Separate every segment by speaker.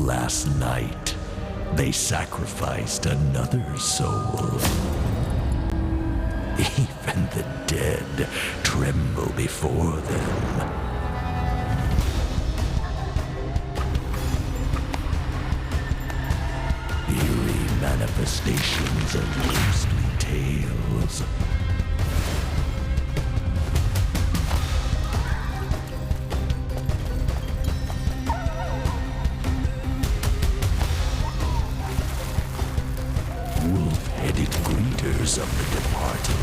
Speaker 1: last night, they sacrificed another soul. Even the dead tremble before them. Eerie manifestations of ghostly tales. Wolf-headed greeters of the departed.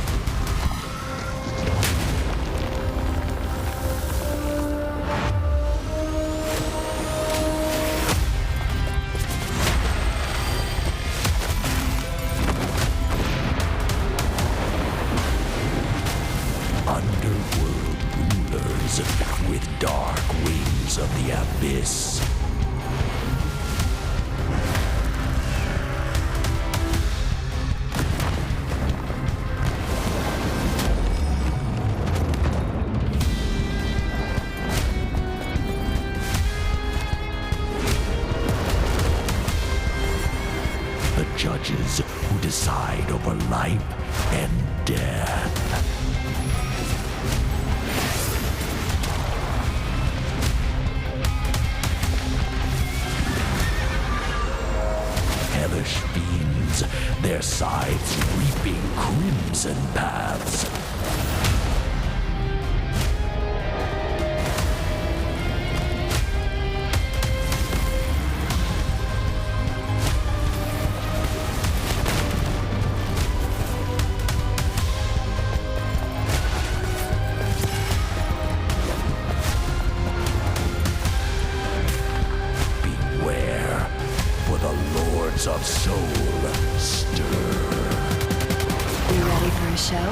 Speaker 1: Underworld rulers with dark wings of the abyss. The judges who decide over life and death. Hellish fiends, their scythes reaping crimson paths. Beware, for the lords of soul stir.
Speaker 2: You ready for a show?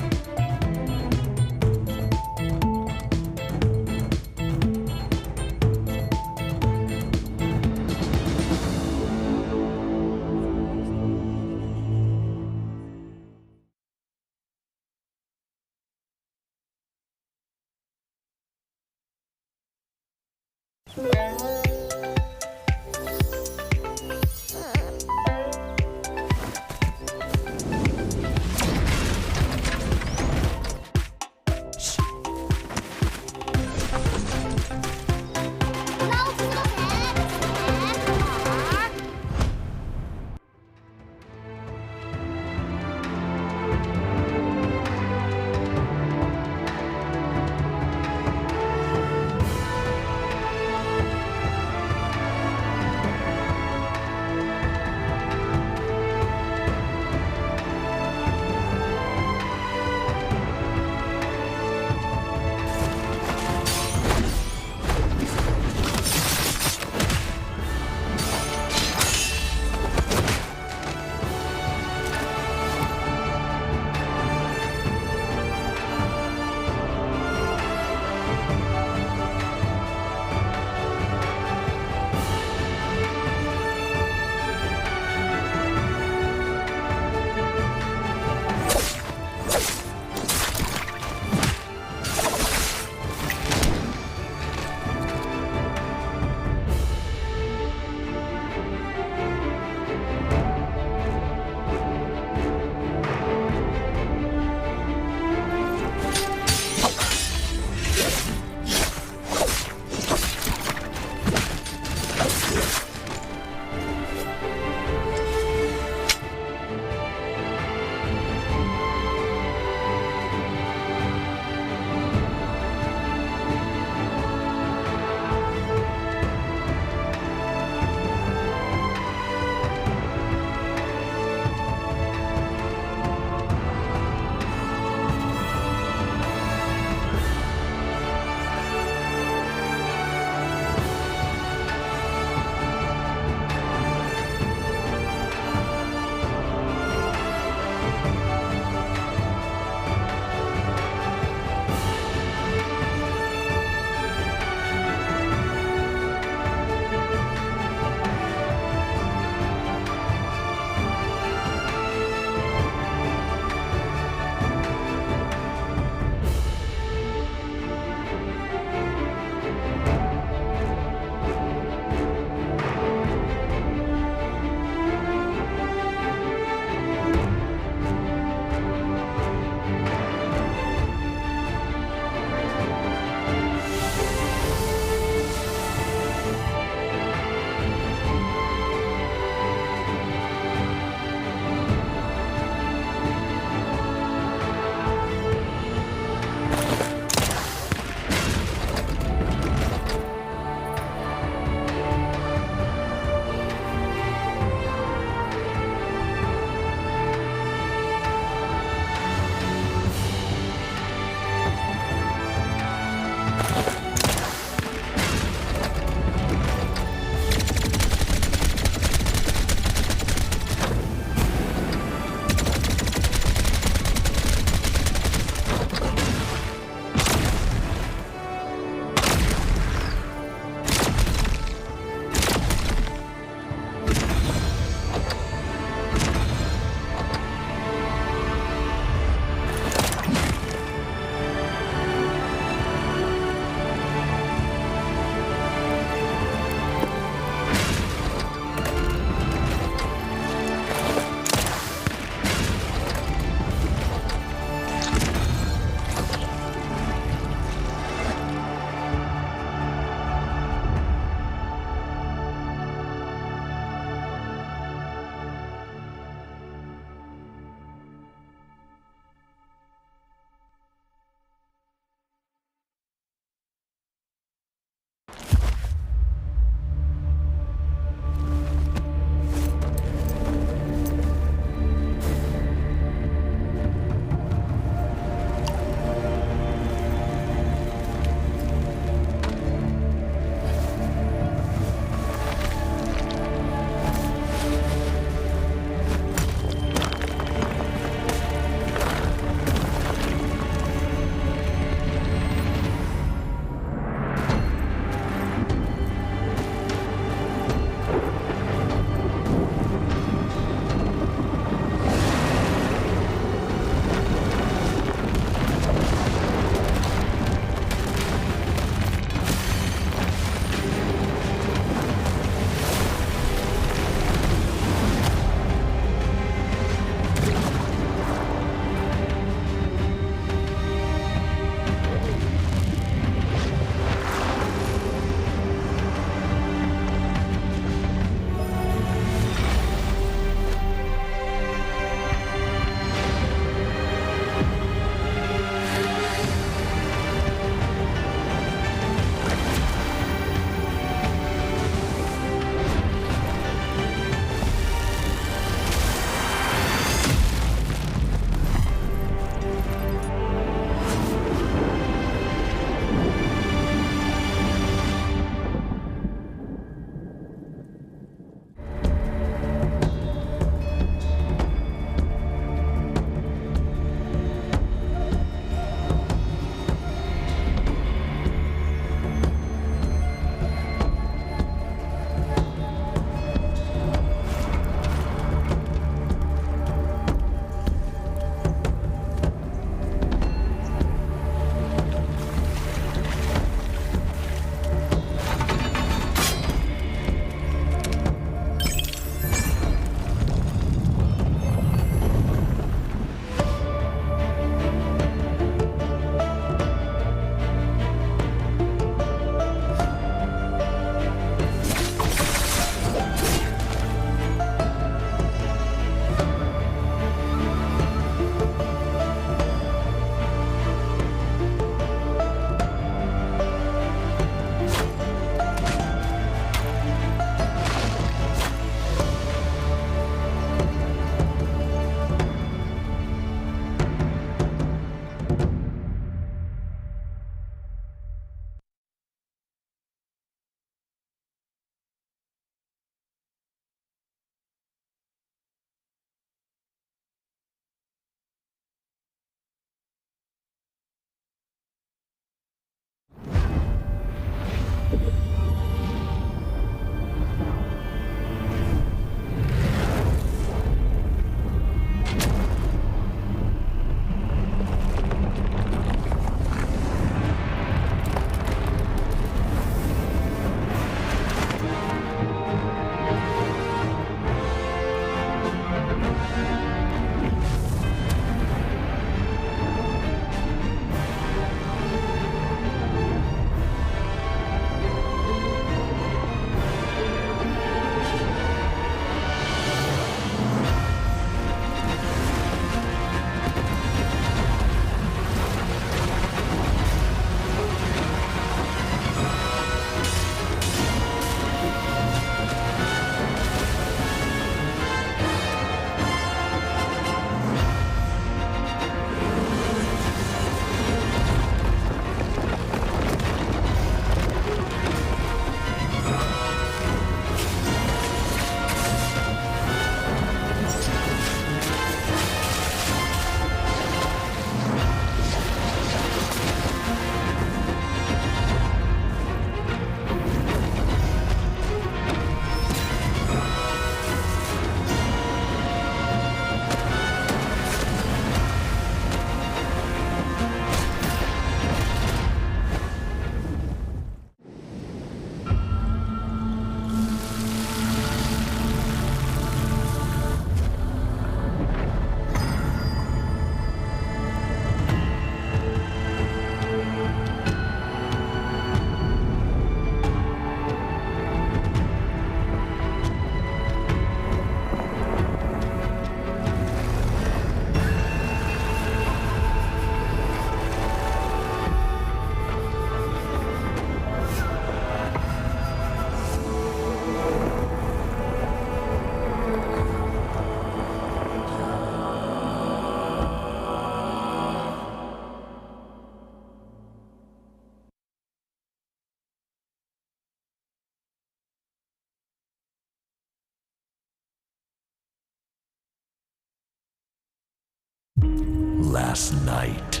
Speaker 1: Last night,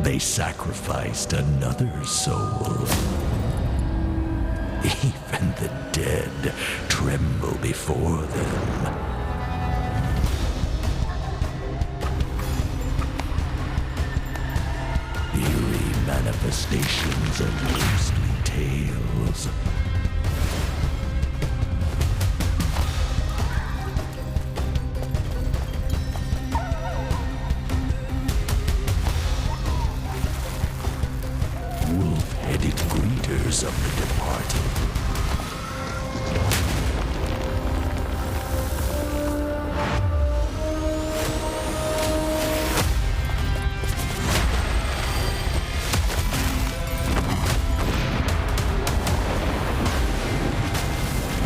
Speaker 1: they sacrificed another soul. Even the dead tremble before them. Eerie manifestations of ghostly tales. Wolf-headed greeters of the departed.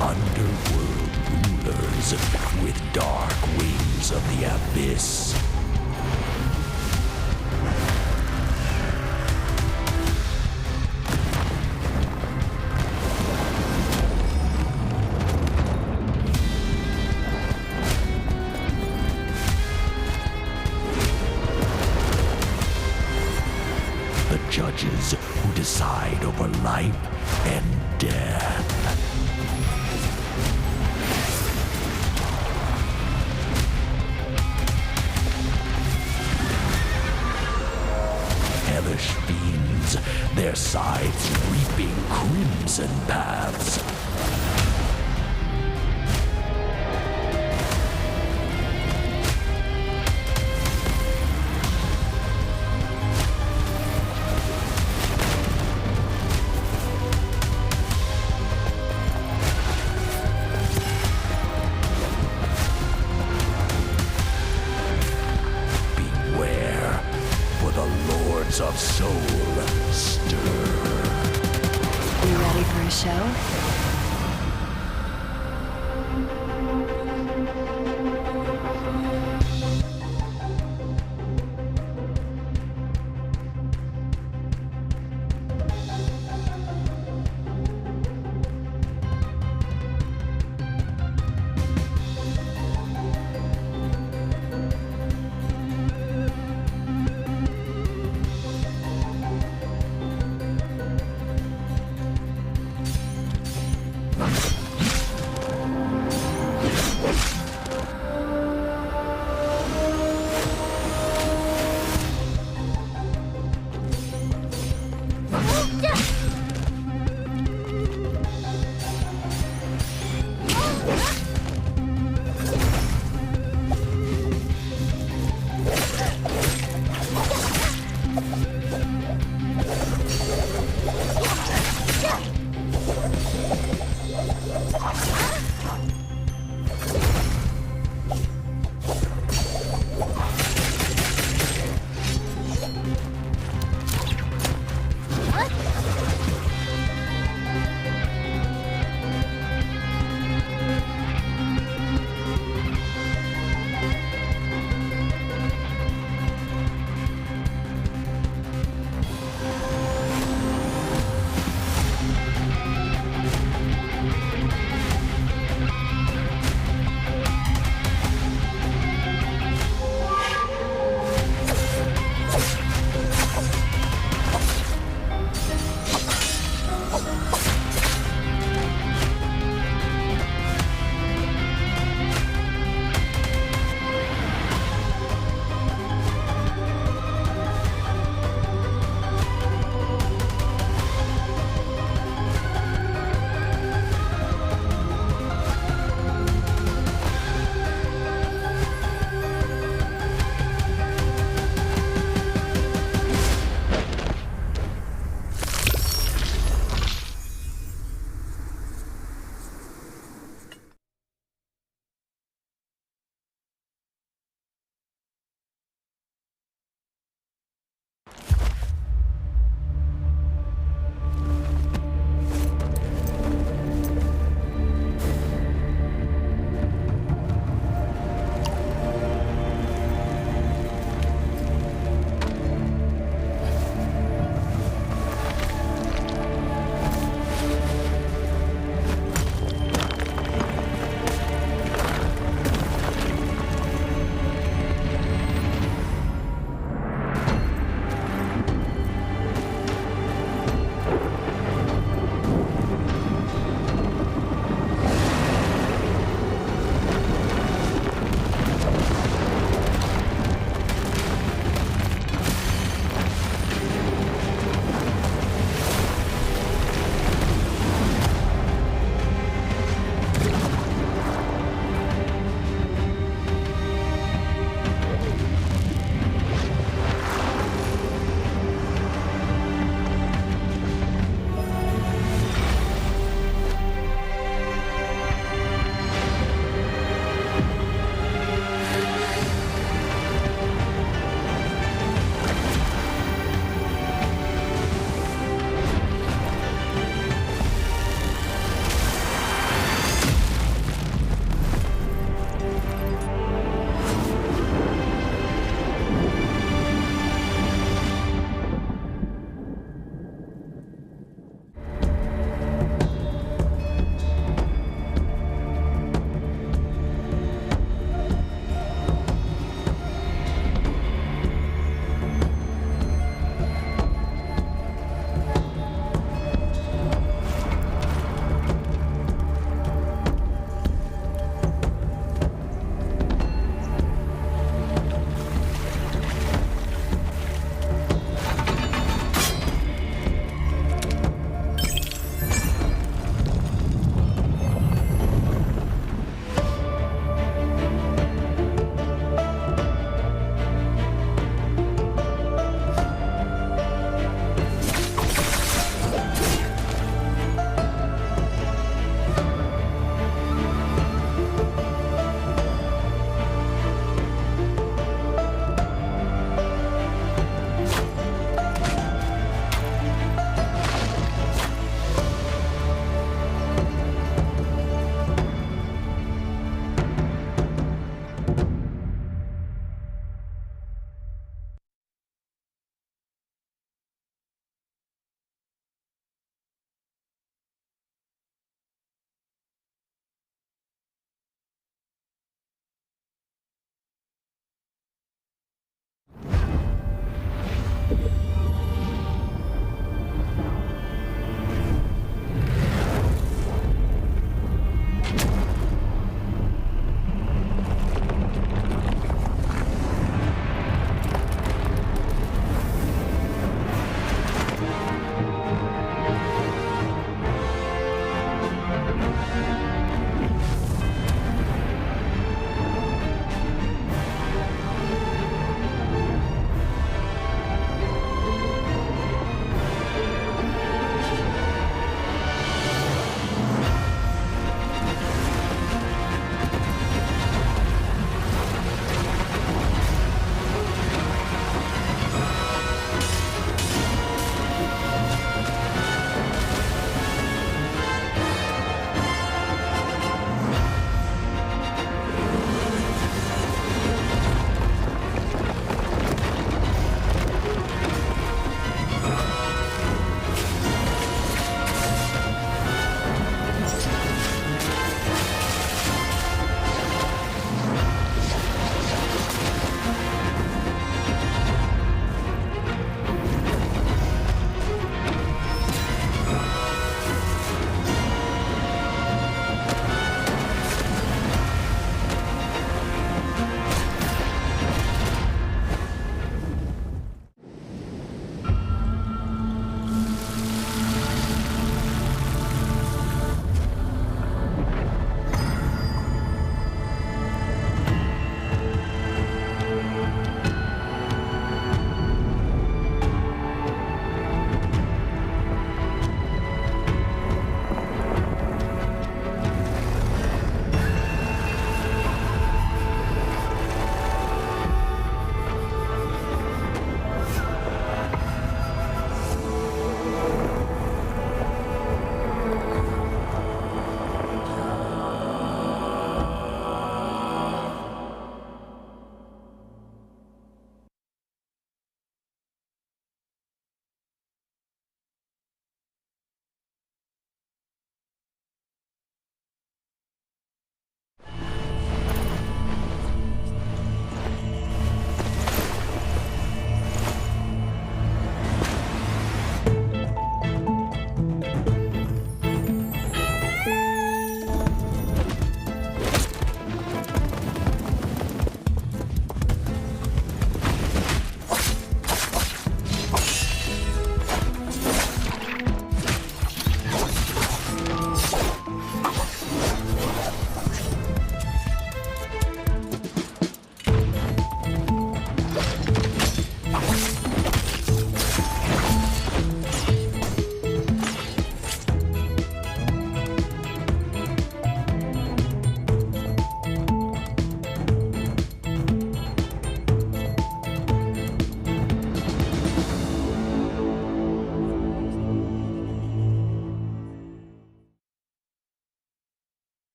Speaker 1: Underworld rulers with dark wings of the abyss. The judges who decide over life and death. Hellish fiends, their sides reaping crimson paths. Beware, for the Lords of Soul stir.
Speaker 2: You ready for a show?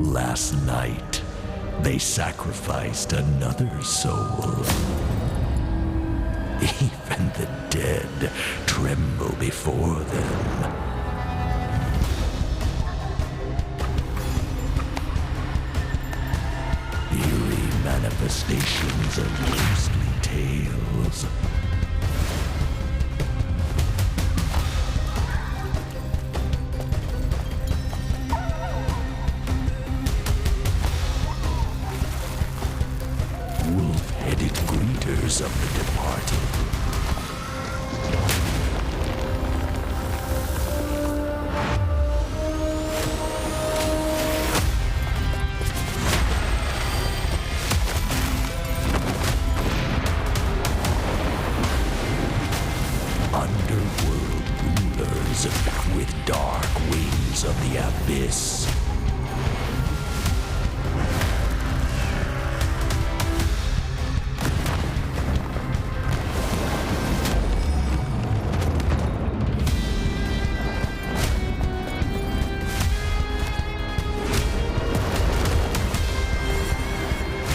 Speaker 1: Last night, they sacrificed another soul. Even the dead tremble before them. Eerie manifestations of ghostly tales. Wolf-headed greeters of the departed. depths of the abyss.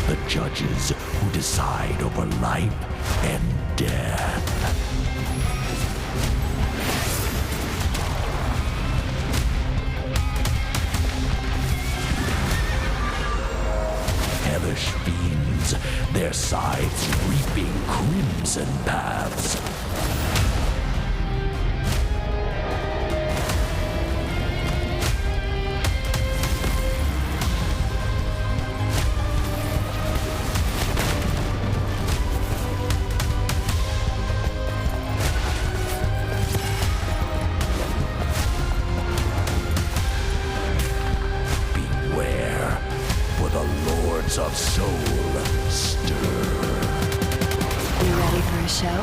Speaker 1: The judges who decide over life and death. Hellish fiends, their scythes reaping crimson paths. Of soul stir.
Speaker 2: You ready for a show?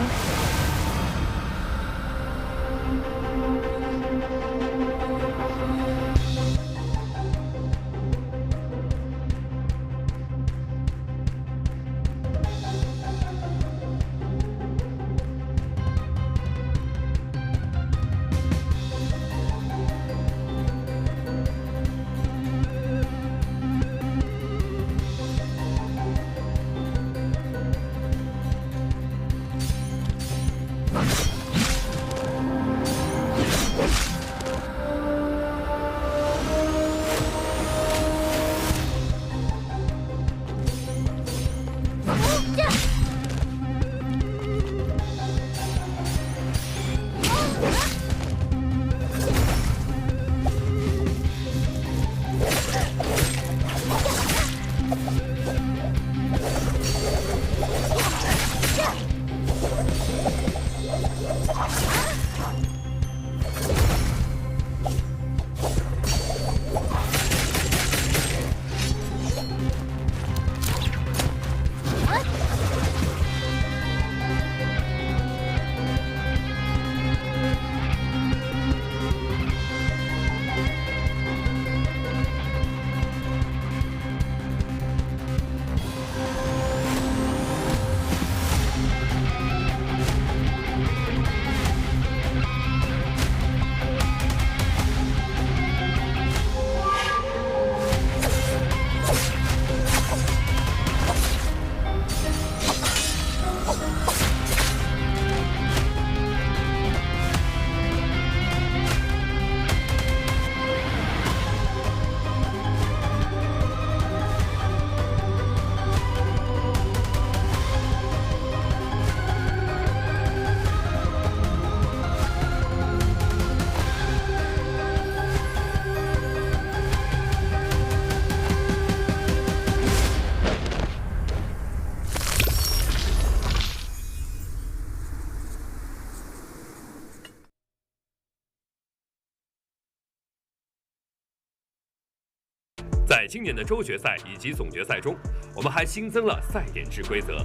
Speaker 3: 在今年的周决赛以及总决赛中，我们还新增了赛点制规则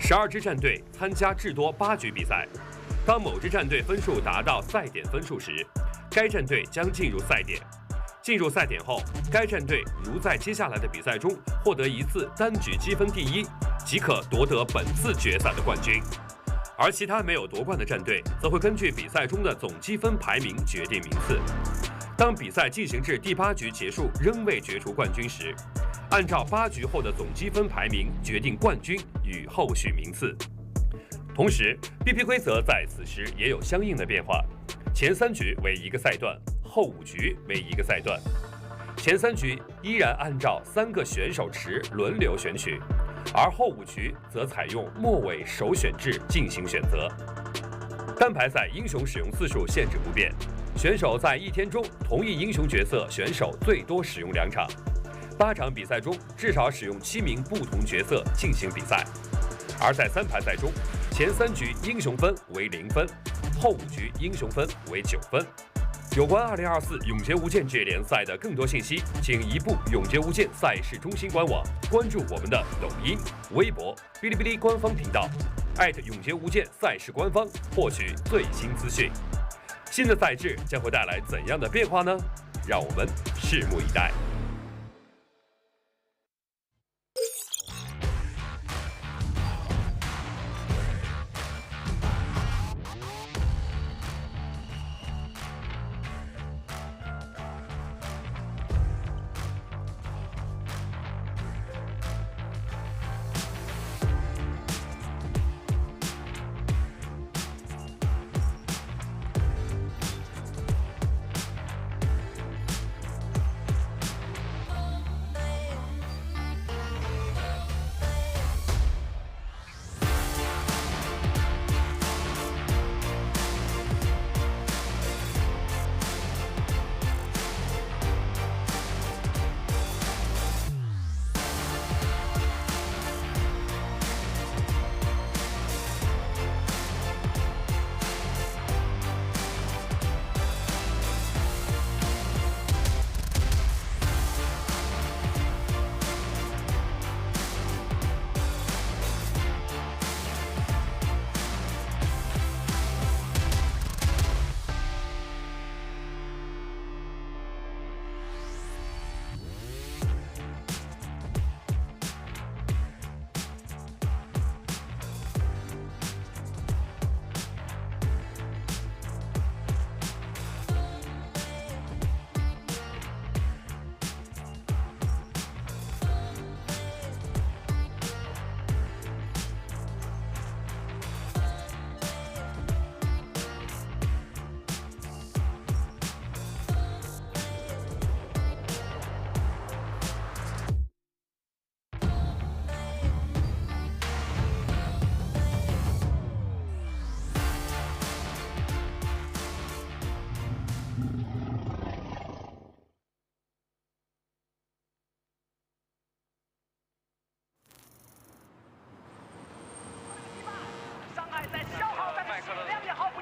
Speaker 3: ，12支战队参加至多8局比赛。当某支战队分数达到赛点分数时，该战队将进入赛点。进入赛点后，该战队如在接下来的比赛中获得一次单局积分第一，即可夺得本次决赛的冠军。而其他没有夺冠的战队，则会根据比赛中的总积分排名决定名次。当比赛进行至第8局结束仍未决出冠军时，按照8局后的总积分排名决定冠军与后续名次。同时 ，BP 规则在此时也有相应的变化，前3局为一个赛段，后5局为一个赛段。前3局依然按照3个选手池轮流选取，而后5局则采用末尾首选制进行选择。单排赛英雄使用次数限制不变，选手在1天中同一英雄角色选手最多使用2场，8场比赛中至少使用7名不同角色进行比赛。而在3排赛中，前3局英雄分为0分，后5局英雄分为9分。有关2024永劫无间这联赛的更多信息，请移步永劫无间赛事中心官网，关注我们的抖音、微博、哔哩哔哩官方频道，永劫无间赛事官方，获取最新资讯。新的赛制将会带来怎样的变化呢？让我们拭目以待。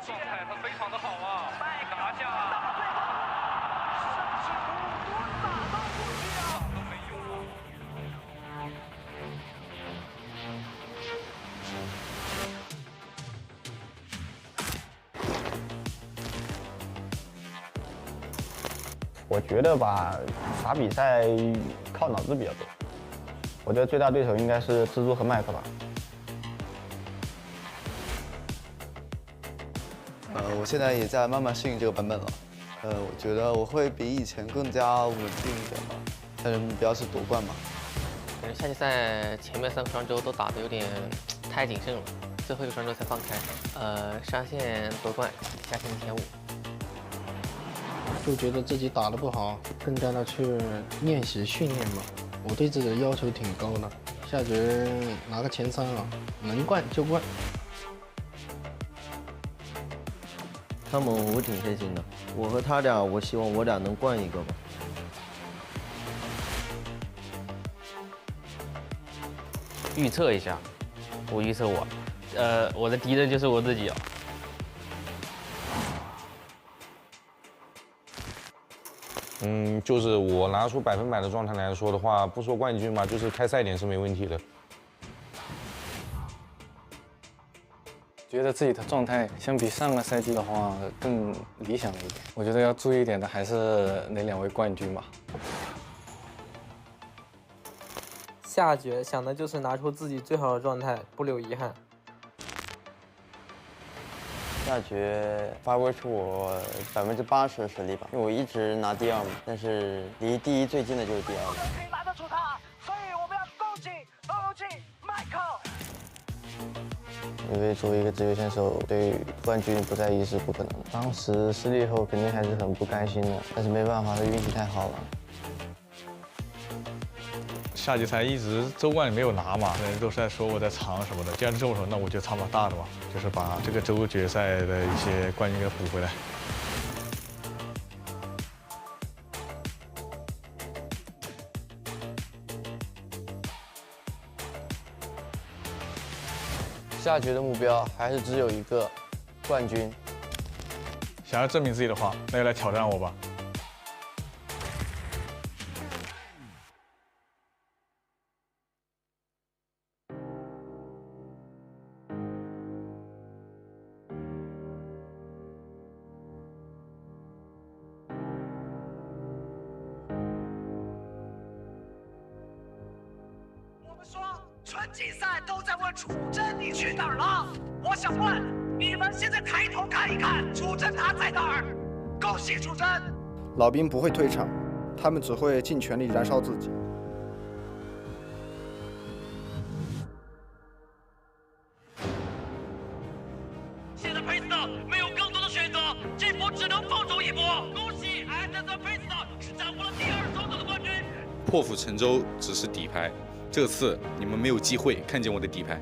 Speaker 4: 状态他非常的好啊，拿下，甚至多打到过去啊，都没用啊。
Speaker 5: 我觉得吧，打比赛靠脑子比较多。我觉得最大对手应该是蜘蛛和麦克吧。
Speaker 6: 我现在也在慢慢适应这个版本了。我觉得我会比以前更加稳定一点吧。但是目标是夺冠嘛。
Speaker 7: 感觉夏季赛前面3个双周都打得有点太谨慎了，最后一个双周才放开。上线夺冠，下线前5。
Speaker 8: 就觉得自己打得不好，更加的去练习训练嘛。我对自己的要求挺高的，下局拿个前3了，能冠就冠。
Speaker 9: 他们我挺开心的，我和他俩，我希望我俩能冠一个吧。
Speaker 7: 预测一下，我预测我的敌人就是我自己啊。
Speaker 10: 就是我拿出100%的状态来说的话，不说冠军嘛，就是开赛点是没问题的。
Speaker 8: 觉得自己的状态相比上个赛季的话更理想了一点。我觉得要注意一点的还是那2位冠军吧。
Speaker 11: 下决想的就是拿出自己最好的状态，不留遗憾。
Speaker 6: 下决发挥出我80%的实力吧，因为我一直拿第2嘛，但是离第1最近的就是第2了。
Speaker 4: 可以拿得出他，所以我们要恭喜麦克。
Speaker 5: 因为作为一个职业选手，对冠军不在意是不可能的。当时失利后肯定还是很不甘心的，但是没办法，运气太好了。
Speaker 12: 夏季赛一直周冠也没有拿嘛，人都是在说我在藏什么的。既然这么说，那我就藏把大的嘛，就是把这个周决赛的一些冠军给补回来。
Speaker 6: 下决的目标还是只有一个，冠军。
Speaker 12: 想要证明自己的话，那就来挑战我吧。
Speaker 4: 春季赛都在问楚真你去哪儿了。我想问你们现在抬头看一看，楚真他在哪儿？恭喜楚真！
Speaker 13: 老兵不会退场，他们只会尽全力燃烧自己。
Speaker 4: 现在佩斯特没有更多的选择，这波只能放手一搏。恭喜 NBPL 佩斯特是斩获了第2周的冠军。
Speaker 14: 破釜沉舟只是底牌，这次你们没有机会看见我的底牌。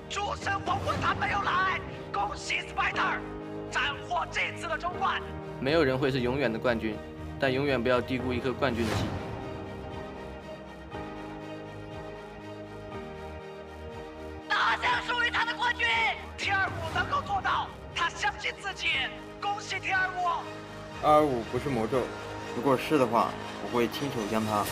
Speaker 4: 诸神黄昏他没有来，恭喜 Spider 斩获这次的周冠。
Speaker 15: 没有人会是永远的冠军，但永远不要低估一颗冠军的心。
Speaker 4: 拿下属于他的冠军。T25能够做到，他相信自己。恭喜 T25。
Speaker 6: 225不是魔咒，如果是的话，我会亲手将它。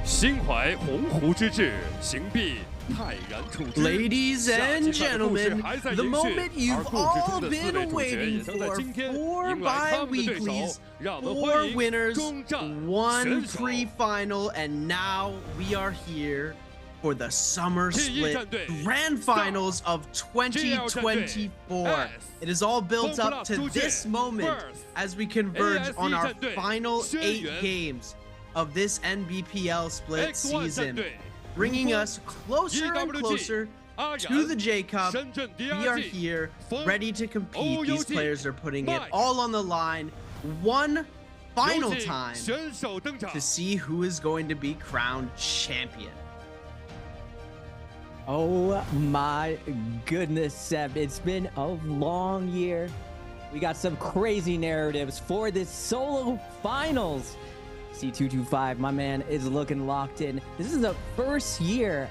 Speaker 3: 心怀鸿鹄之志，行必泰然处之。
Speaker 16: Ladies and gentlemen, the moment you've all been waiting for. 4 bi-weeklies, 4 winners, 1 pre-final, and now we are here for the Summer Split Grand Finals of 2024. It is all built up to this moment as we converge on our final 8 games of this NBPL split season, bringing us closer and closer to the J Cup. We are here, ready to compete. These players are putting it all on the line, one final time to see who is going to be crowned champion.
Speaker 17: Oh my goodness, Seb. It's been a long year. We got some crazy narratives for this solo finals. C225, my man, is looking locked in. This is the first year.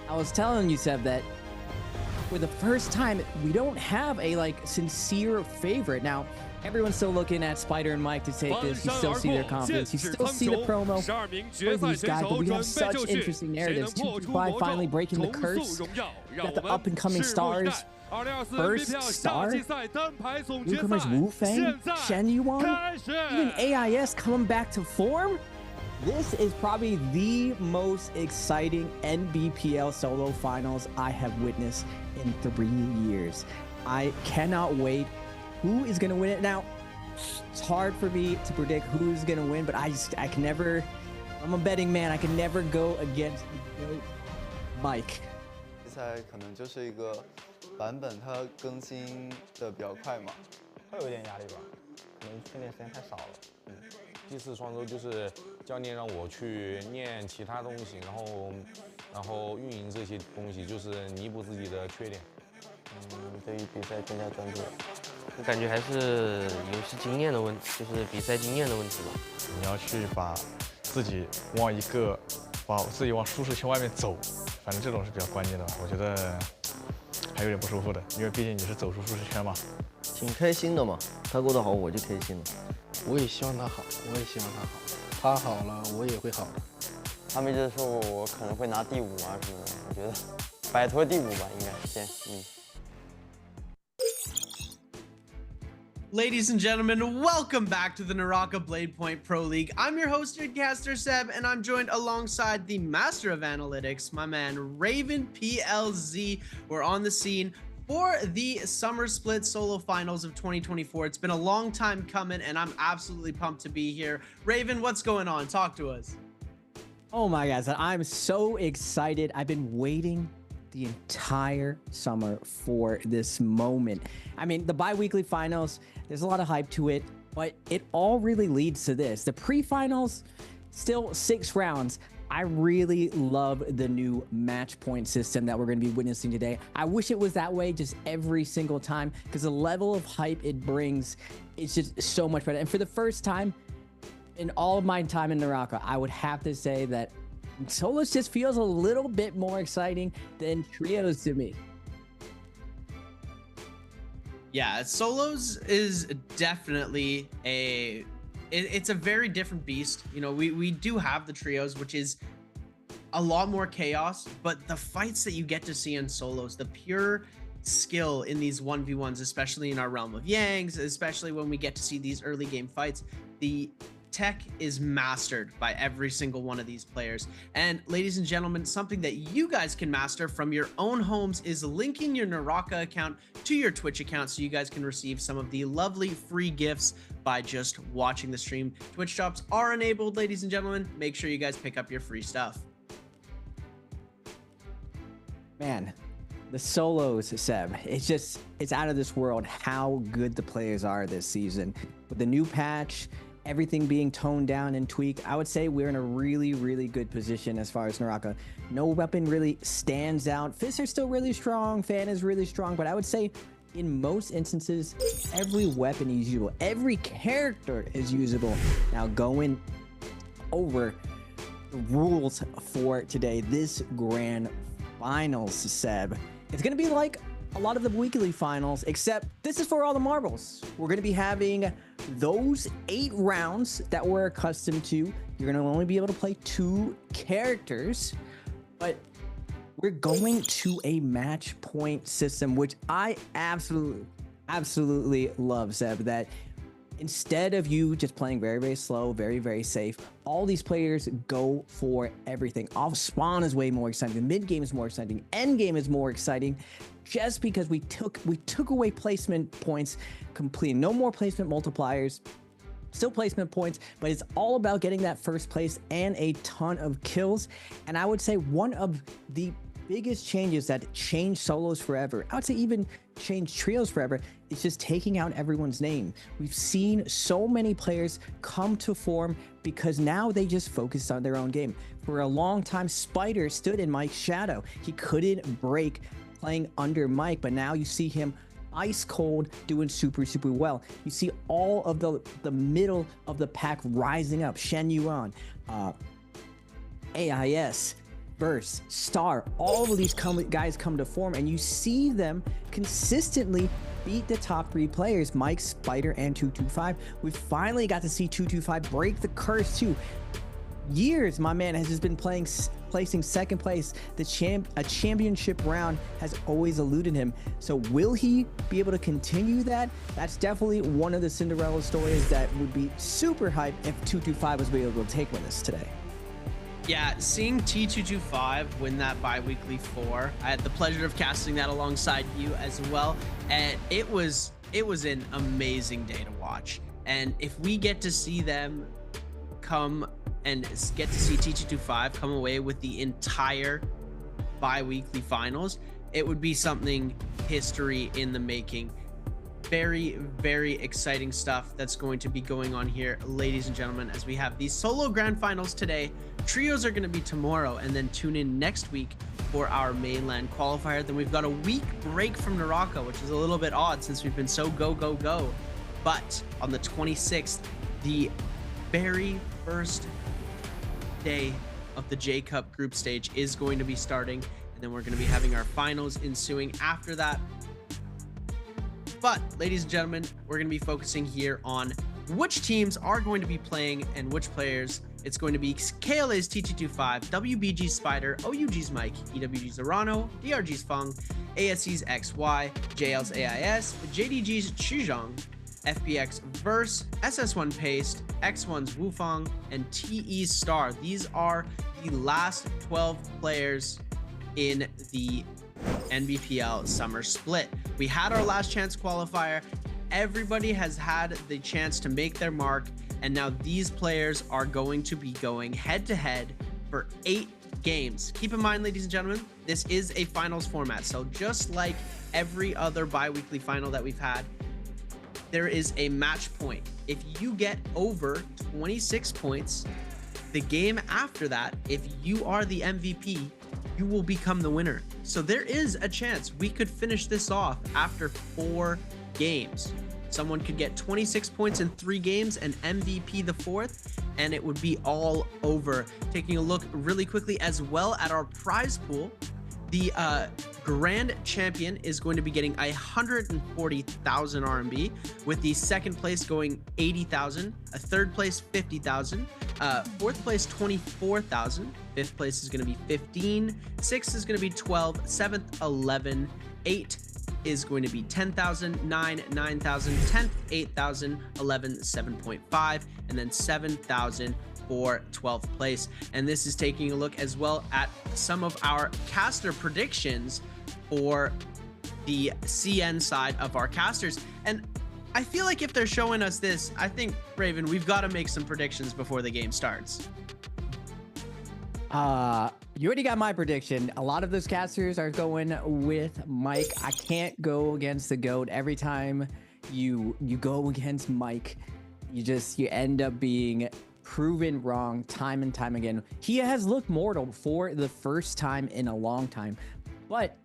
Speaker 17: I was telling you, Seb, that for the first time, we don't have a sincere favorite. Now, everyone's still looking at Spider and Mike to take this. You still see their confidence. You still see the promo for these guys, but we have such interesting narratives. 225 finally breaking the curse. We got the up-and-coming stars. First star? Newcomers Wu Feng, Shen Yuan, even AIS coming back to form? This is probably the most exciting NBPL solo finals I have witnessed in 3 years. I cannot wait. Who is going to win it? Now, it's hard for me to predict who's going to win, but I can never, I'm a betting man, I can never go against Mike.
Speaker 6: 比赛可能就是一个版本它更新的比较快嘛，
Speaker 5: 会有点压力吧，可能训练时间太少了。
Speaker 10: 第4双周就是教练让我去练其他东西，然后运营这些东西，就是弥补自己的缺点。
Speaker 6: 对于比赛更加专注。
Speaker 7: 我感觉还是游戏经验的问题，就是比赛经验的问题吧。
Speaker 12: 你要去把自己往舒适圈外面走，反正这种是比较关键的吧。我觉得还有点不舒服的，因为毕竟你是走出舒适圈嘛。
Speaker 9: 挺开心的嘛，他过得好我就开心了。
Speaker 8: 我也希望他好，我也希望他好，他好了我也会好的。
Speaker 6: 他们一直说我可能会拿第5啊什么的，我觉得摆脱第5吧，应该先。
Speaker 16: Ladies and gentlemen, welcome back to the NARAKA BLADEPOINT Pro League. I'm your host, Caster Seb, and I'm joined alongside the Master of Analytics, my man, Nbpl. We're on the scene for the Summer Split Solo Finals of 2024. It's been a long time coming, and I'm absolutely pumped to be here. Raven, what's going on? Talk to us.
Speaker 17: Oh my gosh, I'm so excited. I've been waiting the entire summer for this moment. I mean, the bi-weekly finals, there's a lot of hype to it, but it all really leads to this. The pre-finals, still 6 rounds. I really love the new match point system that we're going to be witnessing today. I wish it was that way just every single time, because the level of hype it brings is just so much better. And for the first time in all of my time in NARAKA, I would have to say that solos just feels a little bit more exciting than trios to me.
Speaker 16: Yeah, solos is definitely it's a very different beast. You know, we do have the trios, which is a lot more chaos, but the fights that you get to see in solos, the pure skill in these 1v1s, especially in our realm of Yangs, especially when we get to see these early game fights, the tech is mastered by every single one of these players. And ladies and gentlemen, something that you guys can master from your own homes is linking your NARAKA account to your Twitch account, so you guys can receive some of the lovely free gifts by just watching the stream. Twitch shops are enabled, ladies and gentlemen. Make sure you guys pick up your free stuff.
Speaker 17: Man, the solos, Seb, it's out of this world how good the players are this season. With the new patch, everything being toned down and tweaked, I would say we're in a really, really good position as far as NARAKA. No weapon really stands out. Fists are still really strong, Fan is really strong, but I would say in most instances, every weapon is usable. Every character is usable. Now going over the rules for today, this grand finals, Seb, it's gonna be like a lot of the weekly finals, except this is for all the marbles. We're going to be having those 8 rounds that we're accustomed to. You're going to only be able to play 2 characters, but we're going to a match point system, which I absolutely love, Seb, that instead of you just playing very, very slow, very, very safe, all these players go for everything. Off spawn is way more exciting. The mid game is more exciting. End game is more exciting, just because we took away placement points completely. No more placement multipliers, still placement points, but it's all about getting that first place and a ton of kills. And I would say one of the biggest changes that changed solos forever, I would say even changed trios forever, is just taking out everyone's name. We've seen so many players come to form because now they just focused on their own game. For a long time, Spider stood in Mike's shadow. He couldn't break playing under Mike, but now you see him ice cold doing super well. You see all of the middle of the pack rising up. Shen Yuan, AIS, Burst, Star, all of these guys come to form, and you see them consistently beat the top 3 players, Mike, Spider, and 225. We finally got to see 225 break the curse too. Years my man has just been placing second place. A championship round has always eluded him. So will he be able to continue that? That's definitely one of the Cinderella stories that would be super hype if 225 was able to take with us today.
Speaker 16: Yeah, seeing T225 win that bi-weekly 4, I had the pleasure of casting that alongside you as well, and it was an amazing day to watch. And if we get to see them come and get to see T225 come away with the entire bi-weekly finals, it would be something history in the making. Very, very exciting stuff that's going to be going on here, ladies and gentlemen, as we have these solo grand finals today. Trios are going to be tomorrow, and then tune in next week for our mainland qualifier. Then we've got a week break from NARAKA, which is a little bit odd since we've been so go. But on the 26th, the very first day of the J Cup group stage is going to be starting, and then we're going to be having our finals ensuing after that. But ladies and gentlemen, we're going to be focusing here on which teams are going to be playing and which players. It's going to be KLA's T225, WBG's Spider, OUG's Mike, EWG's Arano, DRG's Feng, ASC's XY, JL's AIS, JDG's Chizhong, FPX Verse, SS1 Paste, X1's Wufang, and TE's Star. These are the last 12 players in the NBPL Summer Split. We had our last chance qualifier. Everybody has had the chance to make their mark, and now these players are going to be going head-to-head for 8 games. Keep in mind, ladies and gentlemen, this is a finals format, so just like every other bi-weekly final that we've had, there is a match point. If you get over 26 points, the game after that, if you are the MVP, you will become the winner. So there is a chance we could finish this off after 4 games. Someone could get 26 points in 3 games and MVP the 4th, and it would be all over. Taking a look really quickly as well at our prize pool, the grand champion is going to be getting 140,000 RMB, with the second place going 80,000, a third place 50,000, fourth place 24,000, fifth place is going to be 15, sixth is going to be 12, seventh 11, 8 is going to be 10,000, 9, 9,000, 10th 8,000, 11 7.5, and then 7,000 for 12th place. And this is taking a look as well at some of our caster predictions for the CN side of our casters. And I feel like if they're showing us this, I think, Raven, we've got to make some predictions before the game starts.
Speaker 17: You already got my prediction. A lot of those casters are going with Mike. I can't go against the GOAT. Every time you go against Mike, you end up being proven wrong time and time again. He has looked mortal for the first time in a long time, but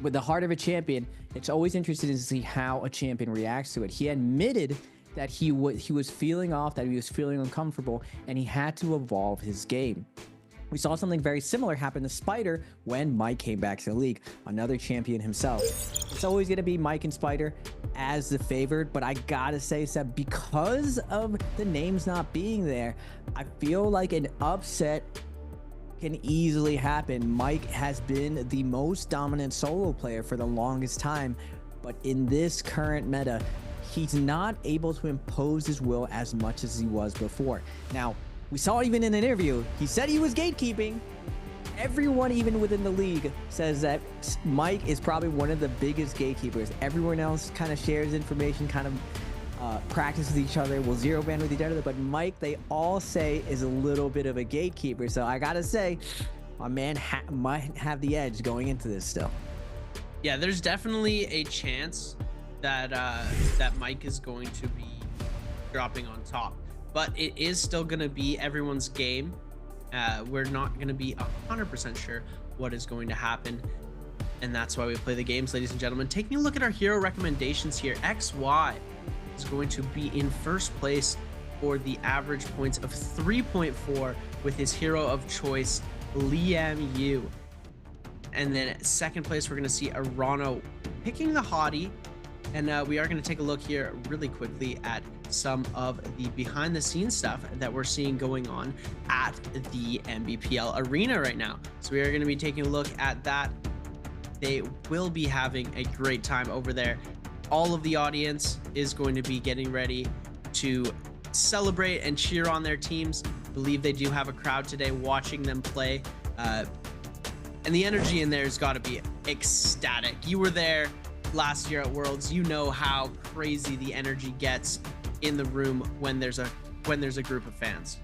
Speaker 17: with the heart of a champion, it's always interesting to see how a champion reacts to it. He admitted that he was feeling off, that he was feeling uncomfortable, and he had to evolve his game. We saw something very similar happen to Spider when Mike came back to the league, another champion himself. It's always going to be Mike and Spider as the favored, but I gotta say, Seb, because of the names not being there, I feel like an upset can easily happen. Mike has been the most dominant solo player for the longest time, but in this current meta, he's not able to impose his will as much as he was before. Now, we saw even in an interview, he said he was gatekeeping. Everyone, even within the league, says that Mike is probably one of the biggest gatekeepers. Everyone else kind of shares information, kind of practices each other, will zero ban with each other, but Mike, they all say, is a little bit of a gatekeeper. So I gotta say, my man might have the edge going into this still.
Speaker 16: Yeah, there's definitely a chance that that Mike is going to be dropping on top, but it is still going to be everyone's game. We're not going to be 100% sure what is going to happen, and that's why we play the games, ladies and gentlemen. Taking a look at our hero recommendations here, XY is going to be in first place for the average points of 3.4 with his hero of choice, Liam Yu. And then second place, we're going to see Arano picking the hottie. And we are going to take a look here really quickly at some of the behind the scenes stuff that we're seeing going on at the NBPL arena right now. So we are going to be taking a look at that. They will be having a great time over there. All of the audience is going to be getting ready to celebrate and cheer on their teams. I believe they do have a crowd today watching them play. And the energy in there has got to be ecstatic. You were there last year at Worlds. You know how crazy the energy gets in the room when there's a group of fans.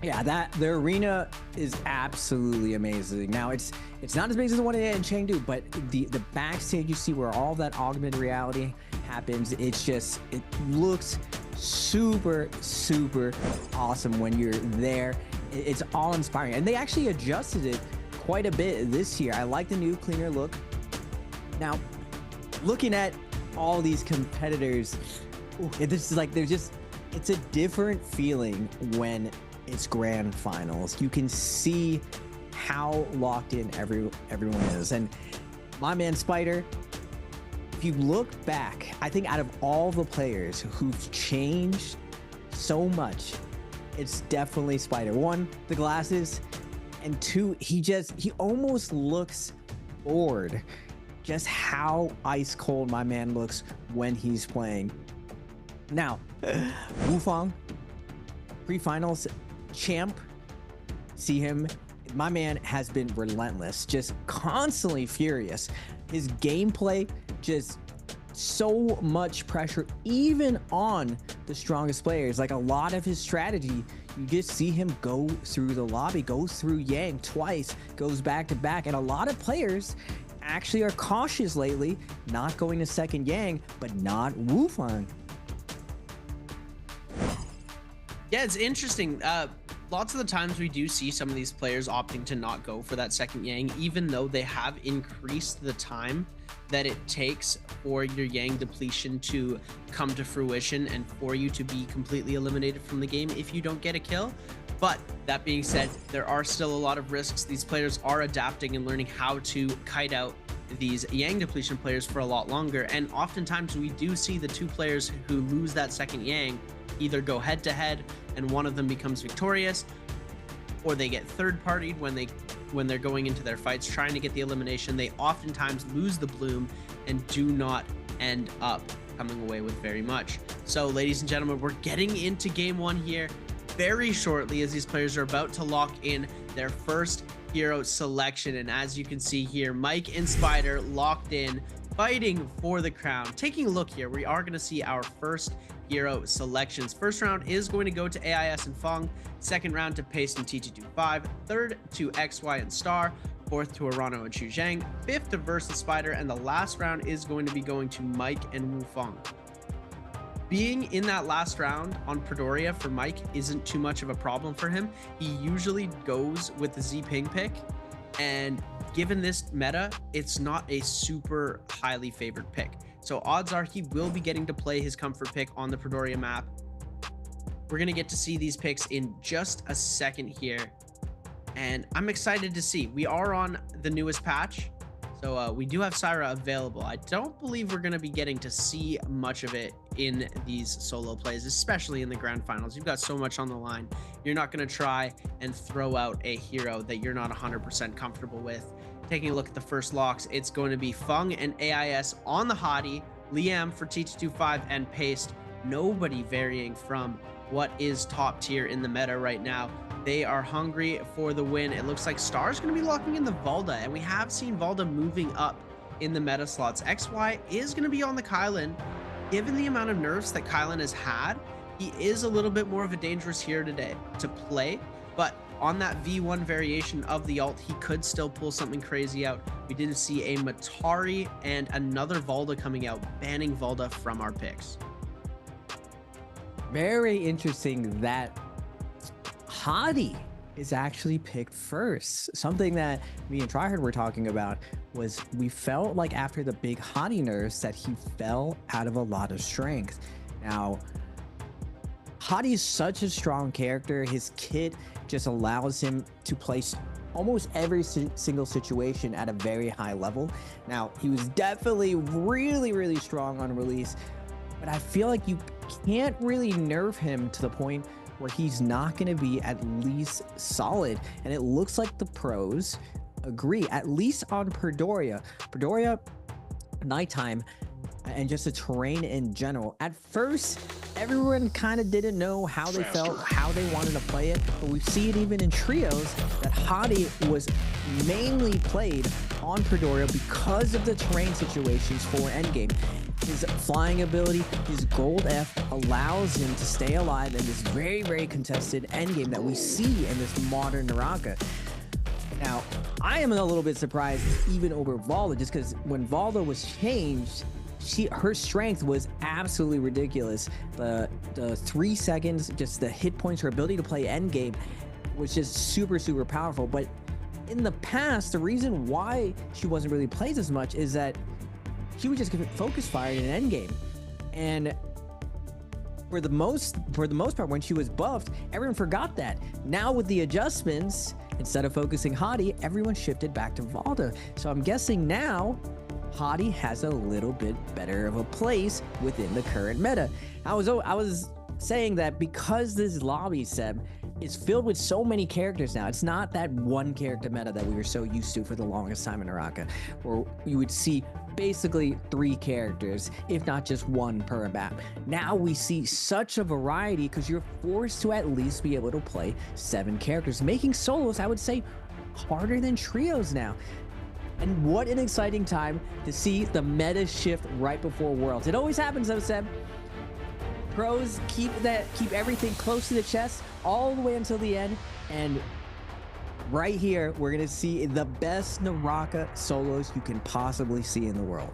Speaker 17: Yeah, the arena is absolutely amazing. Now it's not as big as the one in Chengdu, but the backstage you see where all that augmented reality happens, it looks super awesome when you're there. It's all inspiring, and they actually adjusted it quite a bit this year. I like the new cleaner look. Now, looking at all these competitors, it's like it's a different feeling when it's grand finals. You can see how locked in everyone is. And my man Spider, if you look back, I think out of all the players who've changed so much, it's definitely Spider. 1, the glasses, and 2, he almost looks bored. Just how ice cold my man looks when he's playing. Now, Wufang, pre-finals champ, see him. My man has been relentless, just constantly furious. His gameplay, just so much pressure, even on the strongest players. Like a lot of his strategy, you just see him go through the lobby, goes through Yang twice, goes back to back, and a lot of players actually are cautious lately, not going to second Yang, but not Wufang.
Speaker 16: Yeah, it's interesting. Lots of the times we do see some of these players opting to not go for that second Yang, even though they have increased the time that it takes for your Yang depletion to come to fruition and for you to be completely eliminated from the game if you don't get a kill. But that being said, there are still a lot of risks. These players are adapting and learning how to kite out these Yang depletion players for a lot longer. And oftentimes we do see the two players who lose that second Yang either go head to head and one of them becomes victorious, or they get third partied when they're going into their fights trying to get the elimination. They oftentimes lose the bloom and do not end up coming away with very much. So ladies and gentlemen, we're getting into game one here very shortly as these players are about to lock in their first hero selection. And as you can see here, Mike and Spider locked in, fighting for the crown. Taking a look here, we are going to see our first hero selections. First round is going to go to AIS and Fung, second round to Paste and T225, third to XY and Star, fourth to Arano and Chu Zhang, fifth to Versus Spider, and the last round is going to be going to Mike and Wu Feng. Being in that last round on Predoria for Mike isn't too much of a problem for him. He usually goes with the Z Ping pick, and given this meta, it's not a super highly favored pick. So odds are he will be getting to play his comfort pick on the Predoria map. We're going to get to see these picks in just a second here, and I'm excited to see. We are on the newest patch, so we do have Syra available. I don't believe we're going to be getting to see much of it in these solo plays, especially in the grand finals. You've got so much on the line. You're not going to try and throw out a hero that you're not 100% comfortable with. Taking a look at the first locks, it's going to be Fung and AIS on the Hottie, Liam for T225 and Paste. Nobody varying from what is top tier in the meta right now. They are hungry for the win. It looks like Star's going to be locking in the Valda, and we have seen Valda moving up in the meta slots. XY is going to be on the Kylan. Given the amount of nerfs that Kylan has had, he is a little bit more of a dangerous hero today to play, but on that V1 variation of the ult, he could still pull something crazy out. We did see a Matari and another Valda coming out, banning Valda from our picks.
Speaker 17: Very interesting that Hottie is actually picked first. Something that me and Tryhard were talking about was we felt like after the big Hottie nerfs that he fell out of a lot of strength. Now, Hottie is such a strong character. His kit just allows him to place almost every single situation at a very high level. Now, he was definitely really strong on release, but I feel like you can't really nerf him to the point where he's not going to be at least solid. And it looks like the pros agree, at least on Predoria. Predoria, nighttime, and just the terrain in general. At first, everyone kind of didn't know how they felt, how they wanted to play it, but we see it even in trios that Hottie was mainly played on Predoria because of the terrain situations for endgame. His flying ability, his gold F allows him to stay alive in this very contested endgame that we see in this modern Naraka. Now, I am a little bit surprised even over Valda, just because when Valda was changed, her strength was absolutely ridiculous. The 3 seconds, just the hit points, her ability to play endgame was just super powerful. But in the past, the reason why she wasn't really played as much is that she would just get focus fired in endgame. And for the most part, when she was buffed, everyone forgot that. Now with the adjustments, instead of focusing Hottie, everyone shifted back to Valda. So I'm guessing now Hottie has a little bit better of a place within the current meta. I was saying that because this lobby, Seb, is filled with so many characters now. It's not that one character meta that we were so used to for the longest time in Naraka, where you would see basically 3 characters, if not just 1 per map. Now we see such a variety because you're forced to at least be able to play 7 characters, making solos, I would say, harder than trios now. And what an exciting time to see the meta shift right before Worlds. It always happens though, Seb. Pros keep everything close to the chest all the way until the end, and right here we're gonna see the best Naraka solos you can possibly see in the world.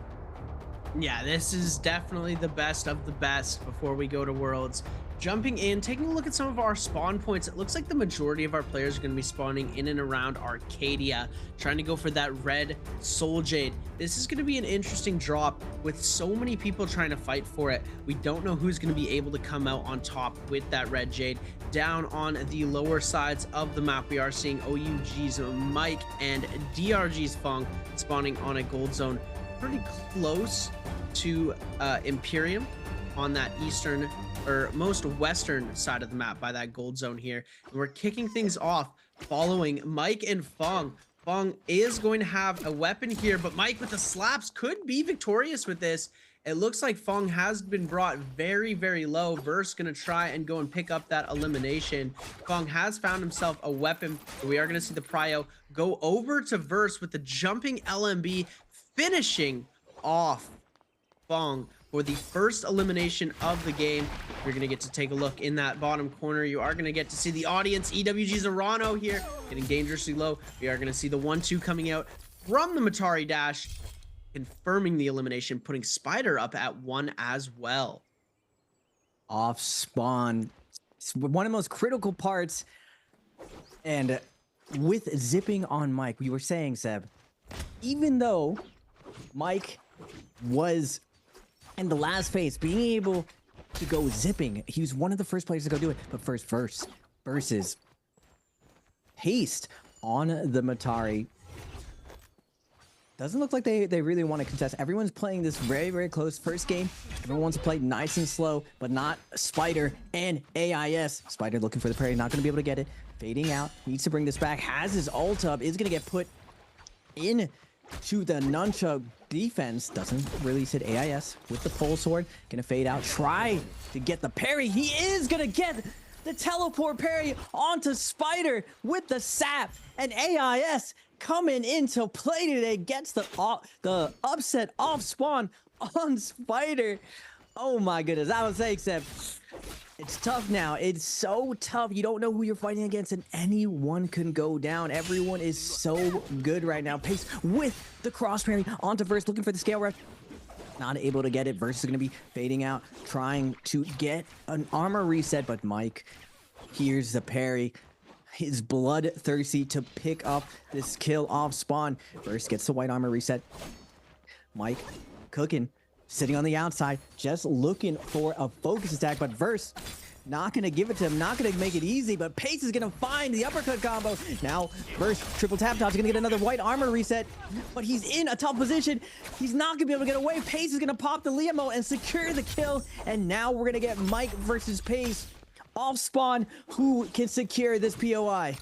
Speaker 16: Yeah, this is definitely the best of the best before we go to Worlds. jumping in, taking a look at some of our spawn points, it looks like the majority of our players are going to be spawning in and around Arcadia, trying to go for that red Soul Jade. This is going to be an interesting drop with so many people trying to fight for it. We don't know who's going to be able to come out on top with that red Jade. Down on the lower sides of the map, we are seeing OUG's Mike and DRG's Fung spawning on a gold zone pretty close to Imperium on that eastern or most western side of the map by that gold zone here. And we're kicking things off following Mike and Fung. Fung is going to have a weapon here, but Mike with the slaps could be victorious with this. It looks like Fung has been brought very, very low. Verse gonna try and go and pick up that elimination. Fung has found himself a weapon. We are gonna see the prio go over to Verse with the jumping LMB, finishing off Fung for the first elimination of the game. You're gonna get to take a look in that bottom corner. You are gonna get to see the audience. EWG's Arano here getting dangerously low. We are gonna see the 1-2 coming out from the Matari dash, confirming the elimination, putting Spider up at 1 as well.
Speaker 17: Off spawn, it's one of the most critical parts. And with zipping on Mike, we were saying, Seb, even though Mike was in the last phase, being able to go zipping, he was one of the first players to go do it. But first versus Haste on the Matari. Doesn't look like they really want to contest. Everyone's playing this very, very close first game. Everyone wants to play nice and slow, but not Spider and AIS. Spider looking for the parry, not going to be able to get it. Fading out, needs to bring this back. Has his ult up, is going to get put in to the nunchuck defense. Doesn't release it. AIS with the pole sword. Going to fade out, try to get the parry. He is going to get the teleport parry onto Spider with the sap, and AIS coming into play today gets the upset off spawn on Spider. Oh my goodness, I was saying, Seb, it's tough now. It's so tough. You don't know who you're fighting against, and anyone can go down. Everyone is so good right now. Pace with the cross parry onto Verse, looking for the scale ref. Not able to get it. Verse is going to be fading out, trying to get an armor reset, but Mike, here's the parry. He's bloodthirsty to pick up this kill off spawn. Verse gets the white armor reset. Mike cooking, sitting on the outside, just looking for a focus attack, but Verse not going to give it to him, not going to make it easy, but Pace is going to find the uppercut combo. Now, Verse triple tap dodge, going to get another white armor reset, but he's in a tough position. He's not going to be able to get away. Pace is going to pop the Liamo and secure the kill, and now we're going to get Mike versus Pace off spawn. Who can secure this POI?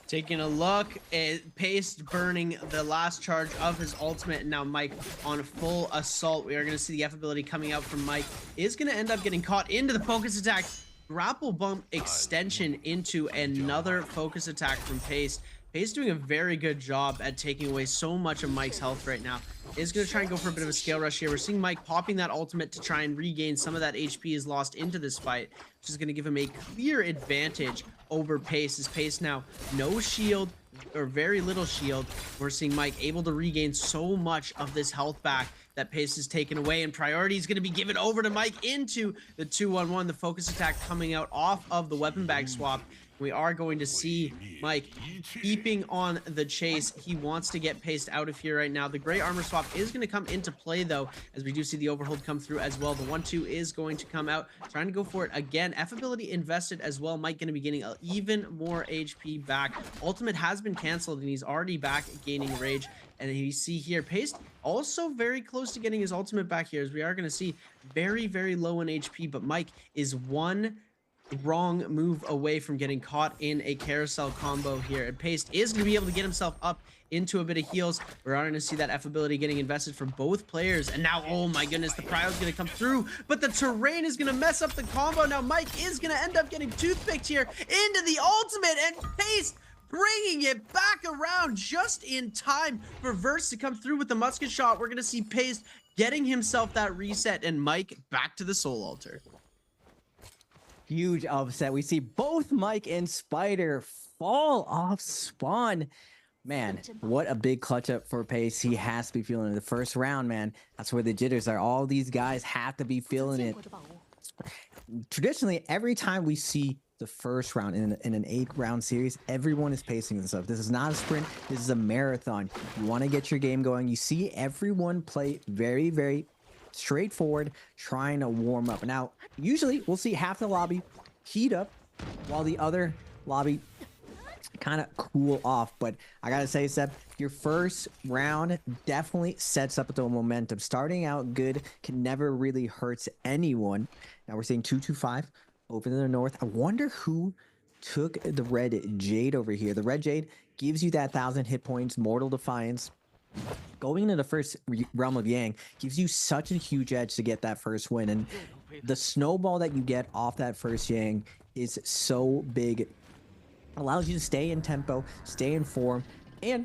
Speaker 16: Taking a look at Pace burning the last charge of his ultimate, and now Mike on full assault. We are going to see the F ability coming out from Mike. Is going to end up getting caught into the focus attack. Grapple bump extension into another focus attack from Pace. Pace doing a very good job at taking away so much of Mike's health right now. Is going to try and go for a bit of a scale rush here. We're seeing Mike popping that ultimate to try and regain some of that HP he's lost into this fight, which is going to give him a clear advantage over Pace. As Pace now no shield or very little shield. We're seeing Mike able to regain so much of this health back that Pace is taken away, and priority is going to be given over to Mike into the 2-1-1. The focus attack coming out off of the weapon bag swap. We are going to see Mike keeping on the chase. He wants to get Paced out of here right now. The gray armor swap is going to come into play, though, as we do see the overhold come through as well. The 1-2 is going to come out, trying to go for it again. F ability invested as well. Mike going to be getting even more HP back. Ultimate has been canceled, and he's already back gaining rage. And you see here, Paced also very close to getting his ultimate back here, as we are going to see very, very low in HP. But Mike is one wrong move away from getting caught in a carousel combo here, and Pace is going to be able to get himself up into a bit of heals. We're going to see that F ability getting invested for both players, and now, oh my goodness, the prio is going to come through, but the terrain is going to mess up the combo. Now Mike is going to end up getting toothpicked here into the ultimate, and Pace bringing it back around just in time for Verse to come through with the musket shot. We're going to see Pace getting himself that reset, and Mike back to the soul altar.
Speaker 17: Huge upset. We see both Mike and Spider fall off spawn. Man, what a big clutch up for Pace. He has to be feeling it. The first round, man, that's where the jitters are. All these guys have to be feeling it. traditionally, every time we see the first round in an 8-round series, everyone is pacing themselves. This is not a sprint. This is a marathon. You want to get your game going. You see everyone play very, very straightforward, trying to warm up. Now, usually we'll see half the lobby heat up while the other lobby kind of cool off. But I gotta say, Seb, your first round definitely sets up the momentum. Starting out good can never really hurt anyone. Now we're seeing 225 over to the north. I wonder who took the red jade over here. The red jade gives you that 1,000 hit points, mortal defiance. Going into the first realm of Yang gives you such a huge edge to get that first win, and the snowball that you get off that first Yang is so big. Allows you to stay in tempo, stay in form, and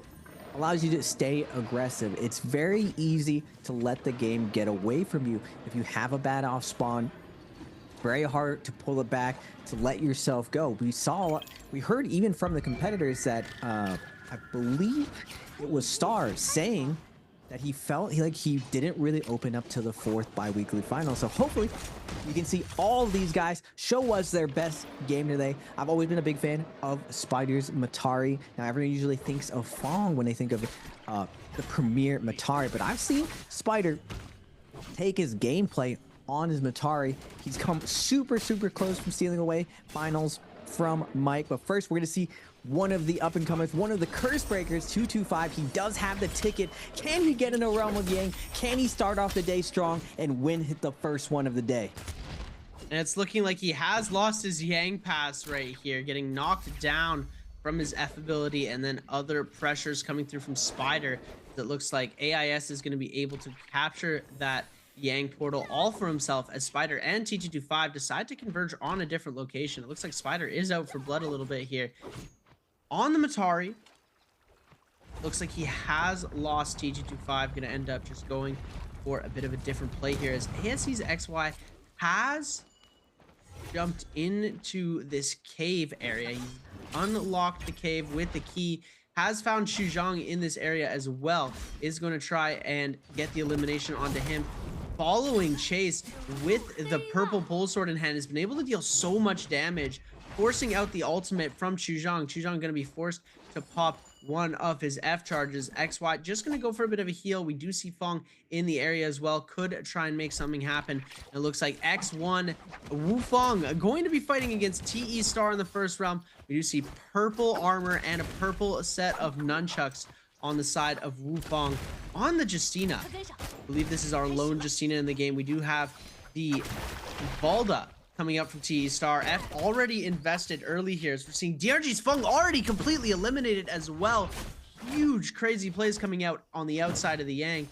Speaker 17: allows you to stay aggressive. It's very easy to let the game get away from you if you have a bad off spawn. Very hard to pull it back, to let yourself go. We heard even from the competitors that I believe it was Star saying that he felt like he didn't really open up to the 4th bi-weekly final. So hopefully you can see all of these guys show us their best game today. I've always been a big fan of Spider's Matari. Now everyone usually thinks of Fong when they think of the premier Matari, but I've seen Spider take his gameplay on his Matari. He's come super, super close from stealing away finals from Mike. But first, we're going to see one of the up-and-comers, one of the curse breakers, 225. He does have the ticket. Can he get in a realm of Yang? Can he start off the day strong and win the first one of the day?
Speaker 16: And it's looking like he has lost his Yang pass right here, getting knocked down from his F ability, and then other pressures coming through from Spider. That looks like AIS is going to be able to capture that Yang portal all for himself as Spider and T225 decide to converge on a different location. It looks like Spider is out for blood a little bit here. On the Matari, looks like he has lost T225. Going to end up just going for a bit of a different play here as ASC's XY has jumped into this cave area. He's unlocked the cave with the key. Has found Shuzhong in this area as well. Is going to try and get the elimination onto him. Following chase with the purple pole sword in hand, has been able to deal so much damage, forcing out the ultimate from Shuzhong. Shuzhong going to be forced to pop one of his F charges. XY just going to go for a bit of a heal. We do see Fong in the area as well. Could try and make something happen. It looks like X1 Wu Fong going to be fighting against TE Star in the first round. We do see purple armor and a purple set of nunchucks on the side of Wu Fong. On the Justina, I believe this is our lone Justina in the game. We do have the Valda coming up from TE Star. F already invested early here. So we're seeing DRG's Fung already completely eliminated as well. Huge, crazy plays coming out on the outside of the Yang.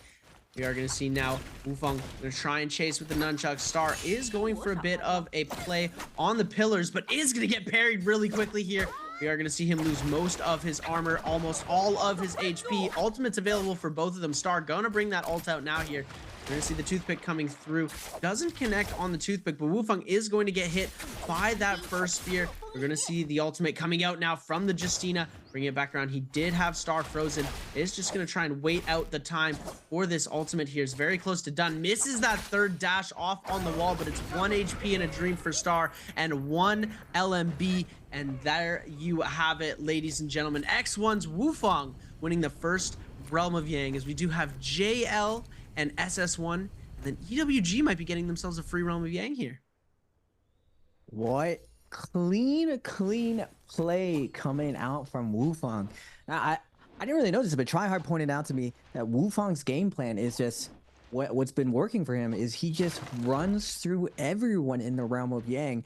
Speaker 16: We are going to see now Wu Fong going to try and chase with the nunchuck. Star is going for a bit of a play on the pillars, but is going to get parried really quickly here. We are going to see him lose most of his armor, almost all of his HP. Ultimate's available for both of them. Star going to bring that ult out now here. We're going to see the toothpick coming through. Doesn't connect on the toothpick, but Wu Fong is going to get hit by that first spear. We're going to see the ultimate coming out now from the Justina. Bringing it back around. He did have Star frozen. Is just going to try and wait out the time for this ultimate here. Is very close to done. Misses that third dash off on the wall, but it's 1 HP and a dream for Star and 1 LMB. And there you have it, ladies and gentlemen. X1's Wu Fong winning the first Realm of Yang, as we do have JL and SS1, and then EWG might be getting themselves a free Realm of Yang here.
Speaker 17: What clean play coming out from Wu Fong. Now, I didn't really notice it, but Tryhard pointed out to me that Wu Fong's game plan is just what's been working for him is he just runs through everyone in the Realm of Yang.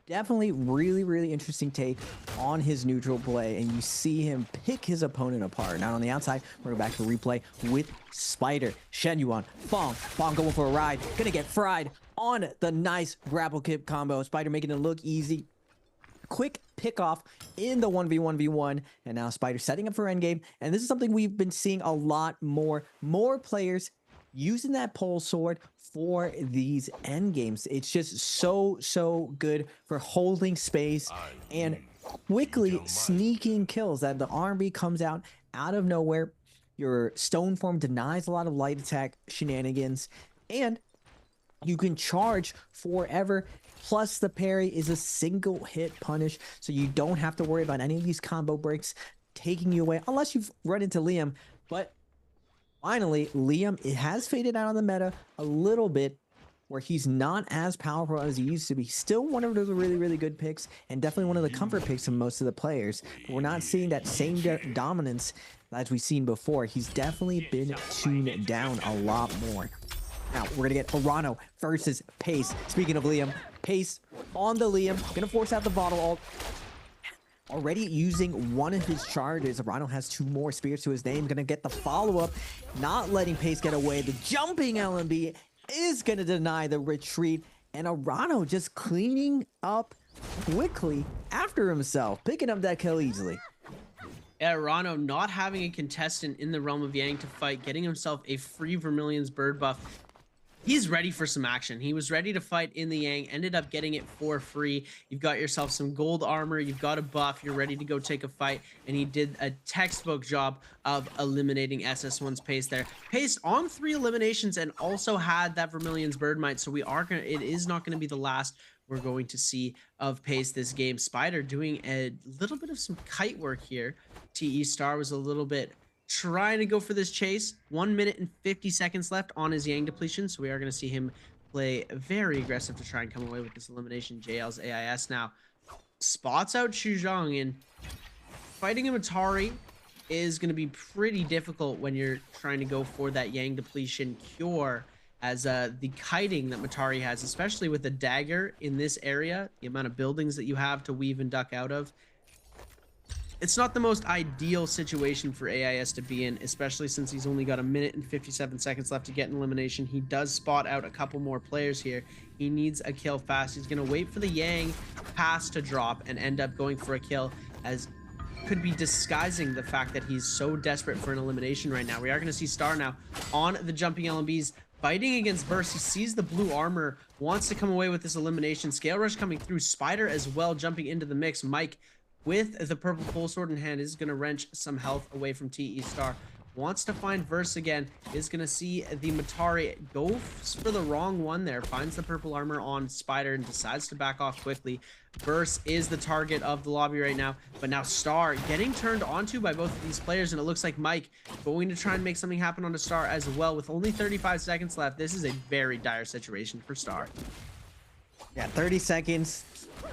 Speaker 17: Definitely really interesting take on his neutral play, and you see him pick his opponent apart. Now on the outside, we're going back to replay with Spider, Shen Yuan, Fong going for a ride, gonna get fried on the nice grapple kick combo. Spider making it look easy. Quick pick off in the 1v1v1, and now Spider setting up for endgame, and this is something we've been seeing a lot more players using that pole sword for these end games. It's just so good for holding space and quickly sneaking kills. That the R&B comes out of nowhere. Your stone form denies a lot of light attack shenanigans, and You can charge forever. Plus the parry is a single hit punish, so you don't have to worry about any of these combo breaks taking you away unless you've run into Liam. But finally, Liam, it has faded out on the meta a little bit, where he's not as powerful as he used to be. Still one of those really, really good picks, and definitely one of the comfort picks of most of the players. But we're not seeing that same dominance as we've seen before. He's definitely been tuned down a lot more. Now, we're going to get Arano versus Pace. Speaking of Liam, Pace on the Liam. Going to force out the bottle ult. Already using one of his charges. Arano has 2 more spears to his name. Going to get the follow-up. Not letting Pace get away. The jumping LMB is going to deny the retreat. And Arano just cleaning up quickly after himself. Picking up that kill easily.
Speaker 16: Yeah, Arano not having a contestant in the realm of Yang to fight. Getting himself a free Vermilion's bird buff. He's ready for some action. He was ready to fight in the Yang, ended up getting it for free. You've got yourself some gold armor, you've got a buff, you're ready to go take a fight, and he did a textbook job of eliminating SS1's Pace there. Pace on 3 eliminations and also had that Vermilion's Birdmite, so it is not going to be the last we're going to see of Pace this game. Spider doing a little bit of some kite work here. TE Star was a little bit trying to go for this chase. 1 minute and 50 seconds left on his Yang depletion, so we are going to see him play very aggressive to try and come away with this elimination. JL's AIS now spots out Chuzhong, and fighting a Matari is going to be pretty difficult when you're trying to go for that Yang depletion cure, as the kiting that Matari has, especially with the dagger in this area, the amount of buildings that you have to weave and duck out of. It's not the most ideal situation for AIS to be in, especially since he's only got 1 minute and 57 seconds left to get an elimination. He does spot out a couple more players here. He needs a kill fast. He's going to wait for the Yang pass to drop and end up going for a kill, as could be disguising the fact that he's so desperate for an elimination right now. We are going to see Star now on the jumping LMBs, fighting against Burst. He sees the blue armor, wants to come away with this elimination. Scale Rush coming through. Spider as well jumping into the mix. Mike, with the purple pole sword in hand, is going to wrench some health away from TE Star. Wants to find Verse again. Is going to see the Matari goes for the wrong one there. Finds the purple armor on Spider and decides to back off quickly. Verse is the target of the lobby right now. But now Star getting turned onto by both of these players. And it looks like Mike going to try and make something happen on the Star as well. With only 35 seconds left, this is a very dire situation for Star.
Speaker 17: Yeah, 30 seconds.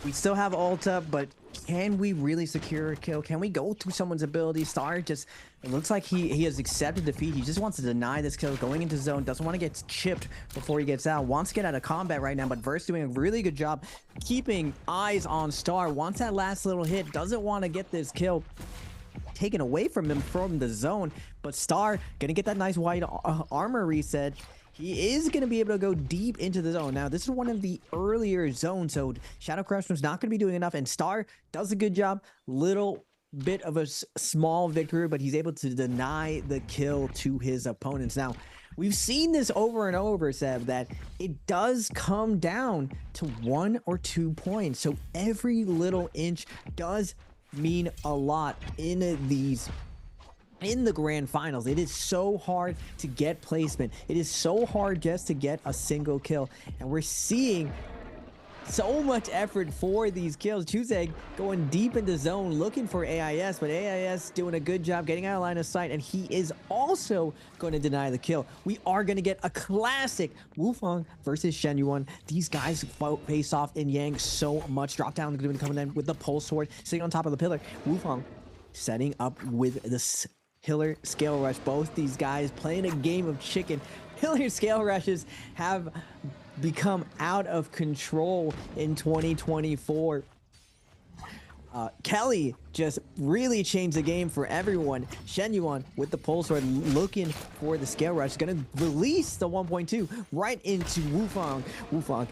Speaker 17: We still have ult up, but can we really secure a kill? Can we go through someone's ability? Star just, it looks like he has accepted defeat. He just wants to deny this kill, going into zone, doesn't want to get chipped before he gets out, wants to get out of combat right now, but Verse doing a really good job keeping eyes on Star. Wants that last little hit, doesn't want to get this kill taken away from him from the zone, but Star gonna get that nice white armor reset. He is going to be able to go deep into the zone. Now, this is one of the earlier zones, so Shadow Craftsman's not going to be doing enough, and Star does a good job. Little bit of a small victory, but he's able to deny the kill to his opponents. Now, we've seen this over and over, Seb, that it does come down to 1 or 2 points. So every little inch does mean a lot in the grand finals. It is so hard to get placement. It is so hard just to get a single kill, and we're seeing so much effort for these kills. Chuzeg going deep into zone looking for AIS, but AIS doing a good job getting out of line of sight, and he is also going to deny the kill. We are going to get a classic Wufang versus Shen Yuan. These guys face off in Yang so much. Drop down, going to be coming in with the pulse sword, sitting on top of the pillar. Wufang setting up with this Pillar Scale Rush. Both these guys playing a game of chicken. Pillar Scale Rushes have become out of control in 2024. Kelly just really changed the game for everyone. Shen Yuan with the pulse sword looking for the Scale Rush. Gonna release the 1.2 right into Wufang. Wufang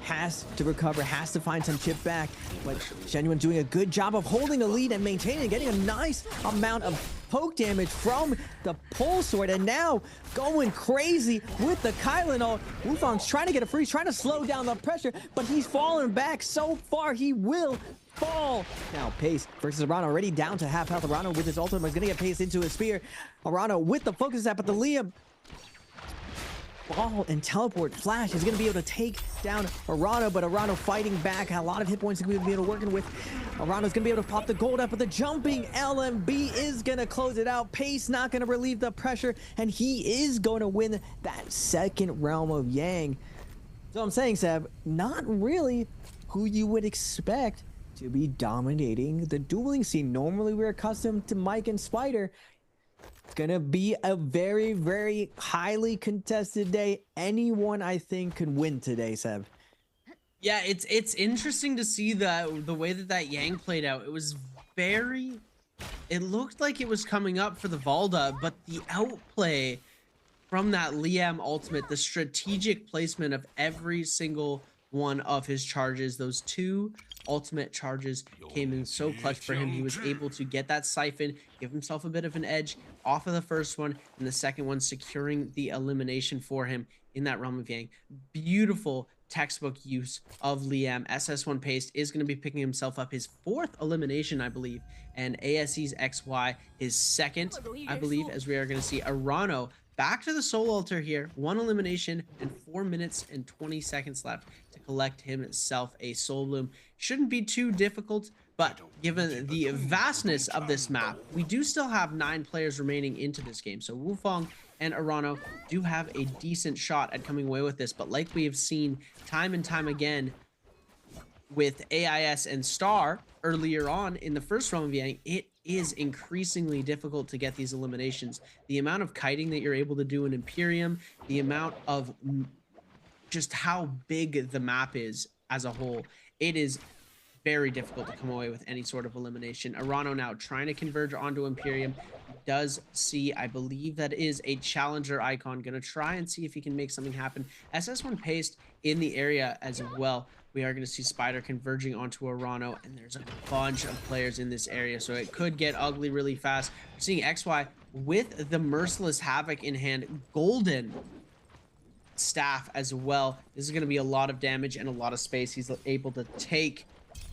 Speaker 17: has to recover, has to find some chip back, but Shen Yuan doing a good job of holding the lead and maintaining and getting a nice amount of poke damage from the pole sword, and now going crazy with the Kylan ult. Wufang's trying to get a freeze, trying to slow down the pressure, but he's falling back so far he will fall. Now Pace versus Arano, already down to half health. Arano with his ultimate is gonna get Pace into his spear. Arano with the focus attack, but the Liam ball and teleport flash is going to be able to take down Arano, but Arano fighting back. A lot of hit points going to be able to working with. Arano's going to be able to pop the gold up, but the jumping LMB is going to close it out. Pace not going to relieve the pressure, and he is going to win that second Realm of Yang. So I'm saying, Seb, not really who you would expect to be dominating the dueling scene. Normally we're accustomed to Mike and Spider. It's gonna be a very, very highly contested day. Anyone, I think, could win today, Seb.
Speaker 16: Yeah, it's interesting to see the way that Yang played out. It was very, it looked like it was coming up for the Valda, but the outplay from that Liam ultimate, the strategic placement of every single one of his charges, those 2 ultimate charges came in so clutch for him. He was able to get that siphon, give himself a bit of an edge off of the first one, and the second one securing the elimination for him in that Realm of Yang. Beautiful textbook use of Liam. SS1 Paste is going to be picking himself up his 4th elimination, I believe, and ASE's XY his 2nd, I believe, as we are going to see Arano back to the soul altar here. 1 elimination and 4 minutes and 20 seconds left to collect himself a soul bloom. Shouldn't be too difficult, but given the vastness of this map, we do still have 9 players remaining into this game. So Wufong and Arano do have a decent shot at coming away with this. But like we have seen time and time again with AIS and Star earlier on in the first Realm of Yang, it is increasingly difficult to get these eliminations. The amount of kiting that you're able to do in Imperium, the amount of just how big the map is as a whole, it is very difficult to come away with any sort of elimination. Arano now trying to converge onto Imperium. Does see, I believe that is a challenger icon. Gonna try and see if he can make something happen. SS1 Paste in the area as well. We are going to see Spider converging onto Arano, and there's a bunch of players in this area, so it could get ugly really fast. We're seeing XY with the Merciless Havoc in hand, golden staff as well. This is going to be a lot of damage and a lot of space he's able to take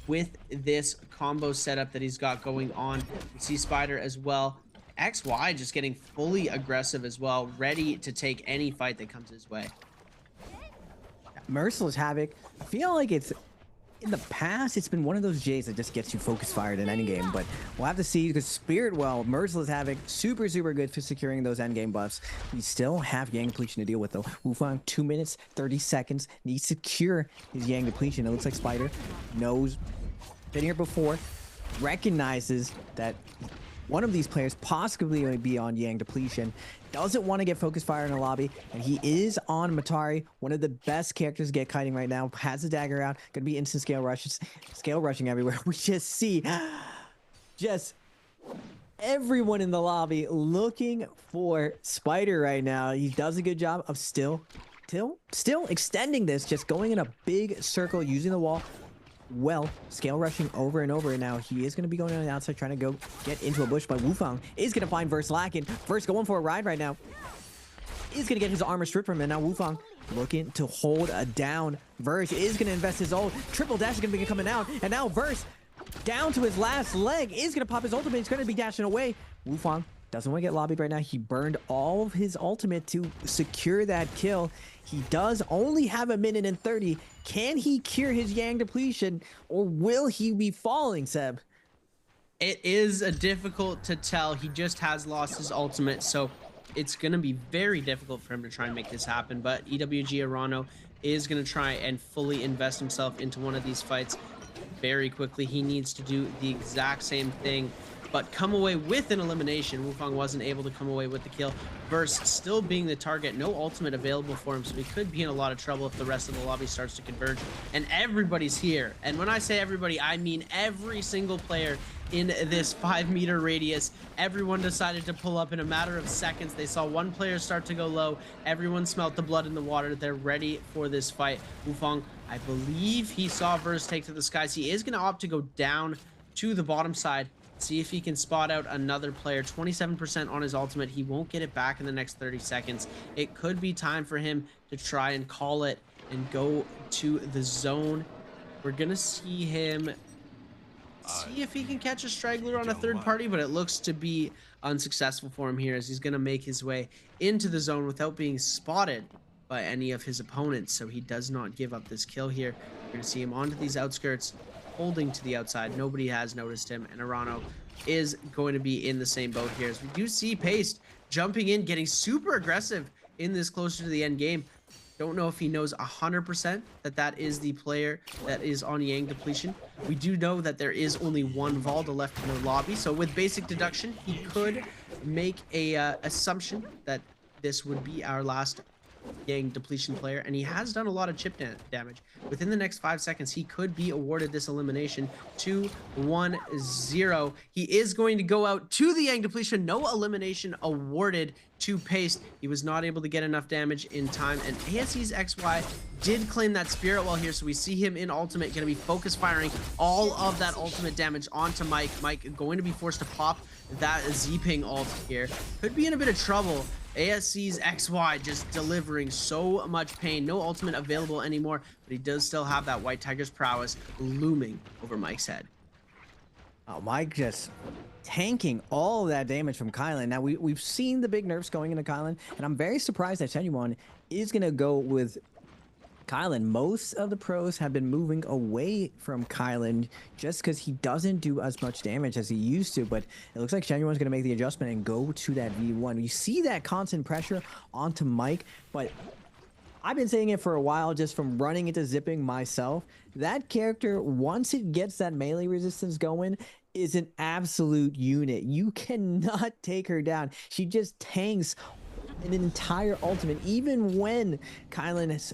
Speaker 16: with this combo setup that he's got going on. You see Spider as well. XY just getting fully aggressive as well, ready to take any fight that comes his way.
Speaker 17: Merciless Havoc, I feel like it's in the past it's been one of those J's that just gets you focus fired in any game, but we'll have to see because Spirit Well, Merciless Havoc, super good for securing those endgame buffs. We still have Yang depletion to deal with though. Wufong 2 minutes 30 seconds needs to secure his Yang depletion. It looks like Spider knows, been here before, recognizes that one of these players possibly going to be on Yang depletion, doesn't want to get focus fire in the lobby, and he is on Matari, one of the best characters to get kiting right now, has the dagger out, going to be instant scale rushing everywhere. We just see everyone in the lobby looking for Spider right now. He does a good job of still extending this, just going in a big circle, using the wall well, scale rushing over and over. Now he is going to be going on the outside trying to go get into a bush, but Wufong is going to find Verse lacking. Verse going for a ride right now. Is going to get his armor stripped from him, and now Wufong looking to hold down. Verse is going to invest his ult. Triple dash is going to be coming out, and now Verse down to his last leg is going to pop his ultimate. He's going to be dashing away. Wufong doesn't want to get lobbied right now. He burned all of his ultimate to secure that kill. He does only have 1 minute and 30. Can he cure his Yang depletion, or will he be falling, Seb?
Speaker 16: It is difficult to tell. He just has lost his ultimate, so it's going to be very difficult for him to try and make this happen. But EWG Arano is going to try and fully invest himself into one of these fights very quickly. He needs to do the exact same thing, but come away with an elimination. Wufong wasn't able to come away with the kill. Verse still being the target, no ultimate available for him, so he could be in a lot of trouble if the rest of the lobby starts to converge. And everybody's here. And when I say everybody, I mean every single player in this 5-meter radius. Everyone decided to pull up in a matter of seconds. They saw one player start to go low. Everyone smelt the blood in the water. They're ready for this fight. Wufong, I believe he saw Verse take to the skies. He is going to opt to go down to the bottom side. See if he can spot out another player. 27% on his ultimate. He won't get it back in the next 30 seconds. It could be time for him to try and call it and go to the zone. We're going to see him see if he can catch a straggler on a third party, but it looks to be unsuccessful for him here as he's going to make his way into the zone without being spotted by any of his opponents, so he does not give up this kill here. We're going to see him onto these outskirts, holding to the outside. Nobody has noticed him, and Arano is going to be in the same boat here, as we do see Paste jumping in, getting super aggressive in this closer to the end game. Don't know if he knows 100% that that is the player that is on Yang depletion. We do know that there is only one Valda left in the lobby, so with basic deduction, he could make a assumption that this would be our last Yang depletion player, and he has done a lot of chip damage. Within the next 5 seconds, he could be awarded this elimination. 2-1-0. He is going to go out to the Yang depletion. No elimination awarded to Paste. He was not able to get enough damage in time, and ASE's XY did claim that spirit well here, so we see him in ultimate, going to be focus firing all of that ultimate damage onto Mike. Mike going to be forced to pop that Z-Ping ult here. Could be in a bit of trouble. ASC's XY just delivering so much pain. No ultimate available anymore, but he does still have that White Tiger's prowess looming over Mike's head.
Speaker 17: Oh, Mike just tanking all of that damage from Kylan. Now, we've seen the big nerfs going into Kylan, and I'm very surprised that Shenyuan is going to go with Kylan. Most of the pros have been moving away from Kylan just because he doesn't do as much damage as he used to, but it looks like Shenyuan's going to make the adjustment and go to that V1. You see that constant pressure onto Mike, but I've been saying it for a while just from running into zipping myself. That character, once it gets that melee resistance going, is an absolute unit. You cannot take her down. She just tanks an entire ultimate. Even when Kylan's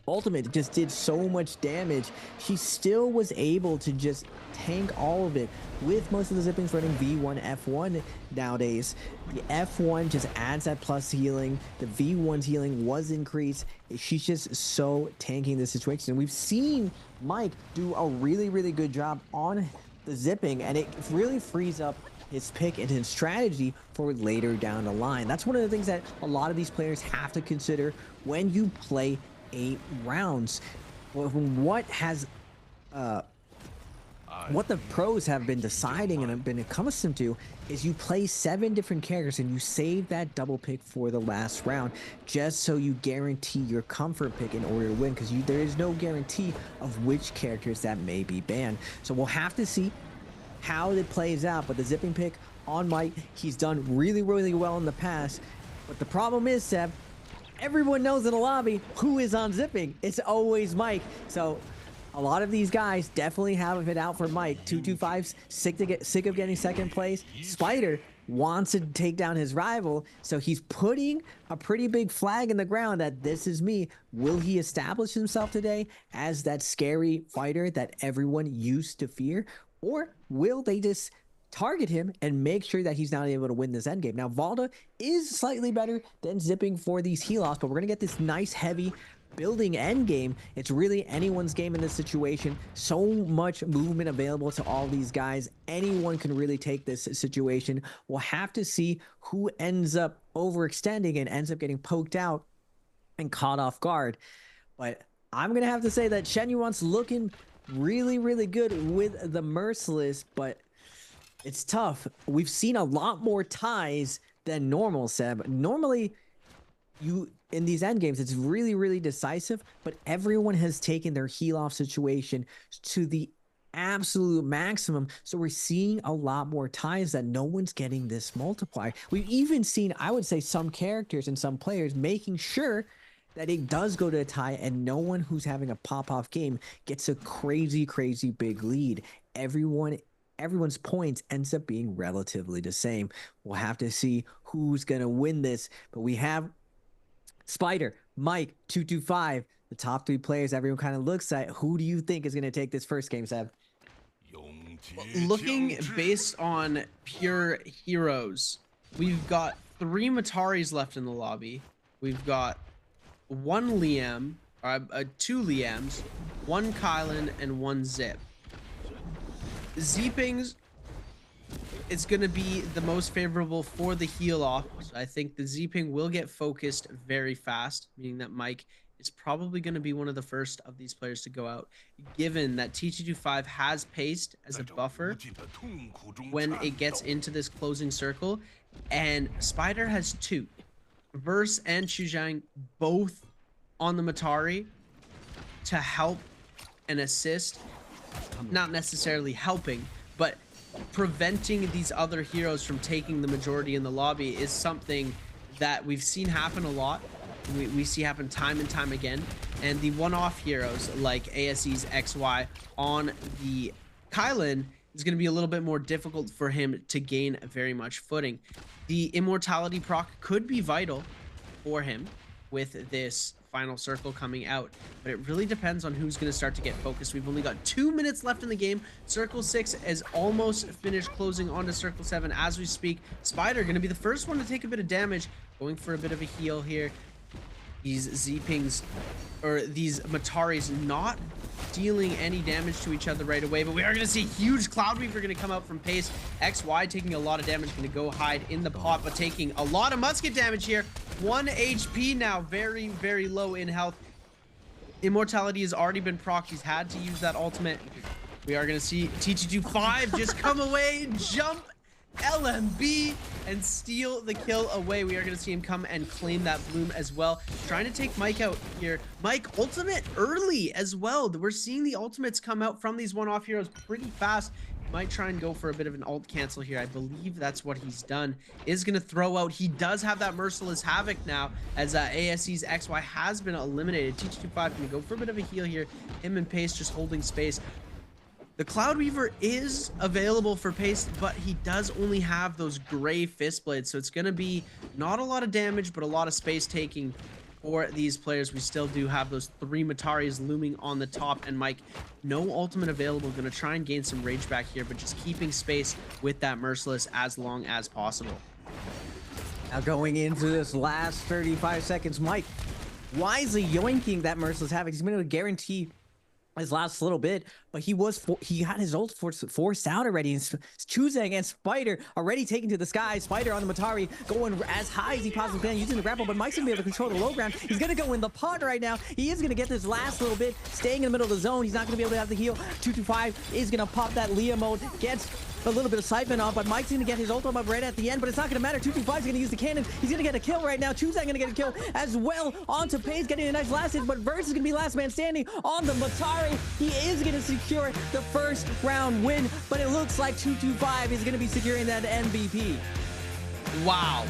Speaker 17: ultimate just did so much damage, she still was able to just tank all of it. With most of the zippings running V1 F1 nowadays, the F1 just adds that plus healing. The V1's healing was increased. She's just so tanking the situation. And we've seen Mike do a really, really good job on the zipping, and it really frees up his pick and his strategy for later down the line. That's one of the things that a lot of these players have to consider when you play 8 rounds. What the pros have been deciding and have been accustomed to is you play 7 different characters and you save that double pick for the last round, just so you guarantee your comfort pick in order to win, because there is no guarantee of which characters that may be banned. So we'll have to see how it plays out, but the zipping pick on Mike, he's done really, really well in the past. But the problem is, Seb, everyone knows in the lobby who is on zipping. It's always Mike. So a lot of these guys definitely have it out for Mike. 225's sick of getting second place. Spider wants to take down his rival, so he's putting a pretty big flag in the ground that this is me. Will he establish himself today as that scary fighter that everyone used to fear? Or will they just target him and make sure that he's not able to win this endgame? Now, Valda is slightly better than zipping for these heal-offs, but we're going to get this nice, heavy building endgame. It's really anyone's game in this situation. So much movement available to all these guys. Anyone can really take this situation. We'll have to see who ends up overextending and ends up getting poked out and caught off guard. But I'm going to have to say that Shenyuan's looking really, really good with the Merciless, but it's tough. We've seen a lot more ties than normal, Seb. Normally, in these end games, it's really, really decisive, but everyone has taken their heal-off situation to the absolute maximum. So we're seeing a lot more ties that no one's getting this multiplier. We've even seen, I would say, some characters and some players making sure that it does go to a tie and no one who's having a pop-off game gets a crazy, crazy big lead. Everyone's points ends up being relatively the same. We'll have to see who's going to win this, but we have Spider, Mike, 225, the top 3 players everyone kind of looks at. Who do you think is going to take this first game, Seb?
Speaker 16: Looking based on pure heroes, we've got 3 Mataris left in the lobby. We've got 1 Liam, 2 Liams, 1 Kylan, and 1 Zip. Z-Pings, it's going to be the most favorable for the heal off. So I think the Z-Ping will get focused very fast, meaning that Mike is probably going to be one of the first of these players to go out, given that T225 has Paste as a buffer when it gets into this closing circle, and Spider has 2. Verse and Chuzhang both on the Matari to help and assist, not necessarily helping, but preventing these other heroes from taking the majority in the lobby is something that we've seen happen a lot. We see happen time and time again. And the one-off heroes like ASE's XY on the Kylan is going to be a little bit more difficult for him to gain very much footing. The immortality proc could be vital for him with this final circle coming out, but it really depends on who's going to start to get focused. We've only got 2 minutes left in the game. Circle 6 is almost finished, closing onto Circle 7 as we speak. Spider going to be the first one to take a bit of damage, going for a bit of a heal here. These Z-Pings, or these Mataris, not dealing any damage to each other right away, but we are going to see huge Cloud Weaver going to come out from Pace. XY taking a lot of damage, going to go hide in the pot, but taking a lot of musket damage here. 1 HP now, very, very low in health. Immortality has already been procced. He's had to use that ultimate. We are going to see T225 just come away, jump LMB, and steal the kill away. We are going to see him come and claim that bloom as well. Trying to take Mike out here. Mike, ultimate early as well. We're seeing the ultimates come out from these one-off heroes pretty fast. He might try and go for a bit of an ult cancel here. I believe that's what he's done. Is going to throw out. He does have that Merciless Havoc now, as ASE's XY has been eliminated. T225 going to go for a bit of a heal here. Him and Pace just holding space. The Cloud Weaver is available for Pace, but he does only have those gray fist blades, so it's going to be not a lot of damage, but a lot of space taking for these players. We still do have those 3 Mataris looming on the top, and Mike, no ultimate available. Going to try and gain some rage back here, but just keeping space with that Merciless as long as possible.
Speaker 17: Now going into this last 35 seconds, Mike wisely yoinking that Merciless Havoc. He's been able to guarantee his last little bit, but he had his ult forced out already. And Chuzhang and Spider already taken to the sky. Spider on the Matari going as high as he possibly can, using the grapple, but Mike's gonna be able to control the low ground. He's gonna go in the pot right now. He is gonna get this last little bit, staying in the middle of the zone. He's not gonna be able to have the heal. 225 is gonna pop that Leah mode, gets a little bit of siphon off, but Mike's gonna get his ult up right at the end, but it's not gonna matter. 225 is gonna use the cannon. He's gonna get a kill right now. Chuzhang gonna get a kill as well onto Pace, getting a nice last hit, but Verse is gonna be last man standing on the Matari. He is gonna secure the first round win, but it looks like 225 is gonna be securing that MVP.
Speaker 16: Wow,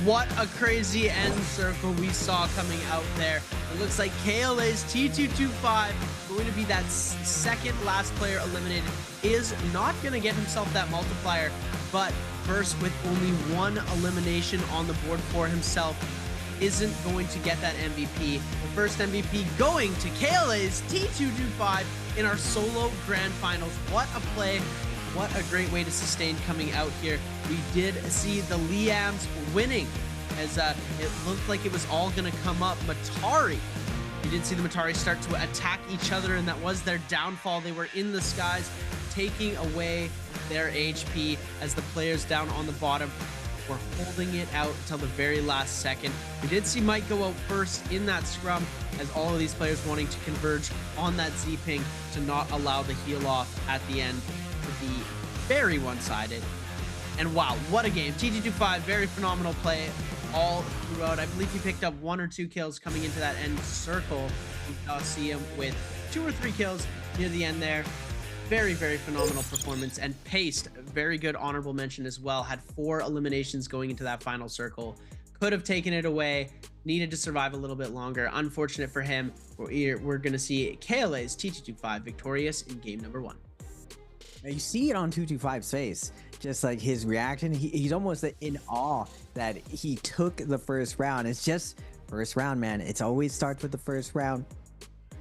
Speaker 16: what a crazy end circle we saw coming out there. It looks like KLA's T225 going to be that second last player eliminated. Is not going to get himself that multiplier, but Verse, with only 1 elimination on the board for himself, isn't going to get that MVP. The first MVP going to KLA's T225 in our solo grand finals. What a play. What a great way to sustain coming out here. We did see the Liams winning, as it looked like it was all going to come up. Matari, we did see the Matari start to attack each other, and that was their downfall. They were in the skies, taking away their HP, as the players down on the bottom were holding it out until the very last second. We did see Mike go out first in that scrum, as all of these players wanting to converge on that Z-Ping to not allow the heal off at the end to be very one-sided. And wow, what a game. T225, very phenomenal play all throughout. I believe he picked up 1 or 2 kills coming into that end circle. We see him with 2 or 3 kills near the end there. Very, very phenomenal performance. And Paced, very good honorable mention as well. Had 4 eliminations going into that final circle. Could have taken it away. Needed to survive a little bit longer. Unfortunate for him. We're going to see KLA's T225 victorious in game number 1.
Speaker 17: Now you see it on 225's face, just like his reaction. He's almost in awe that he took the first round. It's just first round, man. It's always starts with the first round.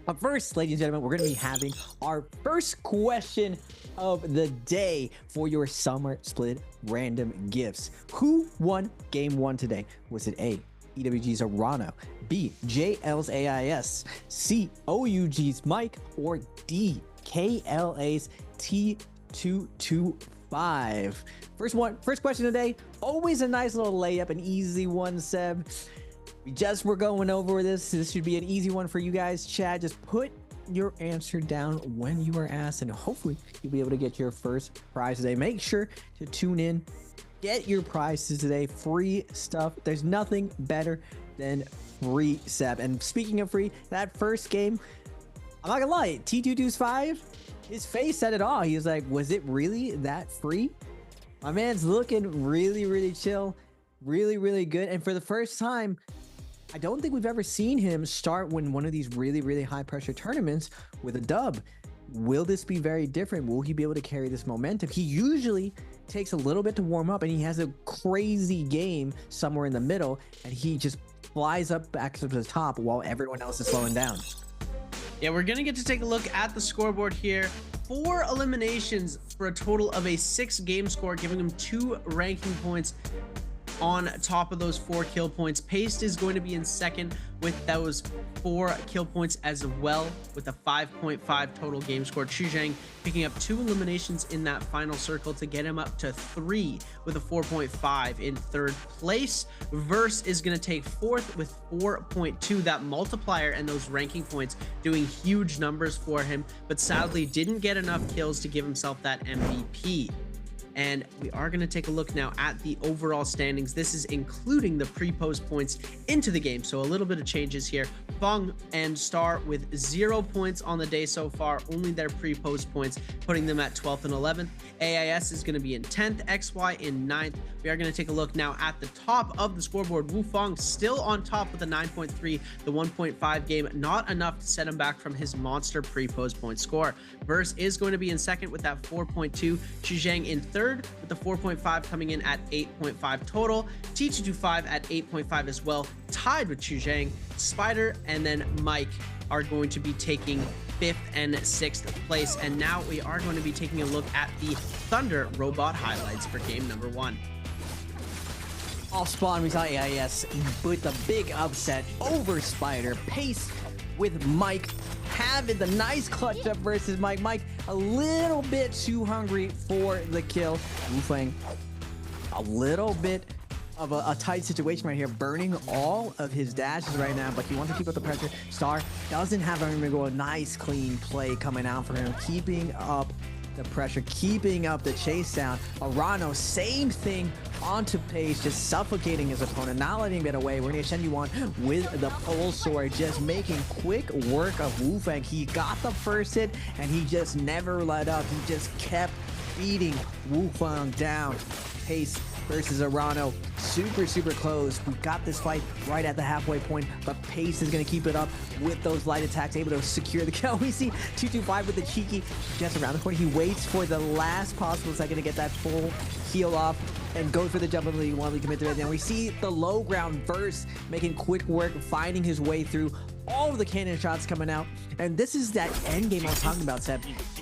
Speaker 17: But first, ladies and gentlemen, we're going to be having our first question of the day for your Summer Split random gifts. Who won game 1 today? Was it A, EWG's Arano, B, JL's AIS, C, OUG's Mike, or D, KLA's T225? First question today. Always a nice little layup, an easy one, Seb. We just were going over this. This should be an easy one for you guys. Chad, just put your answer down when you are asked, and hopefully you'll be able to get your first prize today. Make sure to tune in, get your prizes today. Free stuff. There's nothing better than free, Seb. And speaking of free, that first game, I'm not gonna lie, T225, his face said it all. He was like, was it really that free? My man's looking really, really chill, really, really good. And for the first time, I don't think we've ever seen him start when one of these really, really high pressure tournaments with a dub. Will this be very different? Will he be able to carry this momentum? He usually takes a little bit to warm up, and he has a crazy game somewhere in the middle, and he just flies up back to the top while everyone else is slowing down.
Speaker 16: Yeah, we're gonna get to take a look at the scoreboard here. 4 eliminations for a total of a 6 game score, giving him 2 ranking points on top of those 4 kill points. Paste is going to be in second with those 4 kill points as well, with a 5.5 total game score. Chuzhang picking up 2 eliminations in that final circle to get him up to 3 with a 4.5 in third place. Verse is going to take 4th with 4.2. That multiplier and those ranking points doing huge numbers for him, but sadly didn't get enough kills to give himself that MVP. And we are going to take a look now at the overall standings. This is including the pre-post points into the game, so a little bit of changes here. Fong and Star with 0 points on the day so far, only their pre-post points, putting them at 12th and 11th. AIS is going to be in 10th, XY in 9th. We are going to take a look now at the top of the scoreboard. Wufang still on top with a 9.3, the 1.5 game, not enough to set him back from his monster pre-post point score. Verse is going to be in second with that 4.2. Chuzhang in third with the 4.5 coming in at 8.5 total. T225 at 8.5 as well, tied with Chuzhang. Spider and then Mike are going to be taking 5th and 6th place. And now we are going to be taking a look at the Thunder Robot highlights for game number 1.
Speaker 17: Off spawn, we saw AIS with the big upset over Spider. Pace with Mike having the nice clutch up versus Mike. Mike a little bit too hungry for the kill. Wufang a little bit of a tight situation right here, burning all of his dashes right now, but he wants to keep up the pressure. Star doesn't have room to go. A nice clean play coming out for him, keeping up the pressure, keeping up the chase down. Arano, same thing onto Pace, just suffocating his opponent, not letting him get away. We're going to send you on with the pole sword, just making quick work of Wufang. He got the first hit, and he just never let up. He just kept beating Wufang down. Pace versus Arano, super close. We got this fight right at the halfway point, but Pace is going to keep it up with those light attacks, able to secure the kill. We see 225 with the cheeky just around the corner. He waits for the last possible second to get that full heal off and goes for the jump of the one. We commit to it. Now we see the low ground Verse making quick work, finding his way through all of the cannon shots coming out. And this is that end game I was talking about, Seb.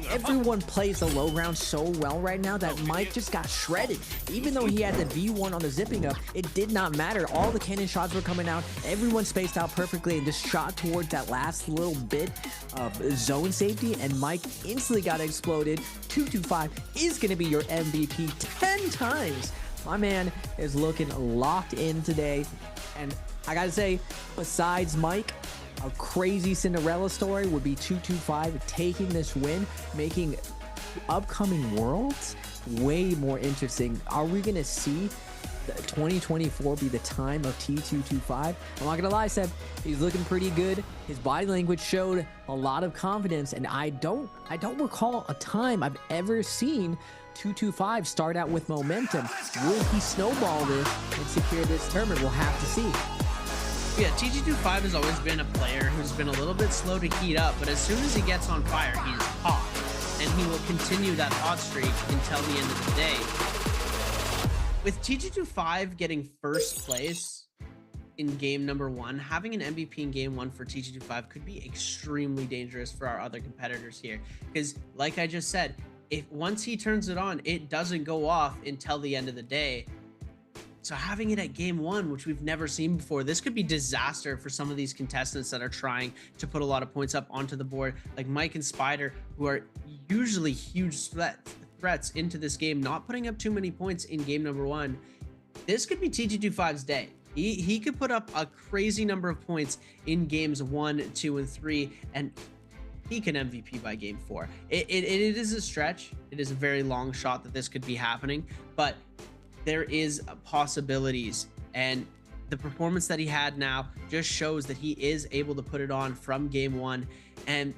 Speaker 17: Everyone plays the low ground so well right now that Mike just got shredded. Even though he had the V1 on the zipping up, it did not matter. All the cannon shots were coming out. Everyone spaced out perfectly and just shot towards that last little bit of zone safety, and Mike instantly got exploded. 225 is going to be your MVP 10 times. My man is looking locked in today. And I gotta say, besides Mike, a crazy Cinderella story would be 225 taking this win, making upcoming worlds way more interesting. Are we gonna see 2024 be the time of T225? I'm not gonna lie, Seb, he's looking pretty good. His body language showed a lot of confidence, and I don't recall a time I've ever seen 225 start out with momentum. Will he snowball this and secure this tournament? We'll have to see.
Speaker 16: Yeah, T225 has always been a player who's been a little bit slow to heat up, but as soon as he gets on fire, he's hot. And he will continue that hot streak until the end of the day. With T225 getting first place in game number 1, having an MVP in game 1 for T225 could be extremely dangerous for our other competitors here. Because like I just said, if once he turns it on, it doesn't go off until the end of the day. So having it at game 1, which we've never seen before, this could be disaster for some of these contestants that are trying to put a lot of points up onto the board, like Mike and Spider, who are usually huge threats into this game, not putting up too many points in game number 1. This could be T225's day. He could put up a crazy number of points in games 1, 2, and 3, and he can MVP by game 4. It is a stretch. It is a very long shot that this could be happening, but there is possibilities, and the performance that he had now just shows that he is able to put it on from game 1, and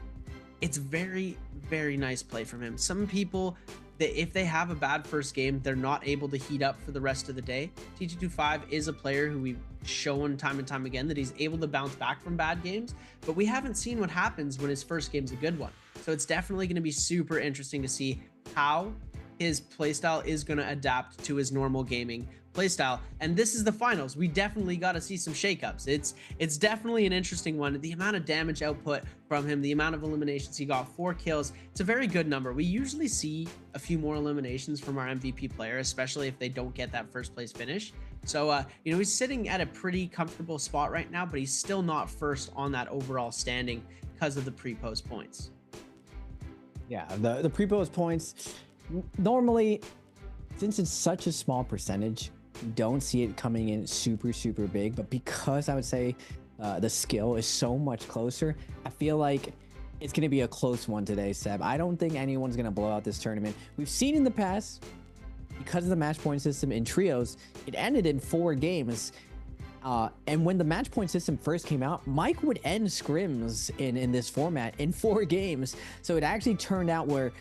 Speaker 16: it's very, very nice play from him. Some people, that if they have a bad first game, they're not able to heat up for the rest of the day. T225 is a player who we've shown time and time again that he's able to bounce back from bad games, but we haven't seen what happens when his first game's a good one. So it's definitely going to be super interesting to see how his playstyle is going to adapt to his normal gaming playstyle. And this is the finals. We definitely got to see some shakeups. It's definitely an interesting one. The amount of damage output from him, the amount of eliminations he got, 4 kills, it's a very good number. We usually see a few more eliminations from our MVP player, especially if they don't get that first place finish. So, you know, he's sitting at a pretty comfortable spot right now, but he's still not first on that overall standing because of the pre-post points.
Speaker 17: Yeah, the pre-post points, normally, since it's such a small percentage, you don't see it coming in super, super big. But because I would say the skill is so much closer, I feel like it's going to be a close one today, Seb. I don't think anyone's going to blow out this tournament. We've seen in the past, because of the match point system in trios, it ended in 4 games. And when the match point system first came out, Mike would end scrims in this format in 4 games. So it actually turned out where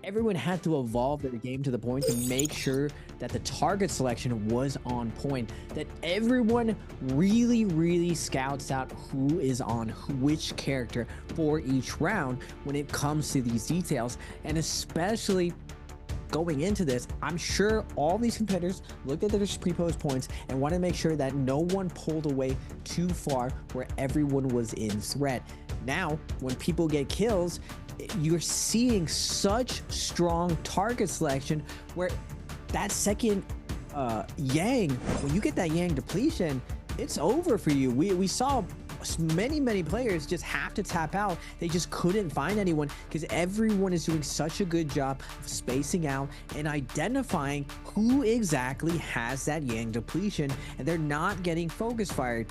Speaker 17: everyone had to evolve their game to the point to make sure that the target selection was on point, that everyone really, really scouts out who is on which character for each round when it comes to these details. And especially going into this, I'm sure all these competitors looked at their pre-post points and wanted to make sure that no one pulled away too far where everyone was in threat. Now, when people get kills, you're seeing such strong target selection where that second Yang, when you get that Yang depletion, it's over for you. We saw many players just have to tap out. They just couldn't find anyone because everyone is doing such a good job of spacing out and identifying who exactly has that Yang depletion, and they're not getting focus fired.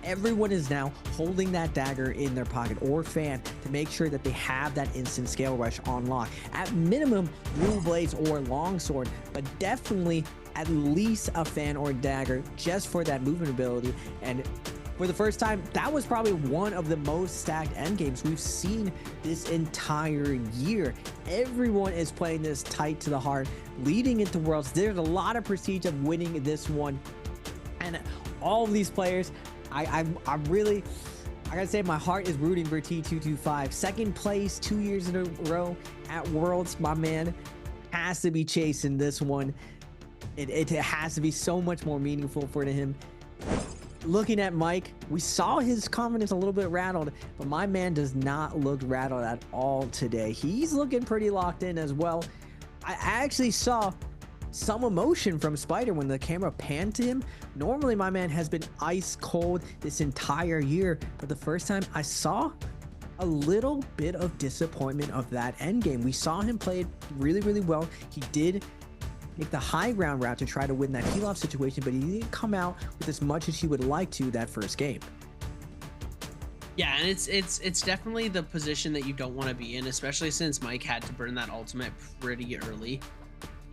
Speaker 17: Everyone is now holding that dagger in their pocket or fan to make sure that they have that instant scale rush on lock. At minimum, blue blades or longsword, but definitely at least a fan or dagger just for that movement ability. And for the first time, that was probably one of the most stacked endgames we've seen this entire year. Everyone is playing this tight to the heart, leading into Worlds. There's a lot of prestige of winning this one. And all of these players, I'm really, I gotta say, my heart is rooting for T225. Second place 2 years in a row at Worlds. My man has to be chasing this one. It has to be so much more meaningful for him. Looking at Mike, we saw his confidence a little bit rattled, but my man does not look rattled at all today. He's looking pretty locked in as well. I actually saw some emotion from Spider when the camera panned to him. Normally my man has been ice cold this entire year, but the first time I saw a little bit of disappointment of that endgame. We saw him play it really well. He did make the high ground route to try to win that heal off situation, but he didn't come out with as much as he would like to that first game.
Speaker 16: Yeah, and it's definitely the position that you don't want to be in, especially since Mike had to burn that ultimate pretty early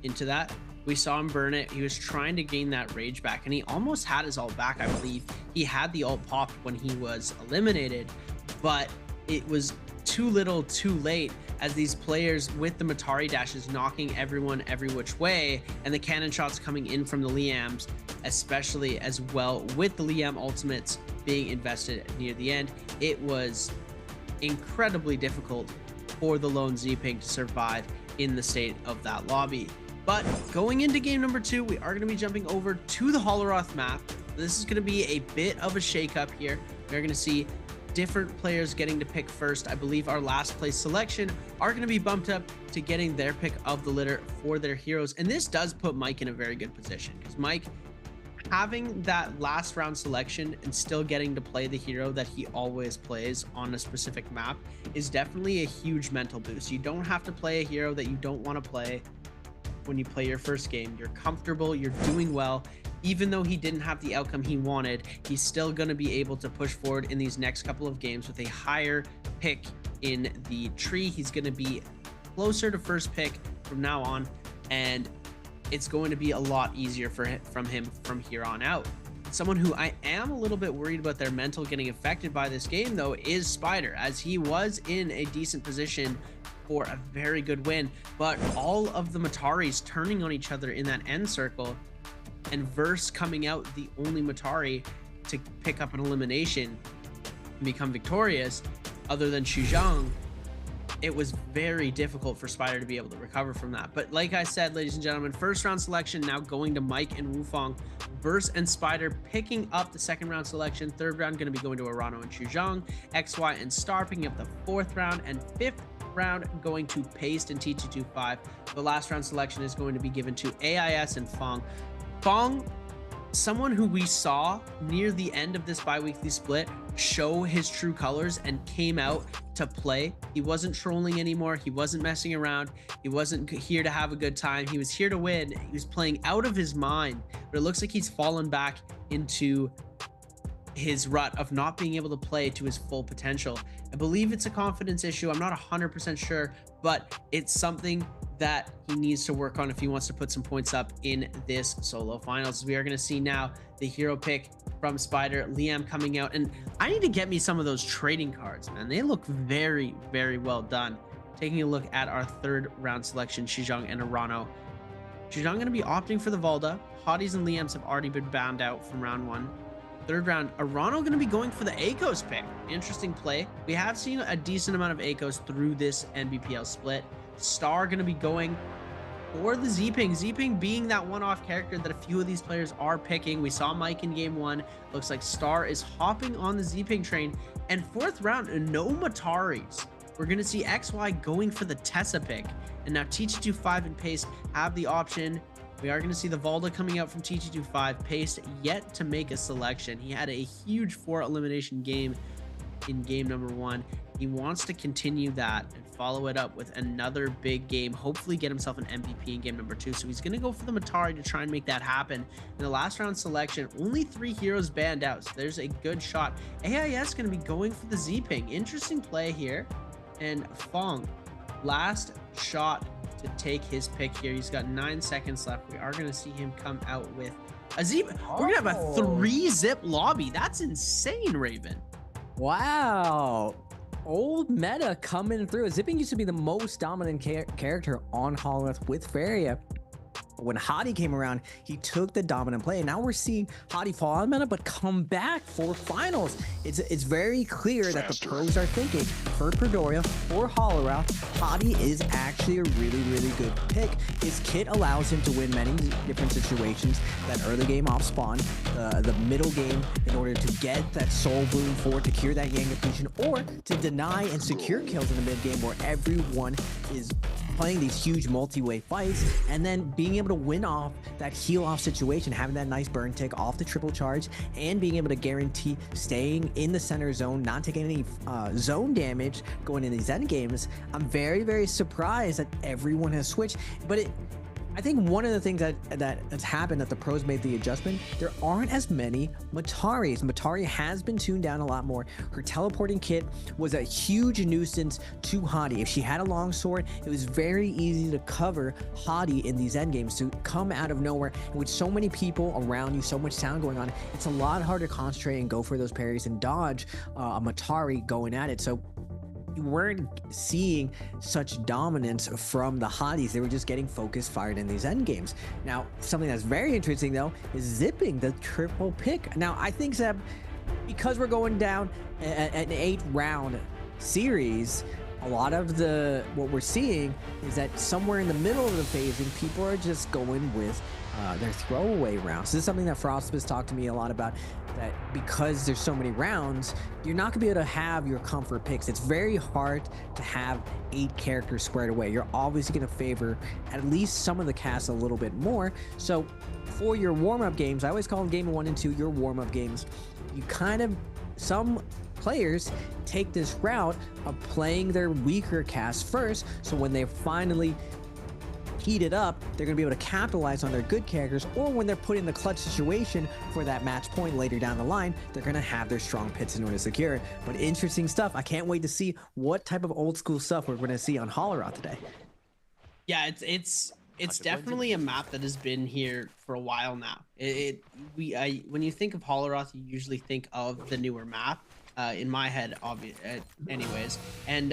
Speaker 16: into that. We saw him burn it. He was trying to gain that rage back, and he almost had his ult back, I believe. He had the ult popped when he was eliminated, but it was too little too late, as these players with the Matari dashes knocking everyone every which way, and the cannon shots coming in from the Liams, especially as well with the Liam ultimates being invested near the end. It was incredibly difficult for the lone Z-Ping to survive in the state of that lobby. But going into game number 2, we are going to be jumping over to the Holoroth map. This is going to be a bit of a shakeup here. We're going to see different players getting to pick first. I believe our last place selection are going to be bumped up to getting their pick of the litter for their heroes. And this does put Mike in a very good position, because Mike, having that last round selection and still getting to play the hero that he always plays on a specific map is definitely a huge mental boost. You don't have to play a hero that you don't want to play when you play your first game. You're comfortable, you're doing well. Even though he didn't have the outcome he wanted, he's still going to be able to push forward in these next couple of games with a higher pick in the tree. He's going to be closer to first pick from now on, and it's going to be a lot easier from him from here on out. Someone who I am a little bit worried about their mental getting affected by this game, though, is Spider, as he was in a decent position for a very good win, but all of the Mataris turning on each other in that end circle, and Verse coming out the only Matari to pick up an elimination and become victorious, other than Xuzhang, it was very difficult for Spider to be able to recover from that. But like I said, ladies and gentlemen, first round selection now going to Mike and Wufong. Verse and Spider picking up the second round selection. Third round going to be going to Arano and Xuzhang. XY and Star picking up the fourth round, and fifth round going to Paste and T225. The last round selection is going to be given to AIS and Fong. Fong, someone who we saw near the end of this bi-weekly split show his true colors and came out to play. He wasn't trolling anymore. He wasn't messing around. He wasn't here to have a good time. He was here to win. He was playing out of his mind, but it looks like he's fallen back into his rut of not being able to play to his full potential. I believe it's a confidence issue. I'm not 100% sure, but it's something that he needs to work on if he wants to put some points up in this solo finals. We are going to see now the hero pick from Spider, Liam coming out, and I need to get me some of those trading cards, man. They look very, very well done. Taking a look at our third round selection, Xuzhang and Arano. Xuzhang going to be opting for the Valda. Hotties and Liams have already been bound out from round one. Third round, Arano going to be going for the Akos pick. Interesting play. We have seen a decent amount of Akos through this NBPL split. Star going to be going for the Z-Ping. Z-Ping being that one-off character that a few of these players are picking. We saw Mike in game one. Looks like Star is hopping on the Z-Ping train. And fourth round, no Mataris. We're going to see XY going for the Tessa pick. And now T225 and Paste have the option. We are going to see the Valda coming out from T225. Paste yet to make a selection. He had a huge 4 elimination game in game number one. He wants to continue that and follow it up with another big game, hopefully get himself an MVP in game number 2. So he's going to go for the Matari to try and make that happen. In the last round selection, only 3 heroes banned out, so there's a good shot. AIS going to be going for the Z-Ping. Interesting play here. And Fong, last shot to take his pick here. He's got 9 seconds left. We are going to see him come out with a Z. We're going to have a 3-zip lobby. That's insane, Raven.
Speaker 17: Wow. Old meta coming through. Z-Ping used to be the most dominant character on Hollow Earth with Feria. When Hottie came around, he took the dominant play, and now we're seeing Hottie fall out of meta but come back for finals. It's very clear that the pros are thinking for Predoria or Hollow Earth, Hottie is actually a really, really good pick. His kit allows him to win many different situations. That early game off spawn, the middle game in order to get that soul boon for to cure that Yang depletion, or to deny and secure kills in the mid game where everyone is playing these huge multi-way fights, and then being able to win off that heal off situation, having that nice burn tick off the triple charge, and being able to guarantee staying in the center zone, not taking any zone damage going in these end games. I'm very, very surprised that everyone has switched, but I think one of the things that's happened that the pros made the adjustment, there aren't as many Mataris. Matari has been tuned down a lot more. Her teleporting kit was a huge nuisance to Hottie. If she had a long sword, it was very easy to cover Hottie in these end games. To come out of nowhere, and with so many people around you, so much sound going on, it's a lot harder to concentrate and go for those parries and dodge a Matari going at it. So you weren't seeing such dominance from the Hotties. They were just getting focused fired in these end games. Now, something that's very interesting though is zipping the triple pick. Now, I think that because we're going down an 8-round series, a lot of what we're seeing is that somewhere in the middle of the phasing, people are just going with their throwaway rounds. This is something that Frostbus talked to me a lot about, that because there's so many rounds, you're not gonna be able to have your comfort picks. It's very hard to have 8 characters squared away. You're obviously gonna favor at least some of the cast a little bit more. So for your warm-up games, I always call them game 1 and 2 your warm-up games. You some players take this route of playing their weaker cast first, so when they finally heated up, they're going to be able to capitalize on their good characters, or when they're put in the clutch situation for that match point later down the line, they're going to have their strong pits in order to secure it. But interesting stuff. I can't wait to see what type of old school stuff we're going to see on Holleroth today.
Speaker 16: Yeah, it's definitely a map that has been here for a while now. When you think of Holleroth, you usually think of the newer map. In my head, anyways, and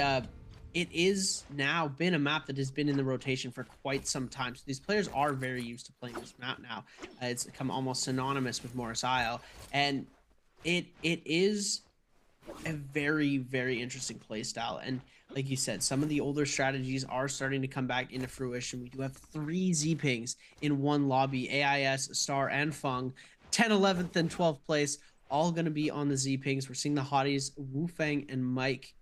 Speaker 16: it is now been a map that has been in the rotation for quite some time. So these players are very used to playing this map now. It's become almost synonymous with Morris Isle, and it is a very, very interesting play style. And like you said, some of the older strategies are starting to come back into fruition. We do have 3 Z-Pings in one lobby: AIS, Star, and Fung, 10th, 11th, and 12th place, all going to be on the Z-Pings. We're seeing the hotties, Wufang and Mike,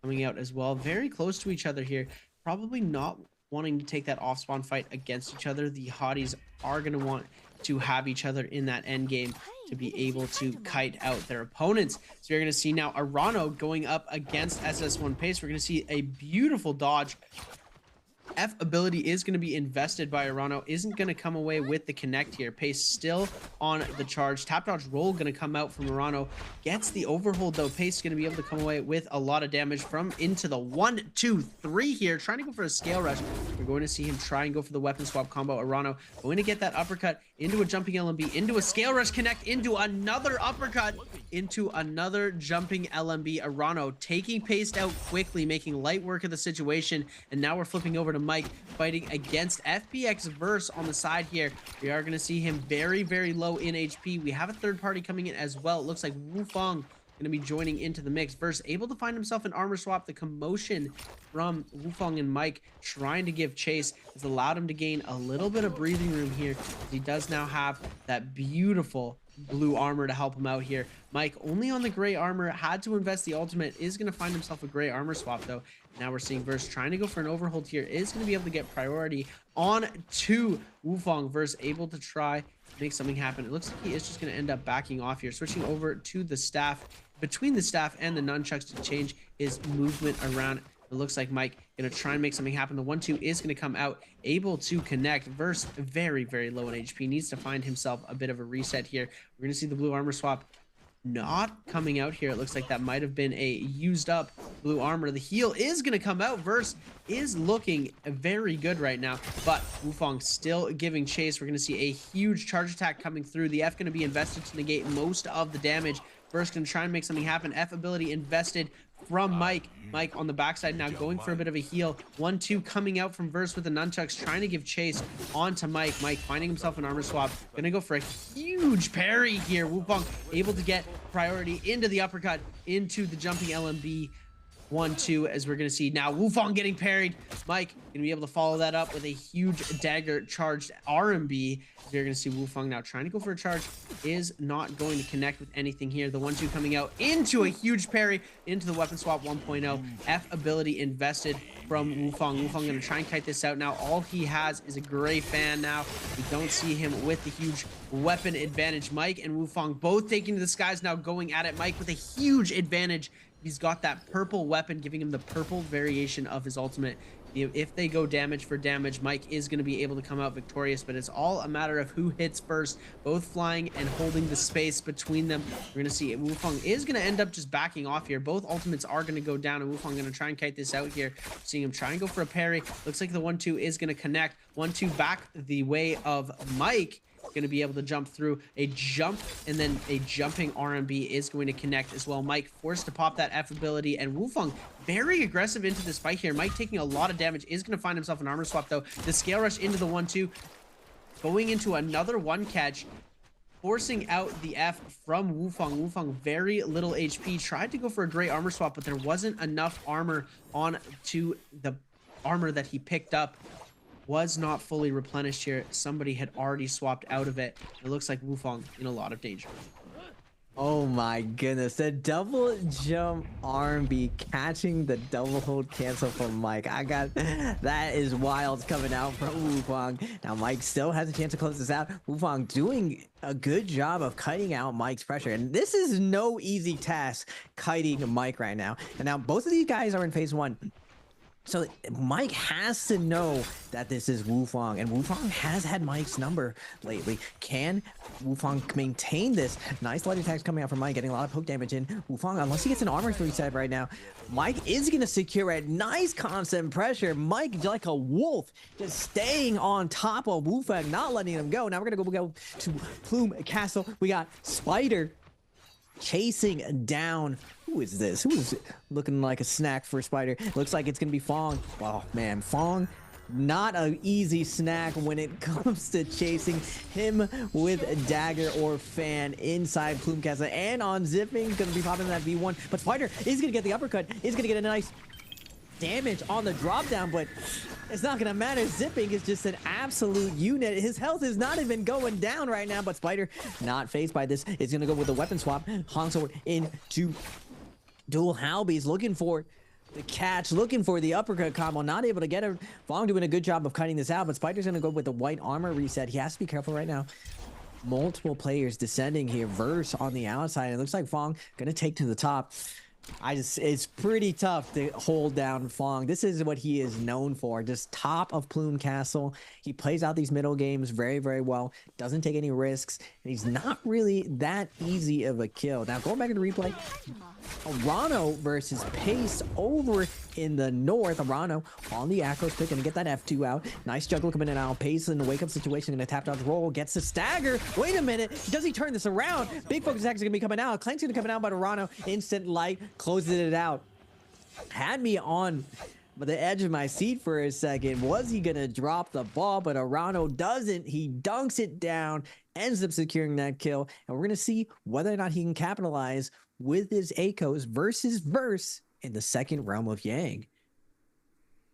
Speaker 16: coming out as well. Very close to each other here. Probably not wanting to take that off-spawn fight against each other. The hotties are going to want to have each other in that end game to be able to kite out their opponents. So you're going to see now Arano going up against SS1 Pace. We're going to see a beautiful dodge. F ability is going to be invested by Arano. Isn't going to come away with the connect here. Pace still on the charge. Tap dodge roll going to come out from Arano. Gets the overhold though. Pace is going to be able to come away with a lot of damage from into the 1, 2, 3 here. Trying to go for a scale rush. We're going to see him try and go for the weapon swap combo. Arano going to get that uppercut into a jumping LMB, into a scale rush connect, into another uppercut, into another jumping LMB. Arano taking Pace out quickly, making light work of the situation. And now we're flipping over to Mike, fighting against FPX Verse on the side here. We are going to see him very, very low in HP. We have a third party coming in as well. It looks like Wufang going to be joining into the mix. Verse able to find himself an armor swap. The commotion from Wufang and Mike trying to give chase has allowed him to gain a little bit of breathing room here. He does now have that beautiful blue armor to help him out here. Mike only on the gray armor, had to invest the ultimate, is going to find himself a gray armor swap though. Now we're seeing Verse trying to go for an overhold here, is going to be able to get priority on to Wufang. Verse able to try to make something happen. It looks like he is just going to end up backing off here, switching over to the staff, between the staff and the nunchucks to change his movement around. It looks like Mike going to try and make something happen. The 1-2 is going to come out, able to connect. Verse very, very low in HP, needs to find himself a bit of a reset here. We're going to see the blue armor swap not coming out here. It looks like that might have been a used up blue armor. The heal is going to come out. Verse is looking very good right now, but Wufang still giving chase. We're going to see a huge charge attack coming through. The F going to be invested to negate most of the damage. Verse going to try and make something happen. F ability invested from Mike. Mike on the backside now going for a bit of a heal. 1-2 coming out from Verse with the nunchucks, trying to give chase onto Mike. Mike finding himself an armor swap. Gonna go for a huge parry here. Wufang able to get priority into the uppercut, into the jumping LMB. 1-2 as we're going to see now Wufang getting parried. Mike going to be able to follow that up with a huge dagger charged RMB. You're going to see Wufang now trying to go for a charge, is not going to connect with anything here. The 1-2 coming out into a huge parry into the weapon swap 1.0. F ability invested from Wufang. Wufang going to try and kite this out now. All he has is a gray fan now. We don't see him with the huge weapon advantage. Mike and Wufang both taking to the skies now, going at it. Mike with a huge advantage. He's got that purple weapon, giving him the purple variation of his ultimate. If they go damage for damage, Mike is going to be able to come out victorious, but it's all a matter of who hits first, both flying and holding the space between them. We're going to see Wufang is going to end up just backing off here. Both ultimates are going to go down, and Wufang going to try and kite this out here. Seeing him try and go for a parry. Looks like the 1-2 is going to connect. 1-2 back the way of Mike. Going to be able to jump through a jump, and then a jumping RMB is going to connect as well. Mike forced to pop that F ability, and Wufang very aggressive into this fight here. Mike taking a lot of damage, is going to find himself an armor swap though. The scale rush into the 1-2, going into another one catch, forcing out the F from Wufang. Wufang very little HP, tried to go for a gray armor swap, but there wasn't enough armor on to the armor that he picked up. Was not fully replenished here. Somebody had already swapped out of it. It looks like Wufang in a lot of danger.
Speaker 17: Oh my goodness, the double jump RMB catching the double hold cancel from Mike. That is wild coming out from Wufang. Now Mike still has a chance to close this out. Wufang doing a good job of kiting out Mike's pressure, and this is no easy task, kiting Mike right now. And now both of these guys are in phase 1. So Mike has to know that this is Wufang, and Wufang has had Mike's number lately. Can Wufang maintain this? Nice light attacks coming out from Mike, getting a lot of poke damage in. Wufang, unless he gets an armor reset right now, Mike is going to secure it. Nice constant pressure. Mike, like a wolf, just staying on top of Wufang, not letting him go. Now we're going to go to Plume Castle. We got Spider chasing down. Who is this? Who is looking like a snack for Spider? Looks like it's gonna be Fong. Oh man, Fong, not an easy snack when it comes to chasing him with a dagger or fan inside Plume Castle. And on zipping, gonna be popping that V1. But Spider is gonna get the uppercut, is gonna get a nice damage on the drop down, but it's not gonna matter. Zipping is just an absolute unit. His health is not even going down right now, but Spider not phased by this. Is gonna go with the weapon swap. Hong Sword into dual Halbies, looking for the catch, looking for the uppercut combo, not able to get her. Fong doing a good job of cutting this out, but Spider's gonna go with the white armor reset. He has to be careful right now. Multiple players descending here. Verse on the outside. It looks like Fong gonna take to the top. It's pretty tough to hold down Fong. This is what he is known for, just top of Plume Castle. He plays out these middle games very, very well, doesn't take any risks, and he's not really that easy of a kill. Now, going back to the replay, Arano versus Pace over in the north. Arano on the Akros pick, gonna get that F2 out. Nice juggle coming in now. Pace in the wake-up situation, gonna tap dodge roll, gets the stagger. Wait a minute, does he turn this around? Big focus attack is gonna be coming out. Clank's gonna come out, but Arano, instant light, closes it out. Had me on the edge of my seat for a second. Was he gonna drop the ball? But Arano doesn't. He dunks it down, ends up securing that kill, and we're gonna see whether or not he can capitalize with his Akos versus Verse in the second realm of Yang.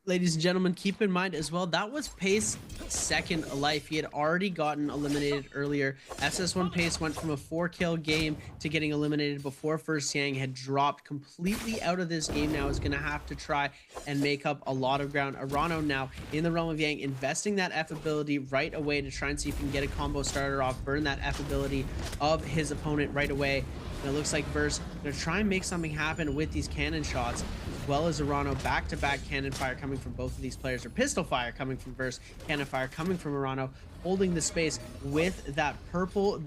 Speaker 16: Ladies and gentlemen, keep in mind as well, that was Pace's second life. He had already gotten eliminated earlier. SS1 Pace went from a 4-kill game to getting eliminated before First Yang had dropped completely out of this game. Now is going to have to try and make up a lot of ground. Arano now in the realm of Yang, investing that F ability right away to try and see if he can get a combo started off, burn that F ability of his opponent right away. And it looks like Verse going to try and make something happen with these cannon shots, as well as Arano. Back-to-back cannon fire coming from both of these players, or pistol fire coming from Verse, cannon fire coming from Arano, holding the space with that purple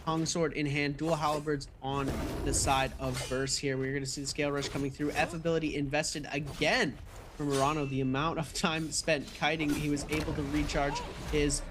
Speaker 16: Hong Sword in hand. Dual halberds on the side of Verse here. We're going to see the scale rush coming through. F ability invested again from Arano. The amount of time spent kiting, he was able to recharge his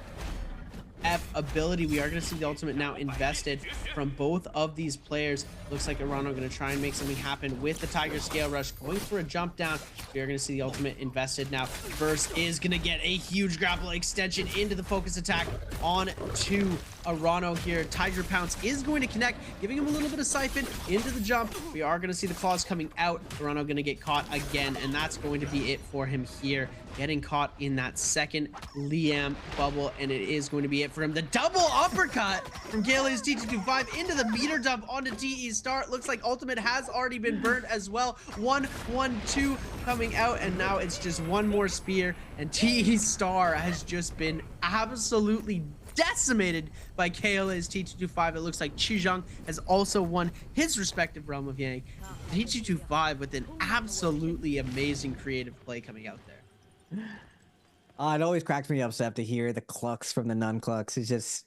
Speaker 16: F ability. We are going to see the ultimate now invested from both of these players. Looks like Arano going to try and make something happen with the Tiger Scale Rush, going for a jump down. We are going to see the ultimate invested now. Verse is going to get a huge grapple extension into the focus attack on to Arano here. Tiger Pounce is going to connect, giving him a little bit of siphon into the jump. We are going to see the claws coming out. Arano going to get caught again, and that's going to be it for him here. Getting caught in that second Liam bubble, and it is going to be it for him. The double uppercut from KLA's T225 into the meter dump onto TE Star. Looks like ultimate has already been burnt as well. 1-1-2 coming out, and now it's just one more spear, and TE Star has just been absolutely decimated by KLA's T225. It looks like Chizhang has also won his respective realm of Yang. T225 with an absolutely amazing creative play coming out there.
Speaker 17: It always cracks me up, Seth, to hear the clucks from the non-clucks. It's just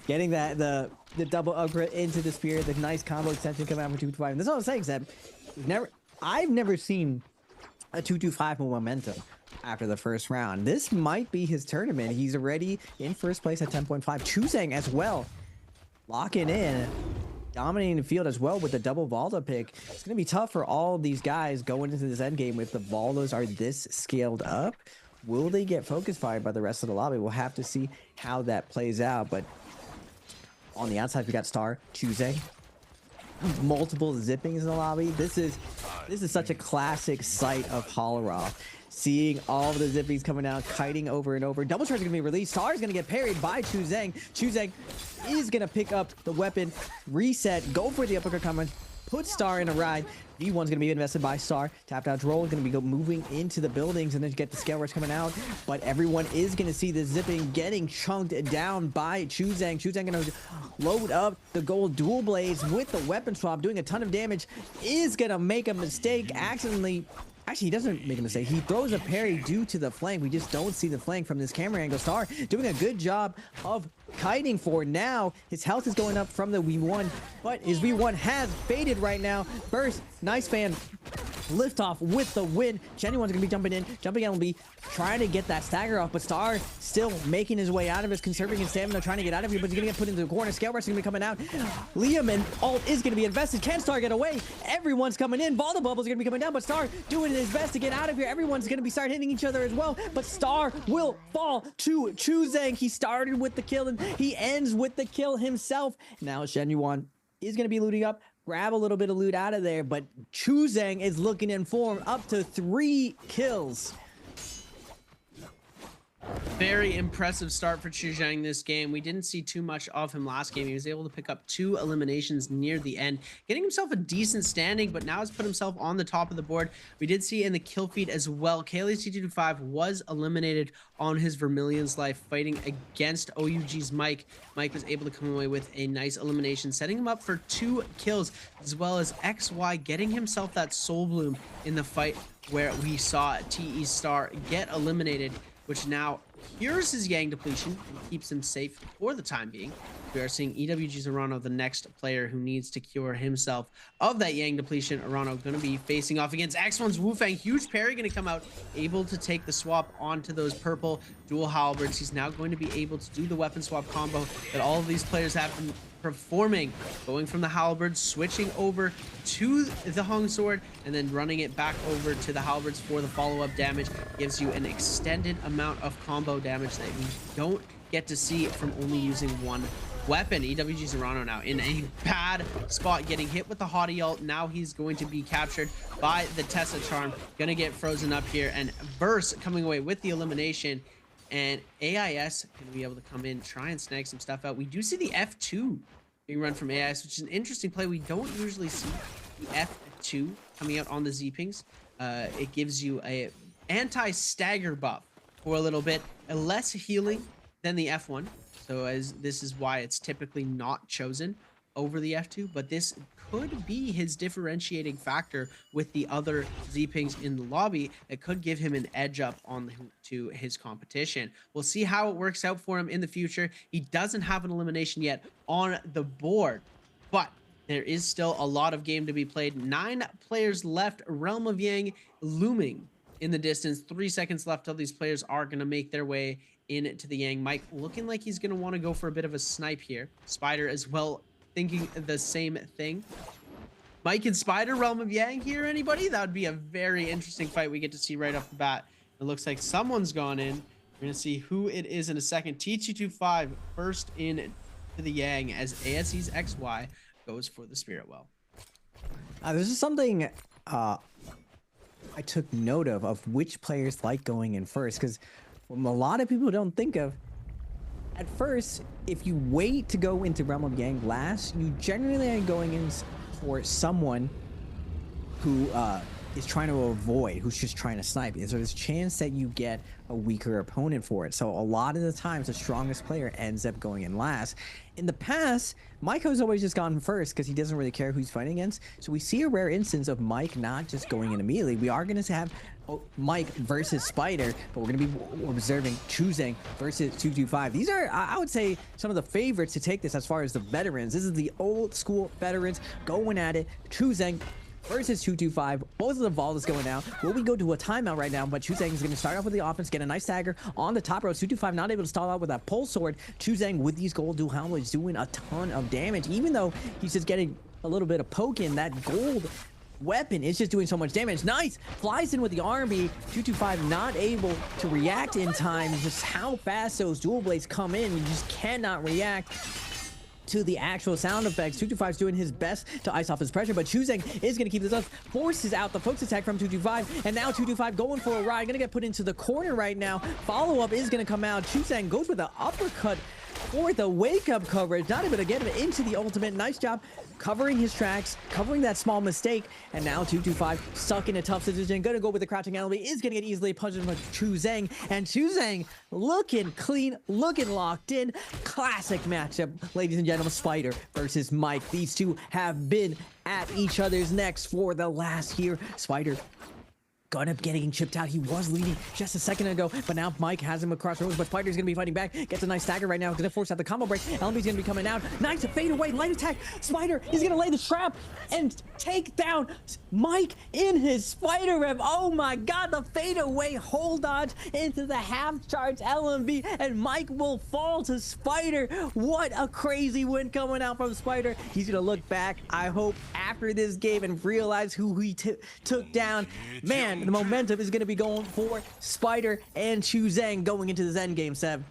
Speaker 17: getting that the double upgrade into the spear, the nice combo extension coming out from 225. And that's all I'm saying, Seth. I've never seen a 225 with momentum after the first round. This might be his tournament. He's already in first place at 10.5. Chuzang as well, locking in, dominating the field as well with the double Valda pick. It's going to be tough for all of these guys going into this endgame if the Valdas are this scaled up. Will they get focus fired by the rest of the lobby? We'll have to see how that plays out. But on the outside, we got Star, Chuzang, multiple zippings in the lobby. This is such a classic sight of Holoroth. Seeing all of the zippies coming out, kiting over and over. Double charge is going to be released. Star is going to get parried by Chuzang. Chuzang is going to pick up the weapon, reset, go for the uppercut coming, put Star in a ride. V1's going to be invested by Star. Tap dodge roll is going to be moving into the buildings and then get the scale rush coming out. But everyone is going to see the zipping getting chunked down by Chuzang. Chuzang going to load up the gold dual blades with the weapon swap, doing a ton of damage. Is going to make a mistake, accidentally Actually, he doesn't make a mistake. He throws a parry due to the flank. We just don't see the flank from this camera angle. Star doing a good job of kiting for now. His health is going up from the V1, but his V1 has faded right now. Burst, nice fan. Liftoff with the win. Genuine's gonna be jumping in. Jumping in will be trying to get that stagger off, but Star still making his way out of it, conserving his stamina, trying to get out of here, but he's gonna get put into the corner. Scale Rush is gonna be coming out. Liam and ult is gonna be invested. Can Star get away? Everyone's coming in. Volta Bubble's gonna be coming down, but Star doing his best to get out of here. Everyone's gonna be start hitting each other as well, but Star will fall to Chuzang. He started with the kill and he ends with the kill himself. Now Genuine is gonna be looting up. Grab a little bit of loot out of there, but Chuzang is looking in form, up to 3 kills.
Speaker 16: Very impressive start for Chuzang this game. We didn't see too much of him last game. He was able to pick up 2 eliminations near the end, getting himself a decent standing, but now has put himself on the top of the board. We did see in the kill feed as well, Kaylee C225 was eliminated on his Vermilion's life, fighting against OUG's Mike. Mike was able to come away with a nice elimination, setting him up for 2 kills, as well as XY getting himself that Soul Bloom in the fight where we saw TE Star get eliminated, which now cures his Yang depletion and keeps him safe for the time being. We are seeing EWG's Arano, the next player who needs to cure himself of that Yang depletion. Arano going to be facing off against X1's Wufang. Huge parry going to come out, able to take the swap onto those purple dual halberds. He's now going to be able to do the weapon swap combo that all of these players have been performing, going from the halberds, switching over to the hung sword, and then running it back over to the halberds for the follow-up damage. Gives you an extended amount of combo damage that we don't get to see from only using one weapon. EWG's Arano now in a bad spot, getting hit with the Haughty ult. Now he's going to be captured by the Tessa Charm, gonna get frozen up here, and Verse coming away with the elimination. And AIS going to be able to come in, try and snag some stuff out. We do see the F2 being run from AIS, which is an interesting play. We don't usually see the F2 coming out on the Z-Pings. It gives you a anti-stagger buff for a little bit, a less healing than the F1. So as this is why it's typically not chosen over the F2, but this could be his differentiating factor with the other Z-Pings in the lobby. It could give him an edge up on to his competition. We'll see how it works out for him in the future. He doesn't have an elimination yet on the board, but there is still a lot of game to be played. 9 players left. Realm of Yang looming in the distance. 3 seconds left till these players are going to make their way into the Yang. Mike looking like he's going to want to go for a bit of a snipe here. Spider as well, thinking the same thing. Mike and Spider, Realm of Yang here, anybody? That would be a very interesting fight we get to see right off the bat. It looks like someone's gone in. We're going to see who it is in a second. T225 first in to the Yang as ASE's XY goes for the Spirit Well.
Speaker 17: This is something I took note of which players like going in first, because a lot of people don't think of. At first, if you wait to go into Realm of Yang last, you generally are going in for someone who is trying to avoid, who's just trying to snipe. And so there's a chance that you get a weaker opponent for it. So a lot of the times, the strongest player ends up going in last. In the past, Mike has always just gone first because he doesn't really care who he's fighting against. So we see a rare instance of Mike not just going in immediately. We are going to have Mike versus Spider, but we're going to be observing Chuzang versus 225. These are, I would say, some of the favorites to take this as far as the veterans. This is the old school veterans going at it. Chuzang versus 225. Both of the Voltas going out. Will we go to a timeout right now? But Chuzang is going to start off with the offense, get a nice stagger on the top row. 225 not able to stall out with that pole sword. Chuzang with these gold dual helmets doing a ton of damage, even though he's just getting a little bit of poke in. That gold weapon is just doing so much damage. Nice! Flies in with the RB. 225 not able to react in time. Just how fast those dual blades come in. You just cannot react to the actual sound effects. 225's doing his best to ice off his pressure, but Chuzang is going to keep this up. Forces out the focus attack from 225, and now 225 going for a ride. Going to get put into the corner right now. Follow-up is going to come out. Chuzang goes with an uppercut for the wake-up coverage. Not able to get him into the ultimate. Nice job covering his tracks, covering that small mistake, and now 225 stuck in a tough position. Gonna go with the crouching enemy, is gonna get easily punched by Chuzang, and Chuzang looking clean, looking locked in. Classic matchup, ladies and gentlemen. Spider versus Mike. These two have been at each other's necks for the last year. Spider gonna up getting chipped out. He was leading just a second ago, but now Mike has him across rows, but Spider's gonna be fighting back. Gets a nice stagger right now, gonna force out the combo break. LB's gonna be coming out. Nice fade away, light attack. Spider is gonna lay the trap and take down Mike in his Spider Rev. Oh my god, the fade away hold dodge into the half charge LMB, and Mike will fall to Spider. What a crazy win coming out from Spider. He's gonna look back, I hope, after this game and realize who he took down. Man, the momentum is gonna be going for Spider and Chu Zhang going into this end game, Seb.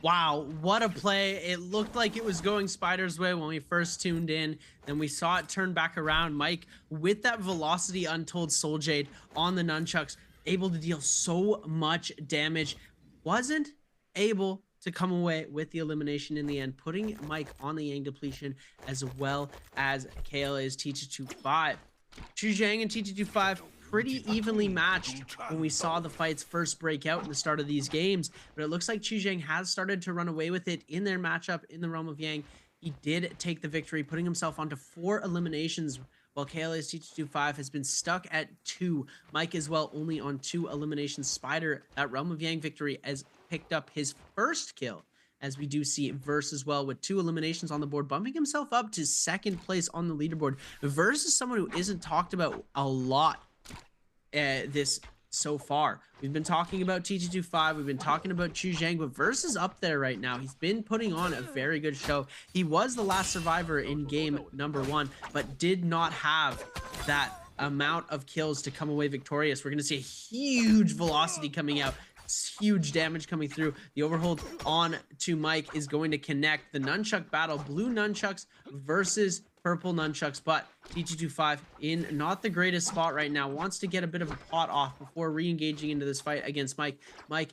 Speaker 16: Wow, what a play. It looked like it was going Spider's way when we first tuned in. Then we saw it turn back around. Mike, with that velocity untold Soul Jade on the nunchucks, able to deal so much damage, wasn't able to come away with the elimination in the end, putting Mike on the Yang depletion as well as KLA's T225. Chu Zhang and T225 pretty evenly matched when we saw the fights first break out in the start of these games, but it looks like Chu Zhang has started to run away with it in their matchup in the Realm of Yang. He did take the victory, putting himself onto 4 eliminations, while KLA's T225 has been stuck at 2. Mike as well, only on 2 eliminations. Spider, that Realm of Yang victory, has picked up his first kill, as we do see Verse as well with 2 eliminations on the board, bumping himself up to 2nd place on the leaderboard. Verse is someone who isn't talked about a lot this so far. We've been talking about T225, we've been talking about Chu Zhang, but Verse is up there right now. He's been putting on a very good show. He was the last survivor in game number 1, but did not have that amount of kills to come away victorious. We're going to see a huge velocity coming out. Huge damage coming through. The overhold on to Mike is going to connect. The nunchuck battle, blue nunchucks versus purple nunchucks, but T225 in not the greatest spot right now. Wants to get a bit of a pot off before re-engaging into this fight against Mike. Mike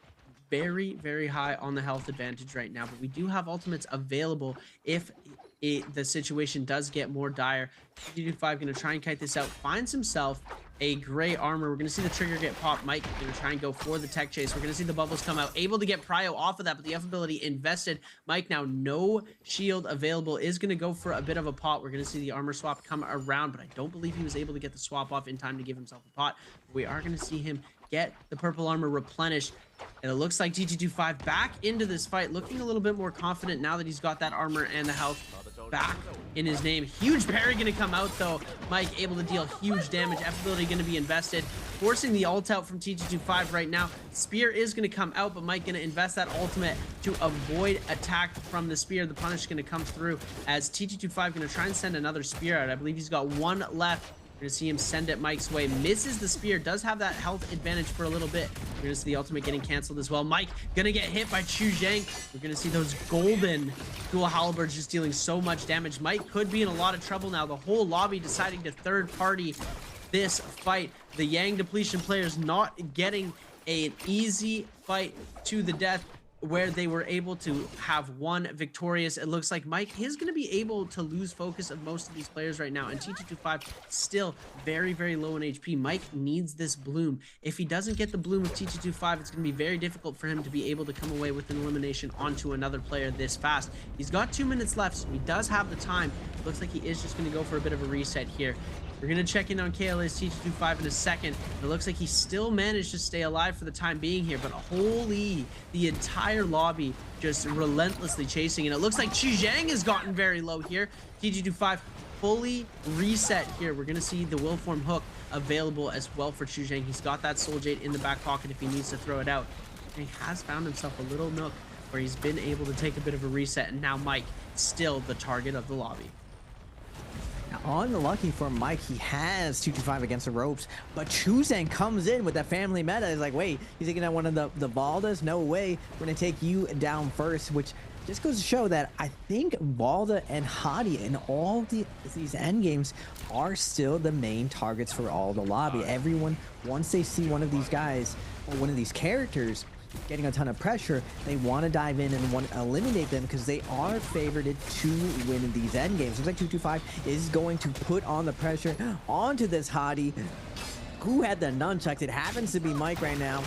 Speaker 16: very, very high on the health advantage right now, but we do have ultimates available if the situation does get more dire. T225 going to try and kite this out. Finds himself a gray armor. We're going to see the trigger get popped. Mike going to try and go for the tech chase. We're going to see the bubbles come out. Able to get Prio off of that, but the F ability invested. Mike now no shield available. Is going to go for a bit of a pot. We're going to see the armor swap come around, but I don't believe he was able to get the swap off in time to give himself a pot. We are going to see him get the purple armor replenished. And it looks like T225 back into this fight, looking a little bit more confident now that he's got that armor and the health back in his name. Huge parry going to come out though. Mike able to deal huge damage. F ability going to be invested, forcing the ult out from T225 right now. Spear is going to come out, but Mike going to invest that ultimate to avoid attack from the spear. The punish is going to come through as T225 going to try and send another spear out. I believe he's got 1 left. We're going to see him send it Mike's way. Misses the spear. Does have that health advantage for a little bit. We're going to see the ultimate getting canceled as well. Mike going to get hit by Chu Zhang. We're going to see those golden dual halberds just dealing so much damage. Mike could be in a lot of trouble now. The whole lobby deciding to third party this fight. The Yang depletion players not getting an easy fight to the death, where they were able to have 1 victorious. It looks like Mike is going to be able to lose focus of most of these players right now, and T225 still very, very low in HP. Mike needs this bloom. If he doesn't get the bloom with T225, it's going to be very difficult for him to be able to come away with an elimination onto another player this fast. He's got 2 minutes left, so he does have the time. Looks like he is just going to go for a bit of a reset here. We're going to check in on KLA's T225 in a second. It looks like he still managed to stay alive for the time being here, but holy, the entire lobby just relentlessly chasing. And it looks like Chu Zhang has gotten very low here. T225 fully reset here. We're going to see the will form hook available as well for Chu Zhang. He's got that Soul Jade in the back pocket if he needs to throw it out. And he has found himself a little nook where he's been able to take a bit of a reset. And now Mike, still the target of the lobby.
Speaker 17: Unlucky for Mike, he has 2-5 against the ropes, but Chu Zhang comes in with that family meta. He's like, wait, he's taking out one of the Valdas? No way, we're gonna take you down first, which just goes to show that I think Valda and Hadi and all these end games are still the main targets for all the lobby. Everyone, once they see one of these guys or one of these characters getting a ton of pressure, they want to dive in and want to eliminate them because they are favored to win these end games. Looks like 2-5 is going to put on the pressure onto this Hadi, who had the nunchucks. It happens to be Mike right now.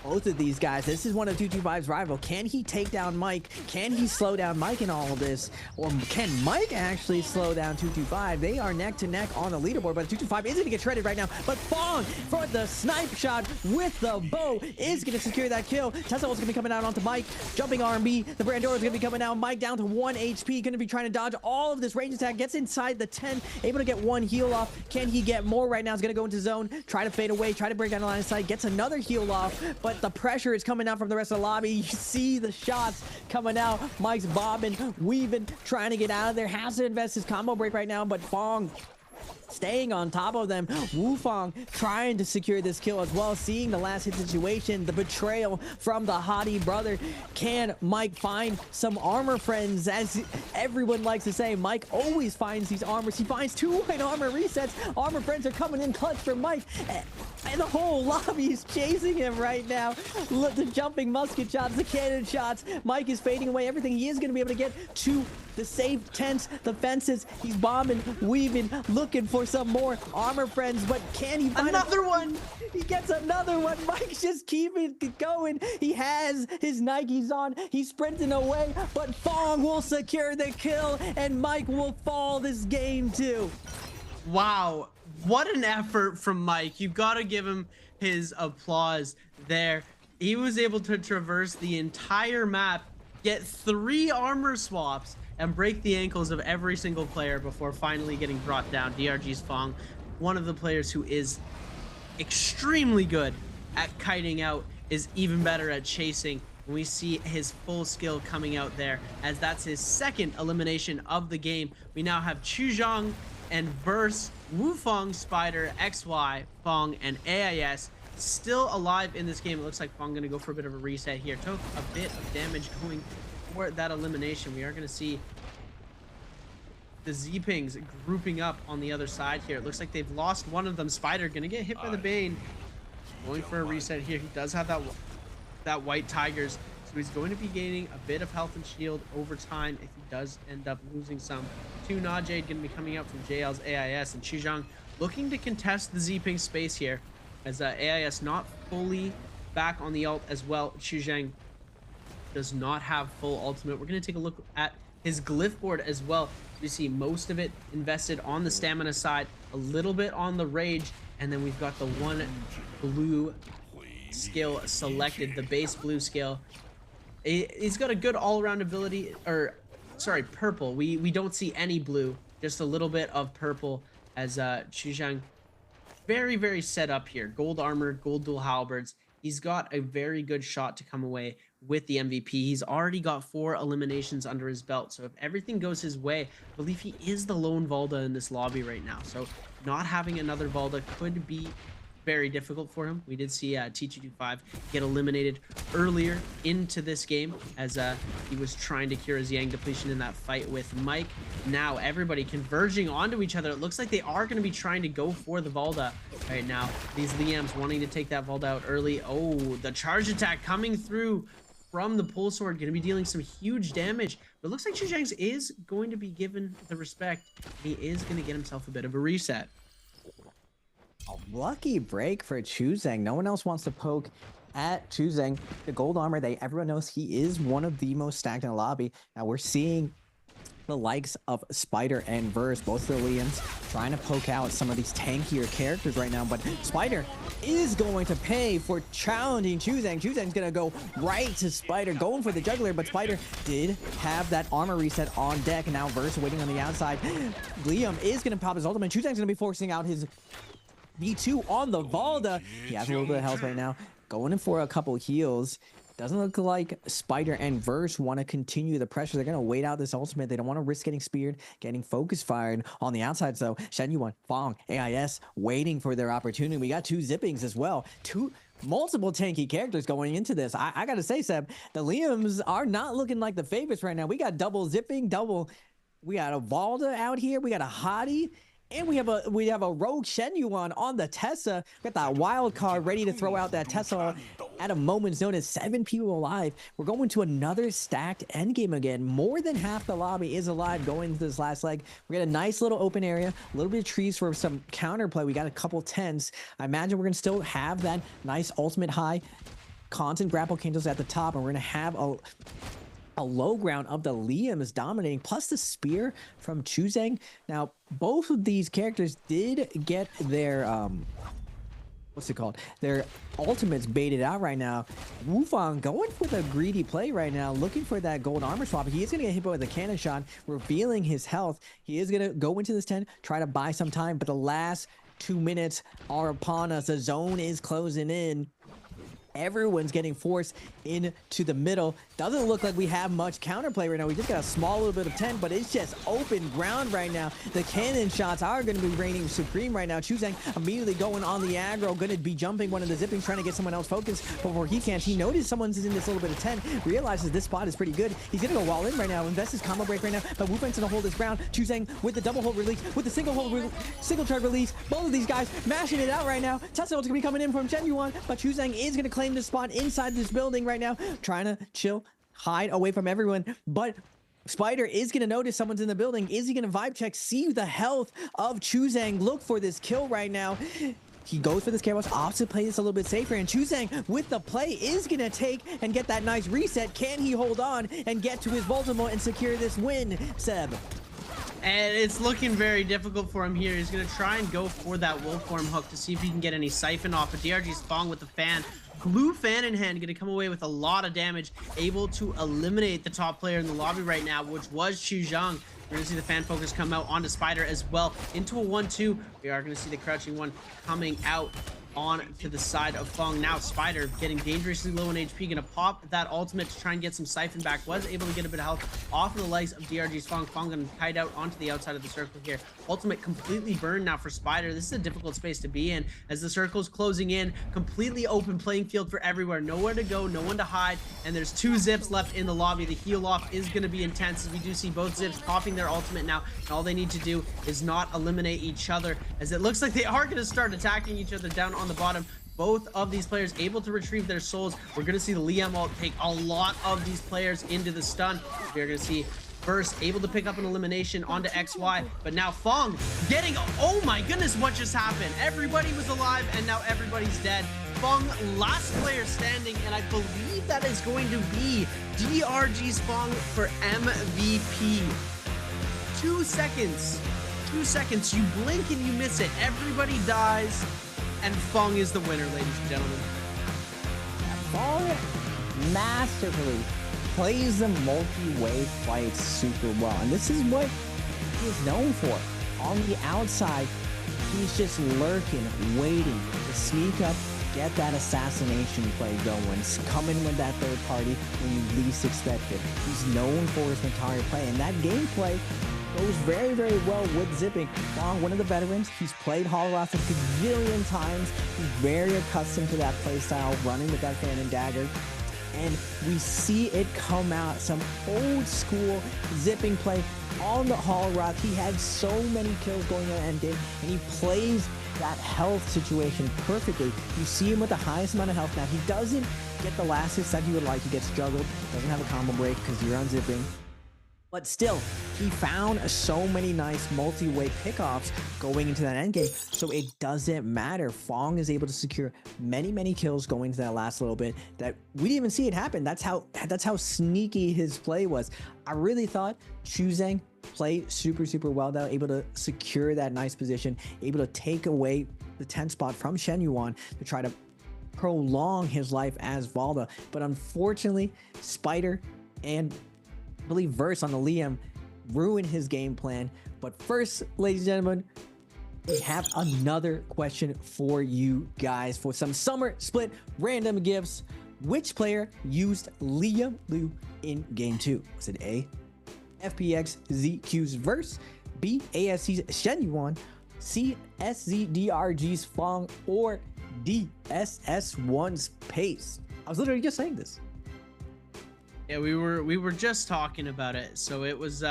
Speaker 17: both of these guys. This is one of 225's rival. Can he take down Mike? Can he slow down Mike in all of this? Or can Mike actually slow down 225? They are neck to neck on the leaderboard, but 225 is going to get shredded right now. But Fong for the snipe shot with the bow is going to secure that kill. Tesla is going to be coming out onto Mike. Jumping R&B. The Brandora is going to be coming out. Mike down to 1 HP. Going to be trying to dodge all of this range attack. Gets inside the 10. Able to get one heal off. Can he get more right now? Is going to go into zone. Try to fade away. Try to break down the line of sight. Gets another heal off. But the pressure is coming out from the rest of the lobby. You see the shots coming out. Mike's bobbing, weaving, trying to get out of there. Has to invest his combo break right now, but Fong staying on top of them. Wufang trying to secure this kill as well. Seeing the last hit situation, the betrayal from the Hottie brother. Can Mike find some armor friends? As everyone likes to say, Mike always finds these armors. He finds 2 white armor resets. Armor friends are coming in clutch for Mike. And the whole lobby is chasing him right now. Look, the jumping musket shots, the cannon shots. Mike is fading away everything. He is going to be able to get to the safe tents, the fences. He's bombing, weaving, looking for some more armor friends, but can he find
Speaker 16: another one?
Speaker 17: He gets another one. Mike's just keeping going. He has his Nikes on. He's sprinting away, but Fong will secure the kill, and Mike will fall this game too.
Speaker 16: Wow, what an effort from Mike. You've got to give him his applause there. He was able to traverse the entire map, get 3 armor swaps, and break the ankles of every single player before finally getting brought down. DRG's Fong, one of the players who is extremely good at kiting out, is even better at chasing. We see his full skill coming out there, as that's his 2nd elimination of the game. We now have Chuzhang and Verse, Wufang, Spider, XY, Fong, and AIS still alive in this game. It looks like Fong gonna go for a bit of a reset here. Took a bit of damage going for that elimination. We are gonna see the Z-Pings grouping up on the other side here. It looks like they've lost one of them. Spider gonna get hit by the Bane. Going for a reset here. He does have that white Tigers, so he's going to be gaining a bit of health and shield over time if he does end up losing some. 2 Najade gonna be coming out from JL's AIS, and Chuzhang looking to contest the Z-Ping space here, as AIS not fully back on the ult as well. Chuzhang does not have full ultimate. We're going to take a look at his glyph board as well. We see most of it invested on the stamina side, a little bit on the rage, and then we've got the 1 blue skill selected, the base blue skill. He's got a good all-around ability, or sorry, purple. We don't see any blue, just a little bit of purple, as Chuzhang very, very set up here. Gold armor, gold dual halberds. He's got a very good shot to come away with the MVP. He's already got 4 eliminations under his belt. So if everything goes his way, I believe he is the lone Valda in this lobby right now. So not having another Valda could be very difficult for him. We did see T225 get eliminated earlier into this game, as he was trying to cure his Yang depletion in that fight with Mike. Now everybody converging onto each other. It looks like they are going to be trying to go for the Valda right now. These Liams wanting to take that Valda out early. Oh, the charge attack coming through from the pull sword, going to be dealing some huge damage. But it looks like Chuzhang is going to be given the respect. He is going to get himself a bit of a reset.
Speaker 17: A lucky break for Chuzhang. No one else wants to poke at Chuzhang. The gold armor, everyone knows he is one of the most stacked in the lobby. Now we're seeing the likes of Spider and Verse, both of the Liams, trying to poke out some of these tankier characters right now, but Spider is going to pay for challenging Chuzhang. Chuzhang's gonna go right to Spider, going for the juggler, but Spider did have that armor reset on deck, and now Verse waiting on the outside. Liam is gonna pop his ultimate. Chuzhang's gonna be forcing out his V2 on the Valda. He has a little bit of health right now. Going in for a couple heals. Doesn't look like Spider and Verse want to continue the pressure. They're going to wait out this ultimate. They don't want to risk getting speared, getting focus fired on the outside. So Shen Yuan, Fong, AIS waiting for their opportunity. We got 2 Zippings as well. Multiple tanky characters going into this. I got to say, Seb, the Liams are not looking like the favorites right now. We got double Zipping, we got a Valda out here. We got a Hottie. And we have a rogue Shen Yuan on the Tessa. We got that wild card ready to throw out that Tessa at a moment's notice. 7 people alive. We're going to another stacked endgame again. More than half the lobby is alive going into this last leg. We got a nice little open area, a little bit of trees for some counterplay. We got a couple tents. I imagine we're gonna still have that nice ultimate high constant grapple cancels at the top, and we're gonna have a low ground of the Liam is dominating, plus the spear from Chuzeng. Now, both of these characters did get their what's it called? Their ultimates baited out right now. Wufang going for the greedy play right now, looking for that gold armor swap. He is going to get hit with a cannon shot, revealing his health. He is going to go into this 10, try to buy some time, but the last 2 minutes are upon us. The zone is closing in. Everyone's getting forced into the middle. Doesn't look like we have much counterplay right now. We just got a small little bit of 10, but it's just open ground right now. The cannon shots are going to be reigning supreme right now. Chuzeng immediately going on the aggro, going to be jumping one of the zippings, trying to get someone else focused before he can't. He noticed someone's in this little bit of 10, realizes this spot is pretty good. He's going to go all in right now, invest his combo break right now, but Wufang's going to hold his ground. Chuzeng with the double hold release, with the single charge release. Both of these guys mashing it out right now. Tetsuo's going to be coming in from Genuine, but Chuzeng is going to claim the spot inside this building right now, trying to chill, hide away from everyone. But Spider is going to notice someone's in the building. Is he going to vibe check, see the health of Chuzeng, look for this kill right now? He goes for this careless, opts to play this a little bit safer, and Chuzeng with the play is going to take and get that nice reset. Can he hold on and get to his Voldemort and secure this win, Seb?
Speaker 16: And it's looking very difficult for him here. He's going to try and go for that wolf form hook to see if he can get any siphon off. But DRG's Fong with the fan. Blue fan in hand, going to come away with a lot of damage, able to eliminate the top player in the lobby right now, which was Chuzeng. We're going to see the fan focus come out onto Spider as well. Into a 1-2. We are going to see the crouching one coming out on to the side of Fong. Now Spider getting dangerously low in HP, gonna pop that ultimate to try and get some siphon back. Was able to get a bit of health off of the legs of DRG's Fong. Fong gonna kite out onto the outside of the circle here. Ultimate completely burned now for Spider. This is a difficult space to be in as the circle's closing in. Completely open playing field for everywhere. Nowhere to go, no one to hide, and there's 2 zips left in the lobby. The heal off is gonna be intense as we do see both zips popping their ultimate now, and all they need to do is not eliminate each other, as it looks like they are gonna start attacking each other down on the bottom. Both of these players able to retrieve their souls. We're going to see the Liam ult take a lot of these players into the stun. We're going to see Burst able to pick up an elimination onto XY, but now Fong getting, oh my goodness, what just happened? Everybody was alive and now everybody's dead. Fong, last player standing, and I believe that is going to be DRG's Fong for MVP. 2 seconds. 2 seconds. You blink and you miss it. Everybody dies. And Fong is the winner, ladies and gentlemen.
Speaker 17: Fong masterfully plays the multi-way fights super well. And this is what he's known for. On the outside, he's just lurking, waiting to sneak up, get that assassination play going, come in with that third party when you least expect it. He's known for his entire play, and that gameplay goes very, very well with zipping. Fong, one of the veterans, he's played Holoroth a gazillion times. He's very accustomed to that playstyle, running with that fan and dagger. And we see it come out, some old school zipping play on the Holoroth. He had so many kills going on end game, and he plays that health situation perfectly. You see him with the highest amount of health now. He doesn't get the last hits that he would like. He gets juggled, doesn't have a combo break because you're unzipping. But still, he found so many nice multi-way pickoffs going into that endgame, so it doesn't matter. Fong is able to secure many, many kills going into that last little bit that we didn't even see it happen. That's how sneaky his play was. I really thought Chuzeng played super, super well, though, able to secure that nice position, able to take away the 10 spot from Shen Yuan to try to prolong his life as Valda. But unfortunately, Spider and I believe Verse on the Liam ruined his game plan. But first, ladies and gentlemen, we have another question for you guys for some summer split random gifts. Which player used Liam Liu in game 2? Was it A, FPX ZQ's Verse, B, AFC's Shen Yuan, C, SZDRG's Fong, or D, SS1's Pace? I was literally just saying this.
Speaker 16: Yeah, we were just talking about it, so it was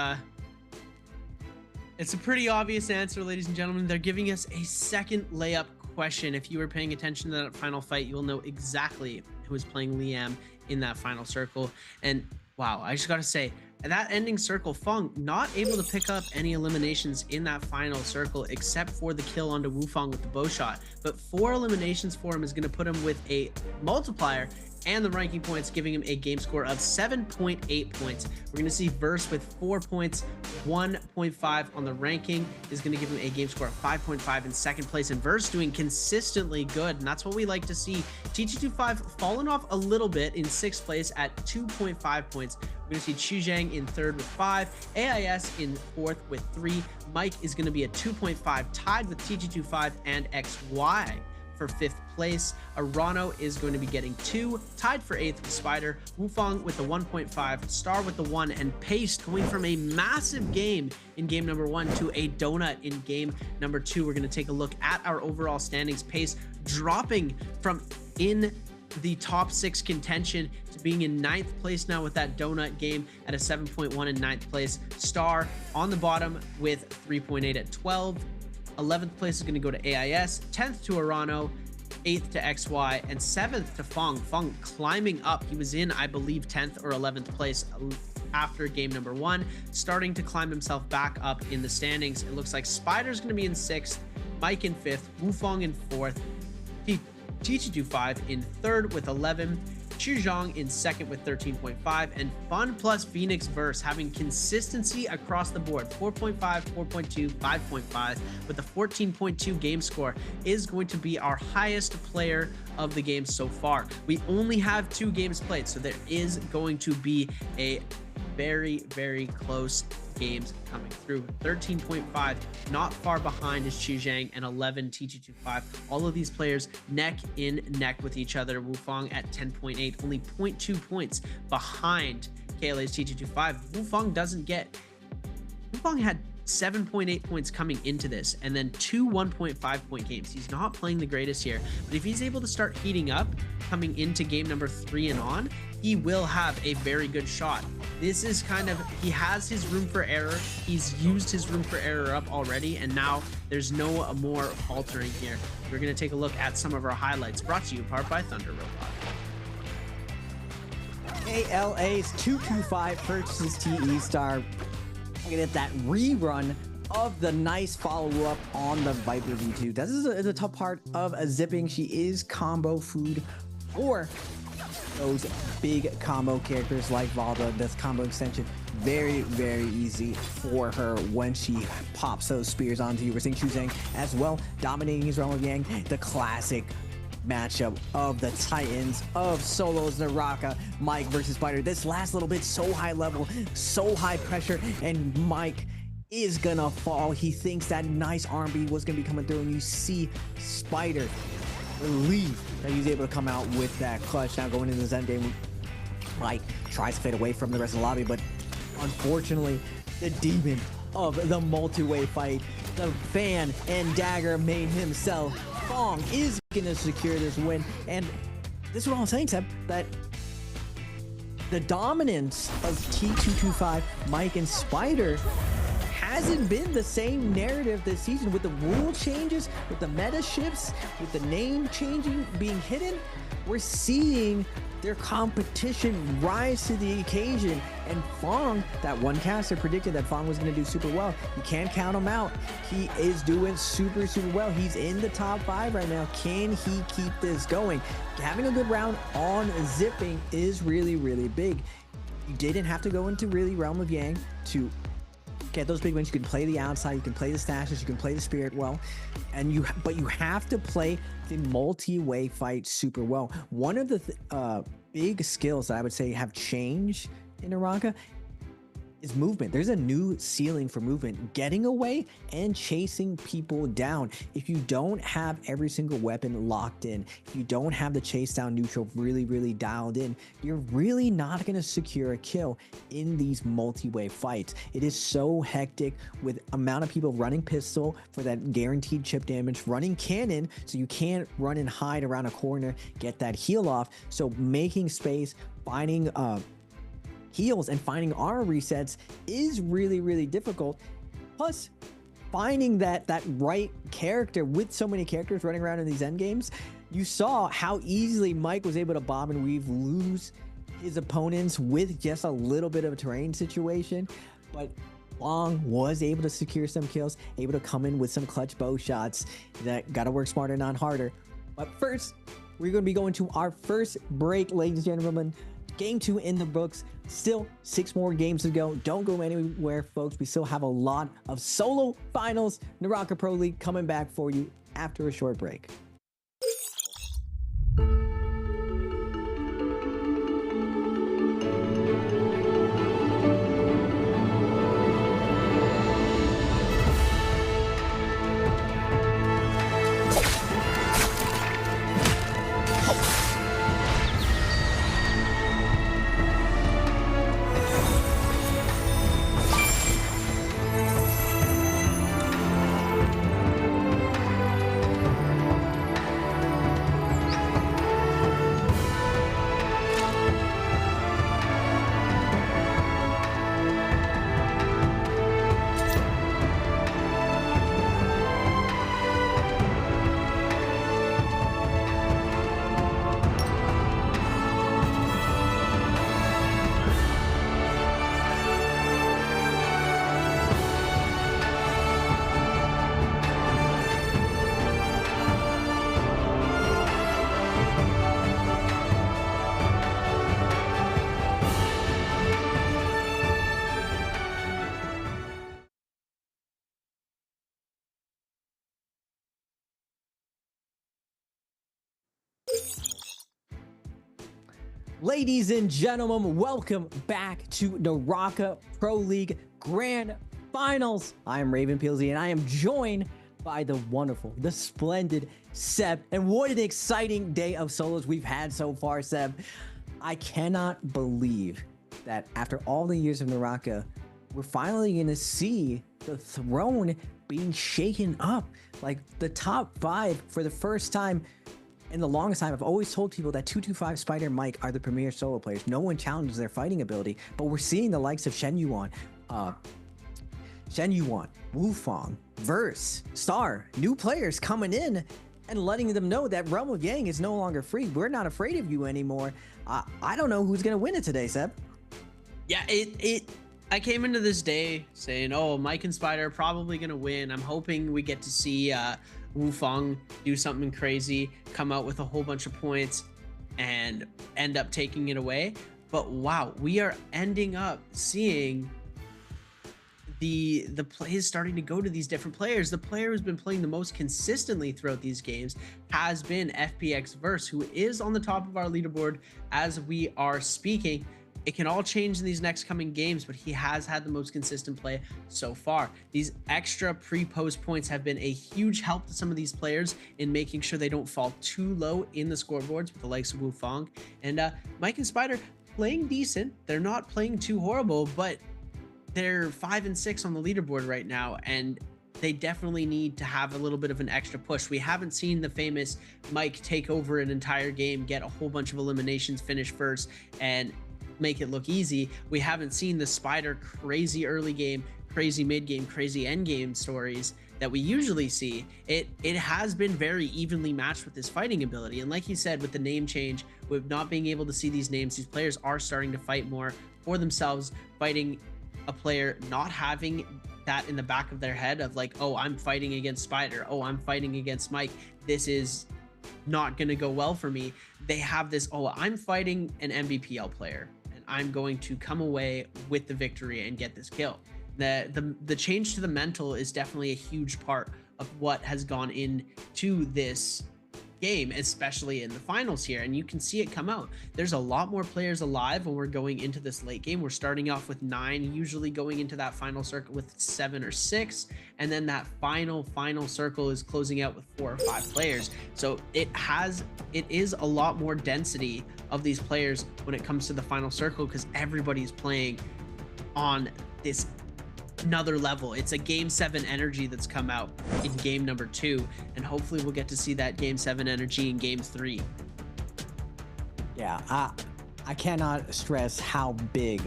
Speaker 16: it's a pretty obvious answer, ladies and gentlemen. They're giving us a second layup question. If you were paying attention to that final fight, you'll know exactly who was playing Liam in that final circle. And wow, I just gotta say, that ending circle, Fong not able to pick up any eliminations in that final circle except for the kill onto Wufang with the bow shot. But 4 eliminations for him is going to put him with a multiplier and the ranking points, giving him a game score of 7.8 points. We're going to see Verse with 4 points, 1.5 on the ranking is going to give him a game score of 5.5 in second place, and Verse doing consistently good, and that's what we like to see. T225 fallen off a little bit in 6th place at 2.5 points. We're going to see Chuzhang in 3rd with 5, AIS in 4th with 3, Mike is going to be at 2.5, tied with T225 and XY for 5th place. Arano is going to be getting 2, tied for 8th with Spider, Wufong with the 1.5, Star with the 1, and Pace going from a massive game in game number 1 to a donut in game number 2. We're going to take a look at our overall standings. Pace dropping from in the top 6 contention to being in 9th place now with that donut game at a 7.1 in 9th place. Star on the bottom with 3.8 at 12. 11th place is going to go to AIS, 10th to Arano, 8th to XY, and 7th to Fong. Fong climbing up. He was in, I believe, 10th or 11th place after game number 1, starting to climb himself back up in the standings. It looks like Spider's going to be in 6th, Mike in 5th, Wufong in 4th, T225 in 3rd with 11, Chuzhang in 2nd with 13.5, and Fun plus Phoenix Verse having consistency across the board. 4.5, 4.2, 5.5 with a 14.2 game score is going to be our highest player of the game so far. We only have 2 games played, so there is going to be a very, very close games coming through. 13.5, not far behind is Chuzhang, and 11 T225. All of these players neck in neck with each other. Wufong at 10.8, only 0.2 points behind KLA's T225. Wufong had 7.8 points coming into this, and then 2 1.5 point games. He's not playing the greatest here, but if he's able to start heating up coming into game number 3 and on, he will have a very good shot. This is kind of, he has his room for error. He's used his room for error up already, and now there's no more faltering here. We're going to take a look at some of our highlights, brought to you in part by Thunder Robot.
Speaker 17: KLA's 225 versus TE Star. We're gonna get that rerun of the nice follow-up on the Viper V2. This is a tough part of zipping. She is combo food for those big combo characters like Valda. This combo extension, very, very easy for her when she pops those spears onto you. We're seeing Chuzhang as well, dominating his realm of Yang, the classic matchup of the Titans of solos, NARAKA, Mike versus Spider. This last little bit, so high level, so high pressure, and Mike is gonna fall. He thinks that nice arm beat was gonna be coming through, and you see Spider relieved that he's able to come out with that clutch. Now going into the end game, Mike tries to fade away from the rest of the lobby, but unfortunately, the demon of the multi-way fight, the fan and dagger main himself, Fong, is gonna secure this win. And this is what I'm saying, Seb, that the dominance of T225, Mike, and Spider hasn't been the same narrative this season. With the rule changes, with the meta shifts, with the name changing, being hidden, we're seeing their competition rise to the occasion. And Fong, that one caster predicted that Fong was going to do super well. You can't count him out. He is doing super, super well. He's in the top 5 right now. Can he keep this going? Having a good round on zipping is really, really big. You didn't have to go into really Realm of Yang to get those big wins. You can play the outside, you can play the stashes, you can play the spirit well, and but you have to play the multi-way fight super well. One of the big skills that I would say have changed in NARAKA is movement. There's a new ceiling for movement, getting away and chasing people down. If you don't have every single weapon locked in, if you don't have the chase down neutral really, really dialed in, you're really not going to secure a kill in these multi-way fights. It is so hectic with amount of people running pistol for that guaranteed chip damage, running cannon so you can't run and hide around a corner, get that heal off. So making space, finding heals and finding armor resets is really, really difficult. Plus, finding that right character with so many characters running around in these end games, you saw how easily Mike was able to bob and weave, lose his opponents with just a little bit of a terrain situation. But Long was able to secure some kills, able to come in with some clutch bow shots. That gotta work smarter, not harder. But first, we're going to be going to our first break, ladies and gentlemen. Game 2 in the books. Still 6 more games to go. Don't go anywhere, folks. We still have a lot of solo finals. NARAKA Pro League coming back for you after a short break. Ladies and gentlemen, welcome back to NARAKA Pro League Grand Finals. I am Nbpl, and I am joined by the wonderful, the splendid Seb. And what an exciting day of solos we've had so far, Seb. I cannot believe that after all the years of NARAKA, we're finally going to see the throne being shaken up. Like the top 5 for the first time in the longest time. I've always told people that 225 Spider and Mike are the premier solo players. No one challenges their fighting ability, but we're seeing the likes of Shen Yuan, Wufang, Verse, Star, new players coming in and letting them know that Realm of Yang is no longer free. We're not afraid of you anymore. I don't know who's gonna win it today, Seb.
Speaker 16: Yeah, I came into this day saying, oh, Mike and Spider are probably gonna win. I'm hoping we get to see Wufang do something crazy, come out with a whole bunch of points, and end up taking it away. But wow, we are ending up seeing the plays starting to go to these different players. The player who's been playing the most consistently throughout these games has been FPX Verse, who is on the top of our leaderboard as we are speaking. It can all change in these next coming games, but he has had the most consistent play so far. These extra pre-post points have been a huge help to some of these players in making sure they don't fall too low in the scoreboards with the likes of Wufang. And Mike and Spider playing decent. They're not playing too horrible, but they're 5 and 6 on the leaderboard right now, and they definitely need to have a little bit of an extra push. We haven't seen the famous Mike take over an entire game, get a whole bunch of eliminations, finish first, and make it look easy. We haven't seen the Spider crazy early game, crazy mid game, crazy end game stories that we usually see. It has been very evenly matched with his fighting ability. And like you said, with the name change, with not being able to see these names, these players are starting to fight more for themselves, fighting a player, not having that in the back of their head of like, oh, I'm fighting against Spider. Oh, I'm fighting against Mike. This is not going to go well for me. They have this, oh, I'm fighting an Nbpl player, I'm going to come away with the victory and get this kill. The change to the mental is definitely a huge part of what has gone into this game, especially in the finals here, and you can see it come out. There's a lot more players alive when we're going into this late game. We're starting off with 9, usually going into that final circle with 7 or 6, and then that final circle is closing out with 4 or 5 players. So it is a lot more density of these players when it comes to the final circle, because everybody's playing on this another level. It's a game 7 energy that's come out in game number 2, and hopefully we'll get to see that game 7 energy in game 3.
Speaker 17: Yeah, I cannot stress how big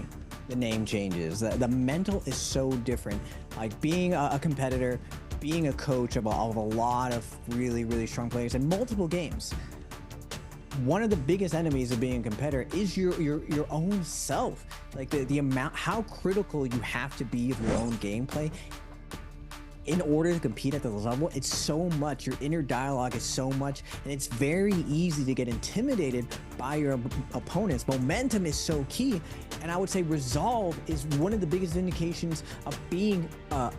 Speaker 17: the name changes. The mental is so different. Like being a competitor, being a coach of a lot of really strong players in multiple games. One of the biggest enemies of being a competitor is your own self. Like the amount, how critical you have to be of your own gameplay. in order to compete at the level, it's so much. Your inner dialogue is so much, and it's very easy to get intimidated by your opponents. Momentum is so key, and I would say resolve is one of the biggest indications of being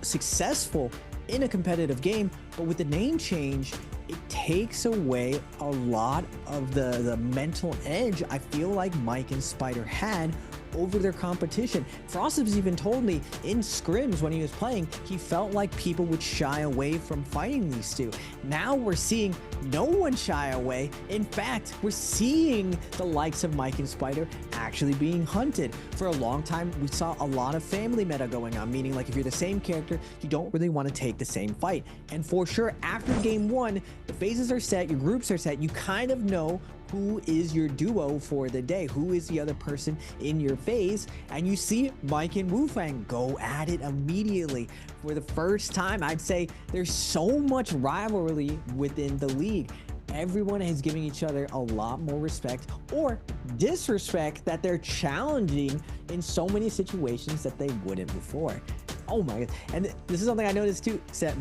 Speaker 17: successful in a competitive game. But with the name change, it takes away a lot of the mental edge I feel like Mike and Spider had over their competition. Frost has even told me in scrims when he was playing, he felt like people would shy away from fighting these two. Now we're seeing no one shy away. In fact, we're seeing the likes of Mike and Spider actually being hunted. For a long time, we saw a lot of family meta going on, meaning like if you're the same character, you don't really want to take the same fight. And for sure, after game one, the phases are set, your groups are set, you kind of know who is your duo for the day, who is the other person in your phase, and you see Mike and Wufang go at it immediately. For the first time, I'd say there's so much rivalry within the league. Everyone is giving each other a lot more respect or disrespect that they're challenging in so many situations that they wouldn't before. Oh my god. And this is something I noticed too, Seth.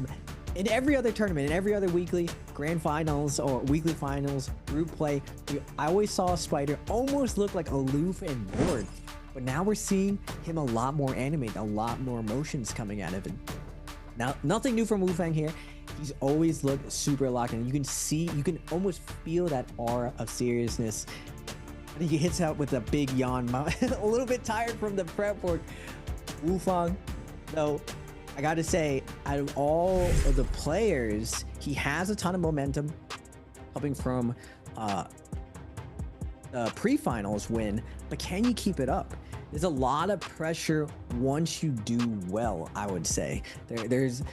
Speaker 17: In every other tournament, in every other weekly grand finals or weekly finals, group play, I always saw Spider almost look like aloof and bored. But now we're seeing him a lot more animated, a lot more emotions coming out of him. Now, nothing new from Wufang here. He's always looked super locked in. You can see, you can almost feel that aura of seriousness. I think he hits out with a big yawn, a little bit tired from the prep work. Wufang, though, I gotta say, out of all of the players, he has a ton of momentum coming from the pre-finals win, but can you keep it up? There's a lot of pressure once you do well, I would say. There's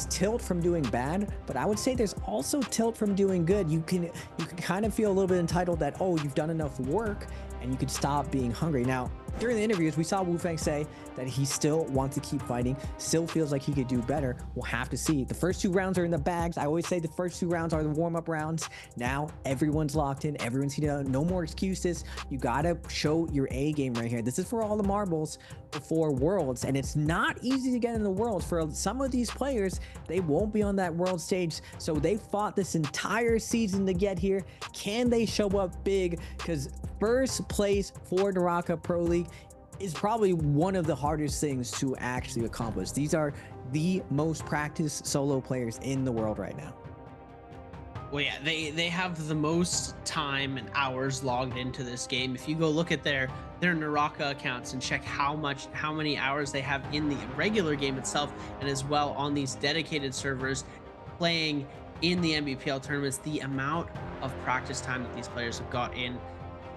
Speaker 17: tilt from doing bad, but I would say there's also tilt from doing good. You can kind of feel a little bit entitled that, oh, you've done enough work and you could stop being hungry. Now, during the interviews, we saw Wufang say that he still wants to keep fighting, still feels like he could do better. We'll have to see. The first 2 rounds are in the bags. I always say the first 2 rounds are the warm-up rounds. Now, everyone's locked in. Everyone's here. No more excuses. You gotta show your A game right here. This is for all the marbles before Worlds, and it's not easy to get in the Worlds. For some of these players, they won't be on that World stage, so they fought this entire season to get here. Can they show up big? Because first place for NARAKA Pro League is probably one of the hardest things to actually accomplish. These are the most practiced solo players in the world right now.
Speaker 16: Well, yeah, they have the most time and hours logged into this game. If you go look at their NARAKA accounts and check how many hours they have in the regular game itself, and as well on these dedicated servers playing in the NBPL tournaments, the amount of practice time that these players have got in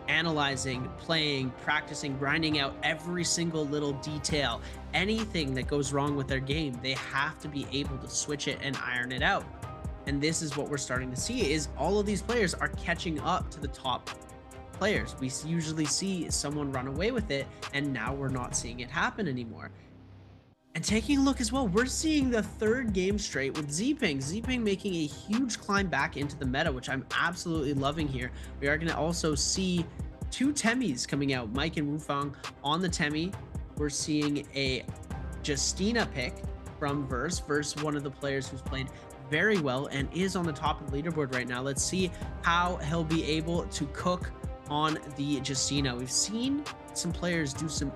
Speaker 16: analyzing, playing, practicing, grinding out every single little detail, anything that goes wrong with their game, they have to be able to switch it and iron it out. And this is what we're starting to see, is all of these players are catching up to the top players. We usually see someone run away with it, and now we're not seeing it happen anymore. And taking a look as well, we're seeing the 3rd game straight with Zping. Zping making a huge climb back into the meta, which I'm absolutely loving here. We are going to also see 2 Temis coming out, Mike and Wufang on the Temi. We're seeing a Justina pick from Verse, one of the players who's played very well and is on the top of the leaderboard right now. Let's see how he'll be able to cook on the Justina. We've seen some players do some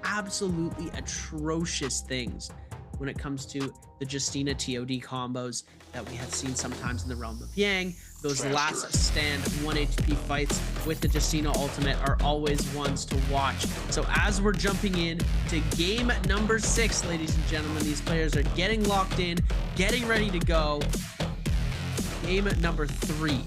Speaker 16: absolutely atrocious things when it comes to the Justina TOD combos that we have seen sometimes in the realm of Yang. Those last stand 1 HP fights with the Justina ultimate are always ones to watch. So as we're jumping in to game number 6, ladies and gentlemen, these players are getting locked in, getting ready to go. Game number 3.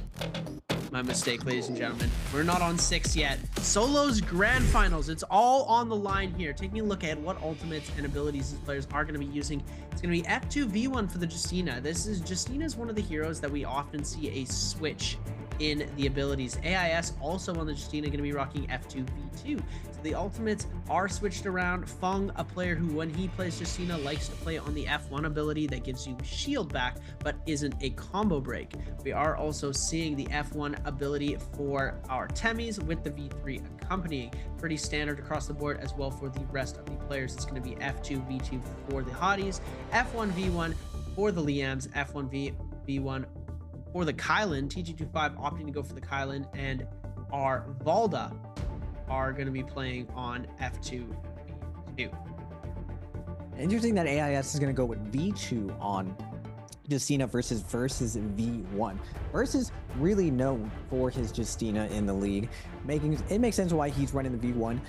Speaker 16: My mistake, ladies and gentlemen. We're not on 6 yet. Solos grand finals. It's all on the line here. Taking a look at what ultimates and abilities these players are going to be using. It's going to be F2V1 for the Justina. Justina is one of the heroes that we often see a switch in the abilities. AIS also on the Justina going to be rocking F2V2. So the ultimates are switched around. Fung, a player who when he plays Justina likes to play on the F1 ability that gives you shield back but isn't a combo break. We are also seeing the F1 ability for our Temis with the V3 accompanying. Pretty standard across the board as well for the rest of the players. It's going to be F2 V2 for the hotties, F1 V1 for the Liams, F1V, V1 for the Kylan, TG25 opting to go for the Kylan, and our Valda are going to be playing on F2, V2.
Speaker 17: Interesting that AIS is going to go with V2 on Justina versus V1. Versus really known for his Justina in the league, it makes sense why he's running the V1.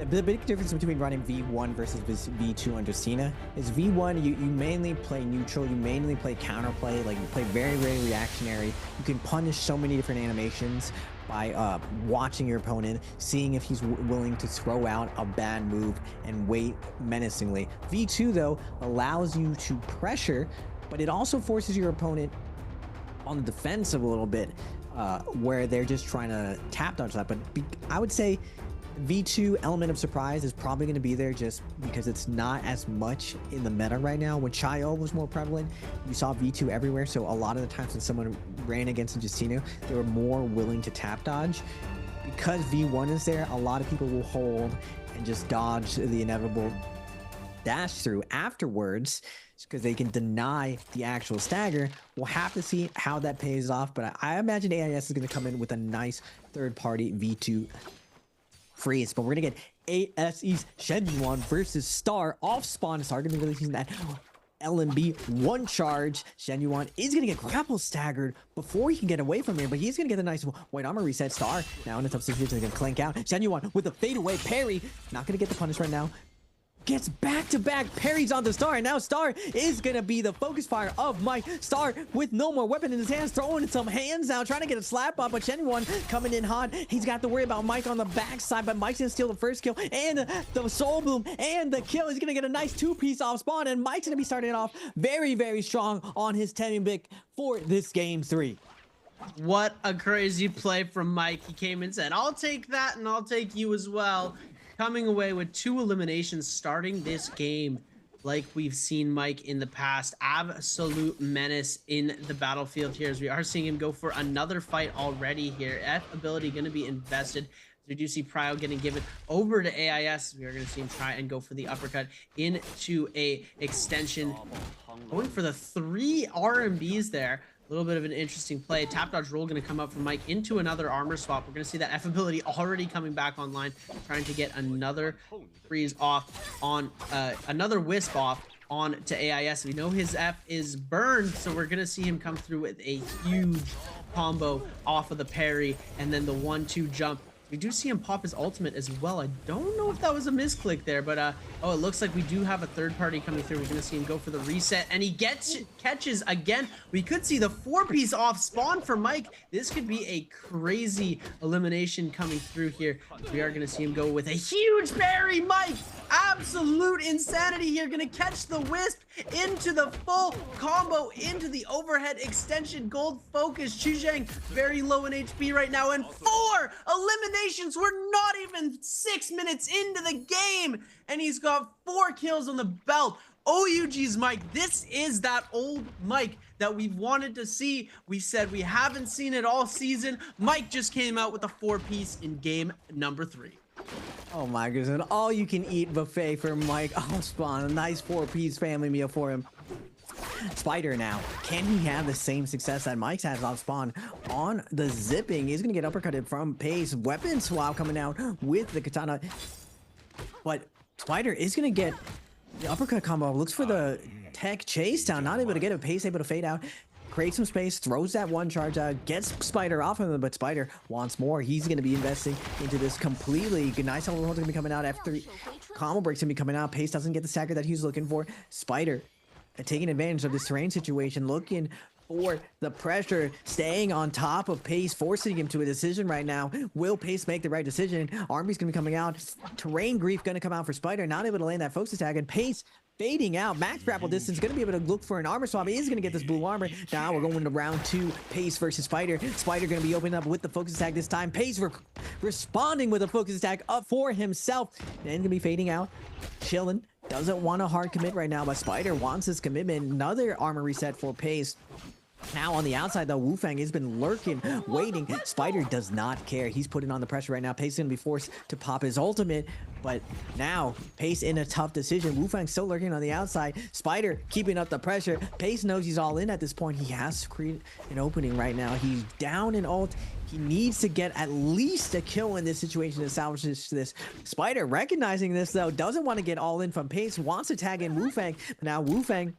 Speaker 17: The big difference between running V1 versus V2 on Justina is V1 you mainly play neutral, you mainly play counterplay, like you play very reactionary. You can punish so many different animations by watching your opponent, seeing if he's willing to throw out a bad move and wait menacingly. V2 though allows you to pressure, but it also forces your opponent on the defensive a little bit, where they're just trying to tap dodge that. But I would say V2 element of surprise is probably going to be there just because it's not as much in the meta right now. When Chayo was more prevalent, you saw V2 everywhere. So a lot of the times when someone ran against a Justino, they were more willing to tap dodge. Because V1 is there, a lot of people will hold and just dodge the inevitable dash through afterwards, because they can deny the actual stagger. We'll have to see how that pays off, but I imagine AIS is going to come in with a nice third-party V2 freeze. But we're going to get ASE's Shenyuan versus Star off spawn. Star going to be releasing that LMB one charge. Shenyuan is going to get grapple staggered before he can get away from here, but he's going to get a nice white armor reset. Star now in a tough situation, going to clank out. Shenyuan with a fadeaway parry, not going to get the punish right now. Gets back-to-back parries on the Star, and now Star is gonna be the focus fire of Mike. Star with no more weapon in his hands, throwing some hands out, trying to get a slap up, but Shenyuan coming in hot. He's got to worry about Mike on the backside, but Mike's gonna steal the first kill, and the soul boom, and the kill. He's gonna get a nice two-piece off spawn, and Mike's gonna be starting it off very strong on his Nbpl for this game 3.
Speaker 16: What a crazy play from Mike. He came and said, I'll take that, and I'll take you as well. Coming away with 2 eliminations starting this game like we've seen Mike in the past. Absolute menace in the battlefield here, as we are seeing him go for another fight already here. F ability going to be invested. We do see Prio getting given over to AIS. We are going to see him try and go for the uppercut into a extension. Going for the 3 RMBs there. A little bit of an interesting play. Tap dodge roll going to come up from Mike into another armor swap. We're going to see that F ability already coming back online, trying to get another freeze off on another wisp off on to AIS. We know his F is burned, so we're going to see him come through with a huge combo off of the parry and then the 1-2 jump. We do see him pop his ultimate as well. I don't know if that was a misclick there, but oh, it looks like we do have a third party coming through. We're going to see him go for the reset, and he catches again. We could see the 4-piece off spawn for Mike. This could be a crazy elimination coming through here. We are going to see him go with a huge parry. Mike, absolute insanity here. Going to catch the wisp into the full combo, into the overhead extension. Gold focus. Chuzhang very low in HP right now, and 4 eliminations. We're not even 6 minutes into the game, and he's got 4 kills on the belt. OUG's Mike, this is that old Mike that we've wanted to see. We said we haven't seen it all season. Mike just came out with a 4-piece in game number 3.
Speaker 17: Oh my goodness, an all-you-can-eat buffet for Mike off spawn. A nice 4-piece family meal for him. Spider now, can he have the same success that Mike's has off spawn on the zipping? He's gonna get uppercutted from Pace. Weapon swap coming out with the katana, but Spider is gonna get the uppercut combo. Looks for the tech chase down, not able to get it. Pace able to fade out, create some space, throws that 1 charge out, gets Spider off of him, but Spider wants more. He's going to be investing into this completely. Nice overhold's going to be coming out after combo breaks going to be coming out. Pace doesn't get the stagger that he was looking for. Spider taking advantage of this terrain situation, looking for the pressure, staying on top of Pace, forcing him to a decision right now. Will Pace make the right decision? Army's going to be coming out. Terrain grief going to come out for Spider, not able to land that focus attack, and Pace fading out. Max grapple distance, going to be able to look for an armor swap. He is going to get this blue armor. Now we're going into round 2. Pace versus Spider. Spider going to be opening up with the focus attack this time. Pace responding with a focus attack up for himself. And going to be fading out. Chilling. Doesn't want a hard commit right now, but Spider wants his commitment. Another armor reset for Pace. Now on the outside though, Wu Fang has been lurking, waiting. Spider does not care. He's putting on the pressure right now. Pace is gonna be forced to pop his ultimate, but now Pace in a tough decision. Wu Fang still lurking on the outside. Spider keeping up the pressure. Pace knows he's all in at this point. He has to create an opening right now. He's down in ult. He needs to get at least a kill in this situation to salvage this. Spider recognizing this though, doesn't want to get all in from Pace, wants to tag in Wu Fang, but now Wu Fang,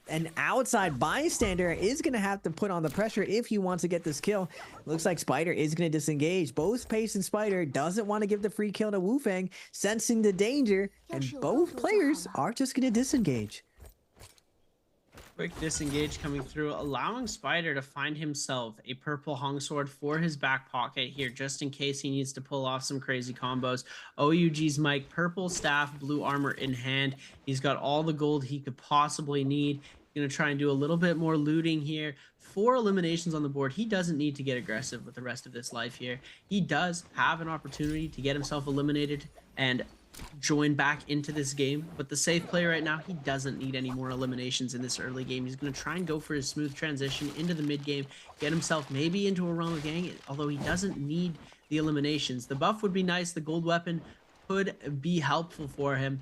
Speaker 17: an outside bystander, is going to have to put on the pressure if he wants to get this kill. Looks like Spider is going to disengage. Both Pace and Spider doesn't want to give the free kill to Wu Fang, sensing the danger, and both players are just going to disengage.
Speaker 16: Quick disengage coming through, allowing Spider to find himself a purple hung sword for his back pocket here, just in case he needs to pull off some crazy combos. OUG's Mike, purple staff, blue armor in hand. He's got all the gold he could possibly need. He's going to try and do a little bit more looting here. 4 eliminations on the board. He doesn't need to get aggressive with the rest of this life here. He does have an opportunity to get himself eliminated and join back into this game, but the safe play right now, he doesn't need any more eliminations in this early game. He's going to try and go for his smooth transition into the mid game, get himself maybe into a realm of gang, although he doesn't need the eliminations. The buff would be nice, the gold weapon could be helpful for him,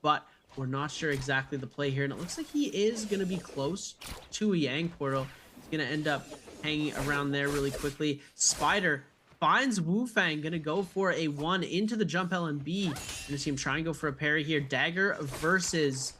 Speaker 16: but we're not sure exactly the play here, and it looks like he is going to be close to a Yang portal. He's going to end up hanging around there really quickly. Spider finds Wu Fang, gonna go for a 1 into the jump LMB. Gonna see him try and go for a parry here. Dagger versus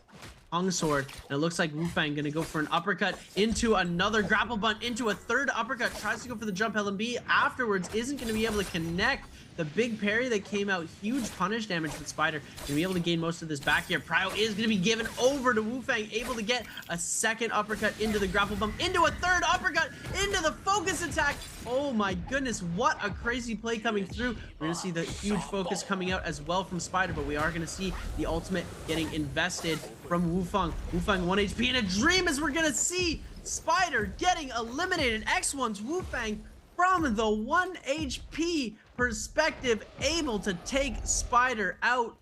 Speaker 16: Hung Sword. And it looks like Wu Fang gonna go for an uppercut into another grapple bunt, into a third uppercut. Tries to go for the jump LMB. Afterwards, isn't gonna be able to connect the big parry that came out. Huge punish damage with Spider. Gonna be able to gain most of this back here. Prio is gonna be given over to Wu Fang, able to get a second uppercut into the grapple bump, into a third uppercut, into the focus attack. Oh my goodness, what a crazy play coming through. We're gonna see the huge focus coming out as well from Spider, but we are gonna see the ultimate getting invested from Wu Fang. Wu Fang 1 HP in a dream, as we're gonna see Spider getting eliminated. X1's Wu Fang from the 1 HP perspective, able to take Spider out.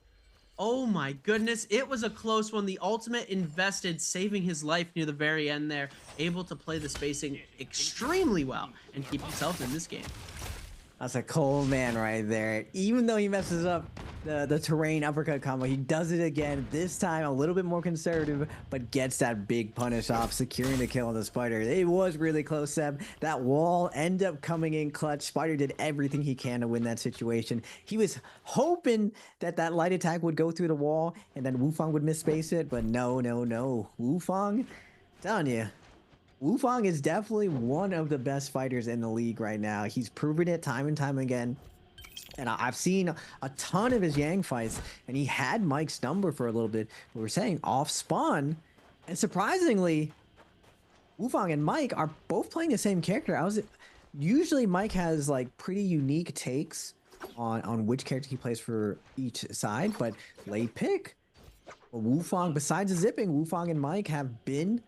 Speaker 16: Oh my goodness, it was a close one. The ultimate invested, saving his life near the very end there, able to play the spacing extremely well and keep himself in this game.
Speaker 17: That's a cold man right there. Even though he messes up the terrain uppercut combo, he does it again. This time a little bit more conservative, but gets that big punish off, securing the kill on the Spider. It was really close, Seb. That wall ended up coming in clutch. Spider did everything he can to win that situation. He was hoping that that light attack would go through the wall and then Wu Fang would misspace it, but no. Wu Fang, telling you, Wu Fang is definitely one of the best fighters in the league right now. He's proven it time and time again. And I've seen a ton of his Yang fights, and he had Mike's number for a little bit. But we're saying off spawn, and surprisingly, Wu Fang and Mike are both playing the same character. Usually Mike has like pretty unique takes on which character he plays for each side, but late pick. Wu Fang, besides the zipping, Wu Fang and Mike have been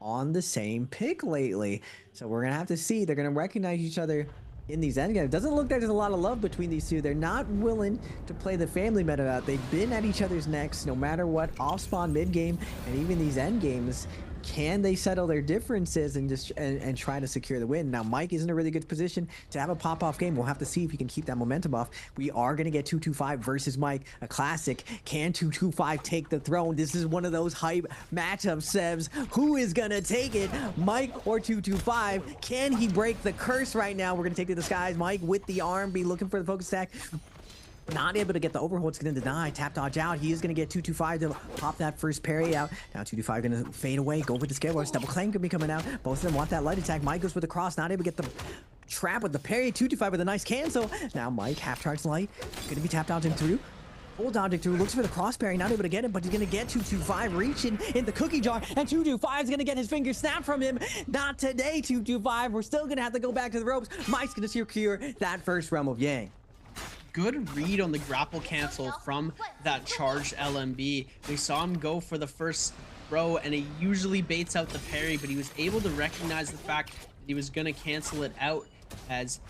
Speaker 17: on the same pick lately. So we're gonna have to see. They're gonna recognize each other in these endgames. It doesn't look like there's a lot of love between these two. They're not willing to play the family meta out. They've been at each other's necks no matter what, off spawn, mid game, and even these end games. Can they settle their differences and just and try to secure the win? Now Mike is in a really good position to have a pop-off game. We'll have to see if he can keep that momentum off. We are going to get 225 versus Mike, a classic. Can 225 take the throne? This is one of those hype matchups, Sebs. Who is going to take it, Mike or 225? Can he break the curse right now? We're going to take to the skies. Mike with the arm, be looking for the focus attack. Not able to get the overhold. It's going to deny. Tap dodge out. He is going to get 225 to pop that first parry out. Now 225 going to fade away. Go for the scale wars. Double claim could be coming out. Both of them want that light attack. Mike goes with the cross. Not able to get the trap with the parry. 225 with a nice cancel. Now Mike half charge light. Going to be tap dodging through. Full dodging through. Looks for the cross parry. Not able to get it, but he's going to get 225 reaching in the cookie jar. And 225 is going to get his finger snapped from him. Not today, 225. We're still going to have to go back to the ropes. Mike's going to secure that first realm of Yang.
Speaker 16: Good read on the grapple cancel from that charged LMB. We saw him go for the first throw, and he usually baits out the parry, but he was able to recognize the fact that he was going to cancel it out, as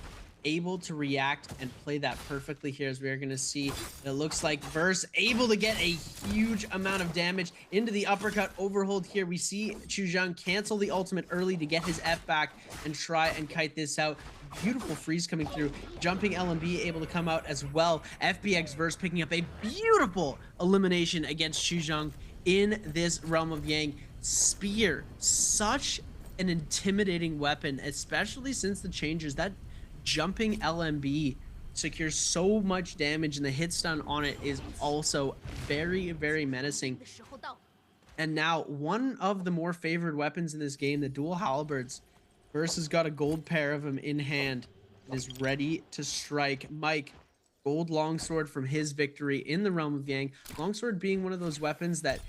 Speaker 16: able to react and play that perfectly here, as we're going to see. It looks like Verse able to get a huge amount of damage into the uppercut overhold here. We see Chuzheng cancel the ultimate early to get his F back and try and kite this out. Beautiful freeze coming through. Jumping LMB able to come out as well. FBX Verse picking up a beautiful elimination against Chuzheng in this Realm of Yang. Spear, such an intimidating weapon, especially since the changes. That jumping LMB secures so much damage, and the hit stun on it is also very, very menacing. And now one of the more favored weapons in this game, the dual halberds. Verse has got a gold pair of them in hand and is ready to strike. Mike, gold longsword from his victory in the Realm of Yang. Longsword being one of those weapons that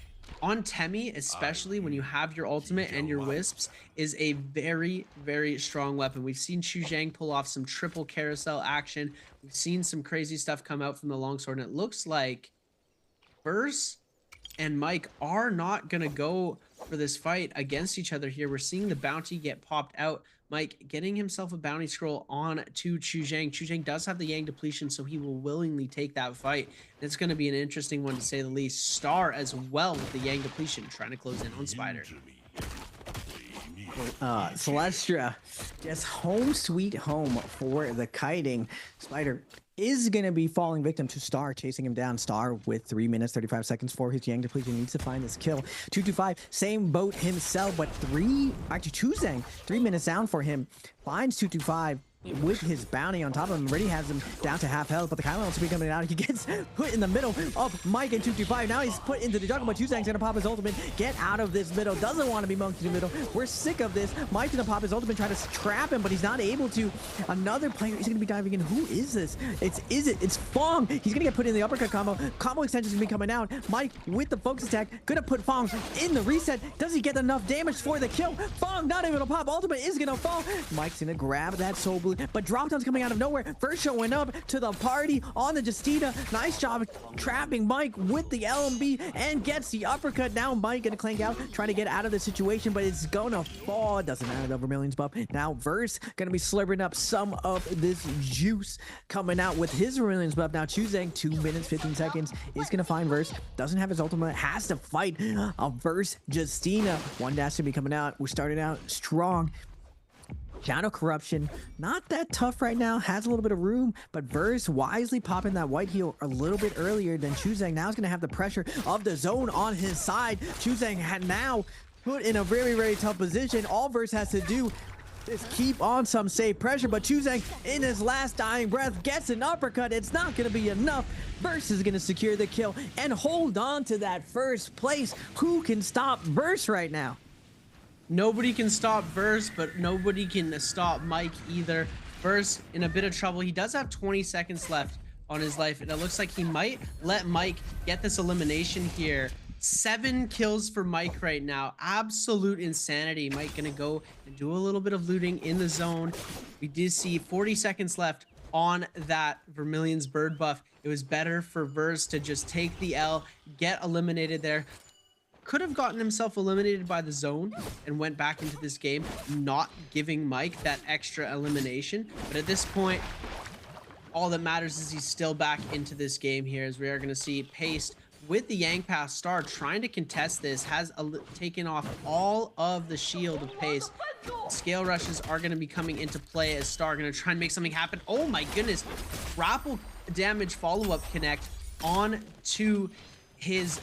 Speaker 16: on Temmie, especially when you have your ultimate and your wisps, is a very, very strong weapon. We've seen Chuzheng pull off some triple carousel action. We've seen some crazy stuff come out from the longsword, and it looks like Verse and Mike are not going to go for this fight against each other here. We're seeing the bounty get popped out. Mike getting himself a bounty scroll on to Chuzheng. Chuzheng does have the Yang depletion, so he will willingly take that fight. It's going to be an interesting one, to say the least. Star as well with the Yang depletion, trying to close in on Spider.
Speaker 17: Celestia, just home sweet home for the kiting. Spider is going to be falling victim to Star, chasing him down. Star with 3 minutes 35 seconds for his Yang depletion, needs to find this kill. 225, same boat himself, but Chuzheng 3 minutes down for him, finds 225 with his bounty on top of him. Already has him down to half health, but the Kylo will be coming out. He gets put in the middle of Mike and 225. Now he's put into the jungle, but Chuzheng's gonna pop his ultimate. Get out of this middle. Doesn't want to be monkey in the middle. We're sick of this. Mike's gonna pop his ultimate, try to trap him, but he's not able to. Another player is gonna be diving in. Who is this? It's Fong. He's gonna get put in the uppercut combo. Combo extensions gonna be coming out. Mike with the focus attack, gonna put Fong in the reset. Does he get enough damage for the kill? Fong not able to pop. Ultimate is gonna fall. Mike's gonna grab that soul blue, but drop down's coming out of nowhere. First showing up to the party on the Justina. Nice job trapping Mike with the LMB and gets the uppercut. Now Mike gonna clank out, trying to get out of the situation, but it's gonna fall. Doesn't matter, the Vermilion's buff. Now Verse gonna be slurping up some of this juice, coming out with his Vermilion's buff. Now Chuzheng, 2 minutes 15 seconds, is gonna find Verse. Doesn't have his ultimate, has to fight a Verse Justina. One dash to be coming out. We're starting out strong. Shadow Corruption, not that tough right now, has a little bit of room, but Verse wisely popping that white heal a little bit earlier than Chuzheng. Now he's going to have the pressure of the zone on his side. Chuzheng had now put in a very, very tough position. All Verse has to do is keep on some safe pressure, but Chuzheng in his last dying breath gets an uppercut. It's not going to be enough. Verse is going to secure the kill and hold on to that first place. Who can stop Verse right now?
Speaker 16: Nobody can stop Verse, but nobody can stop Mike either. Verse in a bit of trouble. He does have 20 seconds left on his life, and it looks like he might let Mike get this elimination here. 7 kills for Mike right now. Absolute insanity. Mike gonna go and do a little bit of looting in the zone. We did see 40 seconds left on that Vermilion's bird buff. It was better for Verse to just take the L, get eliminated there. Could have gotten himself eliminated by the zone and went back into this game, not giving Mike that extra elimination. But at this point, all that matters is he's still back into this game here, as we are going to see Paste with the Yang Pass. Star trying to contest this, has taken off all of the shield of Paste. Scale rushes are going to be coming into play, as Star going to try and make something happen. Oh my goodness, grapple damage follow-up connect on to his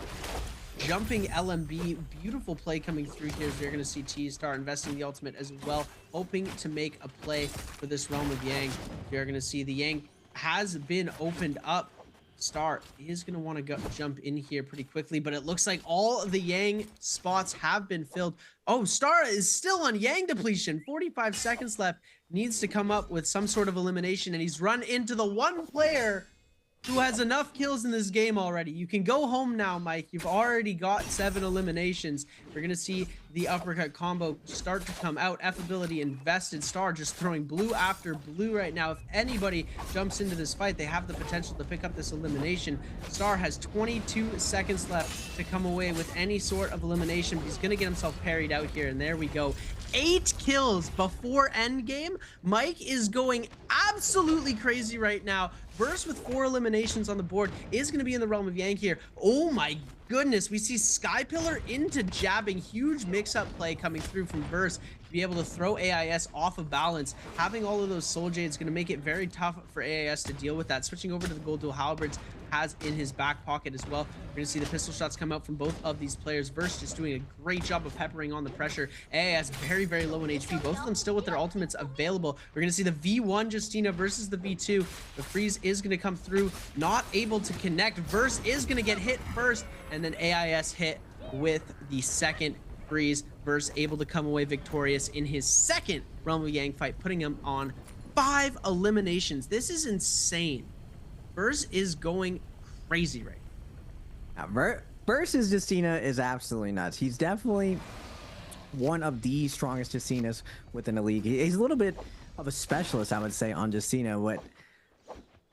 Speaker 16: jumping LMB. Beautiful play coming through here, as you're going to see T-Star investing the ultimate as well, hoping to make a play for this Realm of Yang. You're going to see the Yang has been opened up. Star is going to want to go jump in here pretty quickly, but it looks like all of the Yang spots have been filled. Oh, Star is still on Yang depletion. 45 seconds left. Needs to come up with some sort of elimination, and he's run into the one player who has enough kills in this game already. You can go home now, Mike. You've already got 7 eliminations. We're going to see the uppercut combo start to come out. F ability invested. Star just throwing blue after blue right now. If anybody jumps into this fight, they have the potential to pick up this elimination. Star has 22 seconds left to come away with any sort of elimination, but he's going to get himself parried out here, and there we go. 8 kills before endgame. Mike is going absolutely crazy right now. Verse with 4 eliminations on the board is going to be in the realm of Yank here. Oh my goodness, we see Sky Pillar into jabbing. Huge mix-up play coming through from Verse to be able to throw AIS off of balance. Having all of those Soul Jades going to make it very tough for AIS to deal with that. Switching over to the Gold Dual Halberds has in his back pocket as well. We're going to see the pistol shots come out from both of these players. Verse just doing a great job of peppering on the pressure. AIS very, very low in HP. Both of them still with their ultimates available. We're going to see the V1 Justina versus the V2. The freeze is going to come through, not able to connect. Verse is going to get hit first, and then AIS hit with the second freeze. Verse able to come away victorious in his second Realm of Yang fight, putting him on 5 eliminations. This is insane. Verse is going crazy right
Speaker 17: now. Versus Justina is absolutely nuts. He's definitely one of the strongest Justinas within the league. He's a little bit of a specialist, I would say, on Justina. What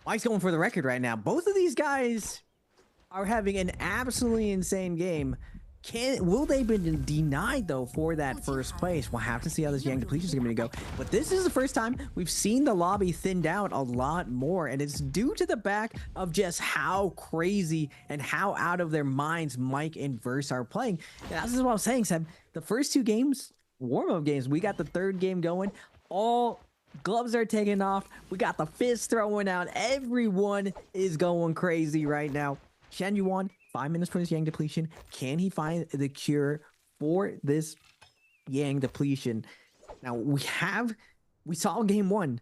Speaker 17: Mike's going for the record right now. Both of these guys are having an absolutely insane game. Will they be denied though for that first place? We'll have to see how this Yang depletion is going to go. But this is the first time we've seen the lobby thinned out a lot more, and it's due to the back of just how crazy and how out of their minds Mike and Verse are playing. And this is what I'm saying, Sam. The first 2 games, warm-up games, we got the 3rd game going. All gloves are taking off. We got the fist throwing out. Everyone is going crazy right now. Shen Yuan, 5 minutes for this Yang depletion. Can he find the cure for this Yang depletion? Now we saw game 1.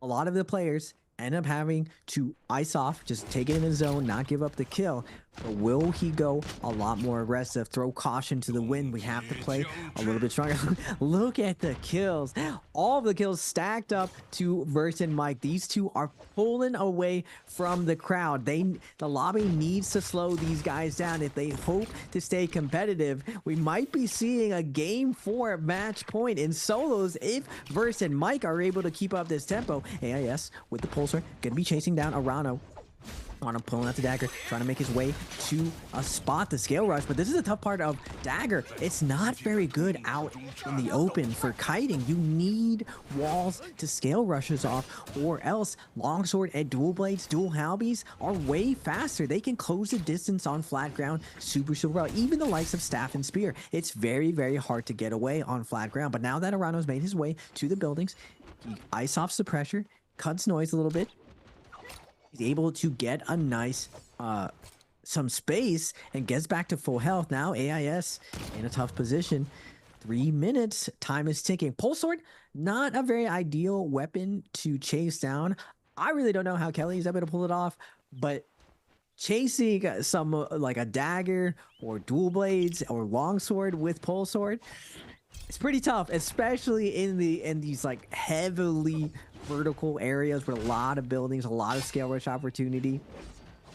Speaker 17: A lot of the players end up having to ice off, just take it in the zone, not give up the kill. But will he go a lot more aggressive, throw caution to the wind? We have to play a little bit stronger. Look at the kills. All of the kills stacked up to Verse and Mike. These two are pulling away from the crowd. The lobby needs to slow these guys down if they hope to stay competitive. We might be seeing a game 4 match point in solos if Verse and Mike are able to keep up this tempo. AIS with the pulsar gonna be chasing down Arano. Arano pulling out the dagger, trying to make his way to a spot, the scale rush. But this is the tough part of dagger. It's not very good out in the open for kiting. You need walls to scale rushes off, or else longsword and dual blades, dual halbies are way faster. They can close the distance on flat ground super well. Even the likes of staff and spear, it's very, very hard to get away on flat ground. But now that Arano's made his way to the buildings, he ice offs the pressure, cuts noise a little bit. He's able to get a nice some space and gets back to full health. Now AIS in a tough position. 3 minutes, time is ticking. Pole sword, not a very ideal weapon to chase down. I really don't know how Kelly's able to pull it off, but chasing some like a dagger or dual blades or longsword with pole sword, it's pretty tough, especially in these like heavily vertical areas with a lot of buildings, a lot of scale rush opportunity.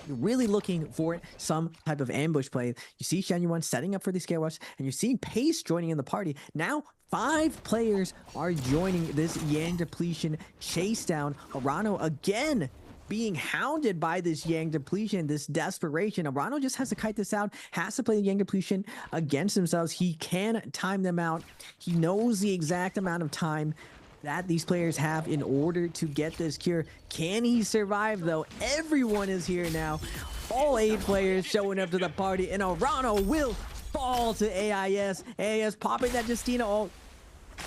Speaker 17: You're really looking for some type of ambush play. You see Shen Yuan setting up for the scale rush, and you're seeing Pace joining in the party. Now 5 players are joining this Yang depletion chase down. Arano again being hounded by this Yang depletion, this desperation. Arano just has to kite this out, has to play the Yang depletion against themselves. He can time them out. He knows the exact amount of time that these players have in order to get this cure. Can he survive though? Everyone is here now. All 8 players showing up to the party, and Arano will fall to AIS. AIS popping that Justina ult.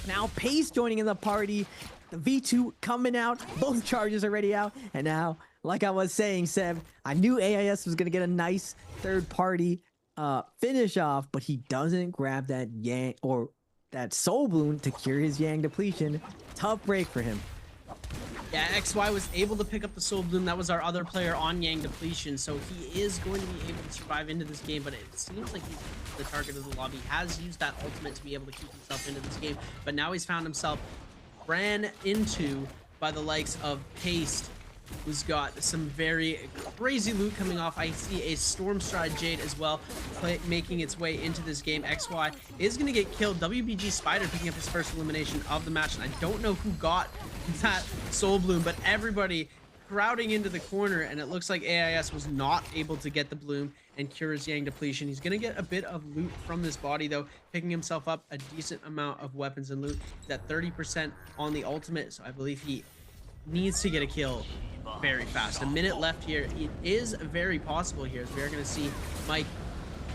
Speaker 17: Now Pace joining in the party. The V2 coming out. Both charges already out. And now, like I was saying, Seb, I knew AIS was going to get a nice third party finish off, but he doesn't grab that Yang or that Soul Bloom to cure his Yang depletion. Tough break for him.
Speaker 16: Yeah, XY was able to pick up the Soul Bloom. That was our other player on Yang depletion, so he is going to be able to survive into this game, but it seems like he's the target of the lobby. He has used that ultimate to be able to keep himself into this game, but now he's found himself ran into by the likes of Paste who's got some very crazy loot coming off. I see a Stormstride Jade as well, making its way into this game. XY is going to get killed. WBG Spider picking up his first elimination of the match, and I don't know who got that Soul Bloom, but everybody crowding into the corner, and it looks like AIS was not able to get the bloom and cure his Yang depletion. He's going to get a bit of loot from this body, though, picking himself up a decent amount of weapons and loot. He's at 30% on the ultimate, so I believe he needs to get a kill very fast. A minute left here. It is very possible here, as we're going to see Mike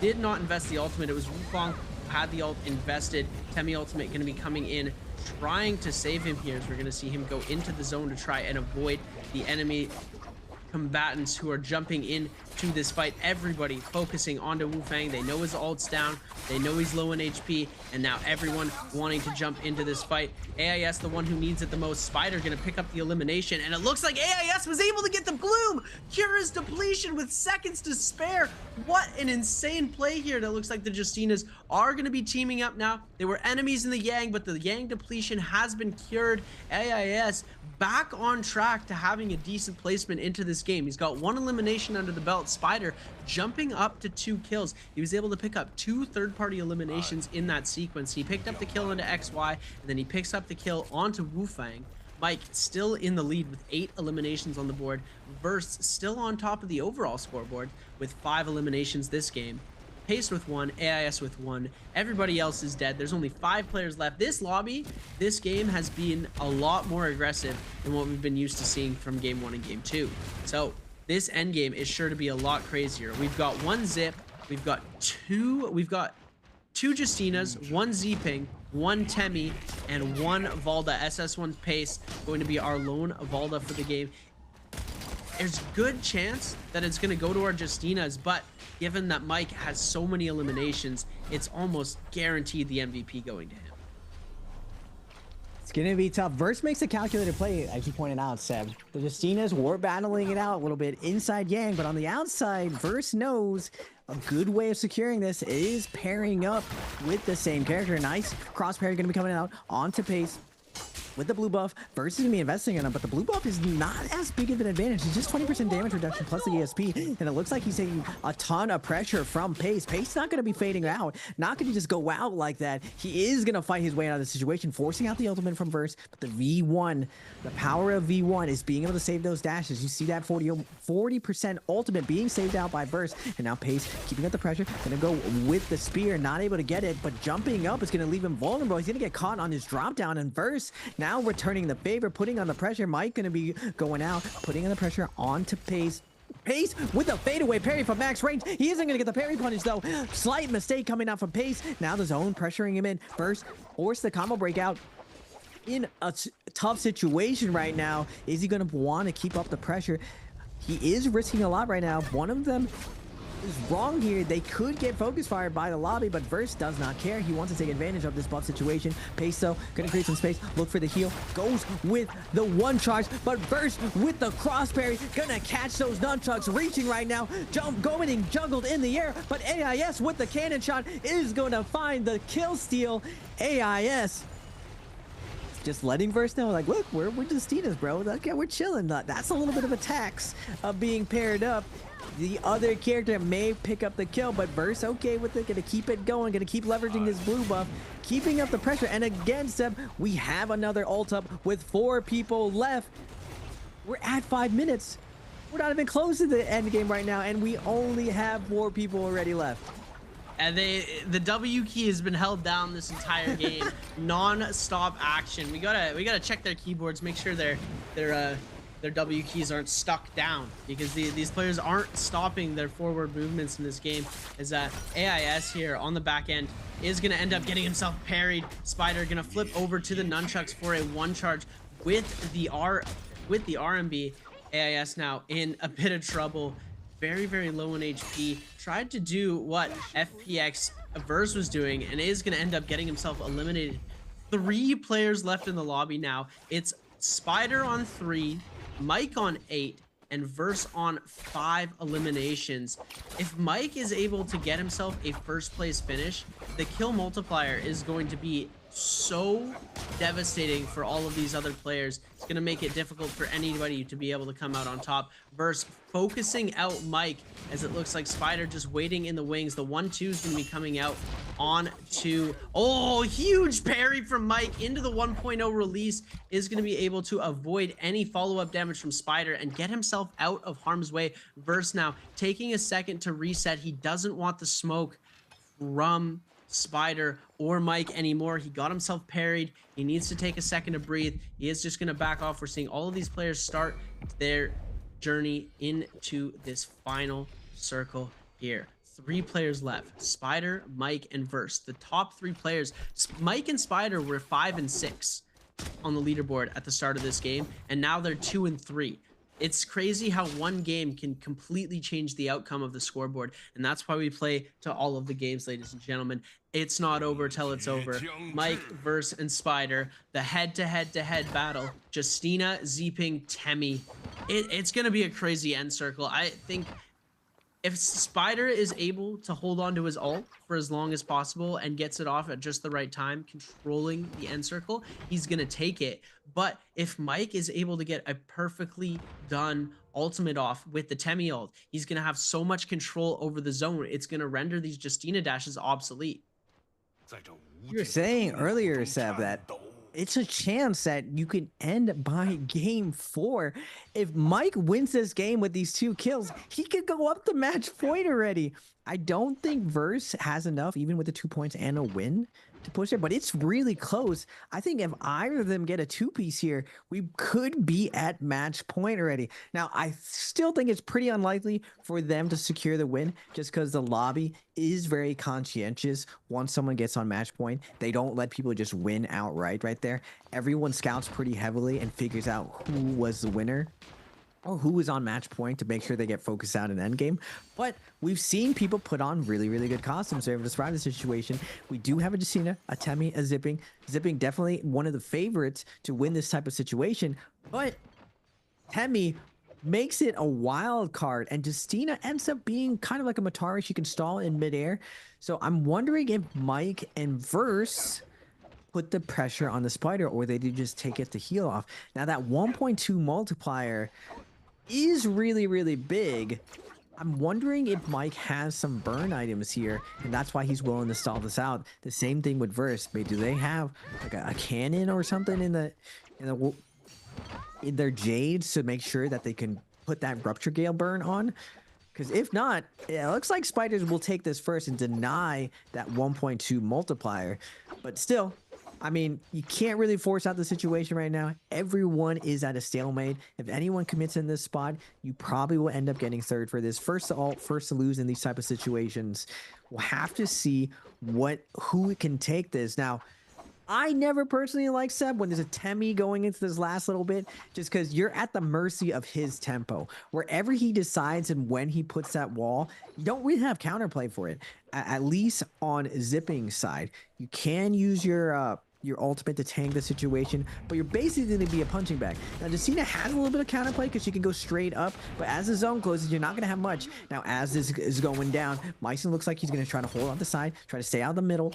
Speaker 16: did not invest the ultimate. It was Wukong who had the ult invested. Temi ultimate going to be coming in, trying to save him here, as we're going to see him go into the zone to try and avoid the enemy combatants who are jumping in to this fight. Everybody focusing onto Wu Fang. They know his ult's down, they know he's low in HP, and now everyone wanting to jump into this fight. AIS, the one who needs it the most. Spider gonna pick up the elimination, and it looks like AIS was able to get the bloom, cure his depletion with seconds to spare. What an insane play here. That looks like the Justinas are gonna be teaming up now. They were enemies in the Yang, but the Yang depletion has been cured. AIS back on track to having a decent placement into this game. He's got 1 elimination under the belt. Spider jumping up to 2 kills. He was able to pick up 2 third-party eliminations in that sequence. He picked up the kill into XY, and then he picks up the kill onto Wu Fang. Mike still in the lead with 8 eliminations on the board. Verse still on top of the overall scoreboard with 5 eliminations this game. Pace with 1, AIS with 1. Everybody else is dead. There's only 5 players left. This lobby, this game has been a lot more aggressive than what we've been used to seeing from game 1 and game 2. So this end game is sure to be a lot crazier. We've got 1 Zip, we've got two Justinas, 1 Z-Ping, 1 Temi, and 1 Valda. SS1 Pace going to be our lone Valda for the game. There's good chance that it's going to go to our Justinas, but given that Mike has so many eliminations, it's almost guaranteed the MVP going to him.
Speaker 17: It's going to be tough. Verse makes a calculated play, as you pointed out, Seb. The Justinas were battling it out a little bit inside Yang, but on the outside, Verse knows a good way of securing this is pairing up with the same character. Nice cross pair going to be coming out onto Pace. With the blue buff, Verse is going to be investing in him, but the blue buff is not as big of an advantage. It's just 20% damage reduction plus the ESP, and it looks like he's taking a ton of pressure from Pace. Pace not going to be fading out, not going to just go out like that. He is going to fight his way out of the situation, forcing out the ultimate from Verse, but the V1, the power of V1 is being able to save those dashes. You see that 40% ultimate being saved out by Verse, and now Pace keeping up the pressure, going to go with the spear, not able to get it, but jumping up is going to leave him vulnerable. He's going to get caught on his drop down, and Verse now returning the favor, putting on the pressure. Mike going to be going out, putting on the pressure onto Pace. Pace with a fadeaway parry from max range. He isn't going to get the parry punish though. Slight mistake coming out from Pace. Now the zone pressuring him in. First, force the combo breakout. In a tough situation right now. Is he going to want to keep up the pressure? He is risking a lot right now. One of them is wrong here. They could get focus fired by the lobby, but Verse does not care. He wants to take advantage of this buff situation. Pace though, gonna create some space, look for the heal, goes with the 1 charge, but Verse with the cross parry, gonna catch those nunchucks, reaching right now, going and juggled in the air, but AIS with the cannon shot is gonna find the kill steal. AIS just letting Verse know, like, look, we're Justinas, bro. Okay, we're chilling. That's a little bit of a tax of being paired up. The other character may pick up the kill, but Verse okay with it, gonna keep it going, gonna keep leveraging his blue buff, keeping up the pressure. And again, Seb, we have another ult up with 4 people left. We're at 5 minutes. We're not even close to the end game right now, and we only have 4 people already left.
Speaker 16: And the W key has been held down this entire game. Non-stop action. We gotta check their keyboards, make sure their W keys aren't stuck down, because these players aren't stopping their forward movements in this game. As AIS here on the back end is gonna end up getting himself parried. Spider gonna flip over to the nunchucks for a 1 charge with the RMB. AIS now in a bit of trouble. Very, very low in HP. Tried to do what FPX Verse was doing and is gonna end up getting himself eliminated. 3 players left in the lobby now. It's Spider on 3, Mike on 8, and Verse on 5 eliminations. If Mike is able to get himself a 1st place finish, the kill multiplier is going to be so devastating for all of these other players. It's going to make it difficult for anybody to be able to come out on top. Versus focusing out Mike, as it looks like Spider just waiting in the wings. The 1-2 is going to be coming out on to, oh, huge parry from Mike into the 1.0 release, is going to be able to avoid any follow-up damage from Spider and get himself out of harm's way. Verse now taking a second to reset. He doesn't want the smoke from Spider or Mike anymore. He got himself parried. He needs to take a second to breathe. He is just going to back off. We're seeing all of these players start their journey into this final circle here. 3 players left: Spider, Mike, and Verse. The top 3 players, Mike and Spider, were 5 and 6 on the leaderboard at the start of this game, and now they're 2 and 3. It's crazy how one game can completely change the outcome of the scoreboard, and that's why we play to all of the games, ladies and gentlemen. It's not over till it's over. Mike, Verse, and Spider, the head-to-head-to-head battle. Justina, Zeeping, Temmie. It's going to be a crazy end circle. I think if Spider is able to hold on to his ult for as long as possible and gets it off at just the right time, controlling the end circle, he's going to take it. But if Mike is able to get a perfectly done ultimate off with the Temmie ult, he's going to have so much control over the zone, it's going to render these Justina dashes obsolete.
Speaker 17: You were saying earlier, Seb, that it's a chance that you can end by game 4. If Mike wins this game with these 2 kills, he could go up the match point already. I don't think Verse has enough, even with the 2 points and a win, to push it, but it's really close. I think if either of them get a 2-piece here, we could be at match point already. Now, I still think it's pretty unlikely for them to secure the win, just because the lobby is very conscientious. Once someone gets on match point, they don't let people just win outright right there. Everyone scouts pretty heavily and figures out who was the winner or who is on match point to make sure they get focused out in endgame. But we've seen people put on really, really good costumes to be able to survive the situation. We do have a Justina, a Temmie, a Zipping. Zipping definitely one of the favorites to win this type of situation, but Temmie makes it a wild card, and Justina ends up being kind of like a Matari. She can stall in midair. So I'm wondering if Mike and Verse put the pressure on the Spider, or they did just take it to heal off. Now that 1.2 multiplier is really, really big. I'm wondering if Mike has some burn items here, and that's why he's willing to stall this out. The same thing with Verse. Maybe do they have like a cannon or something in their Jades to make sure that they can put that Rupture Gale burn on? Because if not, it looks like Spiders will take this first and deny that 1.2 multiplier. But still, I mean, you can't really force out the situation right now. Everyone is at a stalemate. If anyone commits in this spot, you probably will end up getting third for this. First to ult, first to lose in these type of situations. We'll have to see who can take this. Now, I never personally like Seb when there's a Temmie going into this last little bit, just because you're at the mercy of his tempo. Wherever he decides and when he puts that wall, you don't really have counterplay for it. At least on Zipping side, you can use your ultimate to tank the situation, but you're basically going to be a punching bag. Now, Justina has a little bit of counterplay because she can go straight up, but as the zone closes, you're not going to have much. Now, as this is going down, Myson looks like he's going to try to hold on the side, try to stay out of the middle.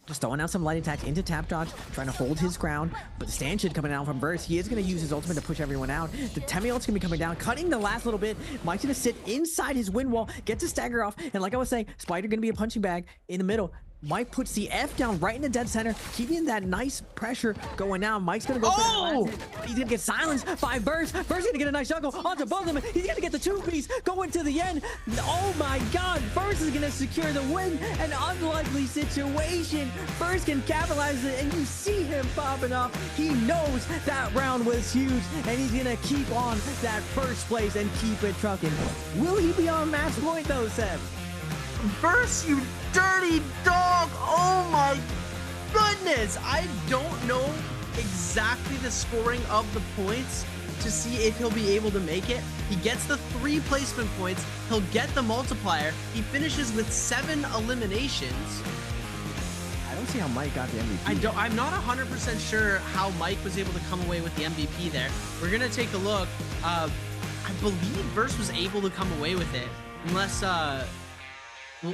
Speaker 17: Just throwing out some light attacks into tap dodge, trying to hold his ground, but the stanchion coming out from Verse. He is going to use his ultimate to push everyone out. The Temmie ult's going to be coming down, cutting the last little bit. Mike's going to sit inside his wind wall, gets a stagger off, and like I was saying, Spider going to be a punching bag in the middle. Mike puts the F down right in the dead center, keeping that nice pressure going now. Mike's gonna go for that. He's gonna get silenced by Verse. Verse gonna get a nice juggle onto both of them. He's gonna get the 2-piece going to the end. Oh my God, Verse is gonna secure the win. An unlikely situation. Verse can capitalize it, and you see him popping off. He knows that round was huge, and he's gonna keep on that first place and keep it trucking. Will he be on match point though, Seb?
Speaker 16: Verse, you dirty dog! Oh my goodness! I don't know exactly the scoring of the points to see if he'll be able to make it. He gets the 3 placement points. He'll get the multiplier. He finishes with 7 eliminations.
Speaker 17: I don't see how Mike got the MVP.
Speaker 16: I'm not 100% sure how Mike was able to come away with the MVP there. We're gonna take a look. I believe Verse was able to come away with it, unless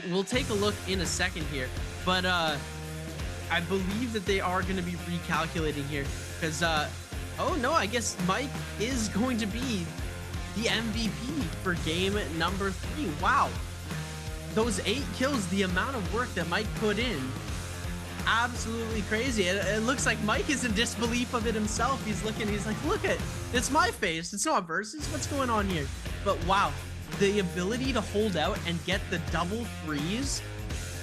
Speaker 16: we'll take a look in a second here, but I believe that they are going to be recalculating here because, oh no, I guess Mike is going to be the MVP for game number 3. Wow. Those 8 kills, the amount of work that Mike put in, absolutely crazy. It looks like Mike is in disbelief of it himself. He's looking, he's like, look at, it's my face. It's not versus. What's going on here? But wow, the ability to hold out and get the double freeze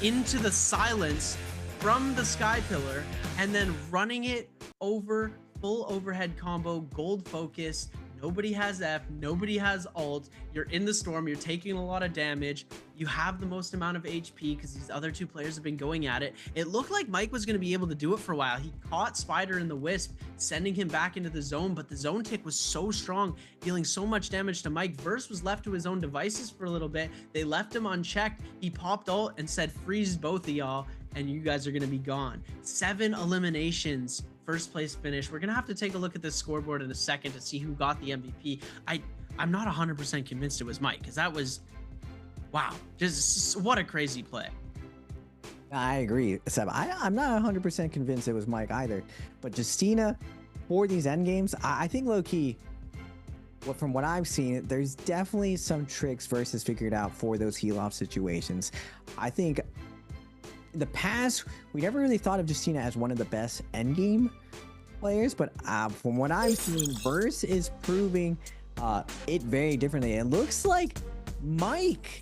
Speaker 16: into the silence from the Sky Pillar and then running it over, full overhead combo, gold focus. Nobody has F, nobody has ult. You're in the storm, you're taking a lot of damage. You have the most amount of HP because these other 2 players have been going at it. It looked like Mike was going to be able to do it for a while. He caught Spider in the Wisp, sending him back into the zone, but the zone tick was so strong, dealing so much damage to Mike. Verse was left to his own devices for a little bit. They left him unchecked. He popped ult and said, freeze both of y'all, and you guys are going to be gone. 7 eliminations. First place finish. We're gonna have to take a look at this scoreboard in a second to see who got the MVP. I'm not 100% convinced it was Mike because that was, wow, just what a crazy play.
Speaker 17: I agree, Seb. I'm not 100% convinced it was Mike either, but Justina for these end games, I think low key, from what I've seen, there's definitely some tricks versus figured out for those heal off situations. I think in the past, we never really thought of Justina as one of the best endgame players, but from what I'm seeing, Verse is proving it very differently. It looks like Mike,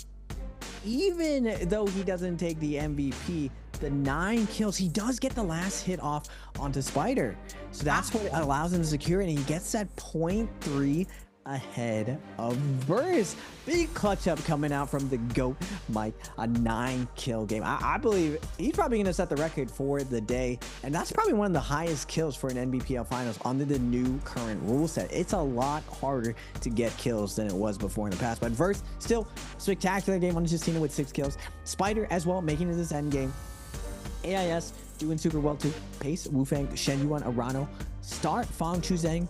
Speaker 17: even though he doesn't take the MVP, the 9 kills, he does get the last hit off onto Spider. So that's what allows him to secure it, and he gets that 0.3 ahead of Verse. Big clutch up coming out from the GOAT Mike, a 9-kill game. I believe he's probably going to set the record for the day, and that's probably one of the highest kills for an NBPL finals under the new current rule set. It's a lot harder to get kills than it was before in the past, but Verse still spectacular game on Justina with 6 kills. Spider as well making it this end game. AIS doing super well too. Pace, Wufang, Shen Yuan, Arano, Star, Fong, Chuzeng,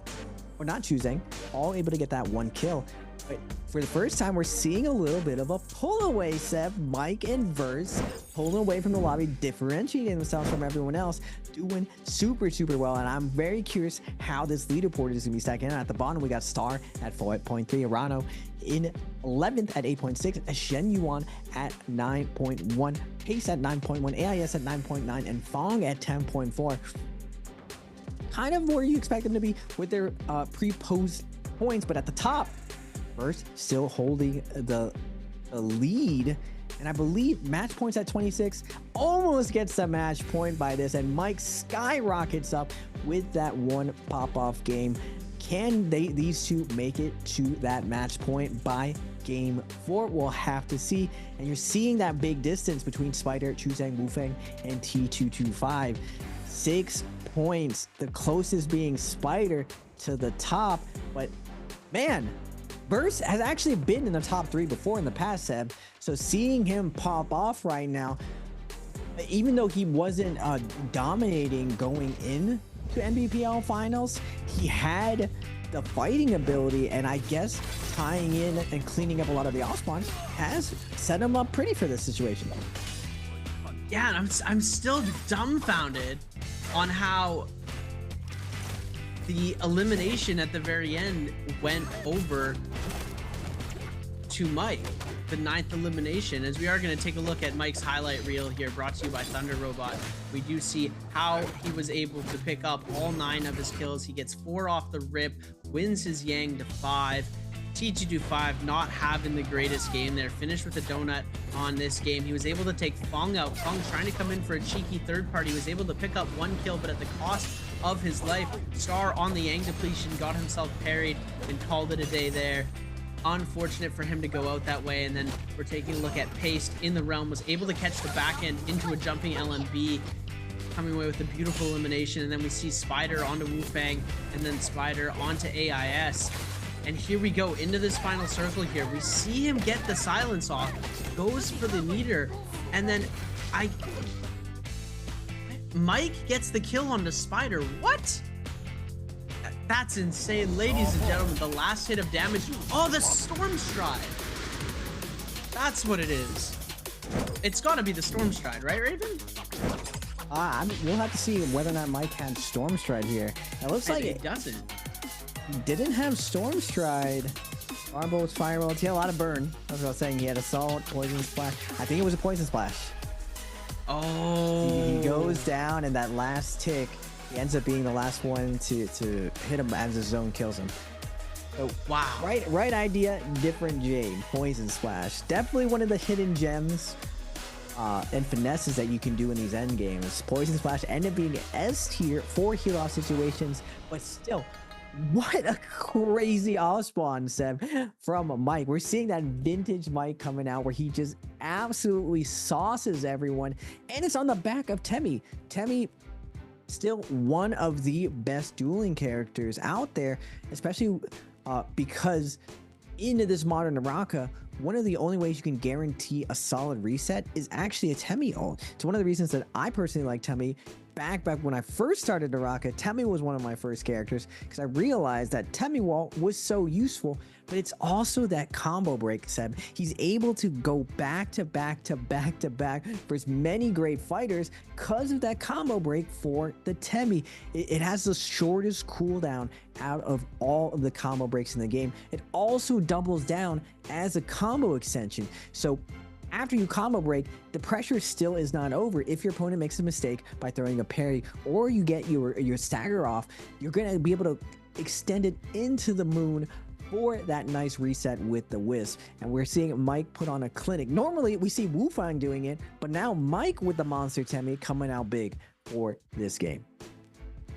Speaker 17: or not Chuzeng, all able to get that 1 kill. But for the first time, we're seeing a little bit of a pull away, Seb. Mike and Verse pulling away from the lobby, differentiating themselves from everyone else, doing super well. And I'm very curious how this leaderboard is going to be stacking. At the bottom, we got Star at 4.3, Arano in 11th at 8.6, Shen Yuan at 9.1, Pace at 9.1, AIS at 9.9, and Fong at 10.4. Kind of where you expect them to be with their pre-posed points, but at the top, Verse still holding the lead, and I believe match points at 26, almost gets the match point by this, and Mike skyrockets up with that 1 pop-off game. Can these 2 make it to that match point by game 4? We'll have to see. And you're seeing that big distance between Spider, Chuzeng, Wufang, and T225. 6 points, the closest being Spider to the top. But man, Verse has actually been in the top 3 before in the past, Seb. So seeing him pop off right now, even though he wasn't dominating going in to NBPL finals, he had the fighting ability, and I guess tying in and cleaning up a lot of the off spawns has set him up pretty for this situation.
Speaker 16: Yeah, and I'm still dumbfounded on how the elimination at the very end went over to Mike, the 9th elimination. As we are going to take a look at Mike's highlight reel here, brought to you by Thunder Robot, we do see how he was able to pick up all 9 of his kills. He gets 4 off the rip, wins his Yang to 5. T225 not having the greatest game there, finished with a donut on this game. He was able to take Fong out. Fong trying to come in for a cheeky third party, was able to pick up 1 kill, but at the cost of his life. Star on the Yang depletion, got himself parried and called it a day there. Unfortunate for him to go out that way. And then we're taking a look at Paste in the realm, was able to catch the back end into a jumping LMB, coming away with a beautiful elimination. And then we see Spider onto Wufang, and then Spider onto AIS. And here we go into this final circle here. We see him get the silence off, goes for the meter, and then Mike gets the kill onto Spider. What? That's insane. Ladies and gentlemen, the last hit of damage. Oh, the Storm Stride. That's what it is. It's gotta be the Storm Stride, right, Raven?
Speaker 17: We'll have to see whether or not Mike had Storm Stride here. It looks like
Speaker 16: it doesn't.
Speaker 17: He didn't have Storm Stride. Firebolts, Firewall, he had a lot of burn. That's what I was saying. He had Assault, Poison Splash. I think it was a Poison Splash.
Speaker 16: Oh.
Speaker 17: He goes down, and that last tick, he ends up being the last one to hit him as the zone kills him. So,
Speaker 16: wow.
Speaker 17: Right idea, different Jade. Poison Splash. Definitely one of the hidden gems and finesses that you can do in these end games. Poison Splash ended up being S tier for heal-off situations, but still, what a crazy off spawn, Seb, from Mike. We're seeing that vintage Mike coming out where he just absolutely sauces everyone, and it's on the back of Temmie. Temmie, still one of the best dueling characters out there, especially because into this modern NARAKA, one of the only ways you can guarantee a solid reset is actually a Temmie ult. It's one of the reasons that I personally like Temmie. Back when I first started NARAKA, Temmie was one of my first characters because I realized that Temmie wall was so useful, but it's also that combo break, Seb. He's able to go back to back to back to back for as many great fighters because of that combo break for the Temmie. It has the shortest cooldown out of all of the combo breaks in the game. It also doubles down as a combo extension. So after you combo break, the pressure still is not over. If your opponent makes a mistake by throwing a parry or you get your stagger off, you're going to be able to extend it into the moon for that nice reset with the Wisp. And we're seeing Mike put on a clinic. Normally we see Wufang doing it, but now Mike with the Monster Temmie coming out big for this game.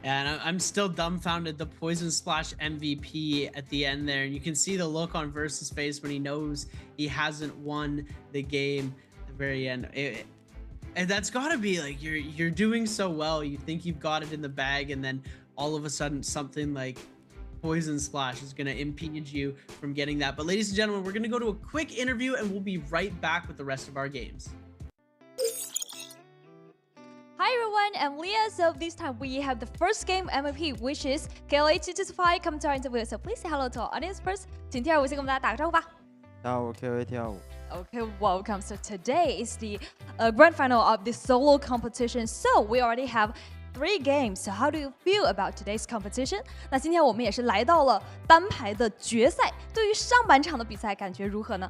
Speaker 16: And I'm still dumbfounded. The Poison Splash MVP at the end there. And you can see the look on Versus' face when he knows he hasn't won the game at the very end. And that's got to be like, you're doing so well. You think you've got it in the bag. And then all of a sudden something like Poison Splash is going to impede you from getting that. But ladies and gentlemen, we're going to go to a quick interview and we'll be right back with the rest of our games.
Speaker 18: Hi everyone, I'm Leah. So this time we have the first game MVP, which is KLA225. Come to our interview. So please say hello to our audience first. 请T25先跟我们大家打个招呼吧。
Speaker 6: 大家好，我 KLA T25。Okay,
Speaker 18: welcome. So today is the grand final of the solo competition. So we already have 3 games. So how do you feel about today's competition? 那今天我们也是来到了单排的决赛。对于上半场的比赛感觉如何呢？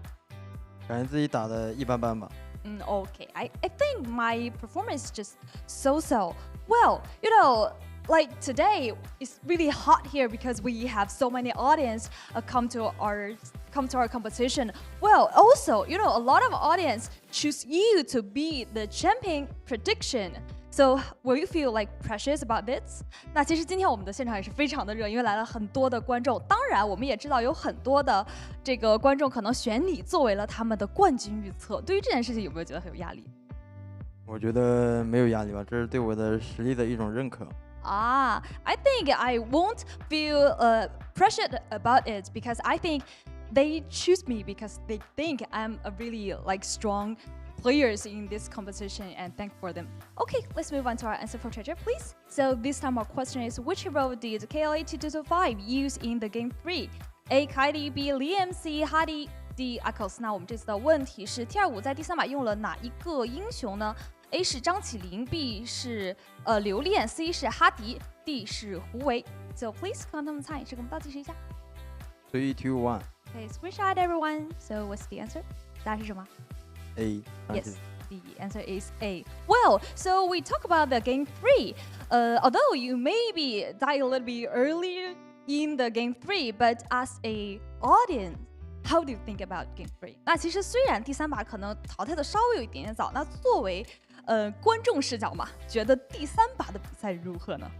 Speaker 6: 感觉自己打得一般般吧。
Speaker 18: Okay, I think my performance is just so. Well, you know, like today it's really hot here because we have so many audience come to our competition. Well, also, you know, a lot of audience choose you to be the champion prediction. So, will you feel like precious about this? 那其实今天我们的现场也是非常的热，因为来了很多的观众。当然，我们也知道有很多的这个观众可能选你作为了他们的冠军预测。对于这件事情，有没有觉得很有压力？
Speaker 6: 我觉得没有压力吧，这是对我的实力的一种认可。
Speaker 18: I think I won't feel pressured about it because I think they choose me because they think I'm a really like strong players in this competition and thank for them. Okay, let's move on to our answer for treasure, please. So this time our question is, which hero did KLA225 use in the game 3? A. Kylie, B. Liam, C. Hadi, D. Akos. 那我们这次的问题是 T25 在第3把用了哪一个英雄呢？ A 是张起灵 ，B 是刘恋 ，C 是哈迪 ，D 是胡维。So please 看他们猜，是给我们倒计时一下。
Speaker 6: 3, 2, 1.
Speaker 18: Okay, screenshot everyone. So what's the answer? 答案是什么？
Speaker 6: A.
Speaker 18: Yes, the answer is A. Well, so we talk about the game 3. Although you maybe died a little bit earlier in the game 3, but as a audience, how do you think about game 3? 那其实虽然第3把可能淘汰的稍微有一点点早，那作为观众视角嘛，觉得第3把的比赛如何呢？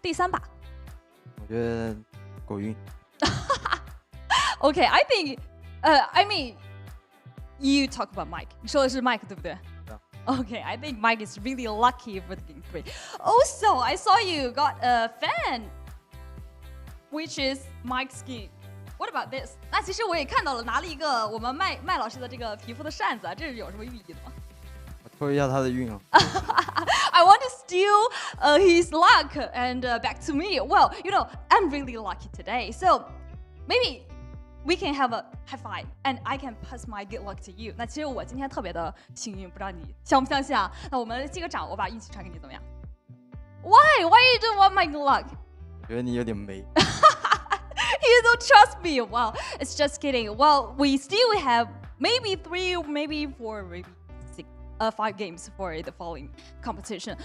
Speaker 18: 第3把，
Speaker 6: 我觉得狗晕。
Speaker 18: Okay, I think, I mean. You talk about Mike. 你说的是 Mike 对不对？ Okay, I think Mike is really lucky for the game 3. Also, I saw you got a fan, which is Mike's skin. What about this? 那其实我也看到了，拿了一个我们麦老师的这个皮肤的扇子啊，这是有什么寓意的吗？
Speaker 6: 我拖一下他的运啊。
Speaker 18: I want to steal his luck and back to me. Well, you know, I'm really lucky today. So maybe we can have a high five and I can pass my good luck to you。那其实我今天特别的幸运，不知道你相不相信啊？那我们击个掌，我把运气传给你，怎么样 ？Why you don't want my good luck？
Speaker 6: 觉得你有点没。
Speaker 18: You don't trust me. Well, it's just kidding. Well, we still have maybe 3, maybe 4, maybe 5 games for the following competition.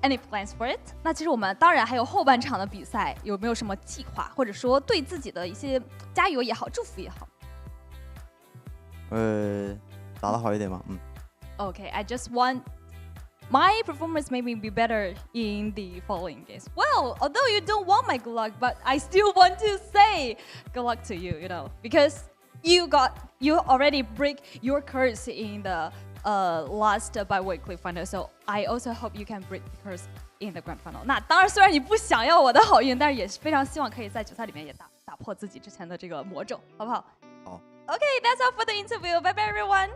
Speaker 18: Any plans for it? 那其实我们当然还有后半场的比赛，有没有什么计划，或者说对自己的一些加油也好，祝福也好？
Speaker 6: 打得好一点嘛
Speaker 18: Okay, I just want my performance maybe be better in the following games. Well, although you don't want my good luck, but I still want to say good luck to you, you know, because you already break your curse in the last bi-weekly final, so I also hope you can break the curse in the grand final. 那当然，虽然你不想要我的好运，但是也是非常希望可以在决赛里面也打破自己之前的这个魔咒，好不好？
Speaker 6: 好。
Speaker 18: Okay, that's all for the interview. Bye bye, everyone.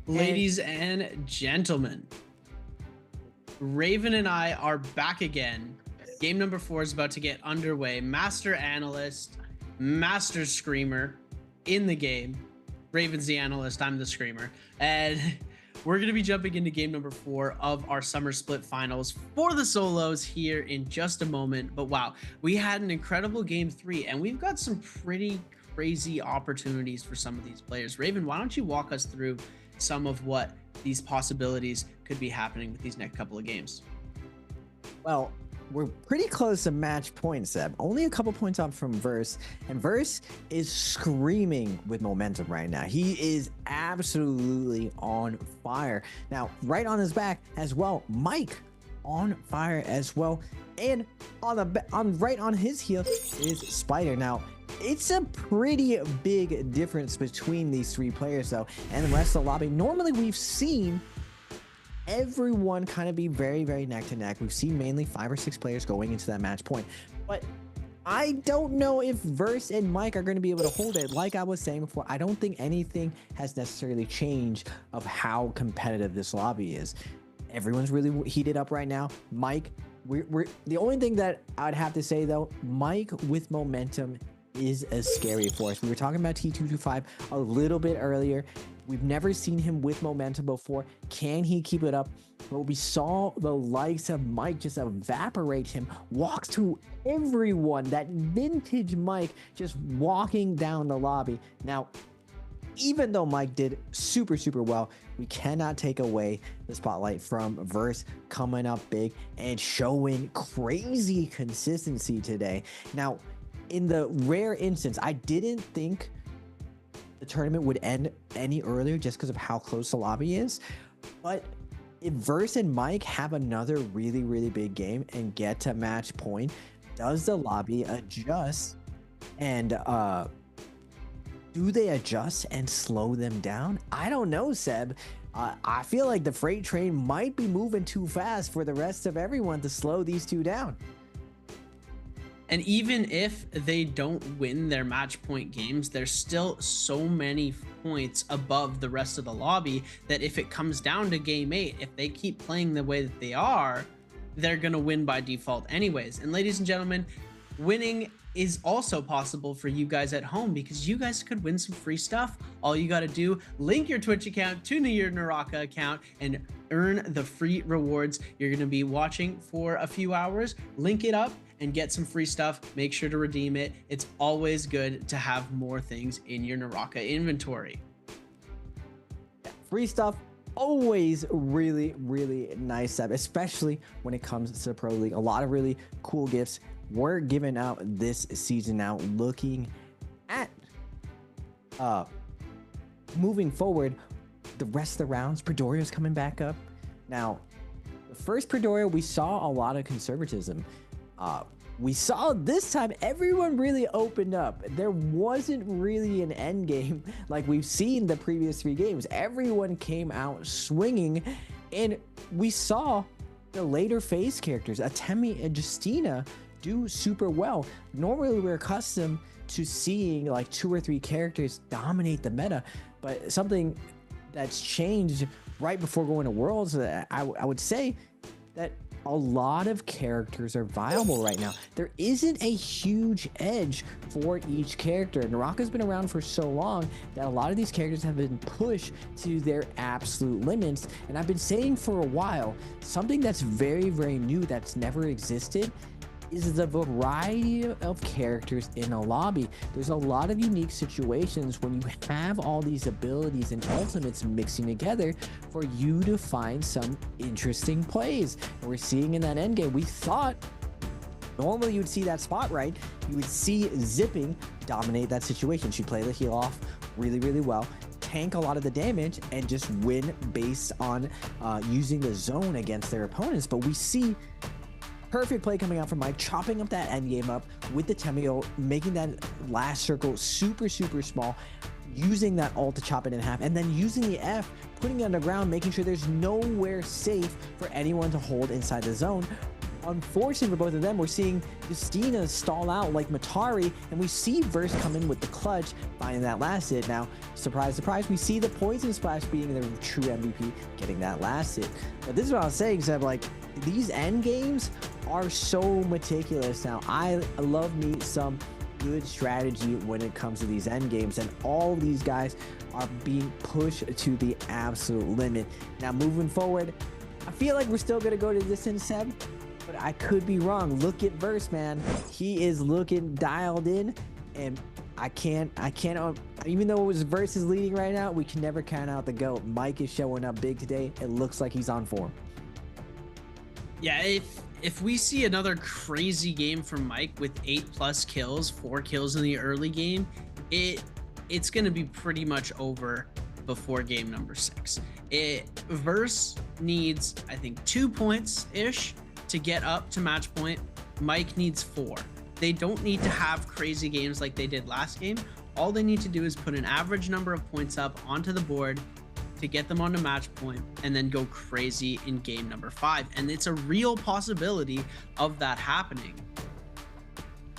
Speaker 16: Ladies and gentlemen, Raven and I are back again. Game number 4 is about to get underway. Master Analyst, Master Screamer in the game. Raven's the analyst, I'm the screamer. And we're going to be jumping into game number 4 of our Summer Split Finals for the solos here in just a moment. But wow, we had an incredible game 3, and we've got some pretty crazy opportunities for some of these players. Raven, why don't you walk us through some of what these possibilities could be happening with these next couple of games?
Speaker 19: Well, we're pretty close to match point, Seb. Only a couple points up from Verse, and Verse is screaming with momentum right now. He is absolutely on fire. Now, right on his back as well, Mike on fire as well, and right on his heel is Spider. Now, it's a pretty big difference between these 3 players though, and the rest of the lobby. Normally, we've seen everyone kind of be very, very neck to neck. We've seen mainly 5 or 6 players going into that match point, but I don't know if Verse and Mike are going to be able to hold it. Like I was saying before, I don't think anything has necessarily changed of how competitive this lobby is. Everyone's really heated up right now. Mike, we're the only thing that I'd have to say though, Mike with momentum is a scary force. We were talking about T225 a little bit earlier. We've never seen him with momentum before. Can he keep it up? But we saw the likes of Mike just evaporate him, walks through everyone. That vintage Mike just walking down the lobby. Now, even though Mike did super, super well, we cannot take away the spotlight from Verse coming up big and showing crazy consistency today. Now, in the rare instance, I didn't think the tournament would end any earlier just because of how close the lobby is, but if Verse and Mike have another really, really big game and get to match point, does the lobby adjust? And do they adjust and slow them down? I don't know, Seb. I feel like the freight train might be moving too fast for the rest of everyone to slow these 2 down.
Speaker 16: And even if they don't win their match point games, there's still so many points above the rest of the lobby that if it comes down to game 8, if they keep playing the way that they are, they're going to win by default anyways. And ladies and gentlemen, winning is also possible for you guys at home because you guys could win some free stuff. All you got to do, link your Twitch account to your NARAKA account and earn the free rewards. You're going to be watching for a few hours, link it up and get some free stuff. Make sure to redeem it. It's always good to have more things in your NARAKA inventory.
Speaker 19: Free stuff, always really, really nice stuff, especially when it comes to the Pro League. A lot of really cool gifts were given out this season. Now, looking at moving forward, the rest of the rounds, Pridoria's coming back up. Now, the first Pridoria, we saw a lot of conservatism. We saw this time everyone really opened up. There wasn't really an end game like we've seen the previous 3 games. Everyone came out swinging, and we saw the later phase characters, Atemi and Justina, do super well. Normally we're accustomed to seeing like 2 or 3 characters dominate the meta, but something that's changed right before going to Worlds, I would say that a lot of characters are viable right now. There isn't a huge edge for each character. NARAKA's been around for so long that a lot of these characters have been pushed to their absolute limits. And I've been saying for a while, something that's very, very new that's never existed is the variety of characters in a lobby. There's a lot of unique situations when you have all these abilities and ultimates mixing together for you to find some interesting plays. And we're seeing in that endgame, we thought normally you would see that spot right. You would see Zipping dominate that situation. She'd play the heal off really, really well, tank a lot of the damage, and just win based on using the zone against their opponents. But we see perfect play coming out from Mike, chopping up that end game up with the Temio, making that last circle super, super small, using that ult to chop it in half, and then using the F, putting it underground, making sure there's nowhere safe for anyone to hold inside the zone. unfortunate for both of them. We're seeing Justina stall out like Matari, and we see Verse come in with the clutch, finding that last hit. Now, surprise, surprise, we see the Poison Splash being the true MVP, getting that last hit. But this is what I was saying, Seb, like, these end games are so meticulous. Now, I love me some good strategy when it comes to these end games, and all these guys are being pushed to the absolute limit. Now, moving forward, I feel like we're still gonna go to this in Seb, but I could be wrong. Look at Verse, man. He is looking dialed in, and I can't, even though it was Verse is leading right now, we can never count out the GOAT. Mike is showing up big today. It looks like he's on form.
Speaker 16: Yeah, if we see another crazy game from Mike with 8+ kills, 4 kills in the early game, it's gonna be pretty much over before game number 6. Verse needs, I think, 2 points-ish to get up to match point. Mike needs 4. They don't need to have crazy games like they did last game. All they need to do is put an average number of points up onto the board to get them onto match point, and then go crazy in game number 5. And it's a real possibility of that happening.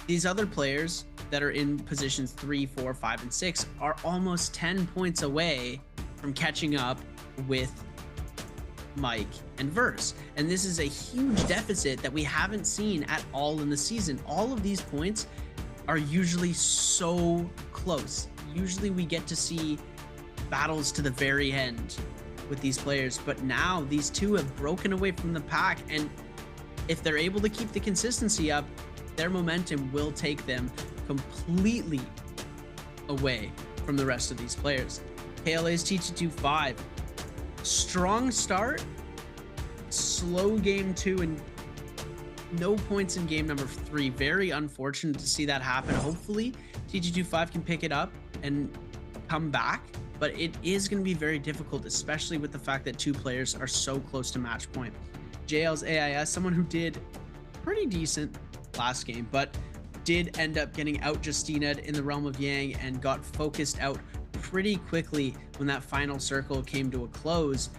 Speaker 16: These other players that are in positions 3, 4, 5, and 6 are almost 10 points away from catching up with Mike and Verse. And this is a huge deficit that we haven't seen at all in the season. All of these points are usually so close. Usually we get to see battles to the very end with these players, but now these two have broken away from the pack, and if they're able to keep the consistency up, their momentum will take them completely away from the rest of these players. KLA's T225, strong start, slow game 2, and no points in game number 3. Very unfortunate to see that happen. Hopefully T225 can pick it up and come back, but it is going to be very difficult, especially with the fact that 2 players are so close to match point. JL's AIS, someone who did pretty decent last game, but did end up getting out Justina'd in the Realm of Yang and got focused out pretty quickly when that final circle came to a close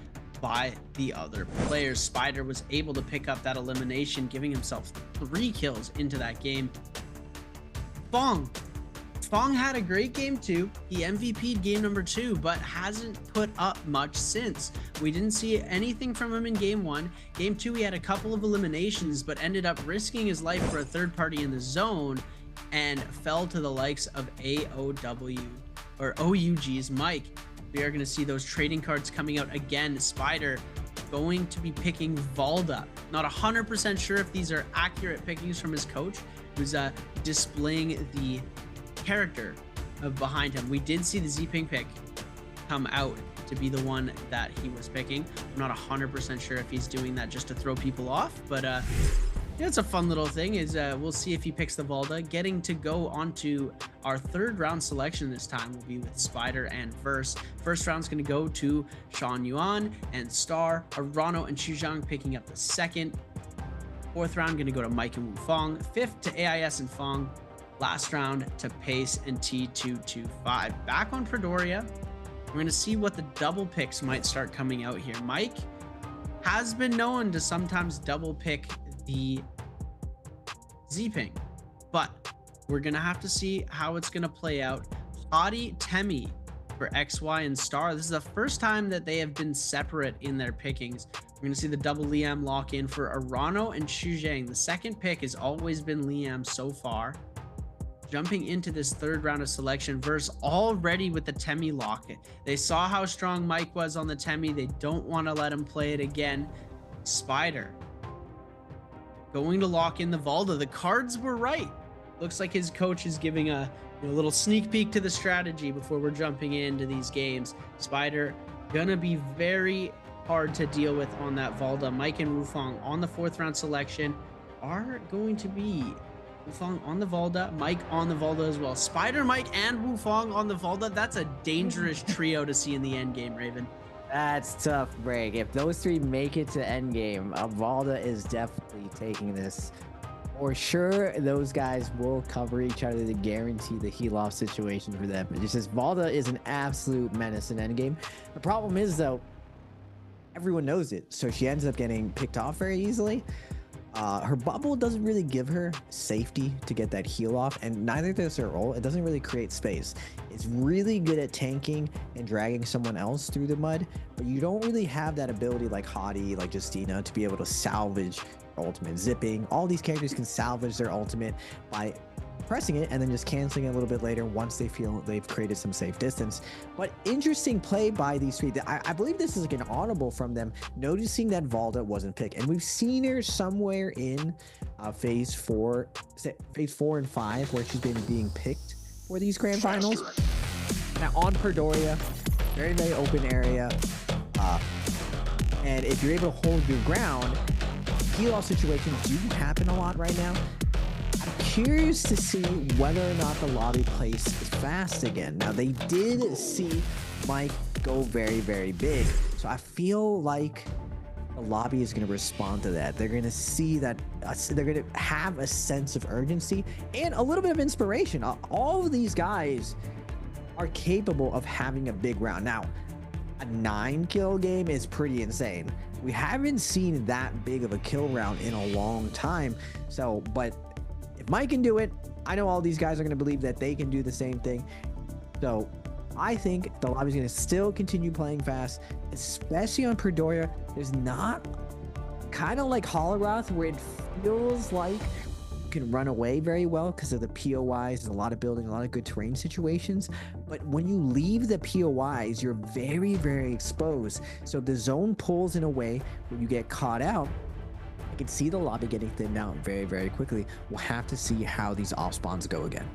Speaker 16: by the other players. Spider was able to pick up that elimination, giving himself 3 kills into that game. Fong had a great game 2. He MVP'd game number 2, but hasn't put up much since. We didn't see anything from him in game 1. Game 2, he had a couple of eliminations, but ended up risking his life for a third party in the zone and fell to the likes of OUG's Mike. We are going to see those trading cards coming out again. Spider going to be picking Valda. Not 100% sure if these are accurate pickings from his coach, who's displaying the character behind him. We did see the Z-Ping pick come out to be the one that he was picking. I'm not 100% sure if he's doing that just to throw people off, but yeah, it's a fun little thing. We'll see if he picks the Valda. Getting to go onto our 3rd round selection this time will be with Spider and Verse. First round's going to go to Sean Yuan and Star. Arano and Xuzhang picking up the 2nd. 4th round going to go to Mike and Wu Fong. 5th to AIS and Fong. Last round to Pace and T225. Back on Predoria, we're going to see what the double picks might start coming out here. Mike has been known to sometimes double pick the Z-Ping, but we're going to have to see how it's going to play out. Hadi Temi for XY and Star. This is the first time that they have been separate in their pickings. We're going to see the double Liam lock in for Arano and Xuzhang. The 2nd pick has always been Liam so far. Jumping into this 3rd round of selection, Verse already with the Temi lock. They saw how strong Mike was on the Temi. They don't want to let him play it again. Spider going to lock in the Valda. The cards were right. Looks like his coach is giving a little sneak peek to the strategy before we're jumping into these games. Spider gonna be very hard to deal with on that Valda. Mike and Wufong on the 4th round selection are going to be Wufong on the Valda, Mike on the Valda as well. Spider, Mike, and Wufong on the Valda. That's a dangerous trio to see in the end game, Raven.
Speaker 19: That's tough, Break. If those 3 make it to endgame, Valda is definitely taking this. For sure, those guys will cover each other to guarantee the heal-off situation for them. It just says Valda is an absolute menace in endgame. The problem is, though, everyone knows it, so she ends up getting picked off very easily. Her bubble doesn't really give her safety to get that heal off, and neither does her ult. It doesn't really create space. It's really good at tanking and dragging someone else through the mud, but you don't really have that ability like Hottie, like Justina, to be able to salvage ultimate. Zipping, all these characters can salvage their ultimate by pressing it and then just canceling it a little bit later once they feel they've created some safe distance. But interesting play by these three. I believe this is like an audible from them, noticing that Valda wasn't picked, and we've seen her somewhere in phase 4 and 5 where she's been being picked for these grand finals. Now on Perdoria, very open area, and if you're able to hold your ground, heal off situations do happen a lot right now. Curious to see whether or not the lobby plays fast again. Now they did see Mike go very big, so I feel like the lobby is going to respond to that. They're going to see that they're going to have a sense of urgency and a little bit of inspiration. All of these guys are capable of having a big round. Now a 9-kill game is pretty insane. We haven't seen that big of a kill round in a long time. So but if Mike can do it, I know all these guys are going to believe that they can do the same thing. So I think the lobby's going to still continue playing fast, especially on Perdoria. There's not kind of like Holorath where it feels like you can run away very well because of the POIs and a lot of building, a lot of good terrain situations. But when you leave the POIs, you're very exposed. So the zone pulls in a way where you get caught out. I can see the lobby getting thinned out very quickly. We'll have to see how these off spawns go again.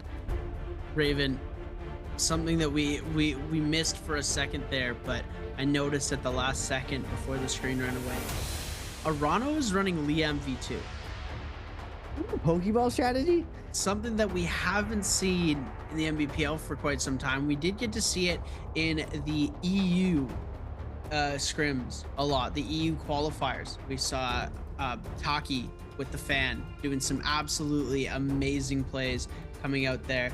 Speaker 16: Raven, something that we missed for a second there, but I noticed at the last second before the screen ran away. Arano is running Liam V2.
Speaker 19: Pokeball strategy?
Speaker 16: Something that we haven't seen in the NBPL for quite some time. We did get to see it in the EU scrims a lot, the EU qualifiers. We saw Taki with the fan doing some absolutely amazing plays coming out there.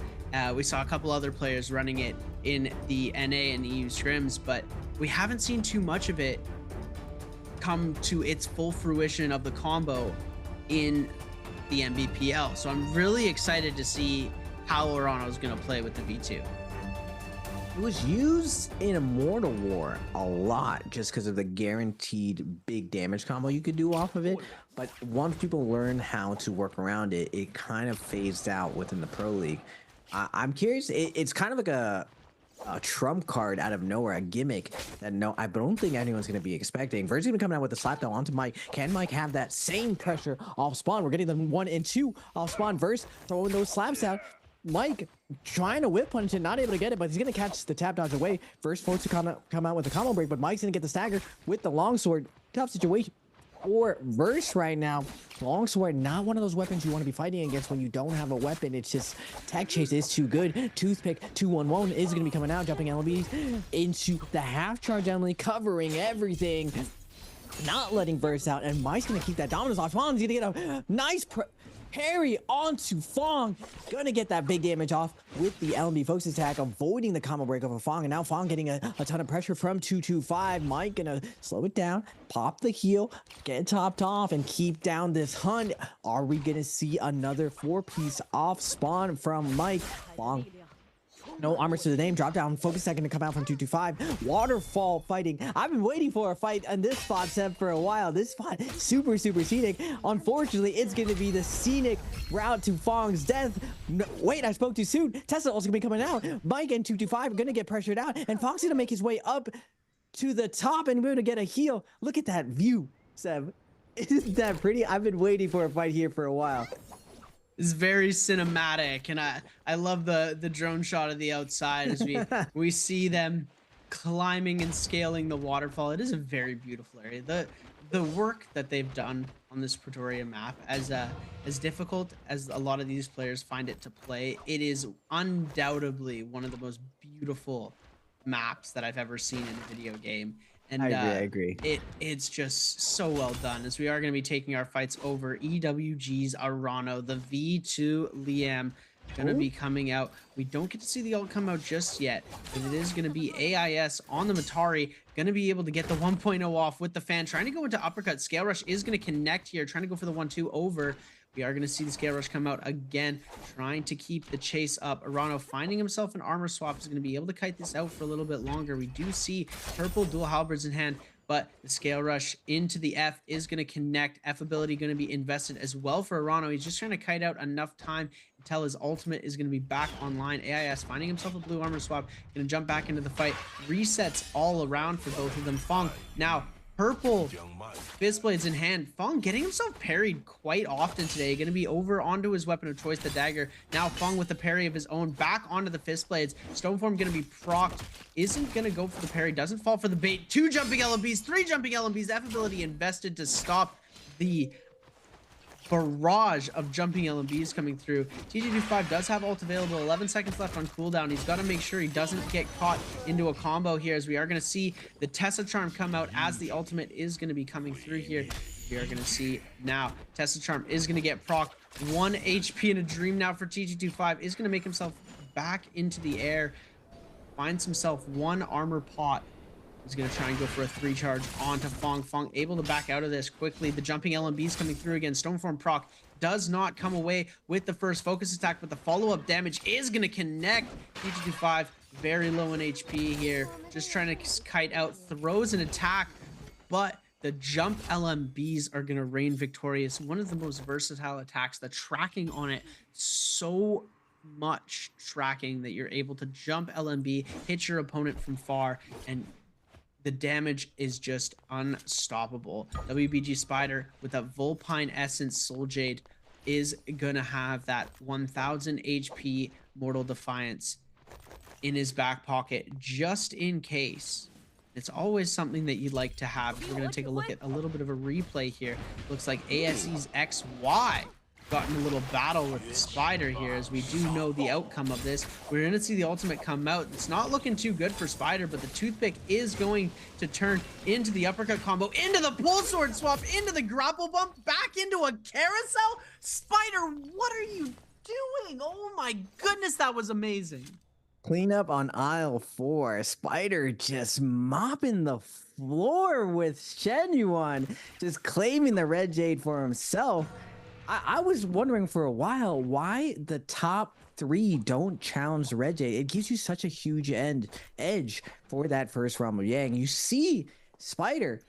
Speaker 16: We saw a couple other players running it in the NA and EU scrims, but we haven't seen too much of it come to its full fruition of the combo in the NBPL. So I'm really excited to see how Arano is going to play with the V2.
Speaker 19: It was used in Immortal War a lot just because of the guaranteed big damage combo you could do off of it. But once people learn how to work around it, it kind of phased out within the Pro League. I'm curious. It's kind of like a trump card out of nowhere, a gimmick that I don't think anyone's going to be expecting. Ver's going to be coming out with a slap down onto Mike. Can Mike have that same pressure off spawn? We're getting them 1 and 2 off spawn. Verse throwing those slaps out. Mike trying to whip punch it, not able to get it, but he's going to catch the tap dodge away. First forced to come out with a combo break, but Mike's going to get the stagger with the longsword. Tough situation for Verse right now. Longsword, not one of those weapons you want to be fighting against when you don't have a weapon. It's just tech chase is too good. Toothpick 211 is going to be coming out, jumping LBs into the half charge Emily, covering everything, not letting Verse out, and Mike's going to keep that dominance off. Fong's going to get a nice parry onto Fong. Gonna get that big damage off with the LMB focus attack, avoiding the combo break over Fong. And now Fong getting a ton of pressure from 225. Mike gonna slow it down, pop the heal, get topped off, and keep down this hunt. Are we gonna see another 4-piece off spawn from Mike? Fong. No armor to the name. Drop down. Focus second to come out from 225. Waterfall fighting. I've been waiting for a fight on this spot, Seb, for a while. This spot, super scenic. Unfortunately, it's going to be the scenic route to Fong's death. No, wait, I spoke too soon. Tesla also going to be coming out. Mike and 225 are going to get pressured out. And Fong's going to make his way up to the top and we're going to get a heal. Look at that view, Seb. Isn't that pretty? I've been waiting for a fight here for a while.
Speaker 16: Is very cinematic, and I love the drone shot of the outside as we see them climbing and scaling the waterfall. It is a very beautiful area. The work that they've done on this Pretoria map, as difficult as a lot of these players find it to play, it is undoubtedly one of the most beautiful maps that I've ever seen in a video game. And
Speaker 19: I agree.
Speaker 16: It's just so well done, as we are going to be taking our fights over EWG's Arano, the V2 Liam. gonna be coming out. We don't get to see the ult come out just yet, but it is gonna be AIS on the Matari, gonna be able to get the 1.0 off with the fan, trying to go into uppercut. Scale Rush is gonna connect here, trying to go for the 1-2 over. We are going to see the Scale Rush come out again, trying to keep the chase up. Arano finding himself an armor swap is going to be able to kite this out for a little bit longer. We do see purple dual halberds in hand, but the Scale Rush into the F is going to connect. F ability going to be invested as well for Arano. He's just trying to kite out enough time until his ultimate is going to be back online. AIS finding himself a blue armor swap, going to jump back into the fight. Resets all around for both of them. Fong now purple fist blades in hand. Fong getting himself parried quite often today. Going to be over onto his weapon of choice, the dagger. Now Fong with the parry of his own back onto the fist blades. Stoneform going to be procced. Isn't going to go for the parry. Doesn't fall for the bait. 2 jumping LMBs, 3 jumping LMBs. F ability invested to stop the barrage of jumping LMBs coming through. TJ25 does have ult available. 11 seconds left on cooldown. He's got to make sure he doesn't get caught into a combo here, as we are going to see the Tessa Charm come out as the ultimate is going to be coming through here. We are going to see now Tessa Charm is going to get proc. 1 HP in a dream now for TJ25. Is going to make himself back into the air. Finds himself 1 armor pot. He's going to try and go for a 3 charge onto Fong. Fong able to back out of this quickly. The jumping LMBs coming through again. Stoneform proc does not come away with the first focus attack, but the follow-up damage is going to connect. TG25 very low in HP here. Just trying to kite out, throws an attack, but the jump LMBs are going to reign victorious. One of the most versatile attacks. The tracking on it, so much tracking that you're able to jump LMB, hit your opponent from far, and the damage is just unstoppable. WBG Spider with that Vulpine Essence Soul Jade is gonna have that 1000 HP Mortal Defiance in his back pocket just in case. It's always something that you'd like to have. We're gonna take a look at a little bit of a replay here. Looks like ASE's XY got in a little battle with the Spider here, as we do know the outcome of this. We're going to see the ultimate come out. It's not looking too good for Spider, but the toothpick is going to turn into the uppercut combo, into the pull sword swap, into the grapple bump, back into a carousel. Spider, what are you doing? Oh my goodness, that was amazing.
Speaker 19: Cleanup on aisle 4. Spider just mopping the floor with Shenyuan, just claiming the red jade for himself. I was wondering for a while why the top 3 don't challenge the red jade. It gives you such a huge edge for that first round of Yang. You see Spider.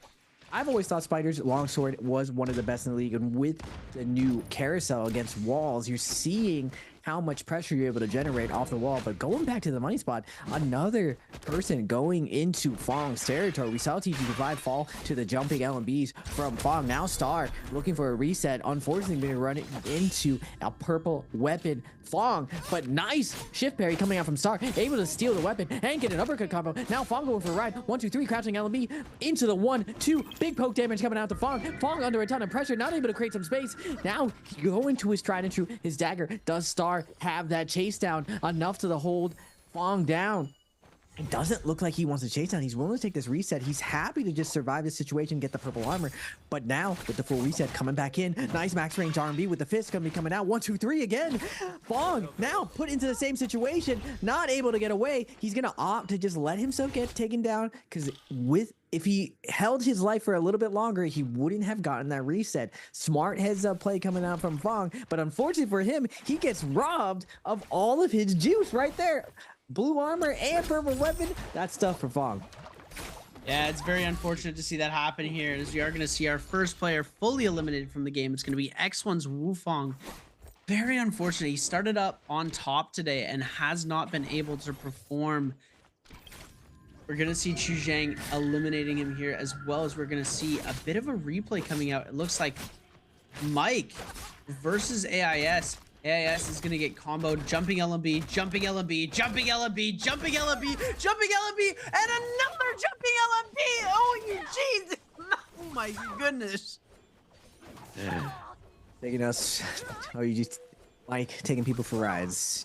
Speaker 19: I've always thought Spider's longsword was one of the best in the league, and with the new carousel against walls, you're seeing how much pressure you're able to generate off the wall. But going back to the money spot, another person going into Fong's territory. We saw TG5 fall to the jumping LMBs from Fong. Now Star looking for a reset. Unfortunately, being running into a purple weapon. Fong, but nice shift parry coming out from Star, able to steal the weapon and get an uppercut combo. Now Fong going for a ride. 1, 2, 3, crouching LMB into the 1, 2, big poke damage coming out to Fong. Fong under a ton of pressure, not able to create some space. Now going to his tried and true, his dagger. Does Star have that chase down enough to hold Fong down? It doesn't look like he wants to chase down. He's willing to take this reset. He's happy to just survive this situation, get the purple armor. But now, with the full reset coming back in, nice max range R&B with the fist gonna be coming out. 1, 2, 3 again. Fong now put into the same situation, not able to get away. He's gonna opt to just let himself get taken down, because if he held his life for a little bit longer, he wouldn't have gotten that reset. Smart heads up play coming out from Fong, but unfortunately for him, he gets robbed of all of his juice right there. Blue armor and purple weapon, that's tough for Fong.
Speaker 16: Yeah, it's very unfortunate to see that happen here, as we are going to see our first player fully eliminated from the game. It's going to be X1's Wufong. Very unfortunate. He started up on top today and has not been able to perform. We're going to see Chu Zhang eliminating him here, as well as we're going to see a bit of a replay coming out. It looks like Mike versus AIS. AIS is going to get comboed. Jumping LMB, jumping LMB, jumping LMB, jumping LMB, jumping LMB, and another jumping LMB. Oh, you jeez. Oh my goodness.
Speaker 19: Taking us, oh, you just like taking people for rides.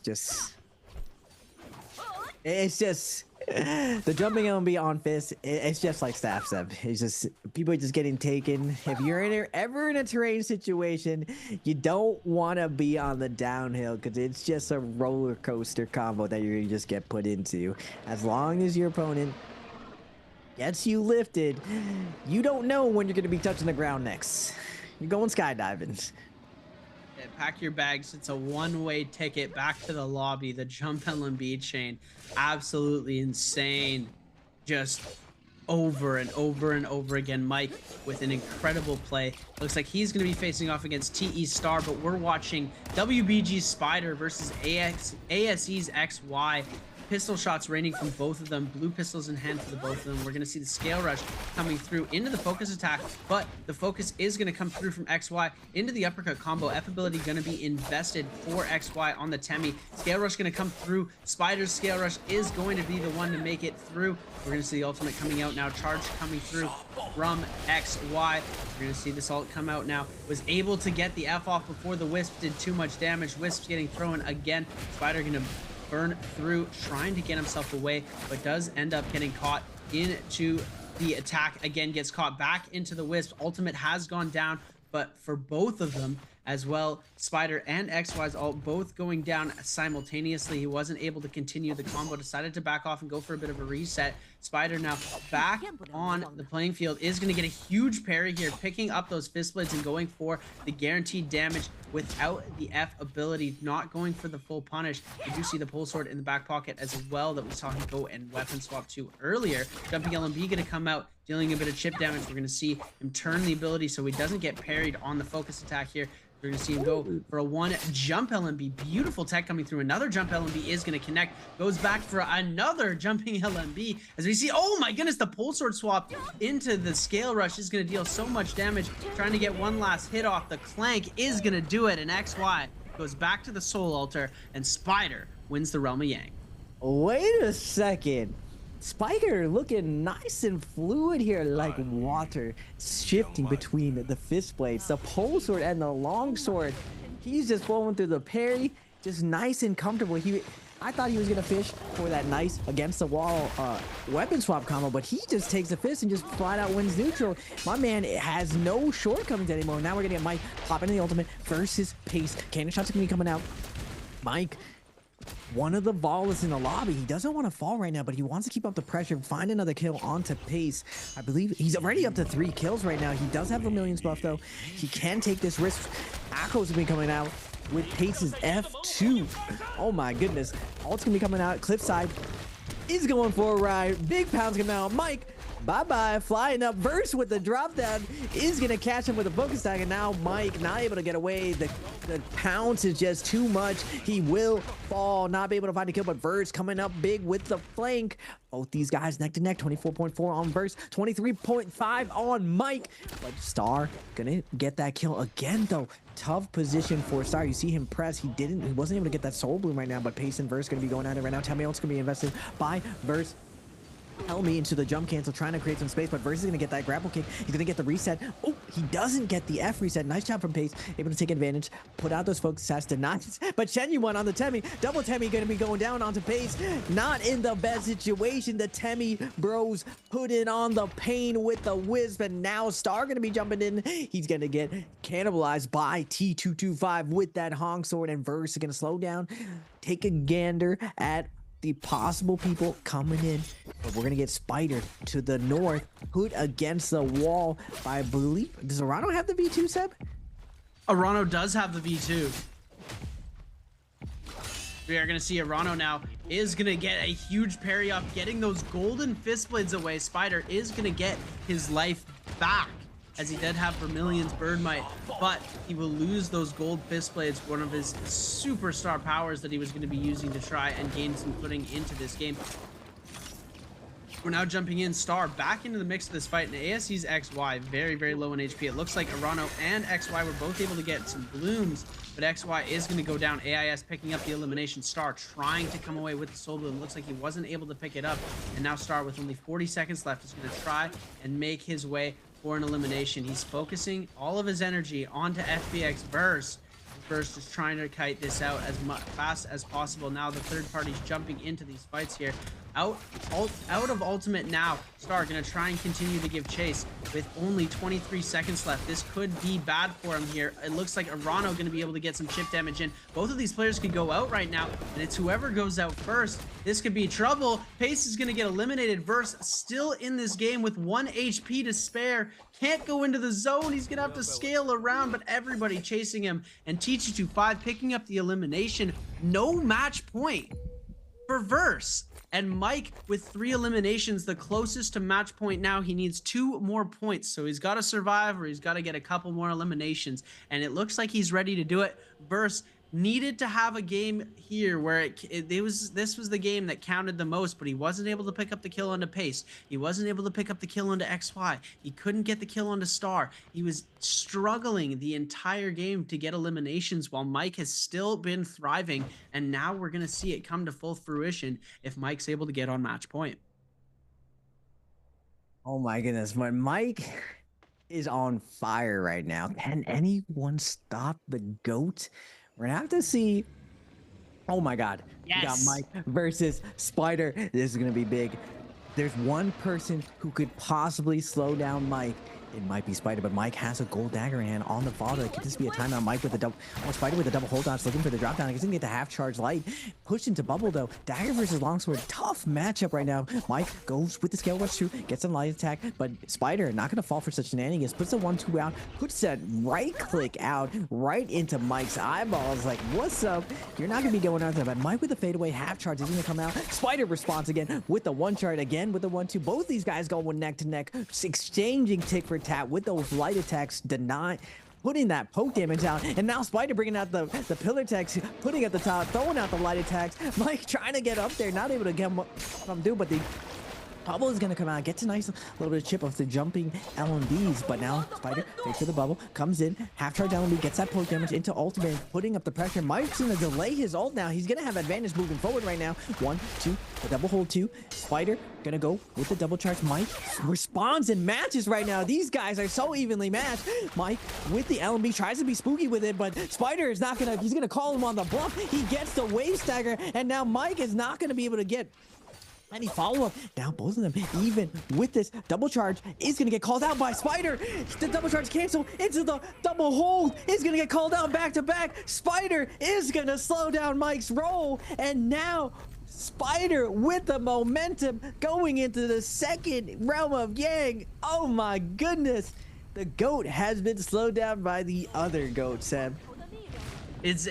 Speaker 19: It's just The jumping LMB on Fist, it's just like staff step. It's just people are just getting taken. If you're ever in a terrain situation, you don't want to be on the downhill because it's just a roller coaster combo that you're gonna just get put into. As long as your opponent gets you lifted, you don't know when you're gonna be touching the ground next. You're going skydiving.
Speaker 16: Yeah, pack your bags. It's a one-way ticket back to the lobby. The jump LMB chain, absolutely insane. Just over and over and over again. Mike with an incredible play. Looks like he's going to be facing off against TE Star, but we're watching WBG's Spider versus ASE's XY. Pistol shots raining from both of them. Blue pistols in hand for the both of them. We're going to see the scale rush coming through into the focus attack, but the focus is going to come through from XY into the uppercut combo. F ability going to be invested for XY on the Temi. Scale rush going to come through. Spider's scale rush is going to be the one to make it through. We're going to see the ultimate coming out now. Charge coming through from XY. We're going to see this ult come out now. Was able to get the F off before the Wisp did too much damage. Wisp's getting thrown again. Spider going to burn through, trying to get himself away, but does end up getting caught into the attack. Again, gets caught back into the Wisp. Ultimate has gone down, but for both of them as well, Spider and XY's ult both going down simultaneously. He wasn't able to continue the combo, decided to back off and go for a bit of a reset. Spider now back on the playing field, is going to get a huge parry here, picking up those fist blades and going for the guaranteed damage without the F ability, not going for the full punish. You do see the pull sword in the back pocket as well that we saw him go and weapon swap to earlier. Jumping LMB going to come out, dealing a bit of chip damage. We're going to see him turn the ability so he doesn't get parried on the focus attack here. We're going to see him go for a one jump LMB. Beautiful tech coming through. Another jump LMB is going to connect. Goes back for another jumping LMB. As we see, oh my goodness, the pull sword swap into the scale rush is going to deal so much damage. Trying to get one last hit off. The clank is going to do it. And XY goes back to the soul altar. And Spider wins the Realm of Yang.
Speaker 19: Wait a second. Spider looking nice and fluid here, like water, shifting between the fist blades, the pole sword and the long sword. He's just flowing through the parry, just nice and comfortable. I thought he was gonna fish for that nice against the wall weapon swap combo, but he just takes the fist and just flat out wins neutral. My man has no shortcomings anymore. Now we're gonna get Mike popping in the ultimate versus Pace. Cannon shots are gonna be coming out. Mike, one of the balls in the lobby. He doesn't want to fall right now, but he wants to keep up the pressure, find another kill onto Pace. I believe he's already up to 3 kills right now. He does have the millions buff though. He can take this risk. Echo's gonna be coming out with Pace's F2. Oh my goodness. Ult's gonna be coming out. Cliffside is going for a ride. Big pounds coming out. Mike, bye-bye. Flying up. Verse with the drop down is going to catch him with a focus tag. And now Mike not able to get away. The pounce is just too much. He will fall. Not be able to find a kill, but Verse coming up big with the flank. Both these guys neck to neck. 24.4 on Verse. 23.5 on Mike. But Star going to get that kill again, though. Tough position for Star. You see him press. He wasn't able to get that soul bloom right now, but Pace and Verse going to be going at it right now. Tell me what's going to be invested by Verse. Helmy into the jump cancel, trying to create some space, but Verse is going to get that grapple kick. He's going to get the reset. Oh, he doesn't get the F reset. Nice job from Pace. Able to take advantage, put out those focus attacks, denies. But Shenyuan on the Temi. Double Temi going to be going down onto Pace. Not in the best situation. The Temi bros put in on the pain with the Wisp, and now Star going to be jumping in. He's going to get cannibalized by T225 with that Hong sword, and Verse is going to slow down, take a gander at the possible people coming in. But we're gonna get Spider to the north, put against the wall by, I believe, does Arano have the V2, Seb?
Speaker 16: Arano does have the V2. We are gonna see Arano now is gonna get a huge parry off, getting those golden fist blades away. Spider is gonna get his life back, as he did have Vermilion's Birdmite, but he will lose those gold fist blades, one of his superstar powers that he was going to be using to try and gain some footing into this game. We're now jumping in. Star back into the mix of this fight, and ASE's XY very, very low in HP. It looks like Arano and XY were both able to get some blooms, but XY is going to go down. AIS picking up the elimination. Star trying to come away with the soul bloom. Looks like he wasn't able to pick it up, and now Star, with only 40 seconds left, is going to try and make his way for an elimination. He's focusing all of his energy onto FBX Verse. Verse is trying to kite this out as fast as possible. Now the third party's jumping into these fights here. out of ultimate now. Star gonna try and continue to give chase with only 23 seconds left. This could be bad for him here. It looks like Arano gonna be able to get some chip damage in. Both of these players could go out right now, and it's whoever goes out first. This could be trouble. Pace is gonna get eliminated. Verse still in this game with 1 HP to spare. Can't go into the zone. He's gonna have to scale around, but everybody chasing him. And Teach225 picking up the elimination. No match point for Verse. And Mike with 3 eliminations, the closest to match point now. He needs 2 more points. So he's got to survive, or he's got to get a couple more eliminations. And it looks like he's ready to do it. Verse needed to have a game here where this was the game that counted the most, but he wasn't able to pick up the kill onto Pace. He wasn't able to pick up the kill onto XY. He couldn't get the kill onto Star. He was struggling the entire game to get eliminations while Mike has still been thriving, and now we're going to see it come to full fruition if Mike's able to get on match point.
Speaker 19: Oh my goodness, Mike is on fire right now. Can anyone stop the GOAT? We're gonna have to see. Oh my God.
Speaker 16: Yes.
Speaker 19: We got Mike versus Spider. This is gonna be big. There's one person who could possibly slow down Mike. It might be Spider, but Mike has a gold dagger in hand on the father. Could this be a timeout? Mike with the double, Spider with the double hold dodge, looking for the drop down. He's gonna get the half charge light. Pushed into bubble though. Dagger versus longsword, tough matchup right now. Mike goes with the scale rush too, gets some light attack, but Spider not gonna fall for such shenanigans. Puts the 1-2 out, puts that right click out right into Mike's eyeballs. Like, what's up? You're not gonna be going out there, but Mike with the fadeaway half charge is gonna come out. Spider responds again with the 1 charge, again with the 1-2. Both these guys going neck to neck, exchanging tick for tat with those light attacks, putting that poke damage out, and now Spider bringing out the pillar attacks, putting at the top, throwing out the light attacks. Mike trying to get up there, not able to get him do, but the bubble is going to come out, gets a nice little bit of chip off the jumping LMBs, but now Spider takes to the bubble, comes in, half charge LMB, gets that poke damage into ultimate, putting up the pressure. Mike's going to delay his ult now. He's going to have advantage moving forward right now. 1, 2, the double hold 2. Spider going to go with the double charge. Mike responds and matches right now. These guys are so evenly matched. Mike with the LMB tries to be spooky with it, but Spider is not going to, he's going to call him on the bluff. He gets the wave stagger, and now Mike is not going to be able to get any follow-up. Now both of them, even with this double charge, is going to get called out by Spider. The double charge cancel into the double hold is going to get called out back to back. Spider is going to slow down Mike's roll, and now Spider with the momentum going into the second realm of Yang. Oh my goodness. The GOAT has been slowed down by the other GOAT, Sam.
Speaker 16: It's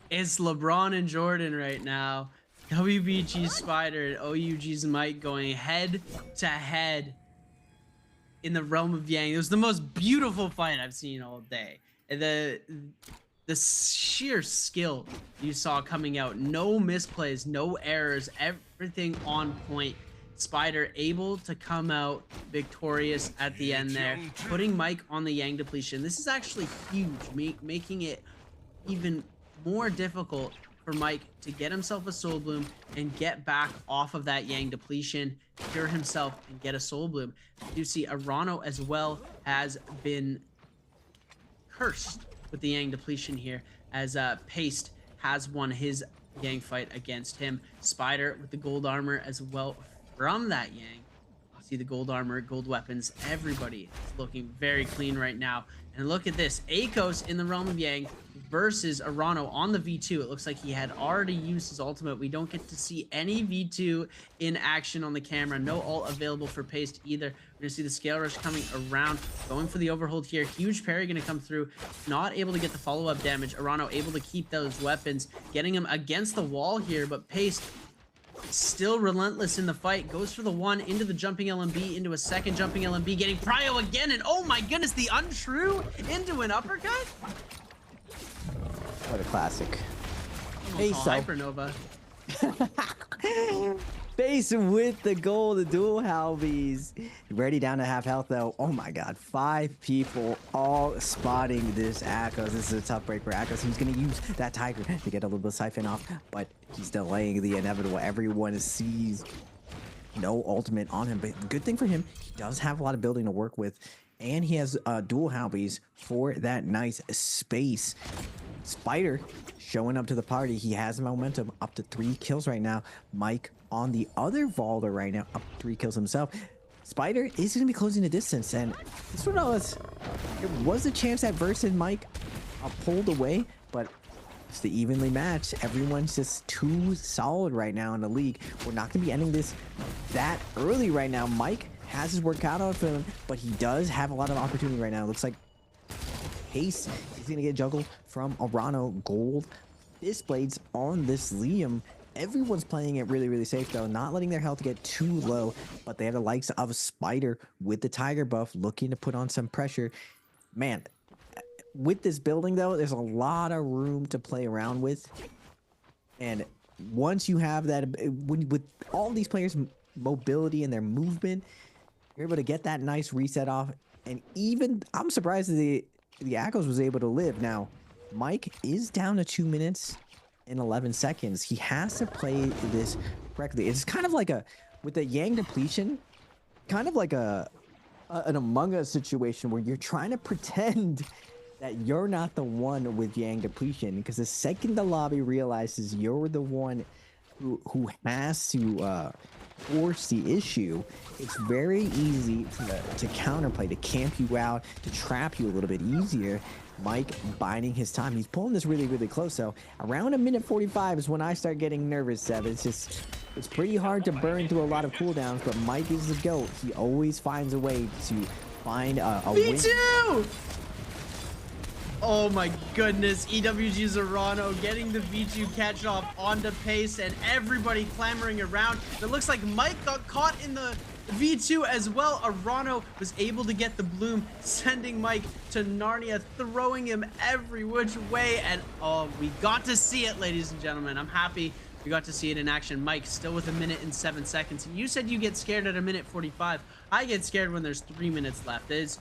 Speaker 16: LeBron and Jordan right now. WBG's Spider and OUG's Mike going head to head in the realm of Yang. It was the most beautiful fight I've seen all day. The sheer skill you saw coming out, no misplays, no errors, everything on point. Spider able to come out victorious at the end there, putting Mike on the Yang depletion. This is actually huge, making it even more difficult for Mike to get himself a Soul Bloom and get back off of that Yang depletion, cure himself, and get a Soul Bloom. You see Arano as well has been cursed with the Yang depletion here, as Paste has won his Yang fight against him. Spider with the gold armor as well from that Yang. You see the gold armor, gold weapons, everybody is looking very clean right now. And look at this, Akos in the realm of Yang versus Arano on the V2. It looks like he had already used his ultimate. We don't get to see any V2 in action on the camera. No ult available for Paste either. We're gonna see the scale rush coming around, going for the overhold here. Huge parry gonna come through. Not able to get the follow-up damage. Arano able to keep those weapons, getting him against the wall here, but Paste still relentless in the fight, goes for the 1 into the jumping LMB, into a second jumping LMB, getting Prio again, and oh my goodness, the untrue into an uppercut.
Speaker 19: What a classic.
Speaker 16: Hey, Hypernova.
Speaker 19: Face with the goal, the dual Halbies. Ready down to half health though. Oh my god, 5 people all spotting this Akos. This is a tough break for Akos. He's gonna use that Tiger to get a little bit of siphon off, but he's delaying the inevitable. Everyone sees no ultimate on him, but good thing for him, he does have a lot of building to work with, and he has dual Halbies for that nice space. Spider showing up to the party. He has momentum up to 3 kills right now. Mike on the other Vaulter right now, up 3 kills himself. Spider is going to be closing the distance, and this one was, it was a chance that Verse and Mike pulled away, but it's the evenly matched. Everyone's just too solid right now in the league. We're not going to be ending this that early right now. Mike has his work out on him, but he does have a lot of opportunity right now. It looks like Pace is going to get juggled from Arano. Gold displays on this Liam. Everyone's playing it really, really safe, though, not letting their health get too low, but they have the likes of Spider with the Tiger buff looking to put on some pressure. Man, with this building, though, there's a lot of room to play around with. And once you have that, with all these players' mobility and their movement, you're able to get that nice reset off. And even, I'm surprised that the Echoes was able to live. Now, Mike is down to 2 minutes and 11 seconds. He has to play this correctly. It's kind of like with the Yang depletion, kind of like an Among Us situation where you're trying to pretend that you're not the one with Yang depletion, because the second the lobby realizes you're the one who has to force the issue, it's very easy to counterplay, to camp you out, to trap you a little bit easier. Mike biding his time. He's pulling this really, really close. So around 1:45 is when I start getting nervous, Seb. It's pretty hard to burn through a lot of cooldowns, but Mike is the GOAT. He always finds a way to find a win.
Speaker 16: V2! Oh my goodness, EWG Zorano getting the V2 catch off onto Pace, and everybody clamoring around. It looks like Mike got caught in the V2 as well. Arano was able to get the bloom, sending Mike to Narnia, throwing him every which way, and oh, we got to see it, ladies and gentlemen. I'm happy we got to see it in action. Mike still with 1:07. And you said you get scared at 1:45. I get scared when there's 3 minutes left. It's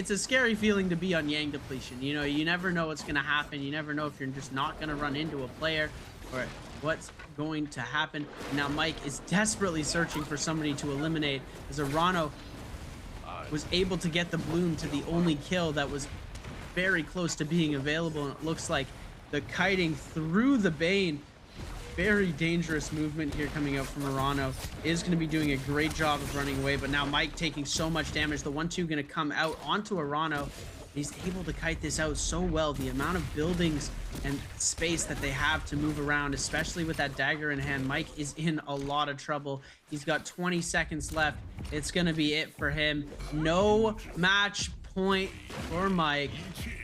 Speaker 16: a scary feeling to be on Yang depletion. You know, you never know what's gonna happen. You never know if you're just not gonna run into a player or what's going to happen. Now Mike is desperately searching for somebody to eliminate, as Arano was able to get the bloom to the only kill that was very close to being available, and it looks like the kiting through the Bane, very dangerous movement here coming out from Arano, is going to be doing a great job of running away, but now Mike taking so much damage. The 1-2 going to come out onto Arano. He's able to kite this out so well. The amount of buildings and space that they have to move around, especially with that dagger in hand, Mike is in a lot of trouble. He's got 20 seconds left. It's going to be it for him. No match point for Mike.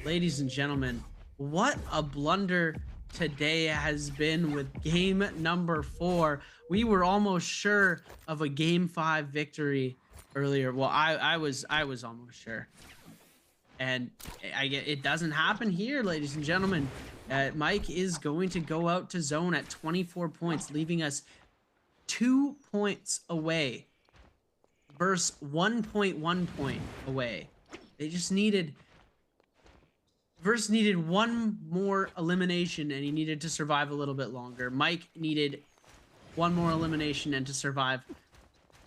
Speaker 16: Ladies and gentlemen, what a blunder today has been with game number 4. We were almost sure of a game 5 victory earlier. Well, I was almost sure. And it doesn't happen here, ladies and gentlemen. Mike is going to go out to zone at 24 points, leaving us 2 points away versus 1.1 point away. They just needed... Verse needed one more elimination, and he needed to survive a little bit longer. Mike needed one more elimination and to survive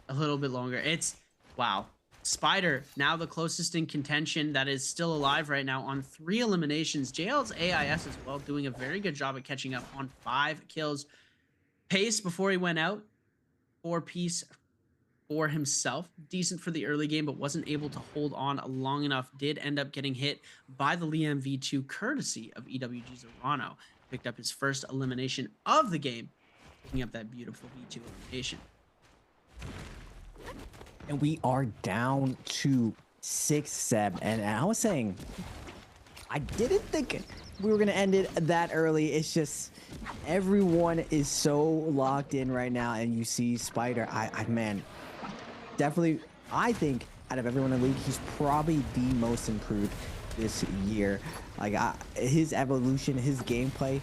Speaker 16: a little bit longer. It's... wow. Spider, now the closest in contention that is still alive right now on 3 eliminations. JL's AIS as well, doing a very good job at catching up on 5 kills. Pace, before he went out, 4-piece for himself. Decent for the early game, but wasn't able to hold on long enough. Did end up getting hit by the Liam V2, courtesy of EWG Zorano. Picked up his first elimination of the game, picking up that beautiful V2 elimination.
Speaker 19: And we are down to 6, Seb. And I was saying, I didn't think we were going to end it that early. It's just everyone is so locked in right now. And you see Spider, man, definitely, I think out of everyone in the league, he's probably the most improved this year. Like his evolution, his gameplay,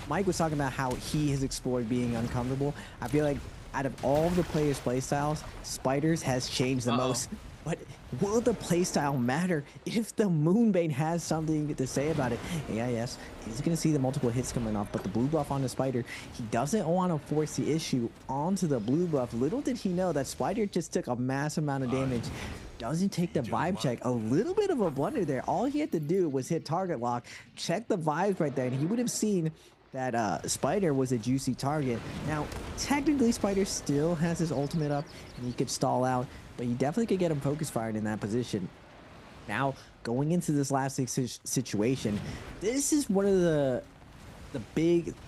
Speaker 19: Mike was talking about how he has explored being uncomfortable. I feel like out of all the players' playstyles, Spider's has changed the most. But will the playstyle matter if the Moonbane has something to say about it? AIS is going to see the multiple hits coming off, but the blue buff on the Spider, he doesn't want to force the issue onto the blue buff. Little did he know that Spider just took a massive amount of damage doesn't take the vibe check. A little bit of a blunder there. All he had to do was hit target lock, check the vibes right there, and he would have seen that Spider was a juicy target. Now, technically, Spider still has his ultimate up, and he could stall out, but he definitely could get him focus fired in that position. Now, going into this last situation, this is one of the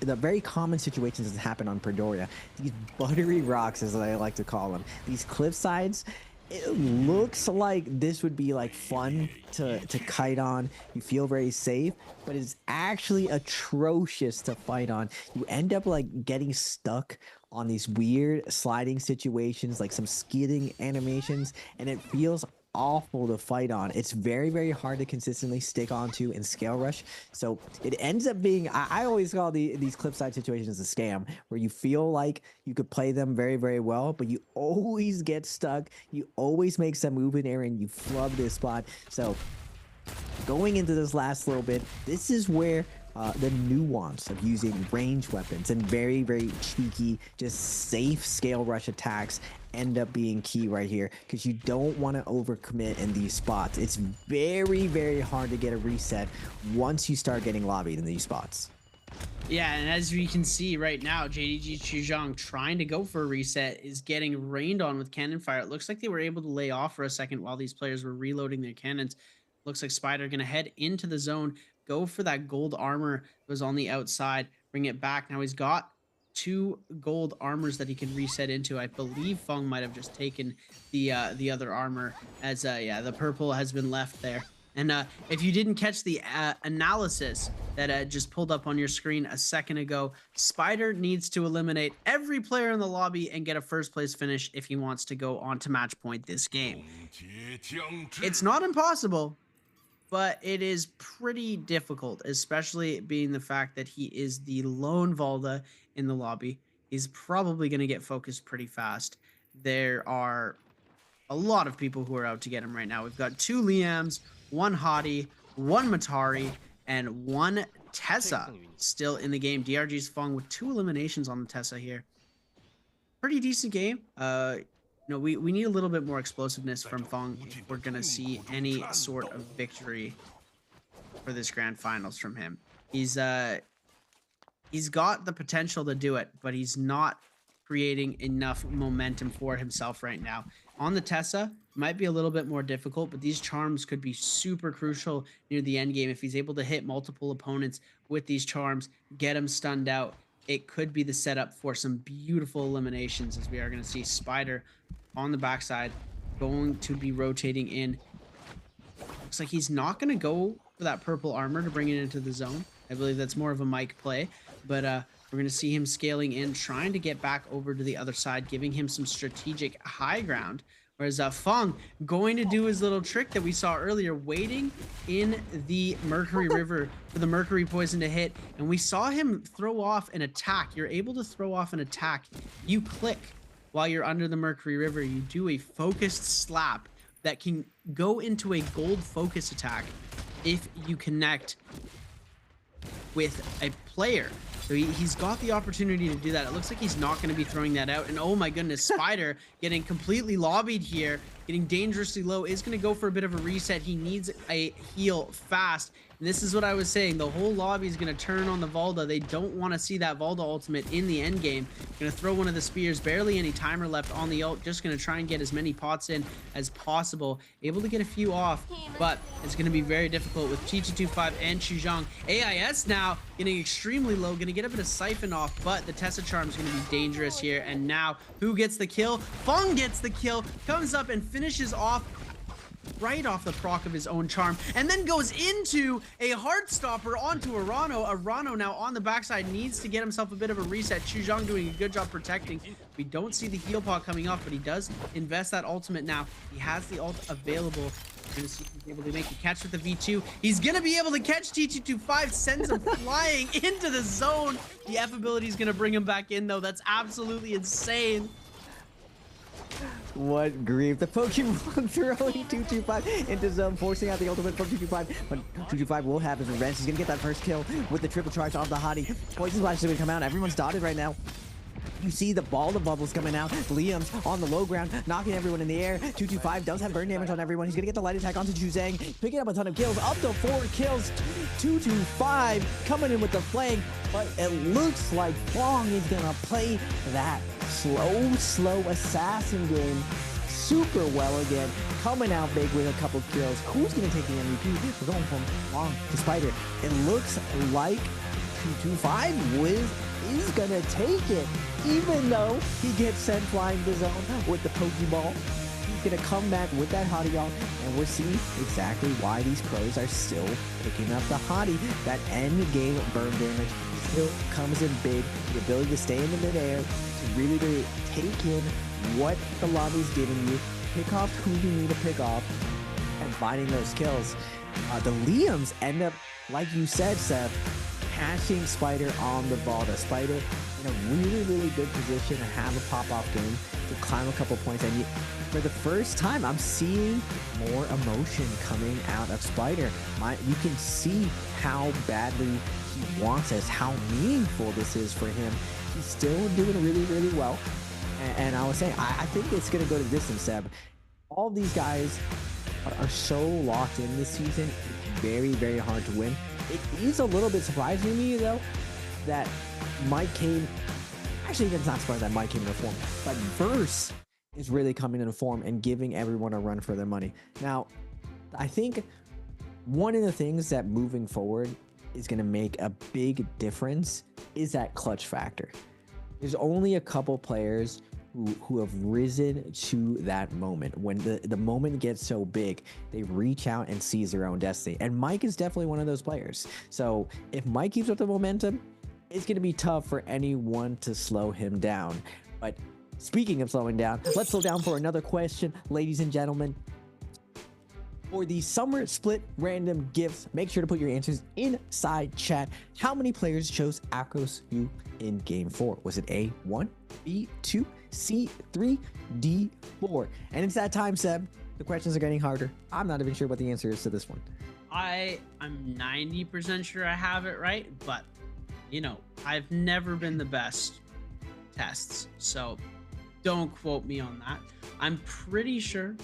Speaker 19: very common situations that happen on Predoria. These buttery rocks, as I like to call them, these cliff sides. It looks like this would be like fun to kite on. You feel very safe, but it's actually atrocious to fight on. You end up like getting stuck on these weird sliding situations, like some skidding animations, and it feels awful to fight on. It's very, very hard to consistently stick onto in scale rush. So it ends up being, I always call these cliffside situations a scam, where you feel like you could play them very, very well, but you always get stuck. You always make some movement error and you flub this spot. So going into this last little bit, this is where the nuance of using ranged weapons and very, very cheeky, just safe scale rush attacks end up being key right here, because you don't want to overcommit in these spots. It's very, very hard to get a reset once you start getting lobbied in these spots.
Speaker 16: Yeah, and as we can see right now, JDG Chuzhong trying to go for a reset is getting rained on with cannon fire. It looks like they were able to lay off for a second while these players were reloading their cannons. Looks like Spider gonna head into the zone, go for that gold armor that was on the outside, bring it back. Now he's got 2 gold armors that he can reset into. I believe Feng might have just taken the other armor, as yeah, the purple has been left there. And if you didn't catch the analysis that just pulled up on your screen a second ago, Spider needs to eliminate every player in the lobby and get a first place finish if he wants to go on to match point this game. It's not impossible, but it is pretty difficult, especially being the fact that he is the lone Valda in the lobby. He's probably going to get focused pretty fast. There are a lot of people who are out to get him right now. We've got 2 Liams, 1 Hottie, 1 Matari, and 1 Tessa still in the game. DRG's Feng with 2 eliminations on the Tessa here. Pretty decent game. You know, we need a little bit more explosiveness from Feng if we're going to see any sort of victory for this grand finals from him. He's got the potential to do it, but he's not creating enough momentum for himself right now. On the Tessa, it might be a little bit more difficult, but these charms could be super crucial near the end game. If he's able to hit multiple opponents with these charms, get them stunned out, it could be the setup for some beautiful eliminations, as we are going to see Spider on the backside going to be rotating in. Looks like he's not going to go for that purple armor to bring it into the zone. I believe that's more of a mic play, but we're going to see him scaling in, trying to get back over to the other side, giving him some strategic high ground. Whereas Feng going to do his little trick that we saw earlier, waiting in the Mercury River for the Mercury Poison to hit. And we saw him throw off an attack. You're able to throw off an attack. You click while you're under the Mercury River. You do a focused slap that can go into a gold focus attack if you connect with a player. So he's got the opportunity to do that. It looks like he's not going to be throwing that out. And oh my goodness, Spider getting completely lobbied here, getting dangerously low, is going to go for a bit of a reset. He needs a heal fast. And this is what I was saying. The whole lobby is going to turn on the Valda. They don't want to see that Valda ultimate in the end game. Going to throw one of the spears. Barely any timer left on the ult. Just going to try and get as many pots in as possible. Able to get a few off, but it's going to be very difficult with T225 and Chuzhong. AIS now getting extremely low. Going to get a bit of siphon off, but the Tessa charm is going to be dangerous here. And now who gets the kill? Feng gets the kill. Comes up and finishes off right off the proc of his own charm, and then goes into a Heartstopper onto Arano. Arano now on the backside needs to get himself a bit of a reset. Chuzhong doing a good job protecting. We don't see the heal pod coming off, but he does invest that ultimate now. He has the ult available. We're gonna see if he's able to make a catch with the V2. He's gonna be able to catch T225, sends him flying into the zone. The F ability is gonna bring him back in though. That's absolutely insane.
Speaker 19: What grief. The Pokemon throwing 225 into zone, forcing out the ultimate from 225. But 225 will have his revenge. He's going to get that first kill with the triple charge off the Hottie. Poison Splash is going to come out. Everyone's dotted right now. You see the ball of bubbles coming out. Liam's on the low ground, knocking everyone in the air. 225 does have burn damage on everyone. He's gonna get the light attack onto Juzang, picking up a ton of kills, up to 4 kills. 225 coming in with the flank, but it looks like Fong is gonna play that slow assassin game super well again, coming out big with a couple kills. Who's gonna take the MVP? We're going from Fong to Spider. It looks like 225 is gonna take it, even though he gets sent flying to zone with the Pokeball. He's gonna come back with that Hottie on, and we're seeing exactly why these pros are still picking up the Hottie. That end game burn damage still comes in big. The ability to stay in the midair, to really take in what the lobby's giving you, pick off who you need to pick off, and finding those kills. The Liams end up, like you said, Seth, catching Spider on the ball. The Spider in a really good position to have a pop-off game, to climb a couple points. And for the first time, I'm seeing more emotion coming out of Spider. You can see how badly he wants this, how meaningful this is for him. He's still doing really well. And I would say, I think it's going to go to distance, Seb. All these guys are so locked in this season. It's very hard to win. It is a little bit surprising to me, though, that Mike came... Actually, it's not surprising that Mike came into form, but Verse is really coming into form and giving everyone a run for their money. Now, I think one of the things that moving forward is going to make a big difference is that clutch factor. There's only a couple players who have risen to that moment. When the moment gets so big, they reach out and seize their own destiny. And Mike is definitely one of those players. So if Mike keeps up the momentum, it's going to be tough for anyone to slow him down. But speaking of slowing down, let's slow down for another question, ladies and gentlemen. For the summer split random gifts, make sure to put your answers inside chat. How many players chose Akos U in game 4? Was it A1, B2, C3, D4? And it's that time, Seb. The questions are getting harder. I'm not even sure what the answer is to this one.
Speaker 16: I'm 90% sure I have it right, but you know, I've never been the best tests, so don't quote me on that. I'm pretty sure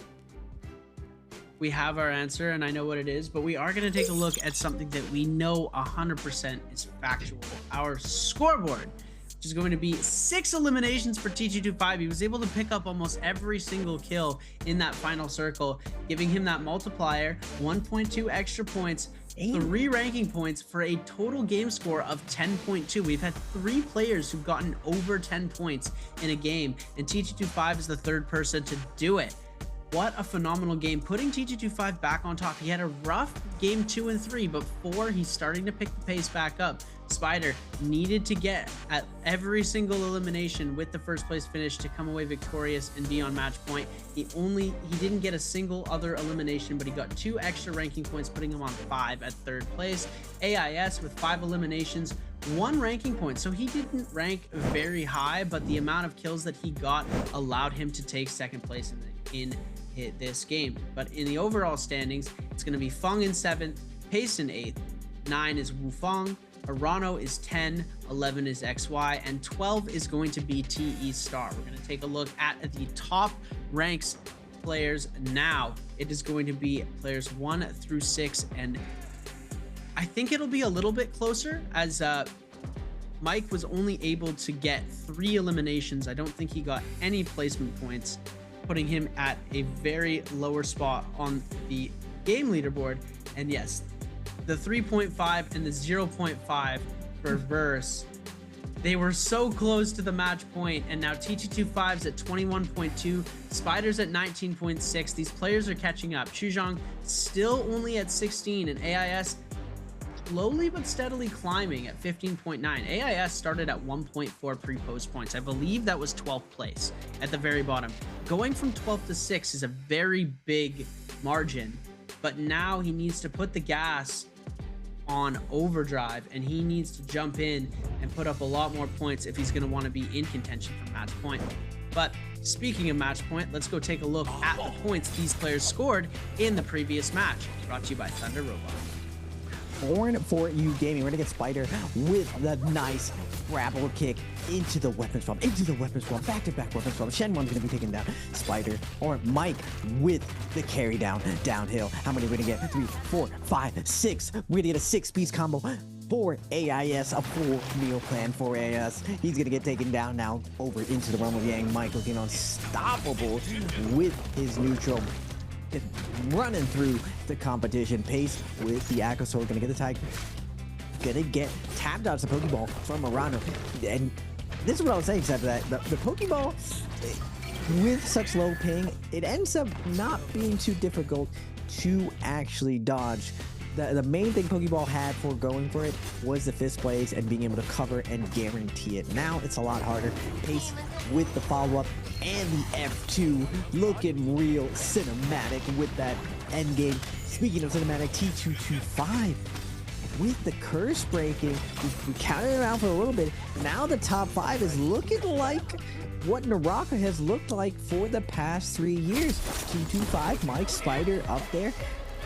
Speaker 16: we have our answer and I know what it is, but we are going to take a look at something that we know 100% is factual. Our scoreboard, which is going to be 6 eliminations for T225. He was able to pick up almost every single kill in that final circle, giving him that multiplier, 1.2 extra points, 3 ranking points for a total game score of 10.2. We've had 3 players who've gotten over 10 points in a game, and T225 is the 3rd person to do it. What a phenomenal game, putting T225 back on top. He had a rough game 2 and 3, but 4, he's starting to pick the pace back up. Spider needed to get at every single elimination with the 1st place finish to come away victorious and be on match point. He didn't get a single other elimination, but he got 2 extra ranking points, putting him on 5 at 3rd place. AIS with 5 eliminations, 1 ranking point, so he didn't rank very high, but the amount of kills that he got allowed him to take 2nd place in this game. But in the overall standings, it's going to be Feng in 7th, Pace in 8th, 9 is Wufang, Arano is 10, 11 is XY, and 12 is going to be TE Star. We're going to take a look at the top ranks players now. It is going to be players 1 through 6, and I think it'll be a little bit closer as Mike was only able to get 3 eliminations. I don't think he got any placement points, putting him at a very lower spot on the game leaderboard. And yes, the 3.5 and the 0.5 for Verse, they were so close to the match point, and now T225's at 21.2, Spider's at 19.6. These players are catching up. Chuzhong still only at 16, and AIS slowly but steadily climbing at 15.9. AIS started at 1.4 pre-post points. I believe that was 12th place at the very bottom. Going from 12th to 6th is a very big margin, but now he needs to put the gas on overdrive, and he needs to jump in and put up a lot more points if he's going to want to be in contention for match point. But speaking of match point, let's go take a look at the points these players scored in the previous match, brought to you by Thunder Robot.
Speaker 19: Born for You Gaming. We're gonna get Spider with the nice grapple kick into the weapons bomb, back-to-back weapons bomb. Shenmon's gonna be taken down. Spider or Mike with the carry downhill. How many are we gonna get? 3, 4, 5, 6. We're gonna get a 6-piece combo for AIS, a full meal plan for AIS. He's gonna get taken down now over into the realm of Yang. Mike looking unstoppable with his neutral. Running through the competition. Pace with the Aqua Sword, gonna get the Tiger. Gonna get tap dodge the Pokeball from Morano. And this is what I was saying, except that the Pokeball, with such low ping, it ends up not being too difficult to actually dodge. The main thing Pokeball had for going for it was the fist plays and being able to cover and guarantee it. Now it's a lot harder. Pace with the follow-up and the F2 looking real cinematic with that end game. Speaking of cinematic, T225 with the curse breaking. We counted it out for a little bit. Now the top 5 is looking like what NARAKA has looked like for the past 3 years. T225, Mike, Spider up there,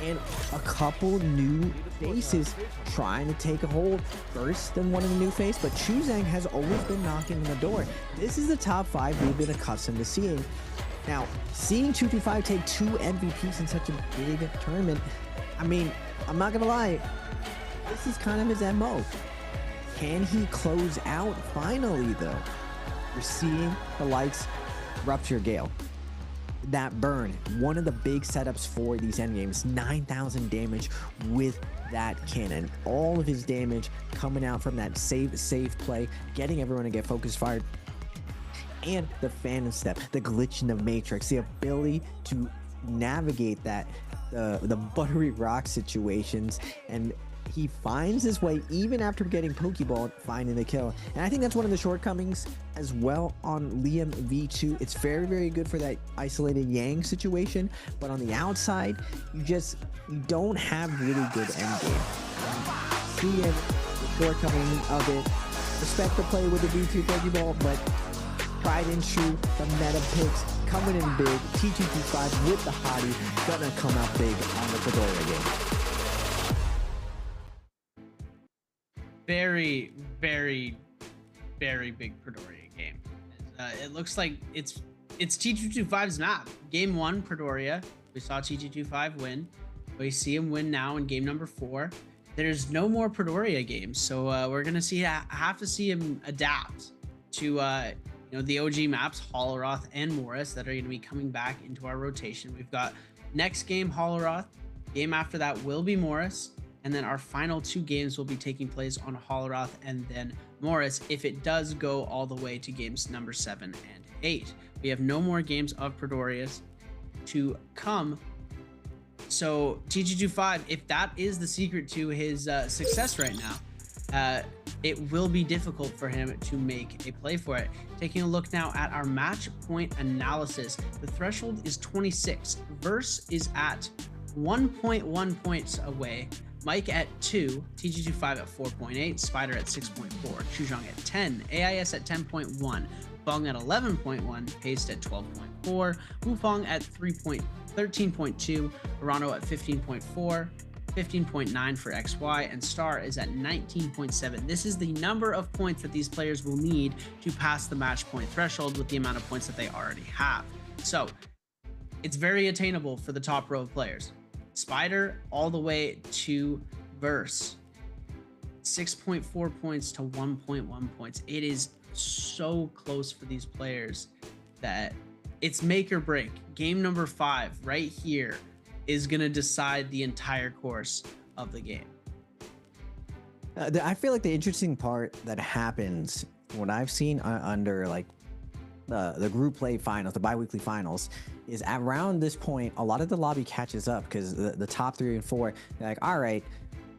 Speaker 19: and a couple new faces trying to take a hold. First than one of the new face, but Chuzang has always been knocking on the door. This is the top 5 we've been accustomed to seeing. Now, seeing 225 take 2 MVPs in such a big tournament, I mean, I'm not gonna lie, this is kind of his MO. Can he close out finally, though? We're seeing the likes Rupture Gale. That burn, one of the big setups for these endgames, 9,000 damage with that cannon. All of his damage coming out from that save play, getting everyone to get focus fired. And the Phantom Step, the glitch in the Matrix, the ability to navigate that, the buttery rock situations, and he finds his way even after getting Pokeball, finding the kill. And I think that's one of the shortcomings as well on Liam V2. It's very, very good for that isolated Yang situation, but on the outside, you don't have really good endgame. See the shortcoming of it. Respect the play with the V2 Pokeball, but tried and true, the meta picks coming in big. T225 with the hottie, gonna come out big on the Fedora game.
Speaker 16: Very, very, very big Predoria game. It looks like it's T225's map. Game 1, Predoria. We saw T225 win. We see him win now in game number 4. There's no more Predoria games, so we're gonna have to see him adapt to the OG maps, Holoroth and Morris, that are gonna be coming back into our rotation. We've got next game Holoroth. Game after that will be Morris. And then our final 2 games will be taking place on Holoroth and then Morris, if it does go all the way to games number 7 and 8. We have no more games of Predorias to come. So T225, if that is the secret to his success right now, it will be difficult for him to make a play for it. Taking a look now at our match point analysis, the threshold is 26. Verse is at 1.1 points away. Mike at 2, TG25 at 4.8, Spider at 6.4, Chuzang at 10, AIS at 10.1, Bong at 11.1, Paste at 12.4, Wupong at 13.2, Urano at 15.4, 15.9 for XY, and Star is at 19.7. This is the number of points that these players will need to pass the match point threshold with the amount of points that they already have. So it's very attainable for the top row of players. Spider all the way to Verse, 6.4 points to 1.1 points. It is so close for these players that it's make or break. Game number 5 right here is going to decide the entire course of the game.
Speaker 19: I feel like the interesting part that happens, what I've seen under like the group play finals, the bi-weekly finals, is around this point, a lot of the lobby catches up because the top 3 and 4, they're like, all right,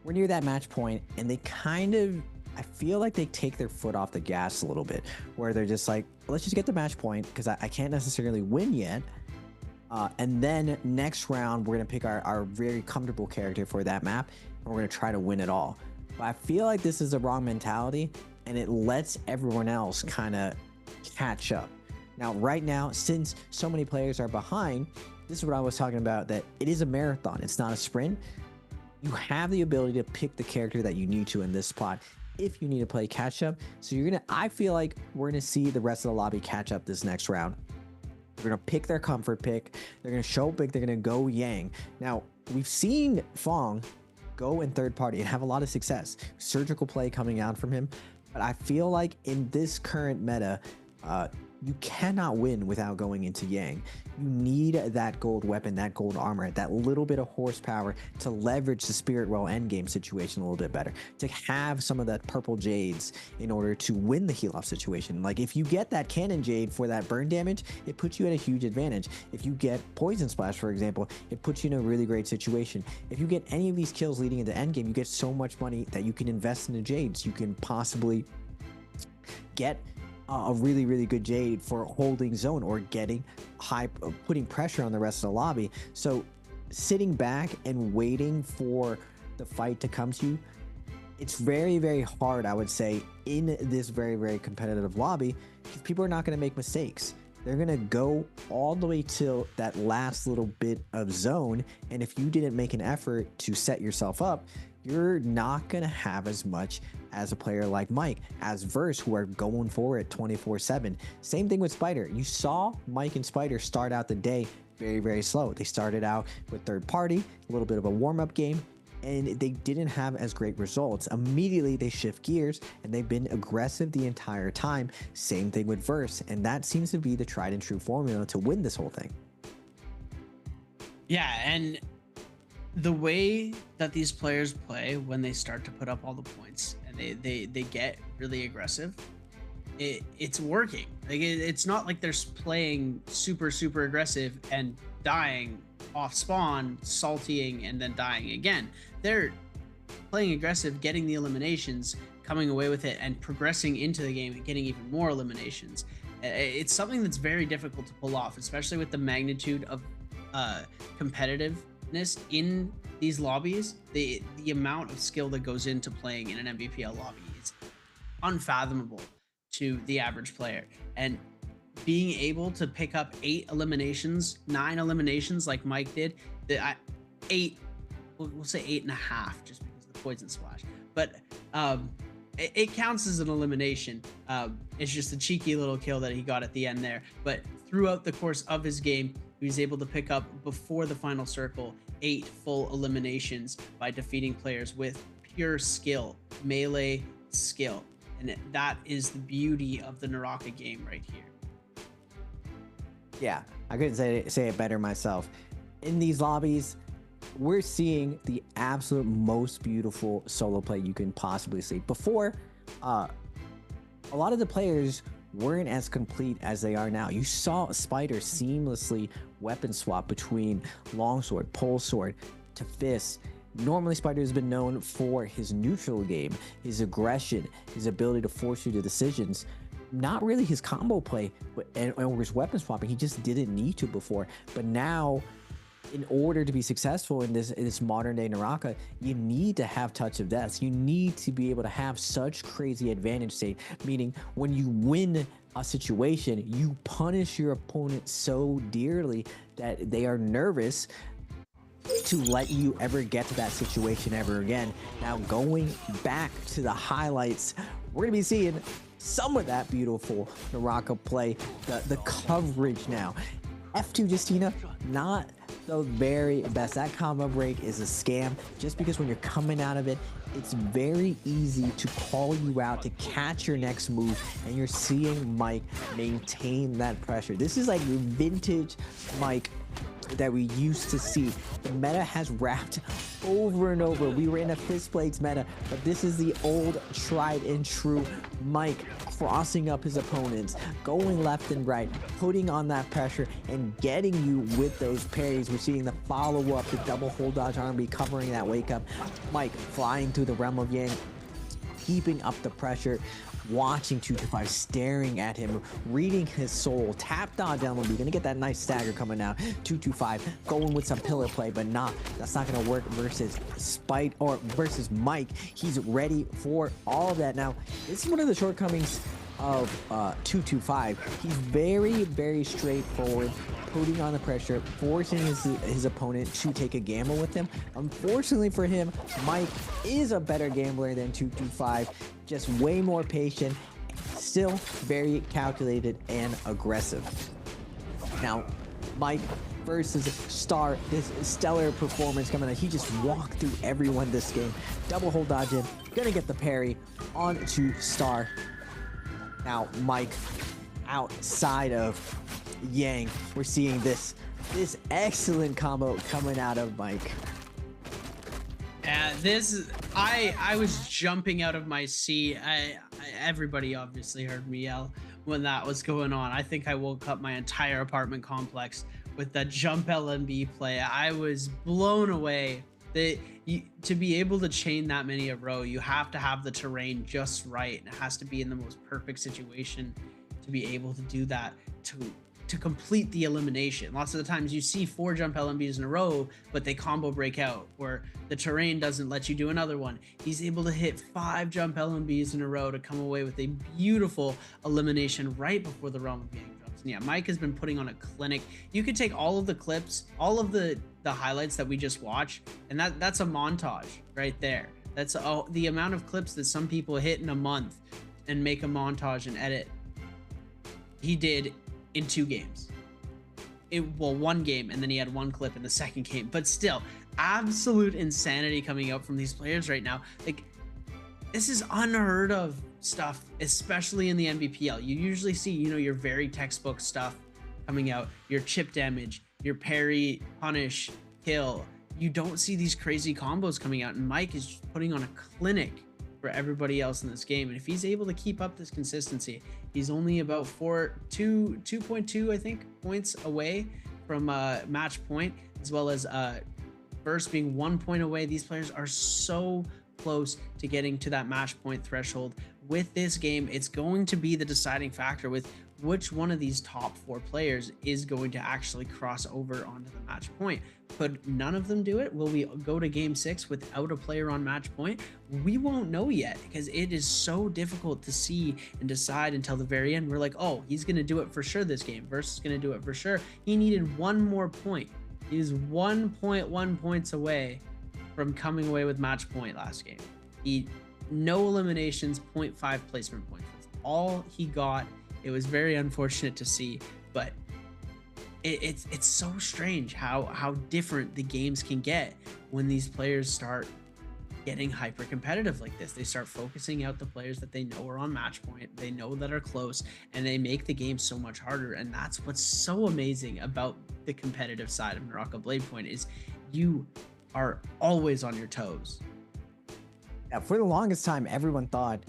Speaker 19: we're near that match point, and they kind of, I feel like they take their foot off the gas a little bit, where they're just like, let's just get the match point because I can't necessarily win yet. And then next round, we're going to pick our very comfortable character for that map, and we're going to try to win it all. But I feel like this is the wrong mentality, and it lets everyone else kind of catch up. Now, right now, since so many players are behind, this is what I was talking about, that it is a marathon. It's not a sprint. you have the ability to pick the character that you need to in this spot if you need to play catch up. So I feel like we're gonna see the rest of the lobby catch up this next round. They're gonna pick their comfort pick. They're gonna show big. They're gonna go Yang. Now, we've seen Fong go in third party and have a lot of success. Surgical play coming out from him. But I feel like in this current meta, you cannot win without going into Yang. You need that gold weapon, that gold armor, that little bit of horsepower to leverage the Spirit Well endgame situation a little bit better, to have some of that purple jades in order to win the heal off situation. Like if you get that cannon jade for that burn damage, it puts you at a huge advantage. If you get poison splash, for example, it puts you in a really great situation. If you get any of these kills leading into endgame, you get so much money that you can invest in the jades. You can possibly get a really, really good jade for holding zone or getting putting pressure on the rest of the lobby. So sitting back and waiting for the fight to come to you, it's very, very hard, I would say, in this very, very competitive lobby, because people are not going to make mistakes. They're going to go all the way till that last little bit of zone, and if you didn't make an effort to set yourself up, you're not going to have as much as a player like Mike, as Verse, who are going for it 24/7. Same thing with Spider. You saw Mike and Spider start out the day very, very slow. They started out with third party, a little bit of a warm-up game, and they didn't have as great results. Immediately, they shift gears, and they've been aggressive the entire time. Same thing with Verse, and that seems to be the tried and true formula to win this whole thing.
Speaker 16: Yeah, and the way that these players play when they start to put up all the points and they get really aggressive, it's working. Like it's not like they're playing super aggressive and dying off spawn, saltying, and then dying again. They're playing aggressive, getting the eliminations, coming away with it, and progressing into the game and getting even more eliminations. It's something that's very difficult to pull off, especially with the magnitude of competitiveness in these lobbies. The amount of skill that goes into playing in an NBPL lobby is unfathomable to the average player, and being able to pick up 9 eliminations like Mike did, we'll say 8.5 just because of the poison splash, but it counts as an elimination. It's just a cheeky little kill that he got at the end there, but throughout the course of his game, he was able to pick up, before the final circle, 8 full eliminations by defeating players with pure skill, melee skill. And that is the beauty of the NARAKA game right here.
Speaker 19: Yeah, I couldn't say it better myself. In these lobbies, we're seeing the absolute most beautiful solo play you can possibly see. Before, a lot of the players weren't as complete as they are now. You saw Spider seamlessly weapon swap between longsword, pole sword to fist. Normally, Spider has been known for his neutral game, his aggression, his ability to force you to decisions. Not really his combo play, but or his weapon swapping. He just didn't need to before. But now, in order to be successful in this modern day NARAKA, you need to have touch of death. You need to be able to have such crazy advantage state, meaning when you win a situation, you punish your opponent so dearly that they are nervous to let you ever get to that situation ever again. Now, going back to the highlights, we're gonna be seeing some of that beautiful NARAKA play, the coverage now. F2 Justina, not the very best. That combo break is a scam, just because when you're coming out of it, it's very easy to call you out, to catch your next move, and you're seeing Mike maintain that pressure. This is like vintage Mike that we used to see. The meta has wrapped over and over. We were in a fist blades meta, but this is the old tried and true Mike crossing up his opponents, going left and right, putting on that pressure and getting you with those parries. We're seeing the follow-up, the double hold dodge R&B covering that wake up. Mike flying through the realm of Yang, keeping up the pressure, watching 225, staring at him, reading his soul, tap dodge down low. You're gonna get that nice stagger coming out. 225 going with some pillar play, but that's not gonna work versus versus Mike. He's ready for all of that. Now, this is one of the shortcomings of 225. He's very, very straightforward, putting on the pressure, forcing his opponent to take a gamble with him. Unfortunately for him, Mike is a better gambler than 225, just way more patient, still very calculated and aggressive. Now, Mike versus Star, this stellar performance coming out. He just walked through everyone this game. Double hold dodge in, gonna get the parry onto Star. Now, Mike outside of Yang, we're seeing this excellent combo coming out of Mike.
Speaker 16: I was jumping out of my seat. Everybody obviously heard me yell when that was going on. I think I woke up my entire apartment complex with that jump LMB play. I was blown away. To be able to chain that many a row, you have to have the terrain just right, and it has to be in the most perfect situation to be able to do that, to complete the elimination. Lots of the times you see 4 jump LMBs in a row, but they combo break out, or the terrain doesn't let you do another one. He's able to hit 5 jump LMBs in a row to come away with a beautiful elimination right before the realm of Yang drops. And yeah, Mike has been putting on a clinic. You could take all of the clips, all of the highlights that we just watched, and that's a montage right there. That's the amount of clips that some people hit in a month and make a montage and edit. He did in 2 games. Well, 1 game, and then he had 1 clip in the second game, but still absolute insanity coming out from these players right now. Like, this is unheard of stuff, especially in the NBPL. You usually see, your very textbook stuff coming out, your chip damage, your parry, punish, kill. You don't see these crazy combos coming out, and Mike is just putting on a clinic for everybody else in this game. And if he's able to keep up this consistency, he's only about 2.2 I think points away from match point, as well as Verse being 1 point away. These players are so close to getting to that match point threshold. With this game, it's going to be the deciding factor with which one of these top 4 players is going to actually cross over onto the match point. Could none of them do it? Will we go to game 6 without a player on match point? We won't know yet, because it is so difficult to see and decide until the very end. We're like, oh, he's going to do it for sure this game. Versus going to do it for sure. He needed 1 more point. He is 1.1 points away from coming away with match point last game. No eliminations, 0.5 placement points. That's all he got. It was very unfortunate to see, but it's so strange how different the games can get when these players start getting hyper competitive like this. They start focusing out the players that they know are on match point, they know that are close, and they make the game so much harder. And that's what's so amazing about the competitive side of NARAKA BLADEPOINT, is you are always on your toes.
Speaker 19: Yeah, for the longest time, everyone thought,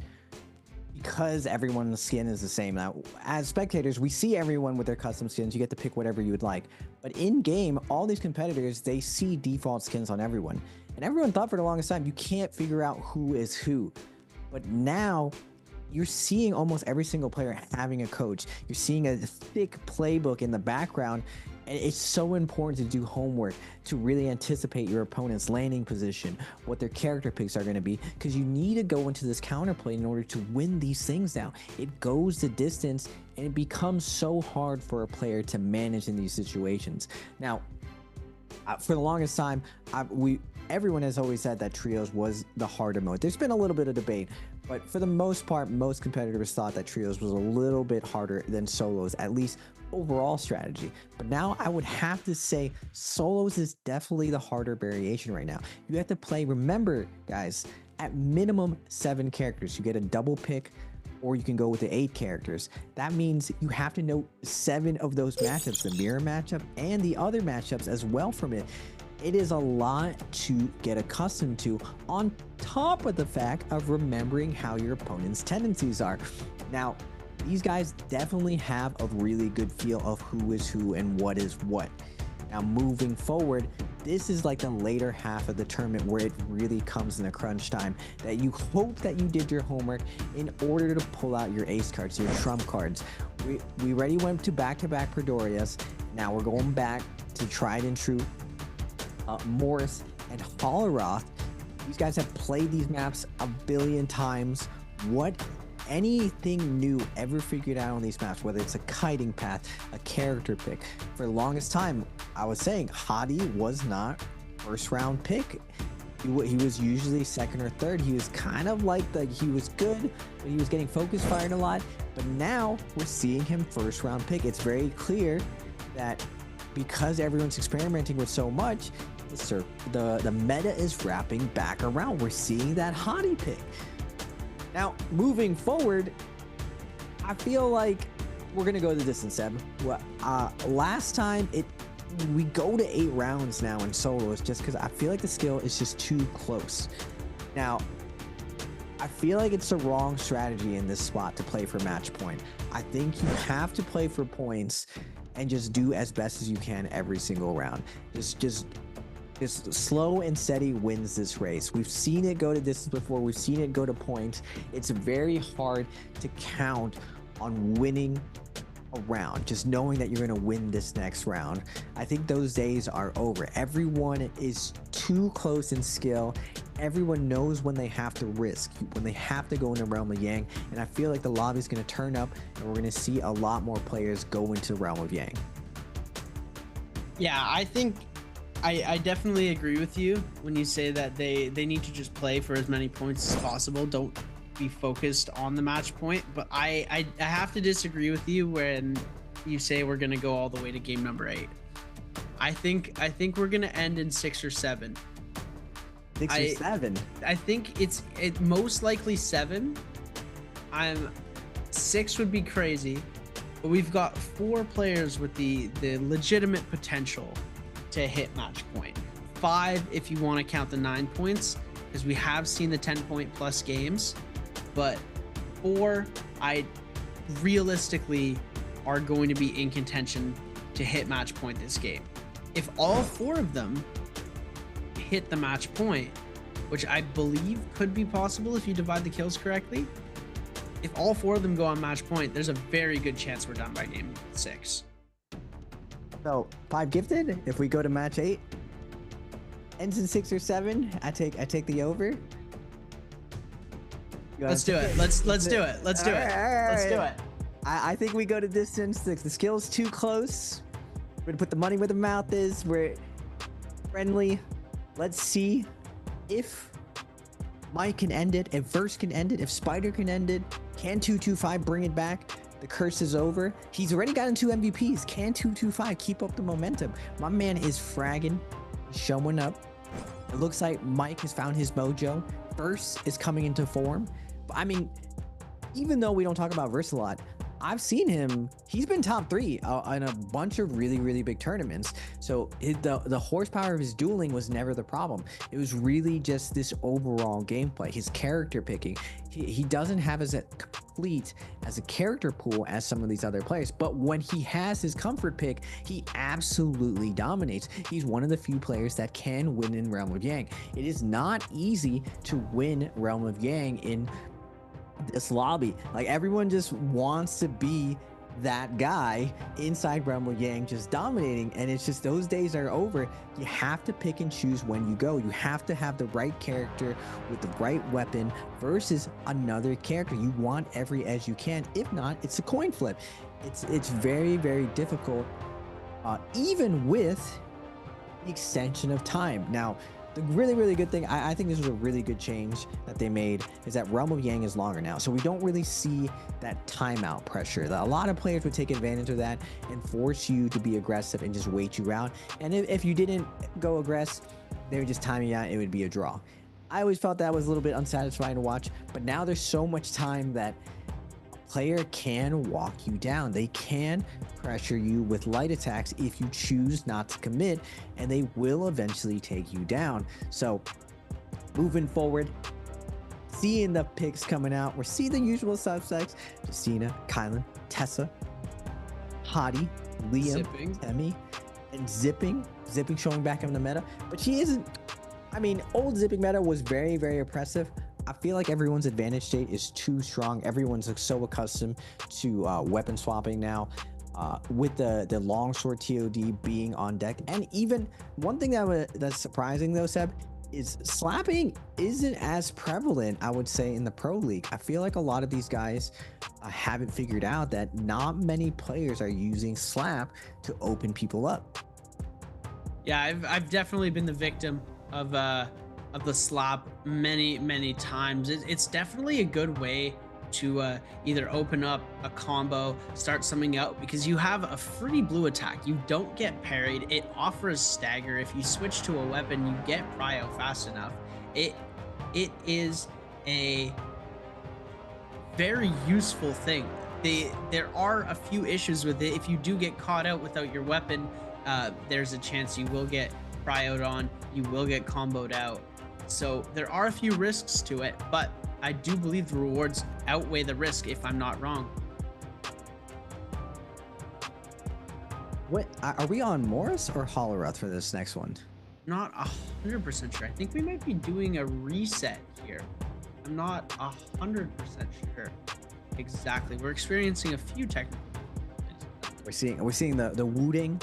Speaker 19: because everyone's skin is the same. Now, as spectators, we see everyone with their custom skins. You get to pick whatever you would like. But in game, all these competitors, they see default skins on everyone. And everyone thought for the longest time, you can't figure out who is who. But now, you're seeing almost every single player having a coach. You're seeing a thick playbook in the background. And it's so important to do homework, to really anticipate your opponent's landing position, what their character picks are going to be, because you need to go into this counterplay in order to win these things now. It goes the distance, and it becomes so hard for a player to manage in these situations. Now, for the longest time, everyone has always said that Trios was the harder mode. There's been a little bit of debate, but for the most part, most competitors thought that Trios was a little bit harder than Solos, at least overall strategy. But now I would have to say Solos is definitely the harder variation right now. You have to play, remember guys, at minimum 7 characters. You get a double pick, or you can go with the 8 characters. That means you have to know 7 of those matchups, the mirror matchup and the other matchups as well from it. It is a lot to get accustomed to, on top of the fact of remembering how your opponent's tendencies are. Now, these guys definitely have a really good feel of who is who and what is what. Now, moving forward, this is like the later half of the tournament where it really comes in the crunch time, that you hope that you did your homework in order to pull out your ace cards, your trump cards. We already went to back-to-back Pridorias. Now we're going back to tried and true Morris and Hallroth. These guys have played these maps a billion times. What anything new ever figured out on these maps, whether it's a kiting path, a character pick. For the longest time, I was saying Hadi was not first round pick. He was usually second or third. He was kind of like he was good, but he was getting focus fired a lot. But now we're seeing him first round pick. It's very clear that because everyone's experimenting with so much, the meta is wrapping back around. We're seeing that Hadi pick. Now, moving forward, I feel like we're gonna go the distance, Seb. Last time we go to 8 rounds now in solos just because I feel like the skill is just too close. Now, I feel like it's the wrong strategy in this spot to play for match point. I think you have to play for points and just do as best as you can every single round. Just slow and steady wins this race. We've seen it go to distance before. We've seen it go to points. It's very hard to count on winning a round, just knowing that you're going to win this next round. I think those days are over. Everyone is too close in skill. Everyone knows when they have to risk, when they have to go into Realm of Yang, and I feel like the lobby is going to turn up and we're going to see a lot more players go into Realm of Yang.
Speaker 16: Yeah, I think I definitely agree with you when you say that they need to just play for as many points as possible. Don't be focused on the match point. But I have to disagree with you when you say we're gonna go all the way to game number 8. I think we're gonna end in 6 or 7.
Speaker 19: 6 or 7.
Speaker 16: I think it most likely 7. 6 would be crazy, but we've got 4 players with the legitimate potential to hit match point. 5 if you want to count the 9 points, because we have seen the 10-point plus games, but 4 I realistically are going to be in contention to hit match point this game. If all 4 of them hit the match point, which I believe could be possible if you divide the kills correctly, if all 4 of them go on match point, there's a very good chance we're done by game 6.
Speaker 19: So 5 gifted. If we go to match 8, ends in 6 or 7. I take the over.
Speaker 16: Let's do it. Let's do it. Let's do it. Let's do it.
Speaker 19: I think we go to distance. The skill's too close. We're gonna put the money where the mouth is. We're friendly. Let's see if Mike can end it, if Verse can end it, if Spider can end it. Can 225 bring it back? The curse is over. He's already gotten 2 MVPs. Can 225 keep up the momentum? My man is fragging, showing up. It looks like Mike has found his mojo. Verse is coming into form. But I mean, even though we don't talk about Verse a lot, I've seen him. He's been top 3 in a bunch of really, really big tournaments. So the horsepower of his dueling was never the problem. It was really just this overall gameplay, his character picking. He doesn't have as complete as a character pool as some of these other players, but when he has his comfort pick, he absolutely dominates. He's one of the few players that can win in Realm of Yang. It is not easy to win Realm of Yang in this lobby. Like, everyone just wants to be that guy inside Realm of Yang just dominating, and it's just those days are over. You have to pick and choose when you go. You have to have the right character with the right weapon versus another character. You want every edge you can. If not, it's a coin flip. It's very, very difficult, even with the extension of time. Now, the really, really good thing, I think this was a really good change that they made, is that Realm of Yang is longer now. So we don't really see that timeout pressure. A lot of players would take advantage of that and force you to be aggressive and just wait you out. And if you didn't go aggressive, they would just time you out. It would be a draw. I always felt that was a little bit unsatisfying to watch, but now there's so much time that player can walk you down. They can pressure you with light attacks if you choose not to commit, and they will eventually take you down. So moving forward, seeing the picks coming out, we're seeing the usual suspects: Justina, Kylan, Tessa, Hadi, Liam, Emmy, and Zipping showing back in the meta. But she isn't, I mean, old Zipping meta was very, very oppressive. I feel like everyone's advantage state is too strong. Everyone's so accustomed to weapon swapping now, with the longsword TOD being on deck. And even one thing that's surprising though, Seb, is slapping isn't as prevalent, I would say, in the pro league. I feel like a lot of these guys haven't figured out that not many players are using slap to open people up.
Speaker 16: Yeah, I've definitely been the victim of the slap many times. It's definitely a good way to either open up a combo, start something out, because you have a free blue attack. You don't get parried. It offers stagger. If you switch to a weapon, you get prio fast enough. It is a very useful thing. There are a few issues with it. If you do get caught out without your weapon, there's a chance you will get prioed on, you will get comboed out. So there are a few risks to it, but I do believe the rewards outweigh the risk, if I'm not wrong.
Speaker 19: What are we on Morris or Holleruth for this next one?
Speaker 16: Not 100% sure. I think we might be doing a reset here. I'm not 100% sure exactly. We're experiencing a few technical.
Speaker 19: We're seeing the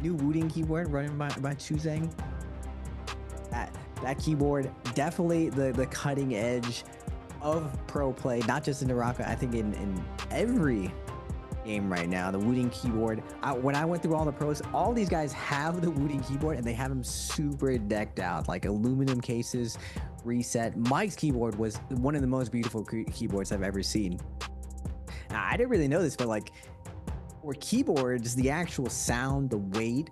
Speaker 19: new Wooting keyboard running by Chuzeng. That keyboard definitely the cutting edge of pro play, not just in NARAKA. I think in every game right now, the Wooting keyboard. When I went through all the pros, all these guys have the Wooting keyboard and they have them super decked out, like aluminum cases, reset. Mike's keyboard was one of the most beautiful keyboards I've ever seen. Now, I didn't really know this, but like for keyboards, the actual sound, the weight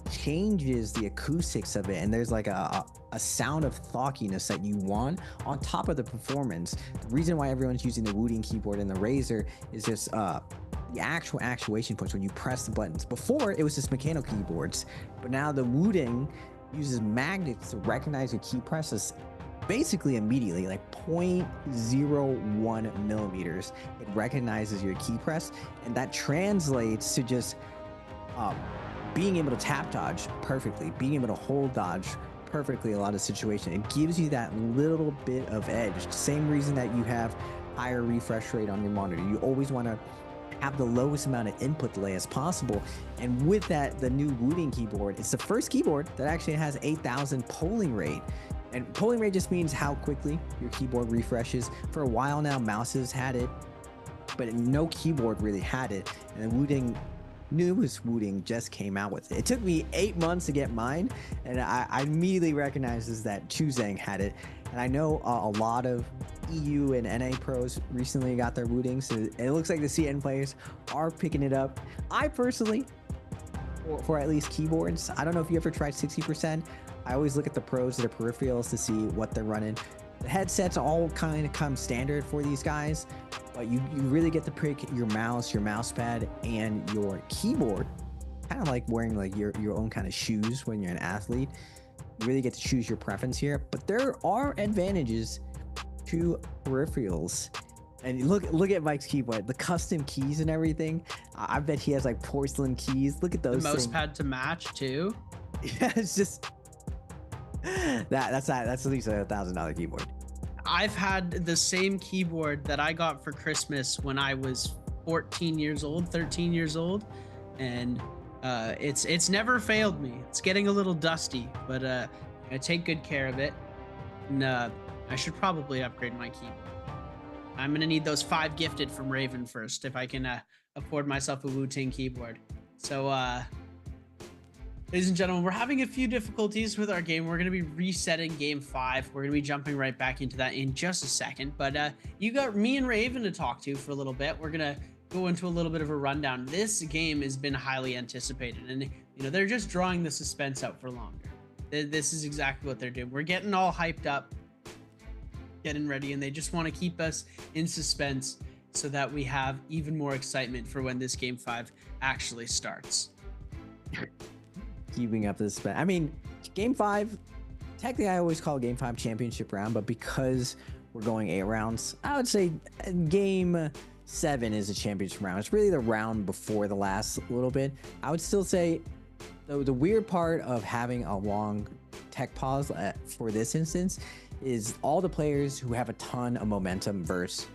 Speaker 19: changes the acoustics of it, and there's like a sound of thockiness that you want on top of the performance. The reason why everyone's using the Wooting keyboard and the Razer is just the actual actuation points when you press the buttons. Before, it was just mechanical keyboards, but now the Wooting uses magnets to recognize your key presses basically immediately, like 0.01 millimeters. It recognizes your key press, and that translates to just being able to tap dodge perfectly, being able to hold dodge perfectly a lot of situations. It gives you that little bit of edge. Same reason that you have higher refresh rate on your monitor. You always want to have the lowest amount of input delay as possible. And with that, the new Wooting keyboard, it's the first keyboard that actually has 8,000 polling rate. And polling rate just means how quickly your keyboard refreshes. For a while now, mouses had it, but no keyboard really had it. And the newest Wooting just came out with it. It took me 8 months to get mine, and I immediately recognized that Chuzeng had it. And I know a lot of EU and NA pros recently got their Wooting, so it looks like the CN players are picking it up. I personally, for at least keyboards, I don't know if you ever tried 60%. I always look at the pros, their peripherals, to see what they're running. The headsets all kind of come standard for these guys, but you really get to pick your mouse pad, and your keyboard. Kind of like wearing like your own kind of shoes when you're an athlete. You really get to choose your preference here, but there are advantages to peripherals. And look at Mike's keyboard, the custom keys and everything. I bet he has like porcelain keys. Look at those.
Speaker 16: The mouse pad to match too.
Speaker 19: Yeah, it's just that's at least $1,000 keyboard.
Speaker 16: I've had the same keyboard that I got for Christmas when I was 13 years old, and it's never failed me. It's getting a little dusty, but I take good care of it. And I should probably upgrade my keyboard. I'm gonna need those 5 gifted from Raven first if I can afford myself a Wu-Ting keyboard. So ladies and gentlemen, we're having a few difficulties with our game. We're going to be resetting game 5. We're going to be jumping right back into that in just a second. But you got me and Raven to talk to for a little bit. We're going to go into a little bit of a rundown. This game has been highly anticipated, and they're just drawing the suspense out for longer. This is exactly what they're doing. We're getting all hyped up, getting ready, and they just want to keep us in suspense so that we have even more excitement for when this game 5 actually starts.
Speaker 19: Keeping up this, I mean, game 5, technically I always call game 5 championship round, but because we're going 8 rounds, I would say game 7 is a championship round. It's really the round before the last little bit. I would still say the weird part of having a long tech pause for this instance is all the players who have a ton of momentum versus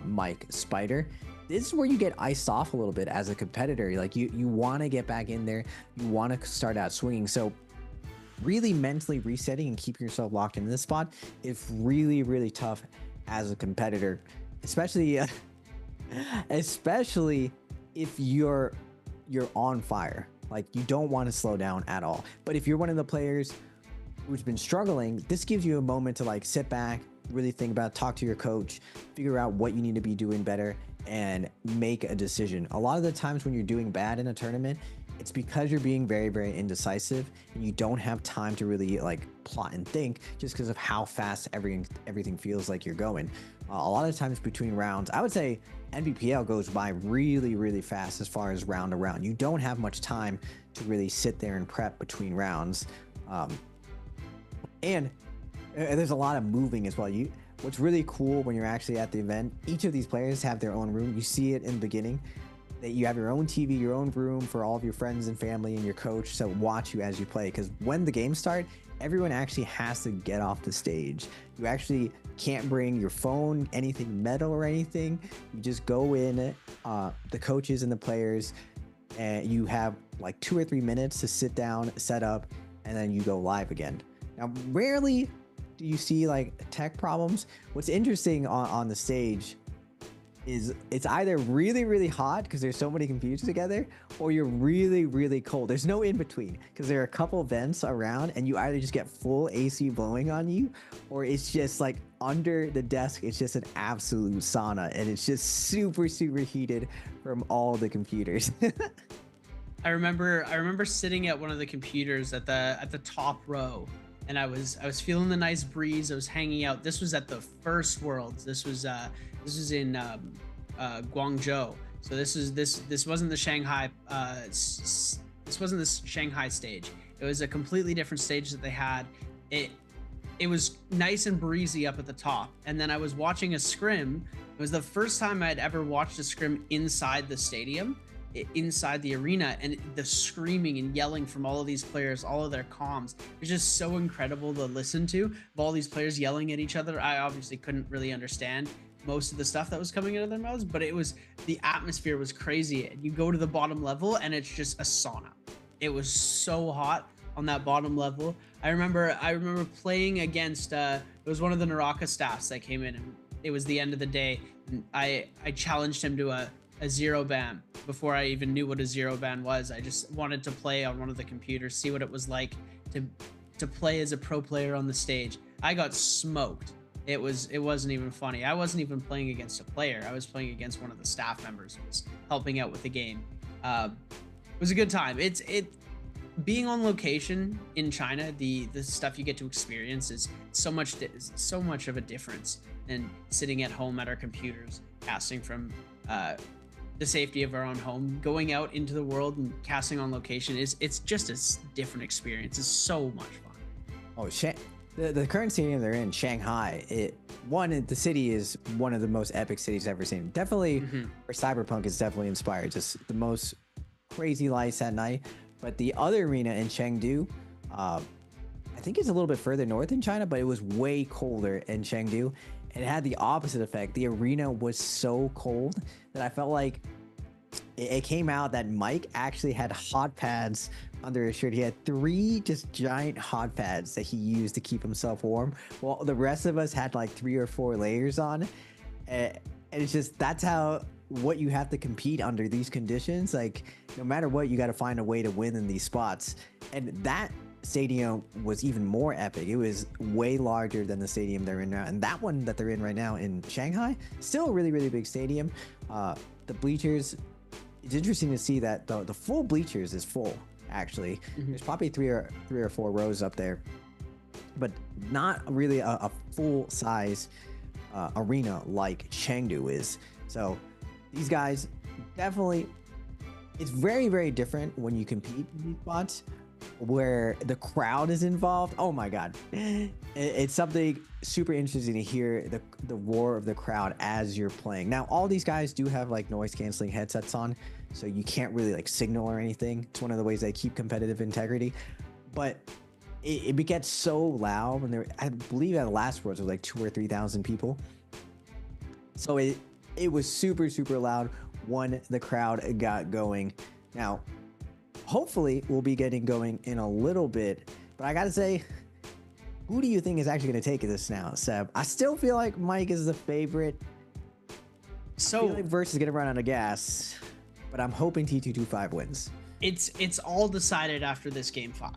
Speaker 19: Mike Spider. This is where you get iced off a little bit as a competitor. Like you want to get back in there, you want to start out swinging. So really mentally resetting and keeping yourself locked into this spot is really, really tough as a competitor, especially especially if you're on fire. Like, you don't want to slow down at all. But if you're one of the players who's been struggling, this gives you a moment to like sit back, really think about it, talk to your coach, figure out what you need to be doing better, and make a decision. A lot of the times when you're doing bad in a tournament, it's because you're being very, very indecisive and you don't have time to really like plot and think, just because of how fast everything feels like you're going. A lot of times between rounds, I would say NBPL goes by really, really fast as far as round to round. You don't have much time to really sit there and prep between rounds. And there's a lot of moving as well. What's really cool when you're actually at the event, each of these players have their own room. You see it in the beginning, that you have your own TV, your own room for all of your friends and family and your coach to watch you as you play. Because when the games start, everyone actually has to get off the stage. You actually can't bring your phone, anything metal or anything. You just go in, the coaches and the players, and you have like 2 or 3 minutes to sit down, set up, and then you go live again. Now, rarely do you see like tech problems. What's interesting on the stage is it's either really, really hot because there's so many computers together, or you're really, really cold. There's no in between because there are a couple vents around and you either just get full AC blowing on you, or it's just like under the desk, it's just an absolute sauna and it's just super, super heated from all the computers.
Speaker 16: I remember sitting at one of the computers at the top row, and I was feeling the nice breeze. I was hanging out. This was at the first Worlds. This was in Guangzhou. So this wasn't the Shanghai this wasn't the Shanghai stage. It was a completely different stage that they had. It was nice and breezy up at the top. And then I was watching a scrim. It was the first time I'd ever watched a scrim inside the stadium, inside the arena, and the screaming and yelling from all of these players, all of their comms. It was just so incredible to listen to, of all these players yelling at each other. I obviously couldn't really understand most of the stuff that was coming out of their mouths, but the atmosphere was crazy. And you go to the bottom level and it's just a sauna. It was so hot on that bottom level. I remember playing against it was one of the NARAKA staffs that came in, and it was the end of the day, and I challenged him to a 0-ban before I even knew what a 0-ban was. I just wanted to play on one of the computers, see what it was like to play as a pro player on the stage. I got smoked. It wasn't even funny. I wasn't even playing against a player. I was playing against one of the staff members who was helping out with the game. It was a good time. Being on location in China, the stuff you get to experience is so much of a difference than sitting at home at our computers, casting from the safety of our own home. Going out into the world and casting on location it's just a different experience. It's so much fun.
Speaker 19: Oh shit. The current stadium they're in, Shanghai, the city is one of the most epic cities I've ever seen. Definitely where Cyberpunk is definitely inspired. Just the most crazy lights at night. But the other arena in Chengdu, I think it's a little bit further north in China, but it was way colder in Chengdu. And it had the opposite effect. The arena was so cold that I felt like it came out that Mike actually had hot pads under his shirt. He had 3 just giant hot pads that he used to keep himself warm, while the rest of us had like 3 or 4 layers on. And it's just, that's what you have to compete under these conditions. Like, no matter what, you got to find a way to win in these spots. And that stadium was even more epic. It was way larger than the stadium they're in now. And that one that they're in right now in Shanghai, still a really, really big stadium. The bleachers, it's interesting to see that the full bleachers is full, actually. There's probably 3 or 4 rows up there, but not really a full size arena like Chengdu is. So these guys definitely, it's very, very different when you compete in these spots where the crowd is involved. Oh my God. It's something super interesting to hear the roar of the crowd as you're playing. Now, all these guys do have like noise canceling headsets on, so you can't really like signal or anything. It's one of the ways they keep competitive integrity, but it gets so loud when I believe at the last Worlds there was like 2,000 or 3,000 people. So it was super, super loud when the crowd got going. Now, hopefully we'll be getting going in a little bit But I gotta say, who do you think is actually gonna take this now, Seb? I still feel like Mike is the favorite.
Speaker 20: So
Speaker 19: I feel like Verse is gonna run out of gas, but I'm hoping T225 wins.
Speaker 20: It's all decided after this game 5.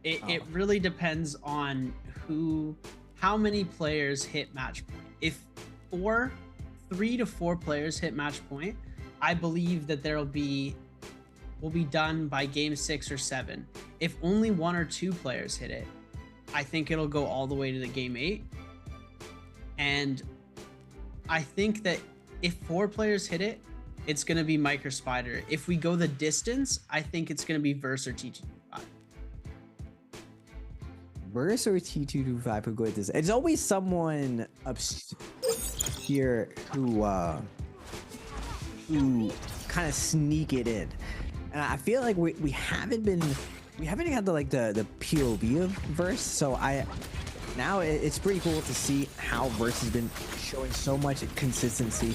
Speaker 20: It really depends on how many players hit match point. If 3 to 4 players hit match point, I believe that will be done by game 6 or 7. If only 1 or 2 players hit it, I think it'll go all the way to the game 8. And I think that if 4 players hit it, it's going to be Mike or Spider. If we go the distance, I think it's going to be Verse or T225.
Speaker 19: Verse or T225 who go with this? It's always someone here who kind of sneak it in. And I feel like we haven't had the POV of Verse, so now it's pretty cool to see how Verse has been showing so much consistency.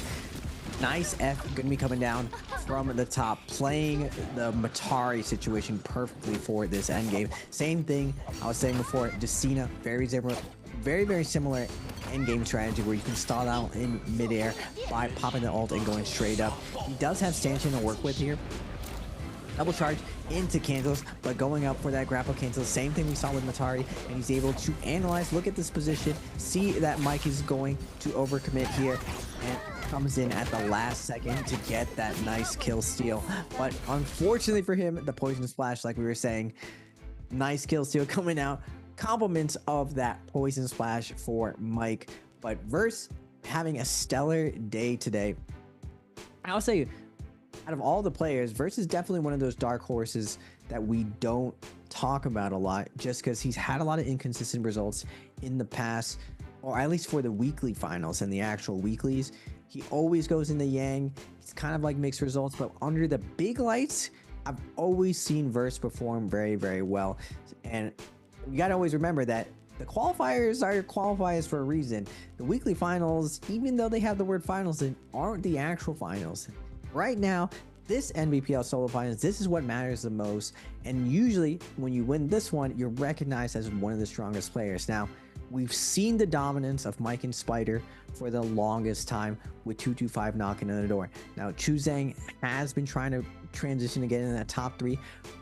Speaker 19: Nice F gonna be coming down from the top, playing the Matari situation perfectly for this end game. Same thing I was saying before, Decina, very similar end game strategy where you can stall out in midair by popping the ult and going straight up. He does have stanchion to work with here. Double charge into cancels, but going up for that grapple cancel. Same thing we saw with Matari, and he's able to analyze, look at this position, see that Mike is going to overcommit here, and comes in at the last second to get that nice kill steal. But unfortunately for him, the poison splash, like we were saying, nice kill steal coming out. Compliments of that poison splash for Mike. But Verse having a stellar day today. I'll say, out of all the players, Verse is definitely one of those dark horses that we don't talk about a lot, just because he's had a lot of inconsistent results in the past, or at least for the weekly finals and the actual weeklies. He always goes in the Yang. He's kind of like mixed results, but under the big lights, I've always seen Verse perform very, very well. And you got to always remember that the qualifiers are qualifiers for a reason. The weekly finals, even though they have the word finals, they aren't the actual finals. Right now, this NBPL solo finals, this is what matters the most. And usually when you win this one, you're recognized as one of the strongest players. Now, we've seen the dominance of Mike and Spider for the longest time with 225 knocking on the door. Now, Chuzang has been trying to transition to get in that top 3,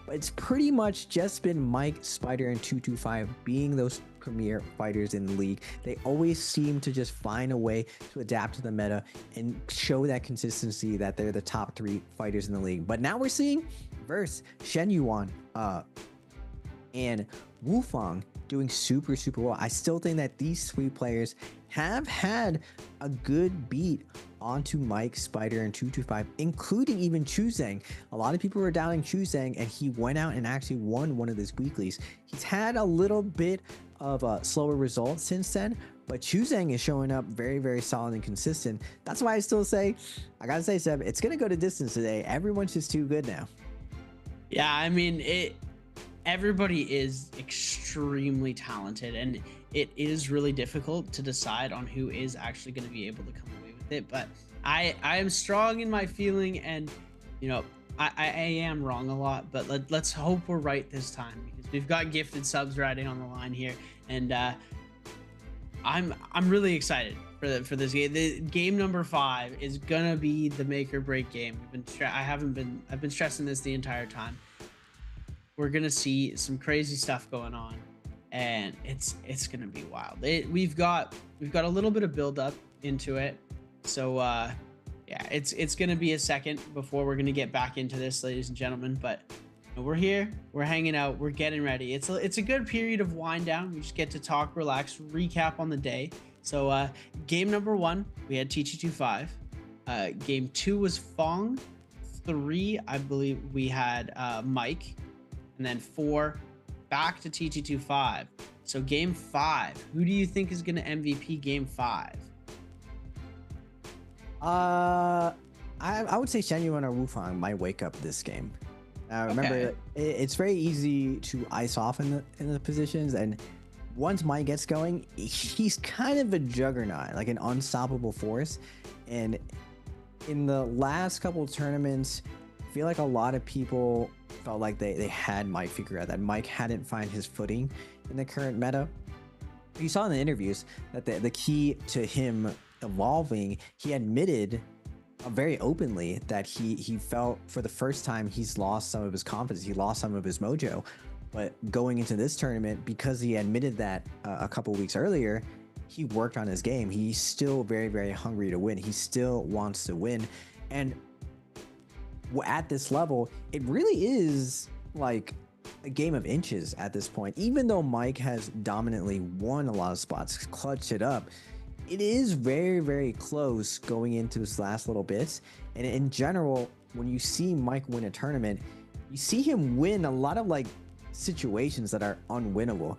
Speaker 19: but it's pretty much just been Mike, Spider, and 225 being those premier fighters in the league. They always seem to just find a way to adapt to the meta and show that consistency that they're the top 3 fighters in the league. But now we're seeing Verse, Shen Yuan, and Wufang doing super well. I still think that these 3 players have had a good beat onto Mike, Spider, and 225, including even Chuzang. A lot of people were doubting Chuzang, and he went out and actually won one of his weeklies. He's had a little bit of slower results since then, but Chuzang is showing up very solid and consistent. That's why I still say, I gotta say, Seb, it's gonna go to distance today. Everyone's just too good now.
Speaker 20: Yeah, I mean, everybody is extremely talented, and it is really difficult to decide on who is actually going to be able to come away with it. But I am strong in my feeling, and you know, I am wrong a lot, but let's hope we're right this time, because we've got gifted subs riding on the line here, and I'm really excited for this game. The game number 5 is gonna be the make or break game. I've been stressing this the entire time. We're gonna see some crazy stuff going on, and it's gonna be wild. We've got a little bit of build up into it, so yeah, it's gonna be a second before we're gonna get back into this, ladies and gentlemen. But we're here, we're hanging out, we're getting ready. It's a good period of wind down. We just get to talk, relax, recap on the day. So game number 1, we had TT25. Game 2 was Fong. 3, I believe we had Mike. And then 4, back to TT25. So game 5, who do you think is going to MVP game 5?
Speaker 19: I would say Shen Yuan or Wufang might wake up this game. Remember, it's very easy to ice off in the positions, and once Mike gets going, he's kind of a juggernaut, like an unstoppable force. And in the last couple of tournaments, feel like a lot of people felt like they had Mike figure out, that Mike hadn't found his footing in the current meta. You saw in the interviews that the key to him evolving, he admitted very openly that he felt for the first time he's lost some of his confidence, he lost some of his mojo. But going into this tournament, because he admitted that a couple weeks earlier, he worked on his game. He's still very, very hungry to win. He still wants to win. And at this level, it really is like a game of inches at this point. Even though Mike has dominantly won a lot of spots, clutched it up, it is very, very close going into his last little bits. And in general, when you see Mike win a tournament, you see him win a lot of like situations that are unwinnable.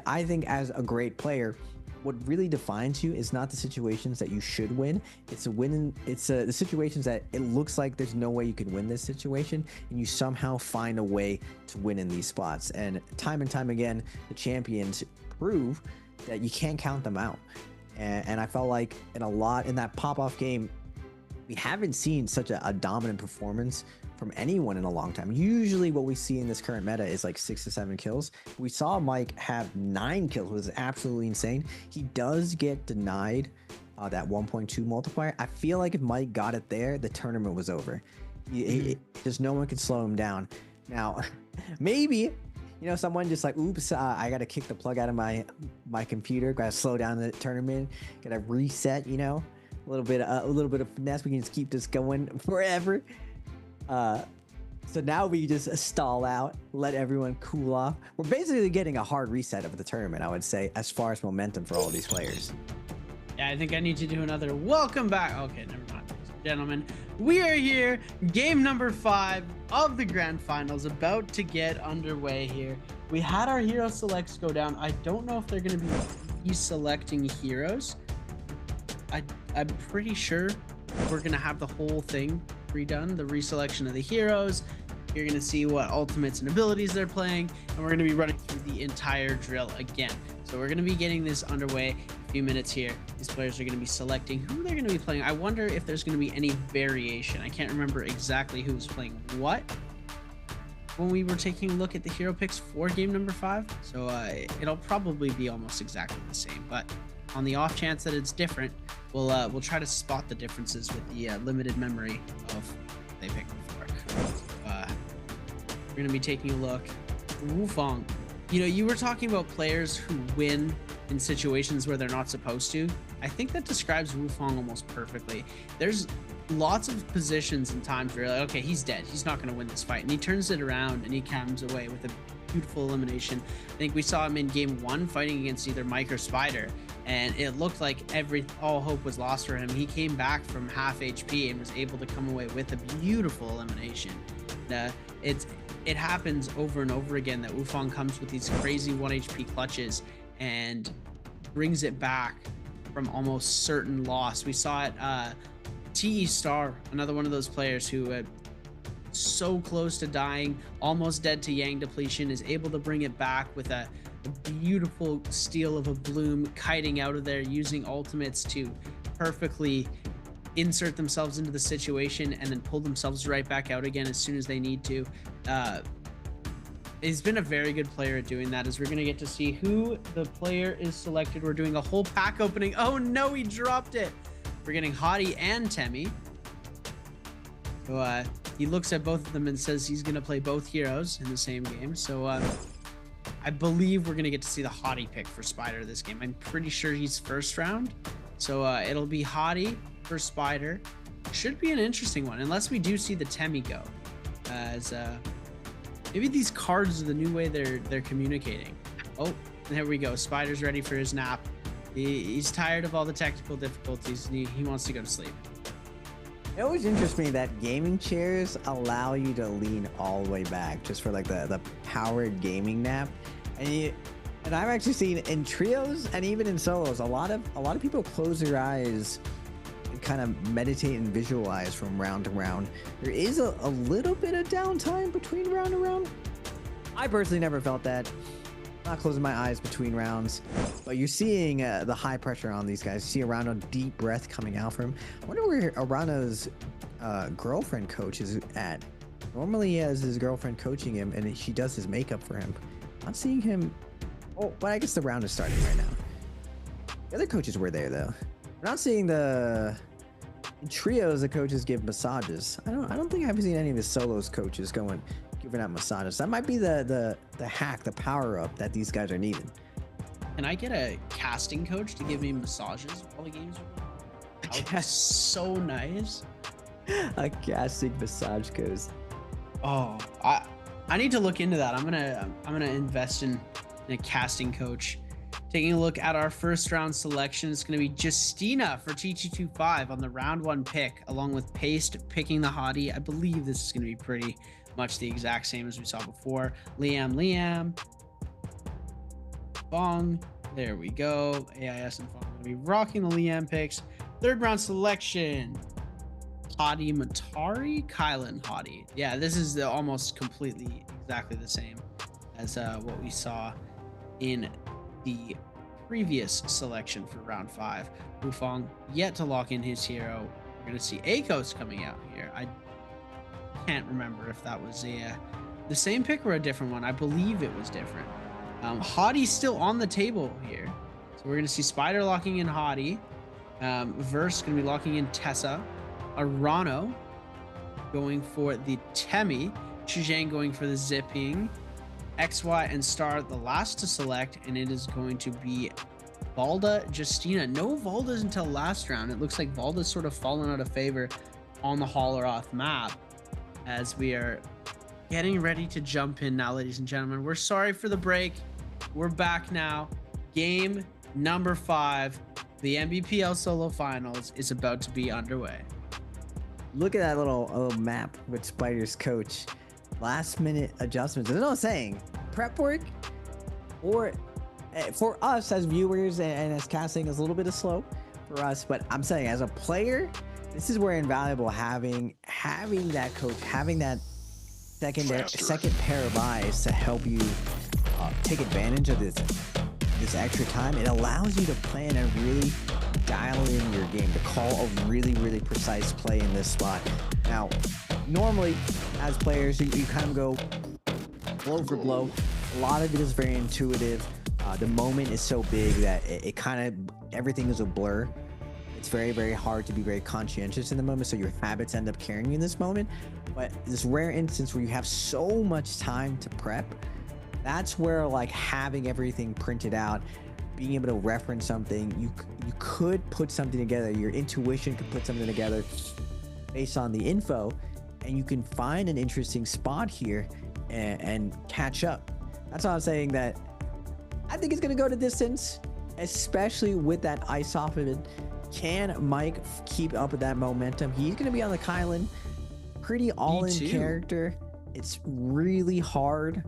Speaker 19: I think as a great player, what really defines you is not the situations that you should win. It's the situations that it looks like there's no way you can win this situation, and you somehow find a way to win in these spots. And time again, the champions prove that you can't count them out. And I felt like in that pop-off game, we haven't seen such a dominant performance from anyone in a long time. Usually what we see in this current meta is like 6 to 7 kills. We saw Mike have 9 kills, which is absolutely insane. He does get denied that 1.2 multiplier. I feel like if Mike got it there, the tournament was over. Just no one could slow him down. Now, maybe, someone just like, oops, I gotta kick the plug out of my computer, gotta slow down the tournament, gotta reset, a little bit of finesse. We can just keep this going forever. So now we just stall out, let everyone cool off. We're basically getting a hard reset of the tournament, I would say, as far as momentum for all these players.
Speaker 20: Yeah, I think I need to do another welcome back. Okay, never mind, ladies and gentlemen. We are here, game number 5 of the grand finals, about to get underway here. We had our hero selects go down. I don't know if they're going to be selecting heroes. I'm pretty sure we're going to have the whole thing redone, the reselection of the heroes. You're going to see what ultimates and abilities they're playing, and we're going to be running through the entire drill again. So we're going to be getting this underway in a few minutes here. These players are going to be selecting who they're going to be playing. I wonder if there's going to be any variation. I can't remember exactly who was playing what when we were taking a look at the hero picks for game number 5. So it'll probably be almost exactly the same, but on the off chance that it's different, we'll try to spot the differences with the limited memory of what they picked before. We're gonna be taking a look. Wufang, you were talking about players who win in situations where they're not supposed to. I think that describes Wufang almost perfectly. There's lots of positions and times where you're like, okay, he's dead, he's not gonna win this fight, and he turns it around and he comes away with a beautiful elimination. I think we saw him in game 1 fighting against either Mike or Spider, and it looked like all hope was lost for him. He came back from half HP and was able to come away with a beautiful elimination. It happens over and over again that Wufang comes with these crazy 1 HP clutches and brings it back from almost certain loss. We saw it, TE Star, another one of those players who had so close to dying, almost dead to Yang depletion, is able to bring it back with a beautiful steal of a bloom, kiting out of there, using ultimates to perfectly insert themselves into the situation and then pull themselves right back out again as soon as they need to. He's been a very good player at doing that, as we're going to get to see who the player is selected. We're doing a whole pack opening. Oh no, he dropped it. We're getting Hottie and Temmie. So he looks at both of them and says he's going to play both heroes in the same game. So I believe we're going to get to see the Hottie pick for Spider this game. I'm pretty sure he's first round. So it'll be Hottie for Spider. Should be an interesting one, unless we do see the Temmie go. As maybe these cards are the new way they're communicating. Oh, there we go. Spider's ready for his nap. He's tired of all the technical difficulties, and he wants to go to sleep.
Speaker 19: It always interests me that gaming chairs allow you to lean all the way back just for like the powered gaming nap. And I've actually seen in trios and even in solos, a lot of people close their eyes and kind of meditate and visualize from round to round. There is a little bit of downtime between round to round. I personally never felt that. Not closing my eyes between rounds, but you're seeing the high pressure on these guys. You see Arano, deep breath coming out from him. I wonder where Arano's girlfriend coach is at. Normally he has his girlfriend coaching him and she does his makeup for him. Not seeing him. Oh, but I guess the round is starting right now. The other coaches were there though. We're not seeing the in trios the coaches give massages. I don't think I've seen any of the solos coaches giving out massages. That might be the hack, the power up that these guys are needing.
Speaker 20: Can I get a casting coach to give me massages while the games are going? That would be so nice.
Speaker 19: A casting massage coach.
Speaker 20: Oh, I need to look into that. I'm gonna invest in a casting coach. Taking a look at our first round selection, it's gonna be Justina for T225 on the round 1 pick, along with Paste picking the hottie. I believe this is gonna be pretty much the exact same as we saw before. Liam, Fong. There we go. AIS and Fong gonna be rocking the Liam picks. Third round selection. Hottie Matari, Kylan Hottie. Yeah, this is almost completely exactly the same as what we saw in the previous selection for round 5. Wufong yet to lock in his hero. We're gonna see Akos coming out here. I can't remember if that was the same pick or a different one. I believe it was different. Hottie's still on the table here, so we're gonna see Spider locking in Hottie. Verse gonna be locking in Tessa. Arano going for the Temi. Chuzhang going for the Zipping. XY and Star the last to select, and it is going to be Valda Justina. No Valdas until last round. It looks like Valda's sort of fallen out of favor on the Holloroth map as we are getting ready to jump in now, ladies and gentlemen. We're sorry for the break. We're back now. Game number 5. The NBPL Solo Finals is about to be underway.
Speaker 19: Look at that little map with Spider's coach. Last minute adjustments. There's no saying. Prep work, or for us as viewers and as casting, is a little bit of slow for us. But I'm saying as a player, this is where invaluable having that coach, having that second pair of eyes to help you take advantage of this extra time. It allows you to plan and really dial in your game, to call a really precise play in this spot. Now, normally as players, you kind of go blow for blow. A lot of it is very intuitive. The moment is so big that it kind of, everything is a blur. It's very hard to be very conscientious in the moment, so your habits end up carrying you in this moment. But this rare instance where you have so much time to prep, that's where like having everything printed out, being able to reference something, you could put something together. Your intuition could put something together based on the info, and you can find an interesting spot here and catch up. That's why I'm saying that I think it's gonna go to distance, especially with that ice off of it. Can Mike keep up with that momentum? He's gonna be on the Kylan, pretty all-in character. It's really hard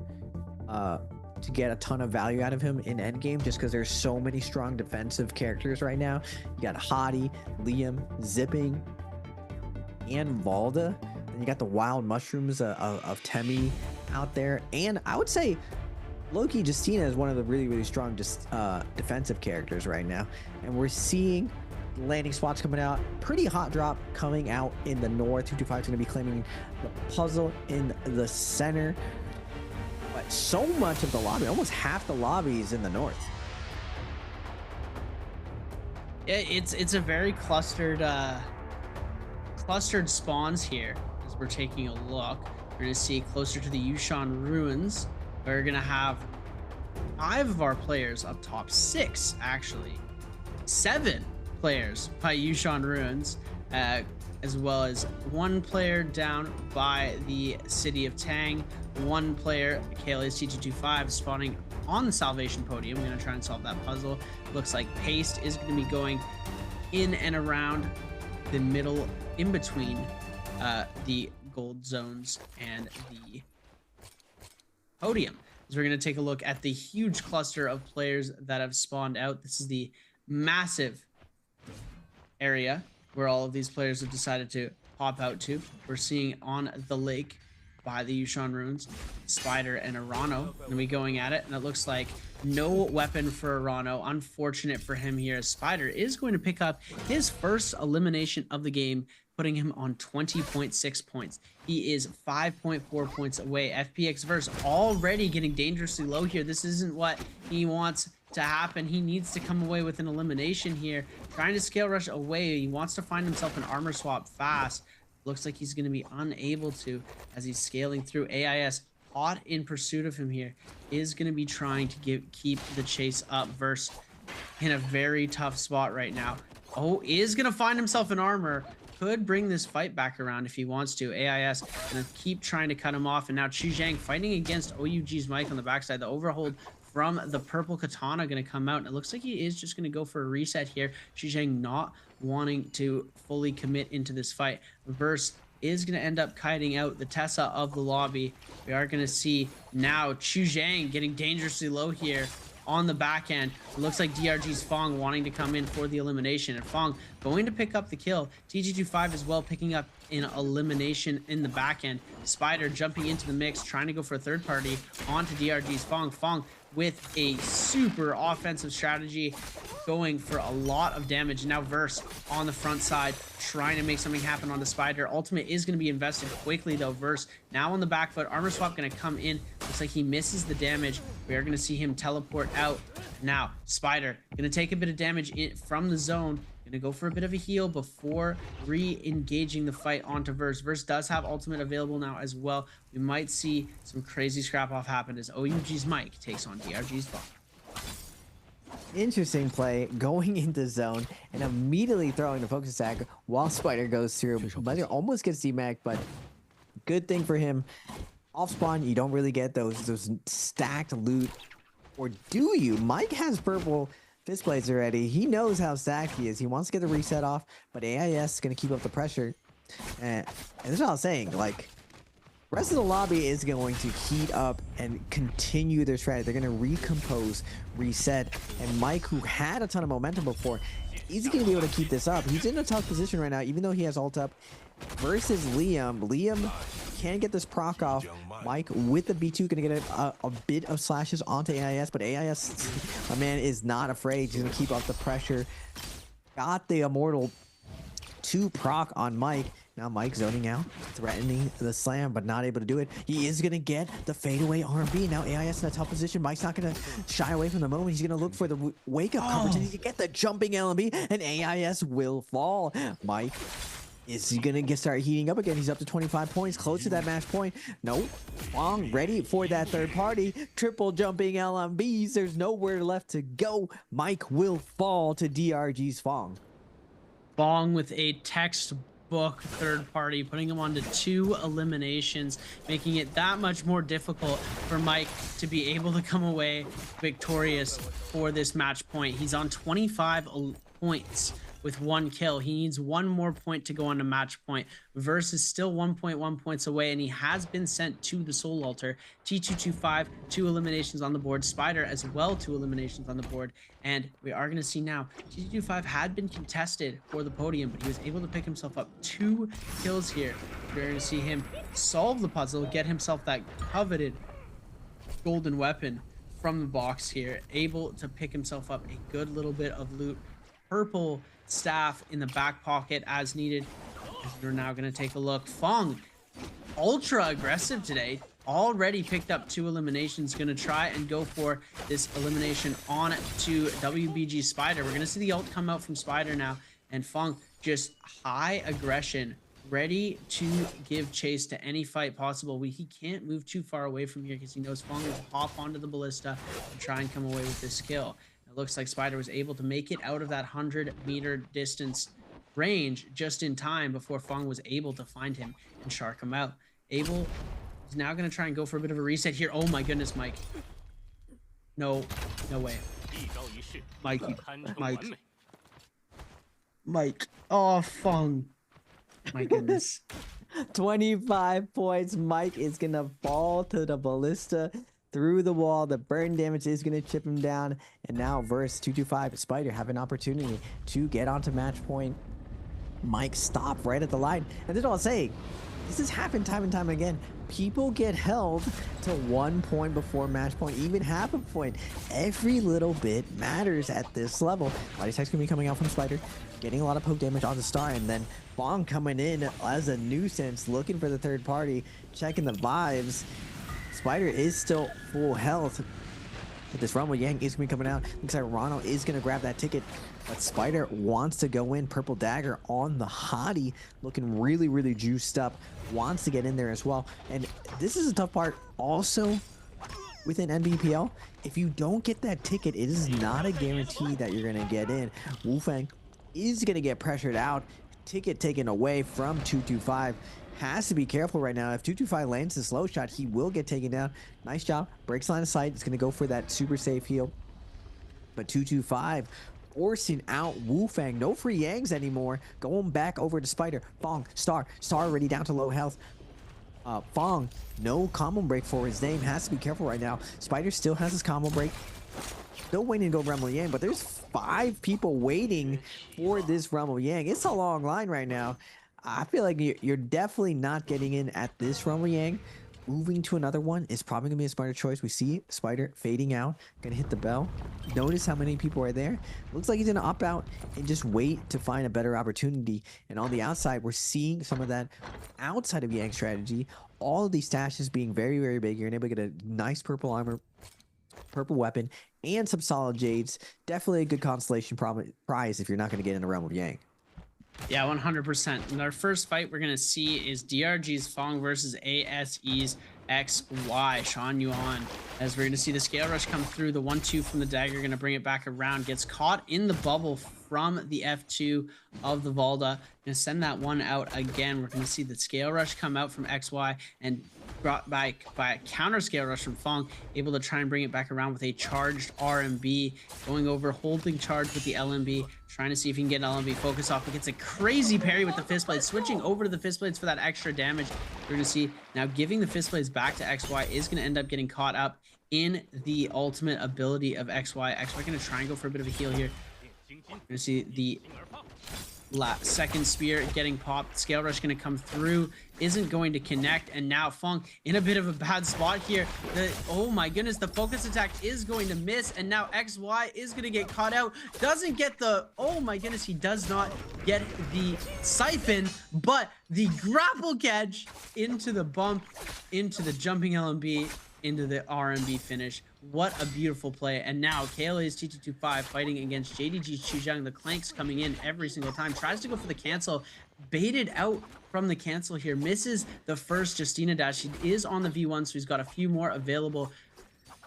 Speaker 19: to get a ton of value out of him in endgame, just because there's so many strong defensive characters right now. You got Hottie, Liam, Zipping, and Valda. Then you got the wild mushrooms of Temi out there. And I would say Loki Justina is one of the really strong defensive characters right now. And we're seeing landing spots coming out. Pretty hot drop coming out in the north. 225 is going to be claiming the puzzle in the center. But so much of the lobby, almost half the lobby is in the north.
Speaker 20: Yeah, it's a very clustered spawns here as we're taking a look. We're gonna see closer to the Yushan ruins. We're gonna have 5 of our players up top, 6 actually, 7 players by Yushan ruins, as well as 1 player down by the city of Tang. 1 player, Kayla's T225, spawning on the Salvation podium. We're going to try and solve that puzzle. Looks like Paste is going to be going in and around the middle, in between the gold zones and the podium. So we're going to take a look at the huge cluster of players that have spawned out. This is the massive area where all of these players have decided to pop out to. We're seeing on the lake by the Yushan runes. Spider and Arano gonna be going at it, and it looks like no weapon for Arano. Unfortunate for him here, as Spider is going to pick up his first elimination of the game, putting him on 20.6 points. He is 5.4 points away. FPX Verse already getting dangerously low here. This isn't what he wants to happen. He needs to come away with an elimination here. Trying to scale rush away. He wants to find himself an armor swap fast. Looks like he's going to be unable to as he's scaling through. AIS hot in pursuit of him here. Is going to be trying to keep the chase up. Verse in a very tough spot right now. Oh, is going to find himself an armor. Could bring this fight back around if he wants to. AIS gonna keep trying to cut him off, and now Chu Zhang fighting against OUG's Mike on the backside. The overhold from the purple katana gonna come out, and it looks like he is just gonna go for a reset here. Chu Zhang not wanting to fully commit into this fight. Verse is gonna end up kiting out the Tessa of the lobby. We are gonna see now Chu Zhang getting dangerously low here on the back end. It looks like DRG's Fong wanting to come in for the elimination, and Fong going to pick up the kill. TG25 as well picking up an elimination in the back end. Spider jumping into the mix, trying to go for a third party onto DRG's Fong. Fong with a super offensive strategy, going for a lot of damage. Now Verse on the front side, trying to make something happen on the Spider. Ultimate is going to be invested quickly though. Verse now on the back foot. Armor swap going to come in. Looks like he misses the damage. We are going to see him teleport out. Now Spider going to take a bit of damage from the zone. Going to go for a bit of a heal before re-engaging the fight onto Verse. Verse does have ultimate available now as well. We might see some crazy scrap off happen as OUG's Mike takes on DRG's Bob.
Speaker 19: Interesting play, going into zone and immediately throwing the focus attack while Spider goes through. Spider almost gets DMAC, but good thing for him. Off spawn, you don't really get those stacked loot. Or do you? Mike has purple fist blades already. He knows how stacked he is. He wants to get the reset off, but AIS is going to keep up the pressure. And that's what I was saying. Like, rest of the lobby is going to heat up and continue their strategy. They're going to recompose, reset, and Mike, who had a ton of momentum before, he's going to be able to keep this up. He's in a tough position right now, even though he has ult up. Versus Liam. Liam can't get this proc off. Mike with the B2 going to get a bit of slashes onto AIS, but AIS, my man, is not afraid. He's going to keep up the pressure. Got the Immortal 2 proc on Mike. Now Mike zoning out, threatening the slam, but not able to do it. He is going to get the fadeaway RB. Now AIS in a tough position. Mike's not going to shy away from the moment. He's going to look for the wake-up opportunity to get the jumping LMB, and AIS will fall. Mike, is he going to start heating up again? He's up to 25 points, close to that match point. Nope. Fong ready for that third party. Triple jumping LMBs. There's nowhere left to go. Mike will fall to DRG's Fong.
Speaker 20: Fong with a textbook third party, putting him onto 2 eliminations, making it that much more difficult for Mike to be able to come away victorious for this match point. He's on 25 points with 1 kill. He needs 1 more point to go on to match point. Verse is still 1.1 points away, and he has been sent to the Soul Altar. T225, 2 eliminations on the board. Spider as well, 2 eliminations on the board. And we are going to see now, T225 had been contested for the podium, but he was able to pick himself up 2 kills here. We're going to see him solve the puzzle, get himself that coveted golden weapon from the box here, able to pick himself up a good little bit of loot. Purple staff in the back pocket as needed. We're now going to take a look. Fong, ultra aggressive today. Already picked up 2 eliminations. Going to try and go for this elimination on to WBG Spider. We're going to see the ult come out from Spider now. And Fong, just high aggression, ready to give chase to any fight possible. He can't move too far away from here because he knows Fong will hop onto the ballista and try and come away with this kill. It looks like Spider was able to make it out of that 100-meter distance range just in time before Fong was able to find him and shark him out. Abel is now going to try and go for a bit of a reset here. Oh my goodness, Mike. No way. Mike. Oh, Fong. My goodness.
Speaker 19: 25 points. Mike is going to fall to the ballista through the wall. The burn damage is going to chip him down. And now Verse 225 Spider have an opportunity to get onto match point. Mike stopped right at the line. And this is what I'll say. This has happened time and time again. people get held to 1 point before match point, even half a point. Every little bit matters at this level. Light attack's gonna be coming out from Spider, getting a lot of poke damage on the Star, and then Bong coming in as a nuisance, looking for the third party, checking the vibes. Spider is still full health. But this Rumble Yang is going to be coming out. Looks like Rano is going to grab that ticket. But Spider wants to go in. Purple Dagger on the Hottie. Looking really, really juiced up. Wants to get in there as well. And this is a tough part also within NBPL. If you don't get that ticket, it is not a guarantee that you're going to get in. Wufang is going to get pressured out. Ticket taken away from 225. Has to be careful right now. If 225 lands the slow shot, he will get taken down. Nice job. Breaks line of sight. It's going to go for that super safe heal. But 225 forcing out Wufang. No free Yangs anymore. Going back over to Spider. Fong, Star already down to low health. Fong, no combo break for his name. Has to be careful right now. Spider still has his combo break. Still waiting to go Rumble Yang, but there's 5 people waiting for this Rumble Yang. It's a long line right now. I feel like you're definitely not getting in at this Rumble Yang. Moving to another one is probably going to be a smarter choice. We see Spider fading out. Going to hit the bell. Notice how many people are there. Looks like he's going to opt out and just wait to find a better opportunity. And on the outside, we're seeing some of that outside of Yang strategy. All of these stashes being very, very big. You're able to get a nice purple armor, purple weapon, and some solid jades. Definitely a good consolation prize if you're not going to get in a Rumble Yang.
Speaker 20: Yeah, 100%. And our first fight we're going to see is DRG's Fong versus ASE's XY, Sean Yuan. As we're going to see the Scale Rush come through, the 1-2 from the Dagger, going to bring it back around, gets caught in the bubble from the F2 of the Valda. Going to send that one out again. We're going to see the Scale Rush come out from XY and brought back by a counter Scale Rush from Fong, able to try and bring it back around with a charged RMB, going over, holding charge with the LMB, trying to see if he can get an LMB focus off. He gets a crazy parry with the Fist Blades, switching over to the Fist Blades for that extra damage. We're going to see now giving the Fist Blades back to XY is going to end up getting caught up in the ultimate ability of XY. XY going to try and go for a bit of a heal here. We're going to see the second spear getting popped. Scale Rush going to come through, isn't going to connect, and now Fong in a bit of a bad spot here. Oh my goodness, the focus attack is going to miss, and now XY is going to get caught out. Doesn't get the, oh my goodness, he does not get the siphon, but the grapple catch into the bump, into the jumping LMB, into the RMB finish. What a beautiful play. And now KLA's T225 fighting against JDG's Chuzhang. The clanks coming in every single time. Tries to go for the cancel. Baited out from the cancel here. Misses the first Justina dash. He is on the V1, so he's got a few more available.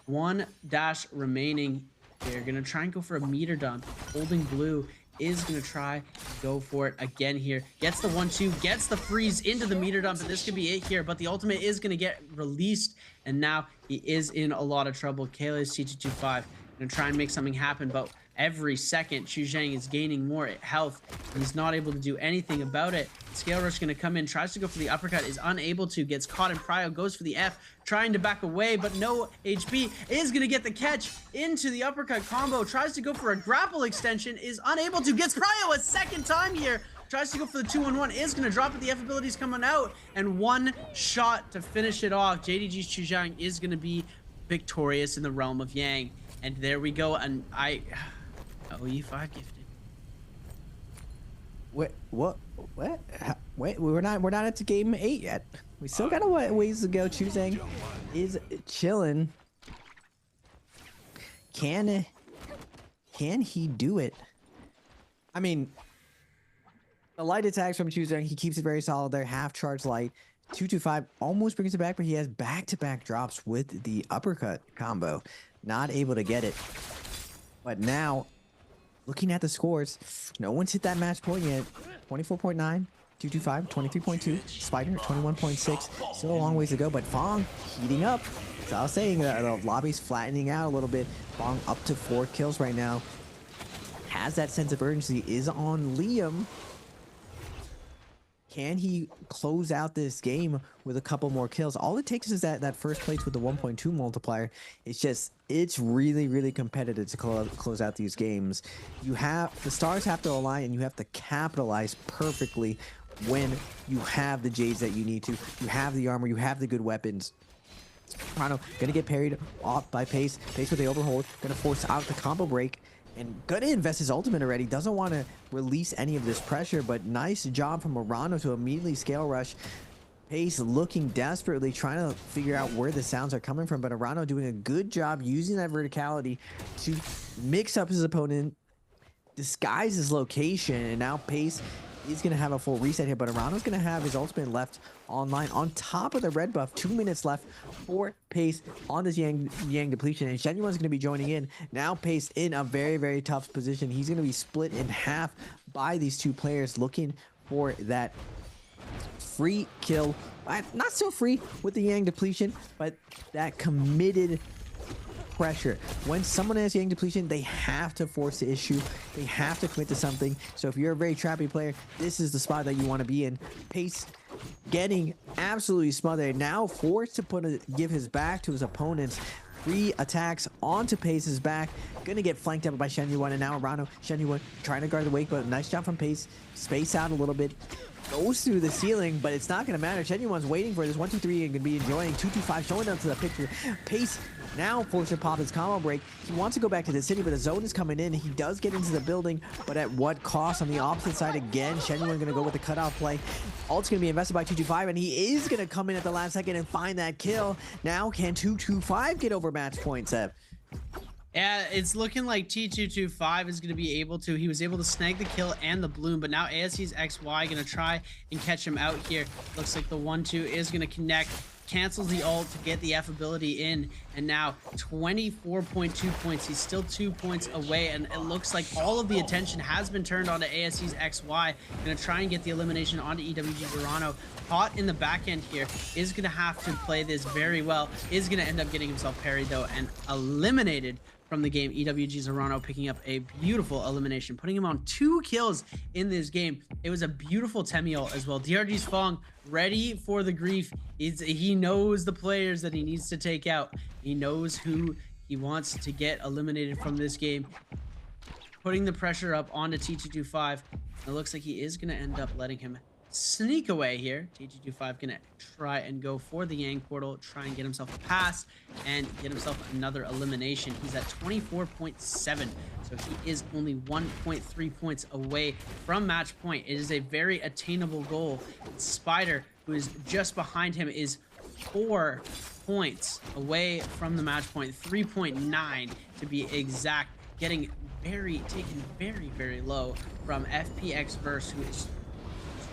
Speaker 20: 1 dash remaining. They're going to try and go for a meter dump. Holding blue is going to try to go for it again here. Gets the 1-2. Gets the freeze into the meter dump. And this could be it here. But the ultimate is going to get released. And now he is in a lot of trouble. KLA's T225 going to try and make something happen. But every second, Chuzhang is gaining more health. And he's not able to do anything about it. Scale Rush going to come in. Tries to go for the uppercut. Is unable to. Gets caught in prio. Goes for the F. Trying to back away, but no HP. Is going to get the catch into the uppercut combo. Tries to go for a grapple extension. Is unable to. Gets prio a second time here. Tries to go for the 2-1-1. Is going to drop it. The F ability's coming out. And one shot to finish it off. JDG's Chuzhang is going to be victorious in the realm of Yang. And there we go. And OE5 gifted.
Speaker 19: What? Wait, we're not at the game 8 yet. We still got a ways to go. Chuzhang is chilling. Can he do it? I mean, the light attacks from Chuzhang, he keeps it very solid there. Half charge light. 225 almost brings it back, but he has back-to-back drops with the uppercut combo. Not able to get it. But now, looking at the scores, no one's hit that match point yet. 24.9, 225, 23.2, Spider 21.6. Still a long ways to go, but Fong heating up. So I was saying the lobby's flattening out a little bit. Fong up to 4 kills right now. Has that sense of urgency, is on Liam. Can he close out this game with a couple more kills? All it takes is that first place with the 1.2 multiplier. It's really, really competitive to close out these games. The stars have to align, and you have to capitalize perfectly when you have the Jades that you need to. You have the armor, you have the good weapons. Toronto gonna get parried off by Pace. Pace with the overhold, gonna force out the combo break. And gonna invest his ultimate already. Doesn't want to release any of this pressure, but nice job from Morano to immediately scale rush. Pace looking desperately, trying to figure out where the sounds are coming from, but Morano doing a good job using that verticality to mix up his opponent, disguise his location, and now Pace is going to have a full reset here, but Morano's going to have his ultimate left online on top of the red buff. 2 minutes left for Pace on this Yang depletion, and Shenyuan's going to be joining in. Now Pace in a very, very tough position. He's going to be split in half by these two players looking for that free kill. Not so free with the Yang depletion, but that committed pressure. When someone has Yang depletion, they have to force the issue. They have to commit to something. So if you're a very trappy player, this is the spot that you want to be in. Pace getting absolutely smothered. Now forced to give his back to his opponents. 3 attacks onto Pace's back. Gonna get flanked up by Shenyuan, and now Morano. Shenyuan trying to guard the wake, but nice job from Pace. Space out a little bit. Goes through the ceiling, but it's not going to matter. Shenyuan's waiting for this 1, 2, 3 and going to be enjoying 2-2-5 showing up to the picture. Pace now forced to pop his combo break. He wants to go back to the city, but the zone is coming in. He does get into the building, but at what cost? On the opposite side again, Shenyuan going to go with the cutoff play. Ult's going to be invested by 2-2-5, and he is going to come in at the last second and find that kill. Now can 2-2-5 get over match point, Seb?
Speaker 20: Yeah, it's looking like T225 is going to be able to. He was able to snag the kill and the bloom, but now ASC's XY going to try and catch him out here. Looks like the 1-2 is going to connect. Cancels the ult to get the F ability in, and now 24.2 points. He's still 2 points away, and it looks like all of the attention has been turned onto ASC's XY. Gonna try and get the elimination onto EWG Verano. Caught in the back end here, is gonna have to play this very well. Is gonna end up getting himself parried though and eliminated from the game. EWG Zorano picking up a beautiful elimination, putting him on 2 kills in this game. It was a beautiful Temiel as well. DRG's Fong ready for the grief. He knows the players that he needs to take out. He knows who he wants to get eliminated from this game. Putting the pressure up onto T225. It looks like he is going to end up letting him sneak away here. T225 gonna try and go for the Yang portal, try and get himself a pass and get himself another elimination. He's at 24.7, so he is only 1.3 points away from match point. It is a very attainable goal. Spider, who is just behind him, is 4 points away from the match point, 3.9 to be exact, getting taken very low from FPX Verse, who is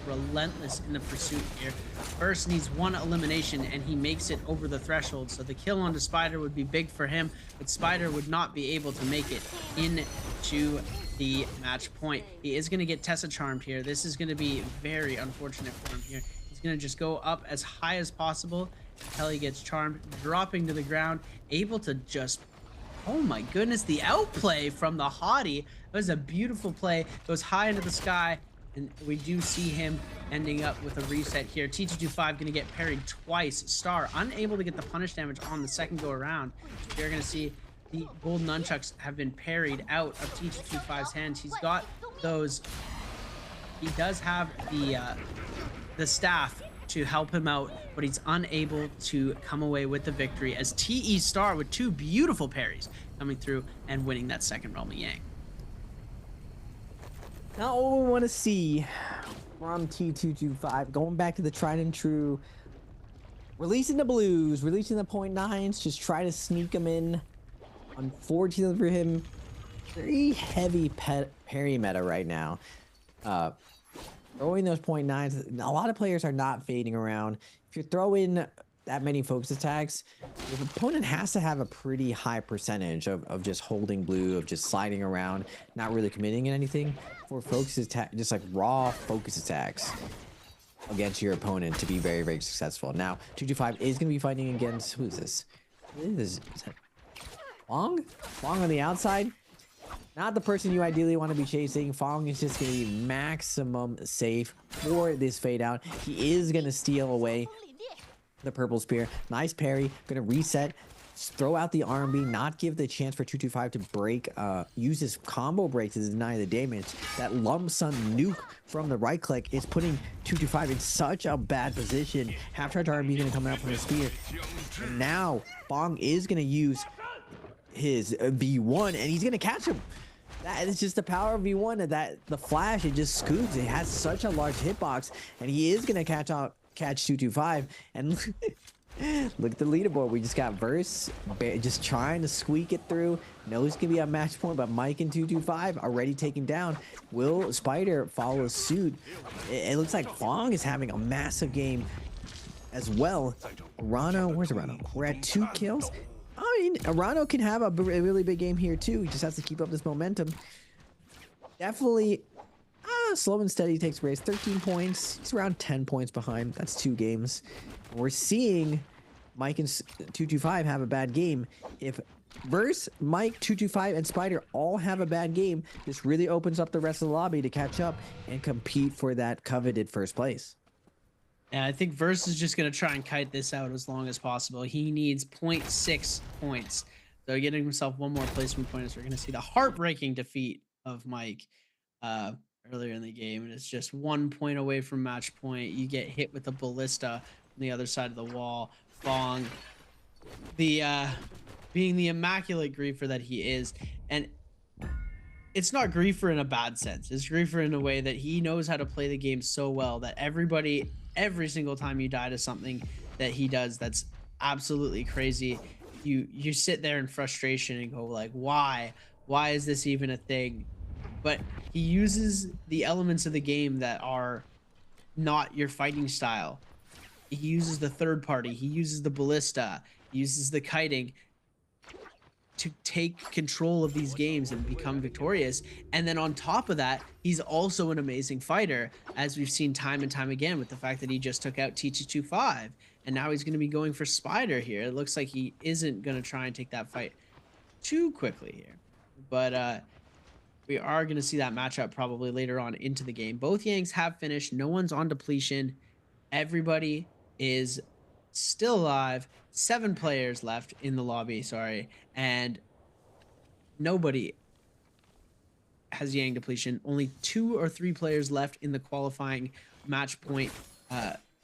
Speaker 20: relentless in the pursuit here. First needs 1 elimination and he makes it over the threshold, so the kill onto Spider would be big for him, but Spider would not be able to make it into the match point. He is going to get Tessa charmed here. This is going to be very unfortunate for him here. He's going to just go up as high as possible until he gets charmed, dropping to the ground, able to just, oh my goodness, the outplay from the Hottie. It was a beautiful play, goes high into the sky, and we do see him ending up with a reset here. T225 going to get parried twice. Star unable to get the punish damage on the second go around. You're going to see the gold nunchucks have been parried out of T225's hands. He's got those. He does have the staff to help him out, but he's unable to come away with the victory as TE Star with 2 beautiful parries coming through and winning that second realm of Yang.
Speaker 19: Now all we want to see from T225, going back to the tried and true, releasing the blues, releasing the .9s, just try to sneak them in. Unfortunately for him, very heavy parry meta right now. Throwing those .9s, a lot of players are not fading around. If you're throwing that many focus attacks, your opponent has to have a pretty high percentage of just holding blue, of just sliding around, not really committing in anything. For focus attack, just like raw focus attacks against your opponent to be very successful. Now 225 is going to be fighting against, who is this? Is that Fong? Fong on the outside. Not the person you ideally want to be chasing. Fong is just going to be maximum safe for this fade out. He is going to steal away the purple spear. Nice parry. Gonna reset. throw out the R&B, not give the chance for 225 to break, use his combo break to deny the damage. That lump sum nuke from the right click is putting 225 in such a bad position. Half charge R&B going to come out from the spear. And now Fong is going to use his V1 and he's going to catch him. That is just the power of V1, that the flash, it just scoots. It has such a large hitbox, and he is gonna catch 225. And look at the leaderboard. We just got Verse just trying to squeak it through. Knows it's gonna be a match point, but Mike and 225 already taken down. Will Spider follow suit? It looks like Fong is having a massive game as well. Arano, where's Arano? We're at 2 kills. I mean, Arano can have a really big game here too. He just has to keep up this momentum. Definitely slow and steady takes Grace 13 points. He's around 10 points behind. That's 2 games. We're seeing Mike and 225 have a bad game. If Verse, Mike, 225, and Spider all have a bad game, this really opens up the rest of the lobby to catch up and compete for that coveted first place.
Speaker 20: And I think Verse is just going to try and kite this out as long as possible. He needs 0.6 points. So getting himself 1 more placement point as we're going to see the heartbreaking defeat of Mike earlier in the game. And it's just 1 point away from match point. You get hit with a ballista on the other side of the wall. Fong, being the immaculate griefer that he is. And it's not griefer in a bad sense. It's griefer in a way that he knows how to play the game so well that every single time you die to something that he does that's absolutely crazy, you sit there in frustration and go like, why is this even a thing? But he uses the elements of the game that are not your fighting style. He uses the third party, he uses the ballista, he uses the kiting to take control of these games and become victorious. And then on top of that, he's also an amazing fighter, as we've seen time and time again with the fact that he just took out T225, and now he's going to be going for Spider here. It looks like he isn't going to try and take that fight too quickly here, but we are going to see that matchup probably later on into the game. Both Yangs have finished. No one's on depletion. Everybody is still alive. 7 players left in the lobby, sorry, and nobody has Yang depletion. Only 2 or 3 players left in the qualifying match point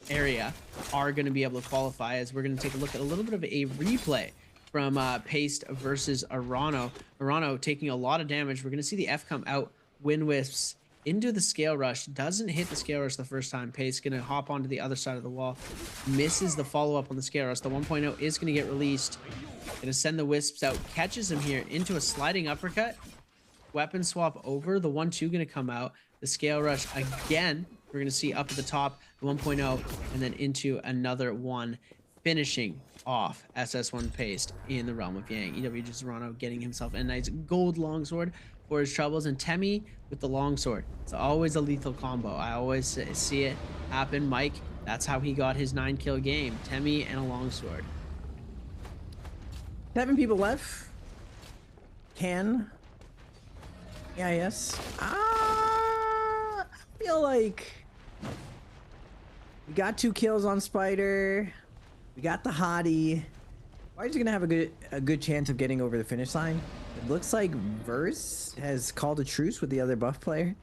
Speaker 20: area are going to be able to qualify, as we're going to take a look at a little bit of a replay from Paste versus Arano. Arano taking a lot of damage. We're going to see the F come out, Wind Wisps into the Scale Rush, doesn't hit the Scale Rush the first time. Pace gonna hop onto the other side of the wall, misses the follow-up on the Scale Rush. The 1.0 is gonna get released, gonna send the Wisps out, catches him here into a sliding uppercut, weapon swap over, the 1-2 gonna come out, the Scale Rush again, we're gonna see up at the top, the 1.0, and then into another one, finishing off SS1 Paste in the realm of Yang. EW just Arano getting himself a nice gold longsword for his troubles, and Temmie with the longsword. It's always a lethal combo. I always see it happen. Mike, that's how he got his 9-kill game. Temmie and a longsword.
Speaker 19: 7 people left. Can. Yeah, yes. I feel like we got 2 kills on Spider. We got the hottie. Spider's gonna have a good chance of getting over the finish line. It looks like Verse has called a truce with the other buff player,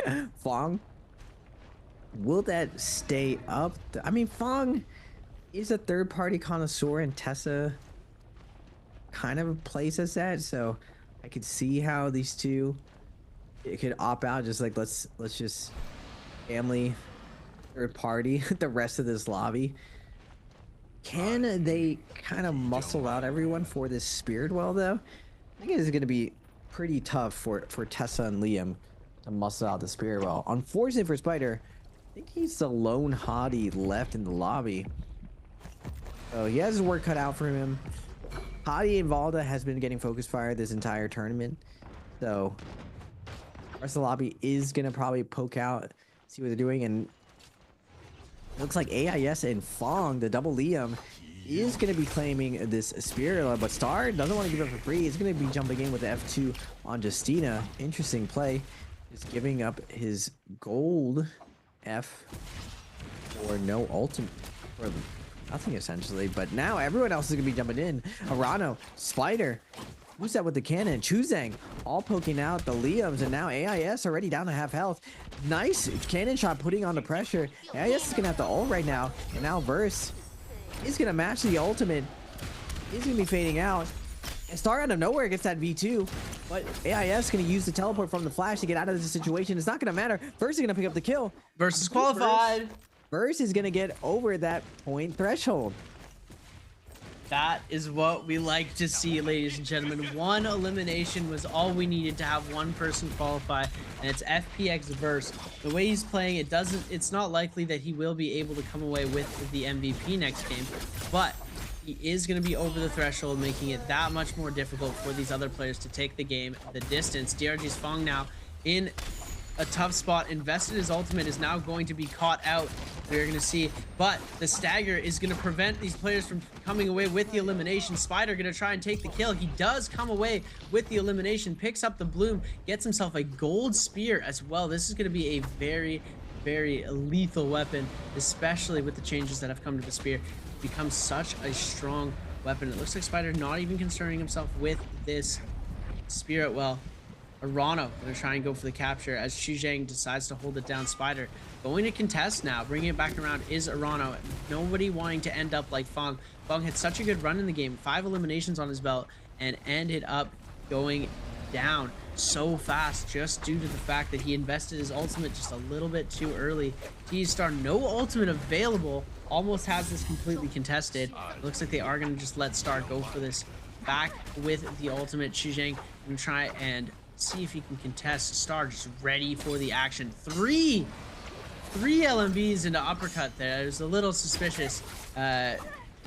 Speaker 19: Fong. Will that stay up? I mean, Fong is a third-party connoisseur, and Tessa kind of plays as that, so I could see how these two could opt out. Just like let's just family third party the rest of this lobby. Can they kind of muscle out everyone for this Spirit Well, though? I think it's going to be pretty tough for Tessa and Liam to muscle out the Spirit Well. Unfortunately for Spider, I think he's the lone hottie left in the lobby. So he has his work cut out for him. Hottie and Valda has been getting focus fire this entire tournament. So the rest of the lobby is going to probably poke out, see what they're doing. And looks like AIS and Fong, the double Liam, is going to be claiming this Spirit, but Star doesn't want to give it for free. He's going to be jumping in with the F2 on Justina. Interesting play. Just giving up his gold F for no ultimate, for nothing essentially. But now everyone else is gonna be jumping in. Arano, Spider, who's that with the cannon? Chuzang, all poking out the Liams, and now AIS already down to half health. Nice cannon shot putting on the pressure. AIS is gonna have to ult right now, and now Verse is gonna match the ultimate. He's gonna be fading out. And Star out of nowhere gets that V2, but AIS gonna use the teleport from the flash to get out of this situation. It's not gonna matter. Verse is gonna pick up the kill.
Speaker 20: Verse is qualified.
Speaker 19: Verse is gonna get over that point threshold.
Speaker 20: That is what we like to see, ladies and gentlemen. One elimination was all we needed to have one person qualify, and it's FPX Verse. The way he's playing, it's not likely that he will be able to come away with the MVP next game, but he is going to be over the threshold, making it that much more difficult for these other players to take the game the distance. DRG's Fong now in a tough spot. Invested his ultimate, is now going to be caught out. We're going to see, but the stagger is going to prevent these players from coming away with the elimination. Spider going to try and take the kill. He does come away with the elimination, picks up the bloom, gets himself a gold spear as well. This is going to be a very, very lethal weapon, especially with the changes that have come to the spear. It becomes such a strong weapon. It looks like Spider not even concerning himself with this spirit well. Arano gonna try and go for the capture as Chuzang decides to hold it down. Spider going to contest now, bringing it back around is Arano. Nobody wanting to end up like Fong. Fong had such a good run in the game, 5 eliminations on his belt, and ended up going down so fast just due to the fact that he invested his ultimate just a little bit too early. T-Star, no ultimate available, almost has this completely contested. Looks like they are going to just let Star go for this back with the ultimate. Chuzang going to try and see if he can contest. Star just ready for the action. Three LMBs into uppercut there. It was a little suspicious. We're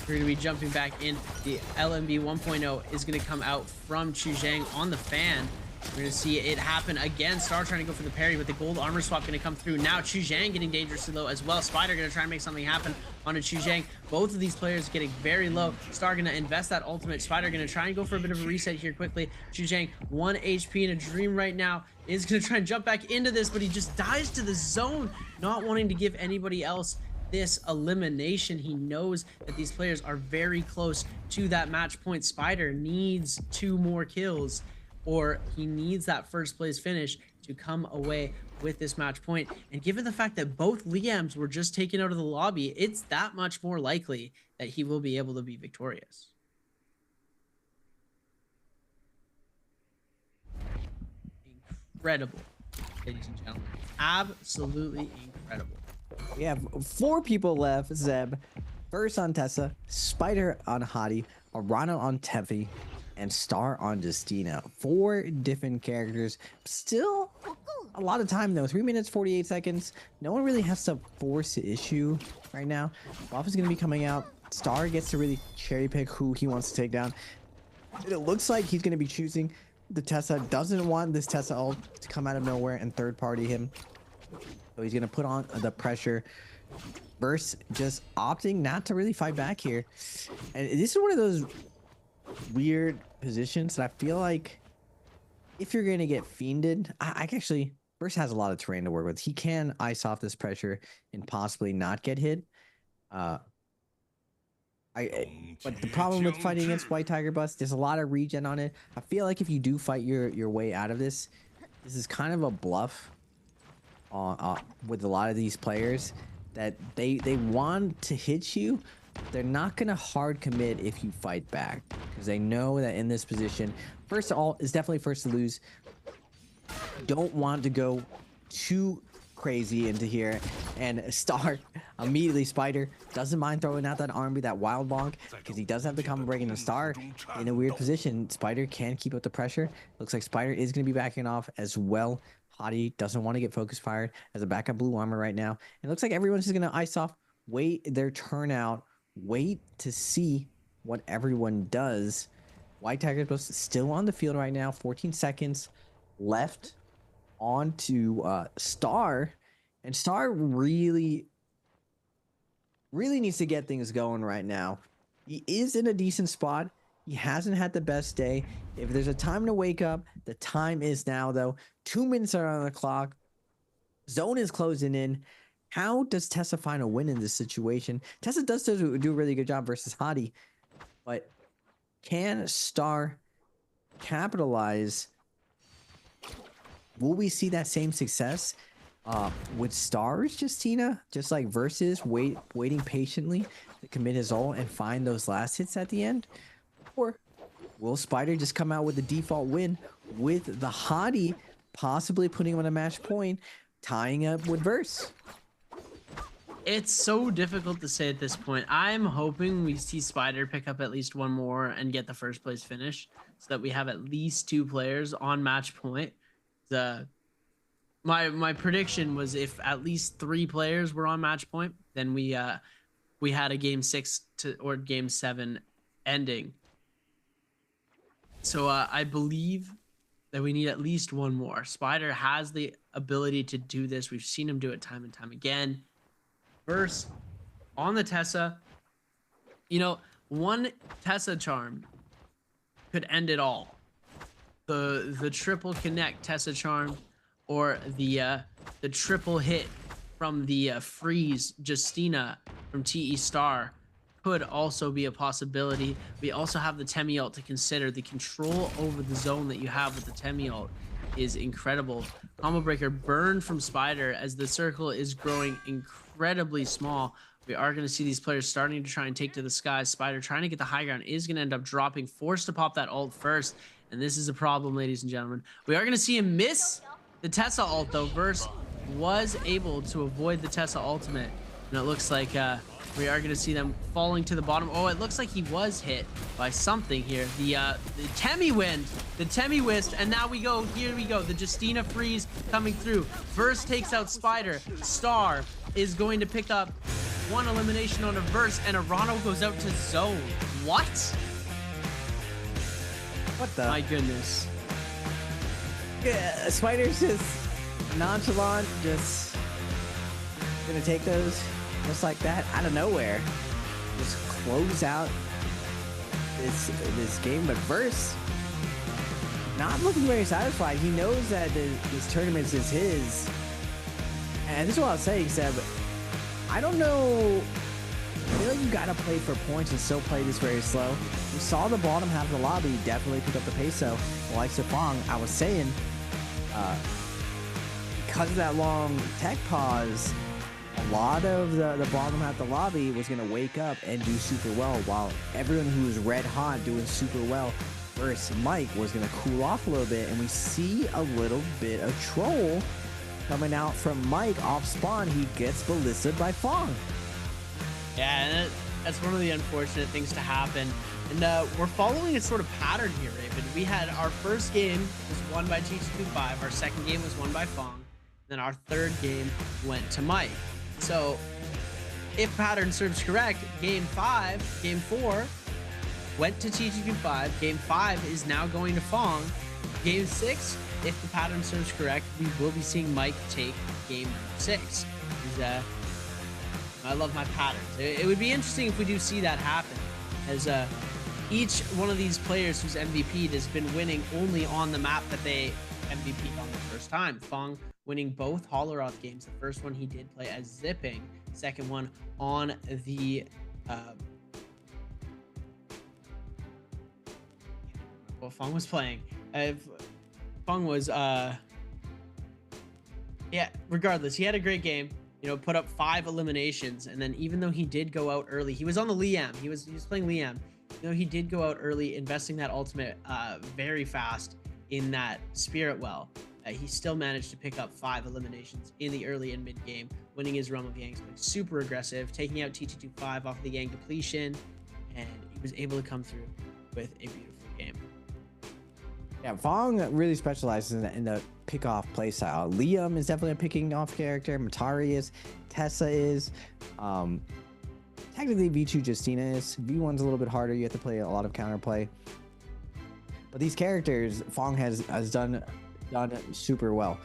Speaker 20: going to be jumping back in. The LMB 1.0 is going to come out from Chuzang on the fan. We're going to see it happen again. Star trying to go for the parry, but the gold armor swap going to come through. Now Chuzang getting dangerously low as well. Spider going to try and make something happen on a Chuzang. Both of these players getting very low. Star going to invest that ultimate. Spider going to try and go for a bit of a reset here quickly. Chuzang, 1 HP in a dream right now. Is going to try and jump back into this, but he just dies to the zone, not wanting to give anybody else this elimination. He knows that these players are very close to that match point. Spider needs 2 more kills, or he needs that first place finish to come away with this match point. And given the fact that both Liams were just taken out of the lobby, it's that much more likely that he will be able to be victorious. Incredible, ladies and gentlemen. Absolutely incredible.
Speaker 19: We have 4 people left. Zeb, Verse on Tessa, Spider on Hadi, Arano on Tevi, and Star on Justina. 4 different characters. Still a lot of time though. 3 minutes 48 seconds. No one really has to force the issue right now. Buff is going to be coming out. Star gets to really cherry pick who he wants to take down. It looks like he's going to be choosing the Tessa. Doesn't want this Tessa ult to come out of nowhere and third party him. So he's going to put on the pressure. Verse just opting not to really fight back here. And this is one of those weird positions that I feel like if you're going to get fiended, I actually, Verse has a lot of terrain to work with. He can ice off this pressure and possibly not get hit. But the problem with fighting against White Tiger Bust, there's a lot of regen on it. I feel like if you do fight your way out of this, this is kind of a bluff with a lot of these players that they want to hit you. They're not going to hard commit if you fight back because they know that in this position, first of all, is definitely first to lose. Don't want to go too crazy into here, and Star immediately, Spider doesn't mind throwing out that army, that wild bonk, because he does have the combo break, and the Star in a weird position. Spider can keep up the pressure. Looks like Spider is going to be backing off as well. Hadi doesn't want to get focus fired as a backup blue armor right now. It looks like everyone's just going to ice off, wait their turn out, wait to see what everyone does. White Tiger's Bust still on the field right now. 14 seconds left on to Star. And Star really needs to get things going right now. He is in a decent spot. He hasn't had the best day. If there's a time to wake up, the time is now, though. 2 minutes are on the clock. Zone is closing in. How does Tessa find a win in this situation? Tessa does do a really good job versus Hottie, but can Star capitalize? Will we see that same success with Stars, Justina? Just like versus waiting patiently to commit his ult and find those last hits at the end? Or will Spider just come out with the default win with the Hottie possibly putting him on a match point, tying up with Verse?
Speaker 20: It's so difficult to say at this point. I'm hoping we see Spider pick up at least one more and get the first place finish so that we have at least 2 players on match point. My prediction was if at least 3 players were on match point, then we had a game 6 or game 7 ending. So I believe that we need at least one more. Spider has the ability to do this. We've seen him do it time and time again. Verse on the Tessa, you know, one Tessa charm could end it all. The triple connect Tessa charm, or the triple hit from the freeze Justina from TE Star could also be a possibility. We also have the Temi ult to consider. The control over the zone that you have with the Temi ult is incredible. Combo breaker burned from Spider as the circle is growing incredibly small. We are going to see these players starting to try and take to the sky. Spider trying to get the high ground is going to end up dropping, forced to pop that ult first. And this is a problem, ladies and gentlemen. We are going to see him miss the Tessa ult, though. Verse was able to avoid the Tessa ultimate. And it looks like we are going to see them falling to the bottom. Oh, it looks like he was hit by something here. The Temi wind, the Temi whisk, and now here we go. The Justina freeze coming through. Verse takes out Spider. Star is going to pick up 1 elimination on a Verse, and Arano goes out to zone. What?
Speaker 19: What the?
Speaker 20: My goodness.
Speaker 19: Yeah, Spider's just nonchalant, just gonna take those just like that out of nowhere. Just close out this game. But Verse not looking very satisfied. He knows that this tournament is his. And this is what I was saying, Seb. I don't know. I feel like you gotta play for points and still play this very slow. We saw the bottom half of the lobby definitely pick up the pace, so the likes of Fong, I was saying, because of that long tech pause, a lot of the bottom half of the lobby was gonna wake up and do super well, while everyone who was red hot doing super well versus Mike was gonna cool off a little bit, and we see a little bit of troll coming out from Mike off spawn. He gets ballisted by Fong.
Speaker 20: Yeah, and that's one of the unfortunate things to happen. And we're following a sort of pattern here, Raven. We had our first game was won by T225, our second game was won by Fong, then our third game went to Mike. So if pattern serves correct, game 4 went to T225, game 5 is now going to Fong, game 6, if the pattern serves correct, we will be seeing Mike take game 6. I love my patterns. It would be interesting if we do see that happen, as each one of these players who's MVP'd has been winning only on the map that they MVP'd on the first time. Fong winning both Holleroth games. The first one he did play as Zipping, second one on the what Fong was playing. Fong was yeah, regardless, he had a great game. You know, put up 5 eliminations, and then even though he did go out early, he was on the Liam. He was playing Liam. You know, he did go out early, investing that ultimate very fast in that Spirit Well. He still managed to pick up 5 eliminations in the early and mid game, winning his Realm of Yangs, super aggressive, taking out T225 off the Yang depletion, and he was able to come through with a beautiful game.
Speaker 19: Yeah, Fong really specializes in the pick-off playstyle. Liam is definitely a picking-off character. Matari is. Tessa is. Technically, V2 Justina is. V1's a little bit harder. You have to play a lot of counterplay. But these characters, Fong has done super well.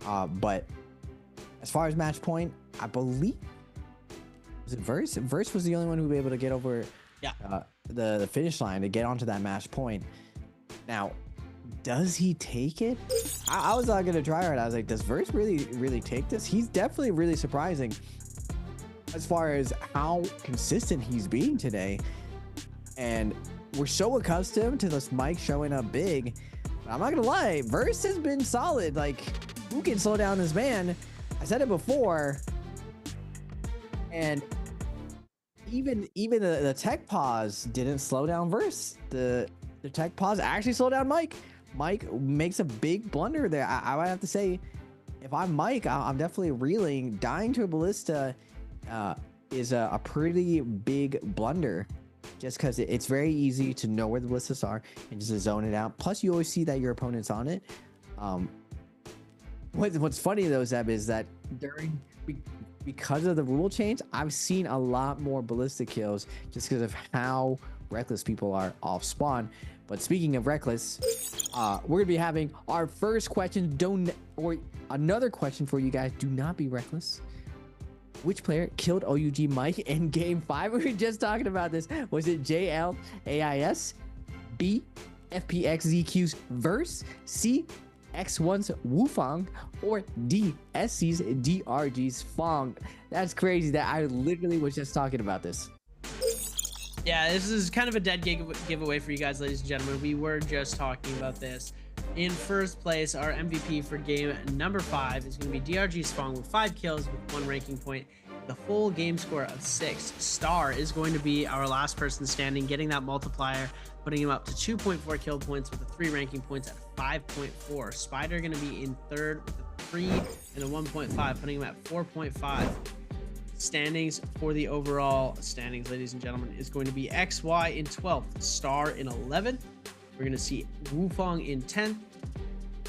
Speaker 19: But as far as match point, I believe, was it Verse? Verse was the only one who was able to get over the finish line to get onto that match point. Now, Does he take it? I was not gonna try it. I was like, does Verse really take this? He's definitely really surprising as far as how consistent he's being today. And we're so accustomed to this Mike showing up big. I'm not gonna lie, Verse has been solid. Like, who can slow down this man? I said it before. And even the tech pause didn't slow down Verse. The tech pause actually slowed down Mike. Mike makes a big blunder there. I would have to say, if I'm Mike, I'm definitely reeling. Dying to a ballista is a pretty big blunder, just because it's very easy to know where the ballistas are and just to zone it out. Plus, you always see that your opponent's on it. What's funny though, Zeb, is that because of the rule change, I've seen a lot more ballista kills just because of how reckless people are off spawn. But speaking of reckless, we're gonna be having our first question. Another question for you guys. Do not be reckless. Which player killed OUG Mike in Game 5? We were just talking about this. Was it JLAIS? B, FPXZQ's Verse? C, X1's Wufang? Or D, SC's DRG's Fong? That's crazy that I literally was just talking about this.
Speaker 20: Yeah, this is kind of a dead giveaway for you guys, ladies and gentlemen. We were just talking about this. In first place, our MVP for game number 5 is going to be DRG's Fong with 5 kills with 1 ranking point. The full game score of 6. Star is going to be our last person standing, getting that multiplier, putting him up to 2.4 kill points with the 3 ranking points at 5.4. Spider going to be in third with a 3 and a 1.5, putting him at 4.5. Standings for the overall standings, ladies and gentlemen, is going to be XY in 12th, Star in 11th. We're going to see Wufang in 10th.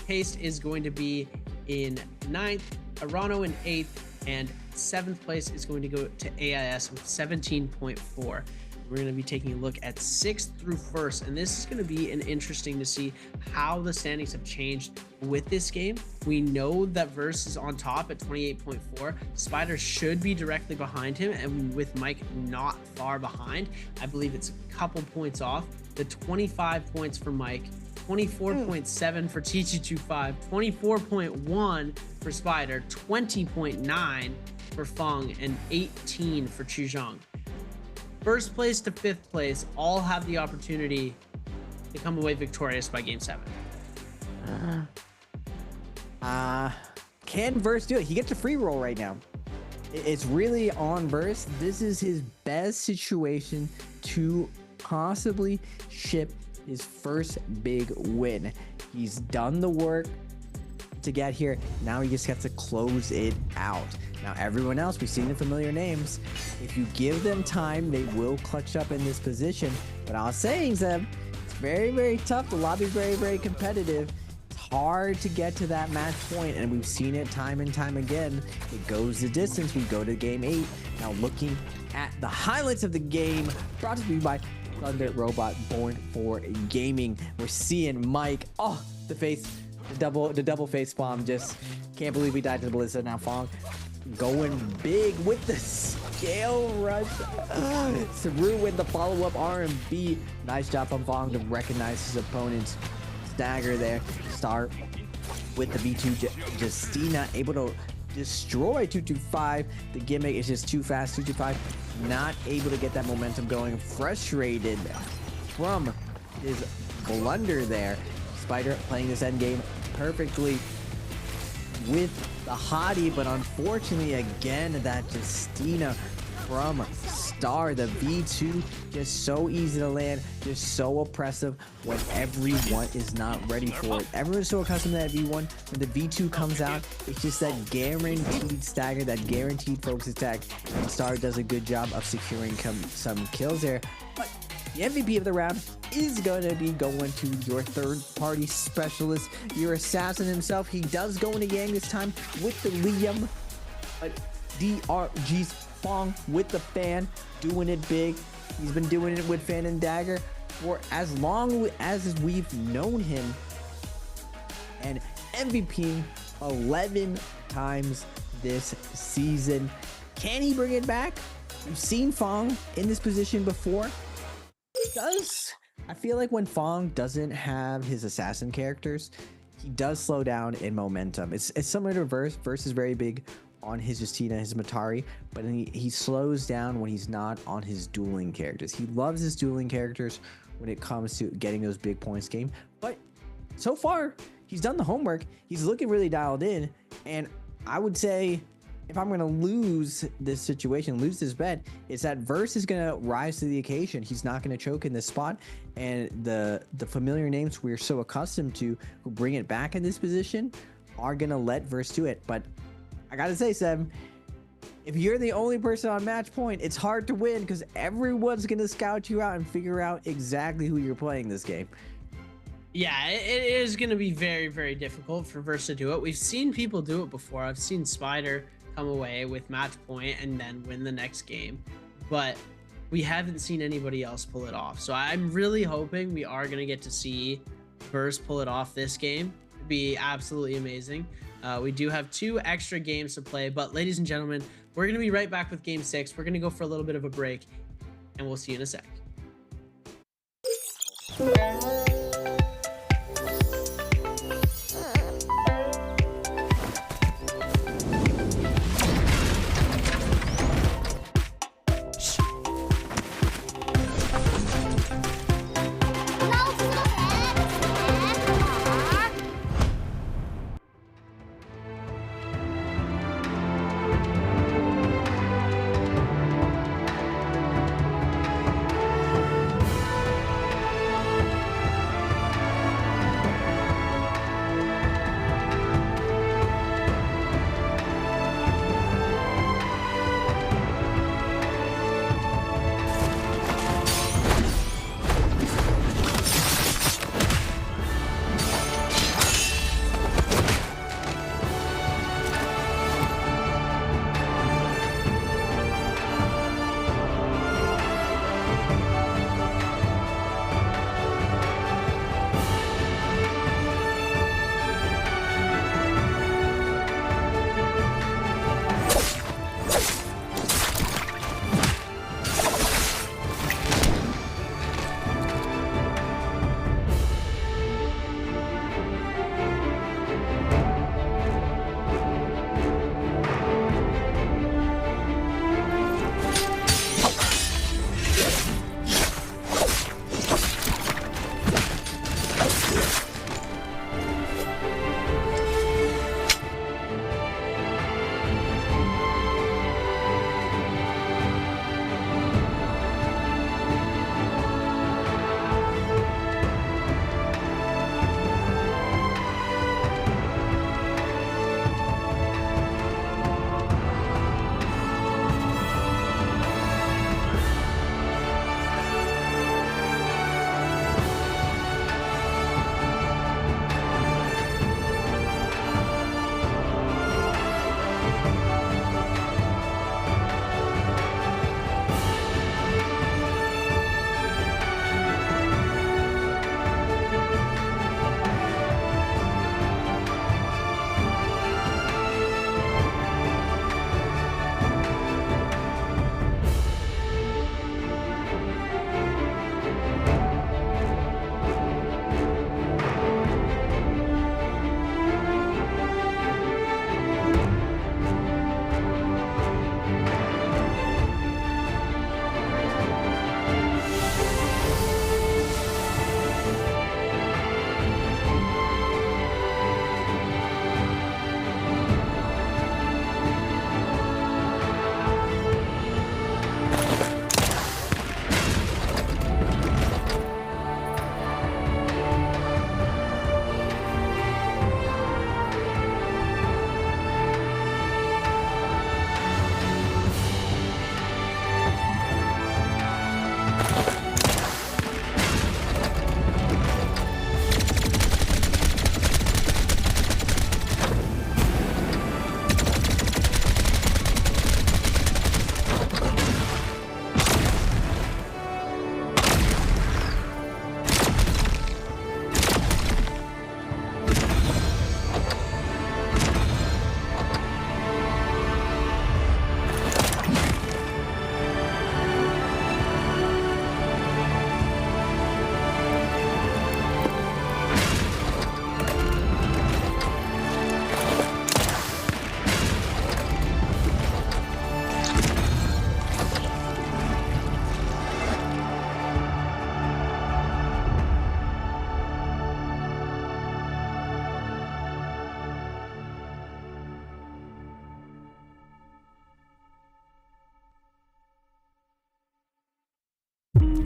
Speaker 20: Haste is going to be in 9th, Arano in 8th, and 7th place is going to go to AIS with 17.4. We're going to be taking a look at 6th through 1st, and this is going to be interesting to see how the standings have changed with this game. We know that Verse is on top at 28.4. Spider should be directly behind him, and with Mike not far behind, I believe it's a couple points off. The 25 points for Mike, 24.7 for T225, 24.1 for Spider, 20.9 for Fong, and 18 for Chuzhong. First place to 5th place all have the opportunity to come away victorious by game 7.
Speaker 19: Can Verse do it? He gets a free roll right now. It's really on Verse. This is his best situation to possibly ship his first big win. He's done the work to get here. Now he just has to close it out. Now everyone else, we've seen the familiar names. If you give them time, they will clutch up in this position. But I was saying, Zeb, it's very, very tough. The lobby's very, very competitive. It's hard to get to that match point, and we've seen it time and time again. It goes the distance. We go to game 8. Now looking at the highlights of the game, brought to you by Thunder Robot Born for Gaming. We're seeing Mike. Oh, the double face bomb. Just can't believe we died to the ballista. Now Fong going big with the scale rush through with the follow-up R&B. Nice job from Fong to recognize his opponent's stagger there. Start with the V2 Justina, able to destroy 225. The gimmick is just too fast. 225 not able to get that momentum going. Frustrated from his blunder there. Spider playing this end game perfectly with the hottie, but unfortunately again that Justina from Star, the V2, just so easy to land, just so oppressive when everyone is not ready for it. Everyone's so accustomed to that V1. When the V2 comes out, it's just that guaranteed stagger, that guaranteed focus attack, and Star does a good job of securing some kills there. But the MVP of the round is going to be going to your third-party specialist, your assassin himself. He does go into Yang this time with the Liam, but DRG's Fong with the fan, doing it big. He's been doing it with Fan and Dagger for as long as we've known him, and MVP 11 times this season. Can he bring it back? We've seen Fong in this position before. Does I feel like when Fong doesn't have his assassin characters, he does slow down in momentum. It's similar to Verse. Verse is very big on his Justina, his Matari, but he slows down when he's not on his dueling characters. He loves his dueling characters when it comes to getting those big points game. But so far, he's done the homework. He's looking really dialed in. And I would say, if I'm going to lose this situation, lose this bet, it's that Verse is going to rise to the occasion. He's not going to choke in this spot. And the familiar names we're so accustomed to who bring it back in this position are going to let Verse do it. But I got to say, Seb, if you're the only person on match point, it's hard to win because everyone's going to scout you out and figure out exactly who you're playing this game.
Speaker 20: Yeah, it is going to be very, very difficult for Verse to do it. We've seen people do it before. I've seen Spider come away with match point and then win the next game, but we haven't seen anybody else pull it off. So I'm really hoping we are going to get to see Verse pull it off this game. It'd be absolutely amazing. We do have 2 extra games to play, but ladies and gentlemen, we're going to be right back with game 6. We're going to go for a little bit of a break, and we'll see you in a sec.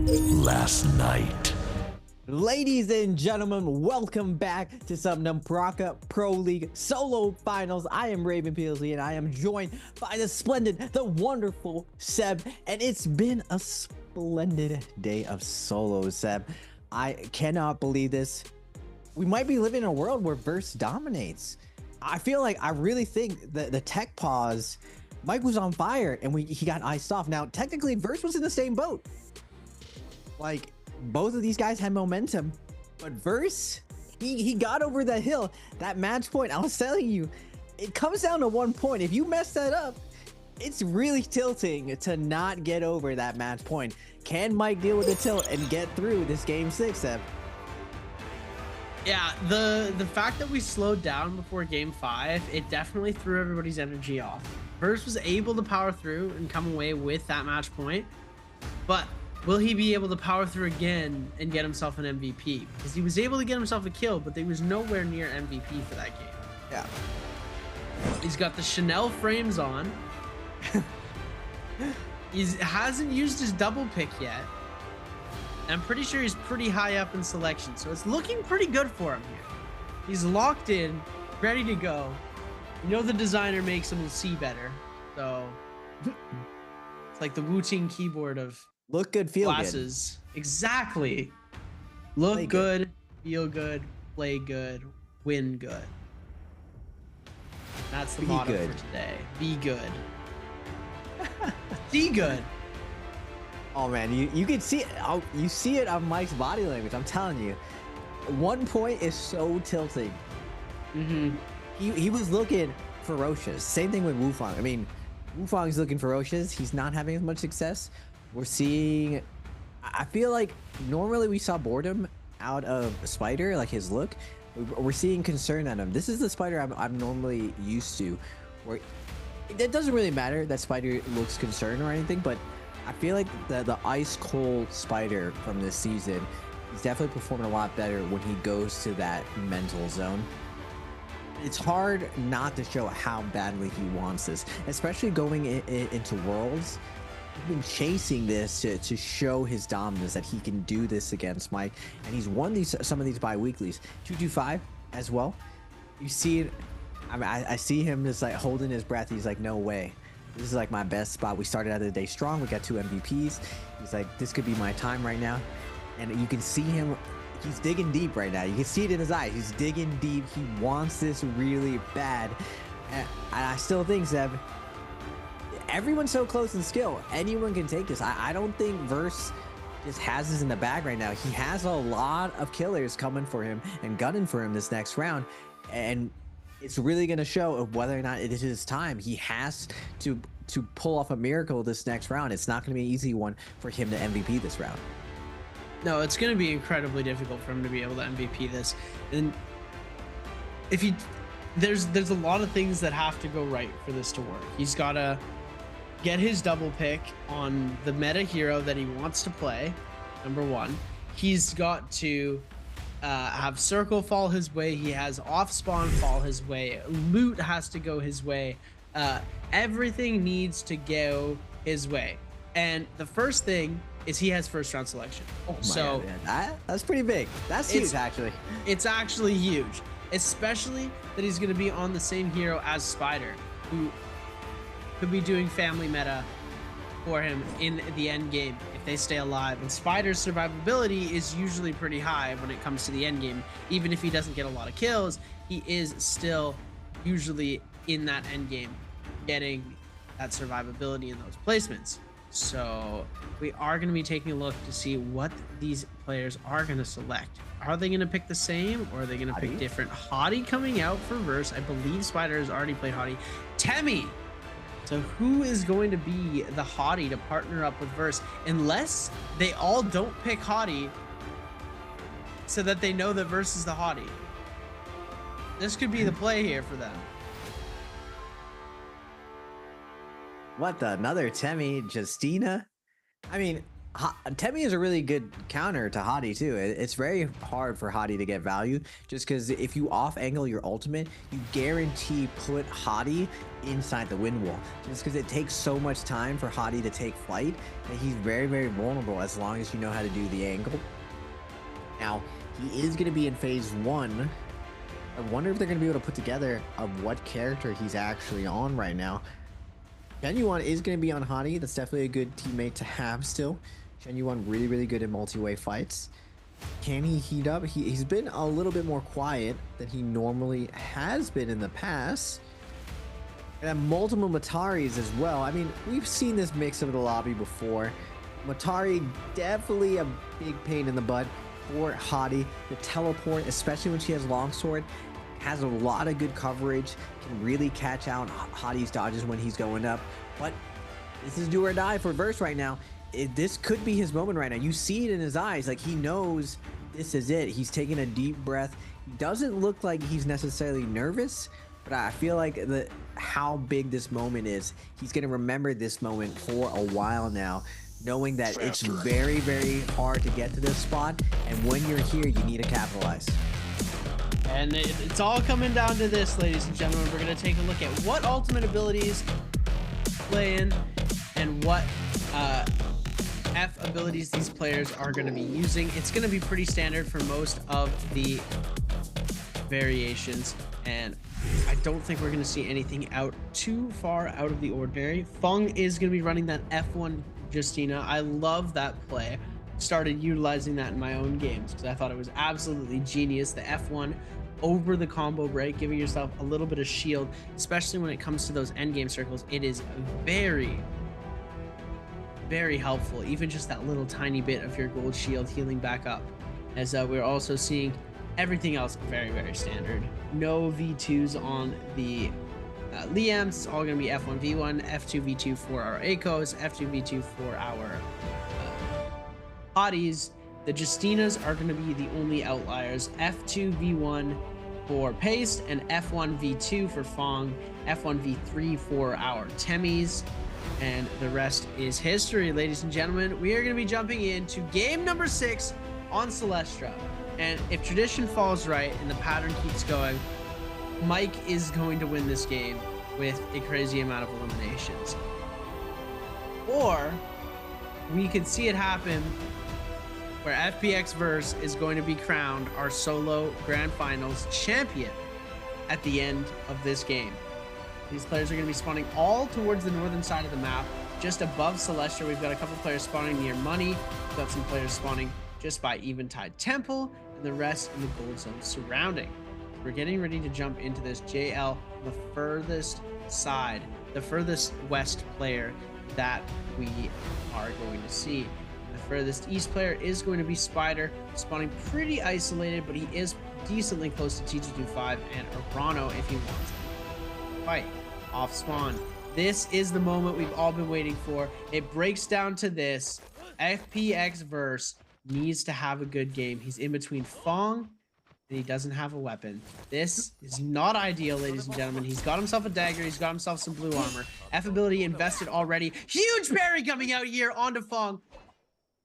Speaker 1: last night.
Speaker 19: Ladies and gentlemen, welcome back to some NARAKA Pro League Solo Finals. I am Nbpl and I am joined by the splendid, the wonderful Seb, and it's been a splendid day of solos, Seb. I cannot believe this. We might be living in a world where Verse dominates. I really think that the tech pause, Mike was on fire and he got iced off. Now, technically, Verse was in the same boat. Like, both of these guys had momentum, but Verse, he got over the hill. That match point, I was telling you, it comes down to 1 point. If you mess that up, it's really tilting to not get over that match point. Can Mike deal with the tilt and get through this game 6, Seb?
Speaker 20: Yeah, the fact that we slowed down before game 5, it definitely threw everybody's energy off. Verse was able to power through and come away with that match point, but will he be able to power through again and get himself an MVP? Because he was able to get himself a kill, but he was nowhere near MVP for that game.
Speaker 19: Yeah.
Speaker 20: He's got the Chanel frames on. He hasn't used his double pick yet. I'm pretty sure he's pretty high up in selection, so it's looking pretty good for him here. He's locked in, ready to go. You know the designer makes him see better, so it's like the Wu-Ting keyboard of
Speaker 19: look good, feel
Speaker 20: glasses. Good. Exactly. Look
Speaker 19: play
Speaker 20: good, feel good, play good, win good. That's the motto for today. Be good. Be good.
Speaker 19: Oh man, you can see it. Oh, you see it on Mike's body language. I'm telling you, 1 point is so tilting. He was looking ferocious. Same thing with Wufang. I mean, Wufang's looking ferocious. He's not having as much success. We're seeing. I feel like normally we saw boredom out of Spider, like his look. We're seeing concern out of him. This is the Spider I'm normally used to, where it doesn't really matter that Spider looks concerned or anything, but I feel like the ice cold Spider from this season, he's definitely performing a lot better when he goes to that mental zone. It's hard not to show how badly he wants this, especially going into Worlds. He's been chasing this to show his dominance, that he can do this against Mike, and he's won some of these bi-weeklies. 225 as well. You see it. I mean, I see him just like holding his breath. He's like, no way. This is like my best spot. We started out of the day strong. We got 2 MVPs. He's like, this could be my time right now. And you can see him. He's digging deep right now. You can see it in his eyes. He's digging deep. He wants this really bad. And I still think, Zeb, everyone's so close in skill. Anyone can take this. I don't think Verse just has this in the bag right now. He has a lot of killers coming for him and gunning for him this next round. And it's really going to show of whether or not it is his time. He has to pull off a miracle this next round. It's not going to be an easy one for him to MVP this round.
Speaker 20: No, it's going to be incredibly difficult for him to be able to MVP this. And if there's a lot of things that have to go right for this to work. He's got to get his double pick on the meta hero that he wants to play, number 1. He's got to have circle fall his way. He has off spawn fall his way. Loot has to go his way. Everything needs to go his way. And the first thing is he has first round selection.
Speaker 19: Oh my God, man. That's pretty big. That's huge, actually.
Speaker 20: It's actually huge, especially that he's going to be on the same hero as Spider, who could be doing family meta for him in the end game if they stay alive. And Spider's survivability is usually pretty high when it comes to the end game. Even if he doesn't get a lot of kills, he is still usually in that end game getting that survivability in those placements. So we are going to be taking a look to see what these players are going to select. Are they going to pick the same, or are they going to pick different? Hottie coming out for Verse. I believe Spider has already played Hottie. Temmie. So who is going to be the Hottie to partner up with Verse? Unless they all don't pick Hottie so that they know that Verse is the Hottie. This could be the play here for them.
Speaker 19: What the? Another Temmie, Justina? I mean, Temi is a really good counter to Hadi too. It's very hard for Hadi to get value just because if you off angle your ultimate, you guarantee put Hadi inside the wind wall. Just because it takes so much time for Hadi to take flight that he's very, very vulnerable as long as you know how to do the angle. Now, he is going to be in phase 1. I wonder if they're going to be able to put together of what character he's actually on right now. Genuine is going to be on Hadi. That's definitely a good teammate to have still. Genuine really, really good in multi-way fights. Can he heat up? He's been a little bit more quiet than he normally has been in the past. And multiple Mataris as well. I mean, we've seen this mix of the lobby before. Matari, definitely a big pain in the butt for Hadi. The teleport, especially when she has longsword, has a lot of good coverage, can really catch out Hadi's dodges when he's going up. But this is do or die for Verse right now. This could be his moment right now. You see it in his eyes, like he knows this is it. He's taking a deep breath. He doesn't look like he's necessarily nervous, but I feel like how big this moment is, he's gonna remember this moment for a while now, knowing that it's very, very hard to get to this spot, and when you're here, you need to capitalize.
Speaker 20: And it's all coming down to this, ladies and gentlemen. We're going to take a look at what ultimate abilities play in and what F abilities these players are going to be using. It's going to be pretty standard for most of the variations, and I don't think we're going to see anything too far out of the ordinary. Fung is going to be running that F1 Justina. I love that play. Started utilizing that in my own games because I thought it was absolutely genius. The F1 over the combo break, giving yourself a little bit of shield, especially when it comes to those endgame circles. It is very, very helpful. Even just that little tiny bit of your gold shield healing back up. As we're also seeing everything else very, very standard. No V2s on the Liams. It's all going to be F1 V1, F2 V2 for our Akos, F2 V2 for our Hadis. The Justinas are going to be the only outliers. F2 V1 for Paste and F1 V2 for Fong, F1 V3 for our Temis, and the rest is history, ladies and gentlemen. We are going to be jumping into game number 6 on Celestra, and if tradition falls right and the pattern keeps going, Mike is going to win this game with a crazy amount of eliminations. Or we could see it happen where FPX Verse is going to be crowned our solo grand finals champion at the end of this game. These players are going to be spawning all towards the northern side of the map, just above Celestia. We've got a couple players spawning near Money. We've got some players spawning just by Eventide Temple, and the rest in the gold zone surrounding. We're getting ready to jump into this JL, the furthest side, the furthest west player that we are going to see. The furthest east player is going to be Spider, spawning pretty isolated, but he is decently close to T225 and Arano if he wants to fight off spawn. This is the moment we've all been waiting for. It breaks down to this. FPX Verse needs to have a good game. He's in between Fong and he doesn't have a weapon. This is not ideal, ladies and gentlemen. He's got himself a dagger. He's got himself some blue armor. F ability invested already. Huge parry coming out here onto Fong.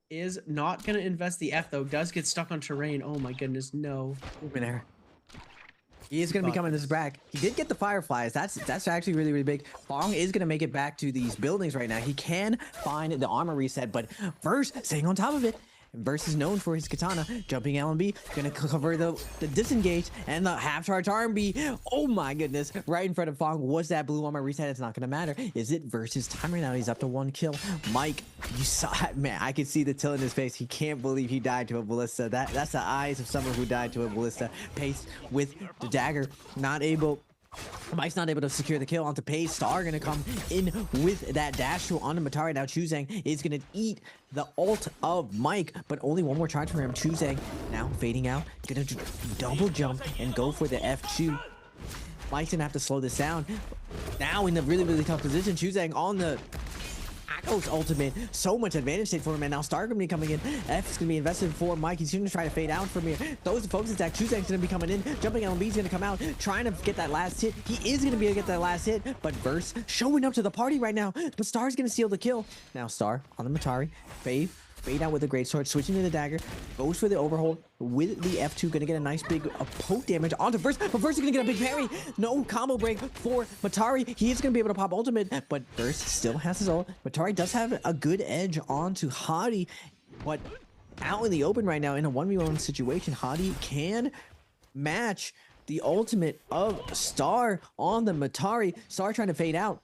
Speaker 20: Is not going to invest the F, though. Does get stuck on terrain. Oh, my goodness. No.
Speaker 19: Open air. He is going to be coming this back. He did get the Fireflies. That's actually really, really big. Fong is going to make it back to these buildings right now. He can find the armor reset, but Verse staying on top of it. Verse is known for his katana. Jumping LMB, gonna cover the disengage and the half charge RMB. Oh my goodness, right in front of Fong. Was that blue armor reset? It's not gonna matter. Is it Verse's time right now? He's up to 1 kill. Mike, you saw it, man. I could see the till in his face. He can't believe he died to a ballista. That's the eyes of someone who died to a ballista. Pace with the dagger, not able. Mike's not able to secure the kill onto Pace. Star gonna come in with that dash through onto Matari. Now Chuzang is gonna eat the ult of Mike, but only one more charge for him. Chuzang now fading out, gonna double jump and go for the F2. Mike's gonna have to slow this down. Now in a really, really tough position. Chuzang on the Akos ultimate, so much advantage state for him, and now Star gonna be coming in. F is gonna be invested for Mike. He's gonna try to fade out from here. Those the focus attack. Chuzang's gonna be coming in. Jumping LMB is gonna come out, trying to get that last hit. He is gonna be able to get that last hit, but Verse showing up to the party right now. But Star's gonna seal the kill. Now Star on the Matari. Fade fade out with a great sword, switching to the dagger, goes for the overhold with the F2, gonna get a nice big poke damage onto Verse, but Verse is gonna get a big parry. No combo break for Matari. He is gonna be able to pop ultimate, but Verse still has his ult. Matari does have a good edge onto Hadi, but out in the open right now in a 1v1 situation, Hadi can match the ultimate of Star on the Matari. Star trying to fade out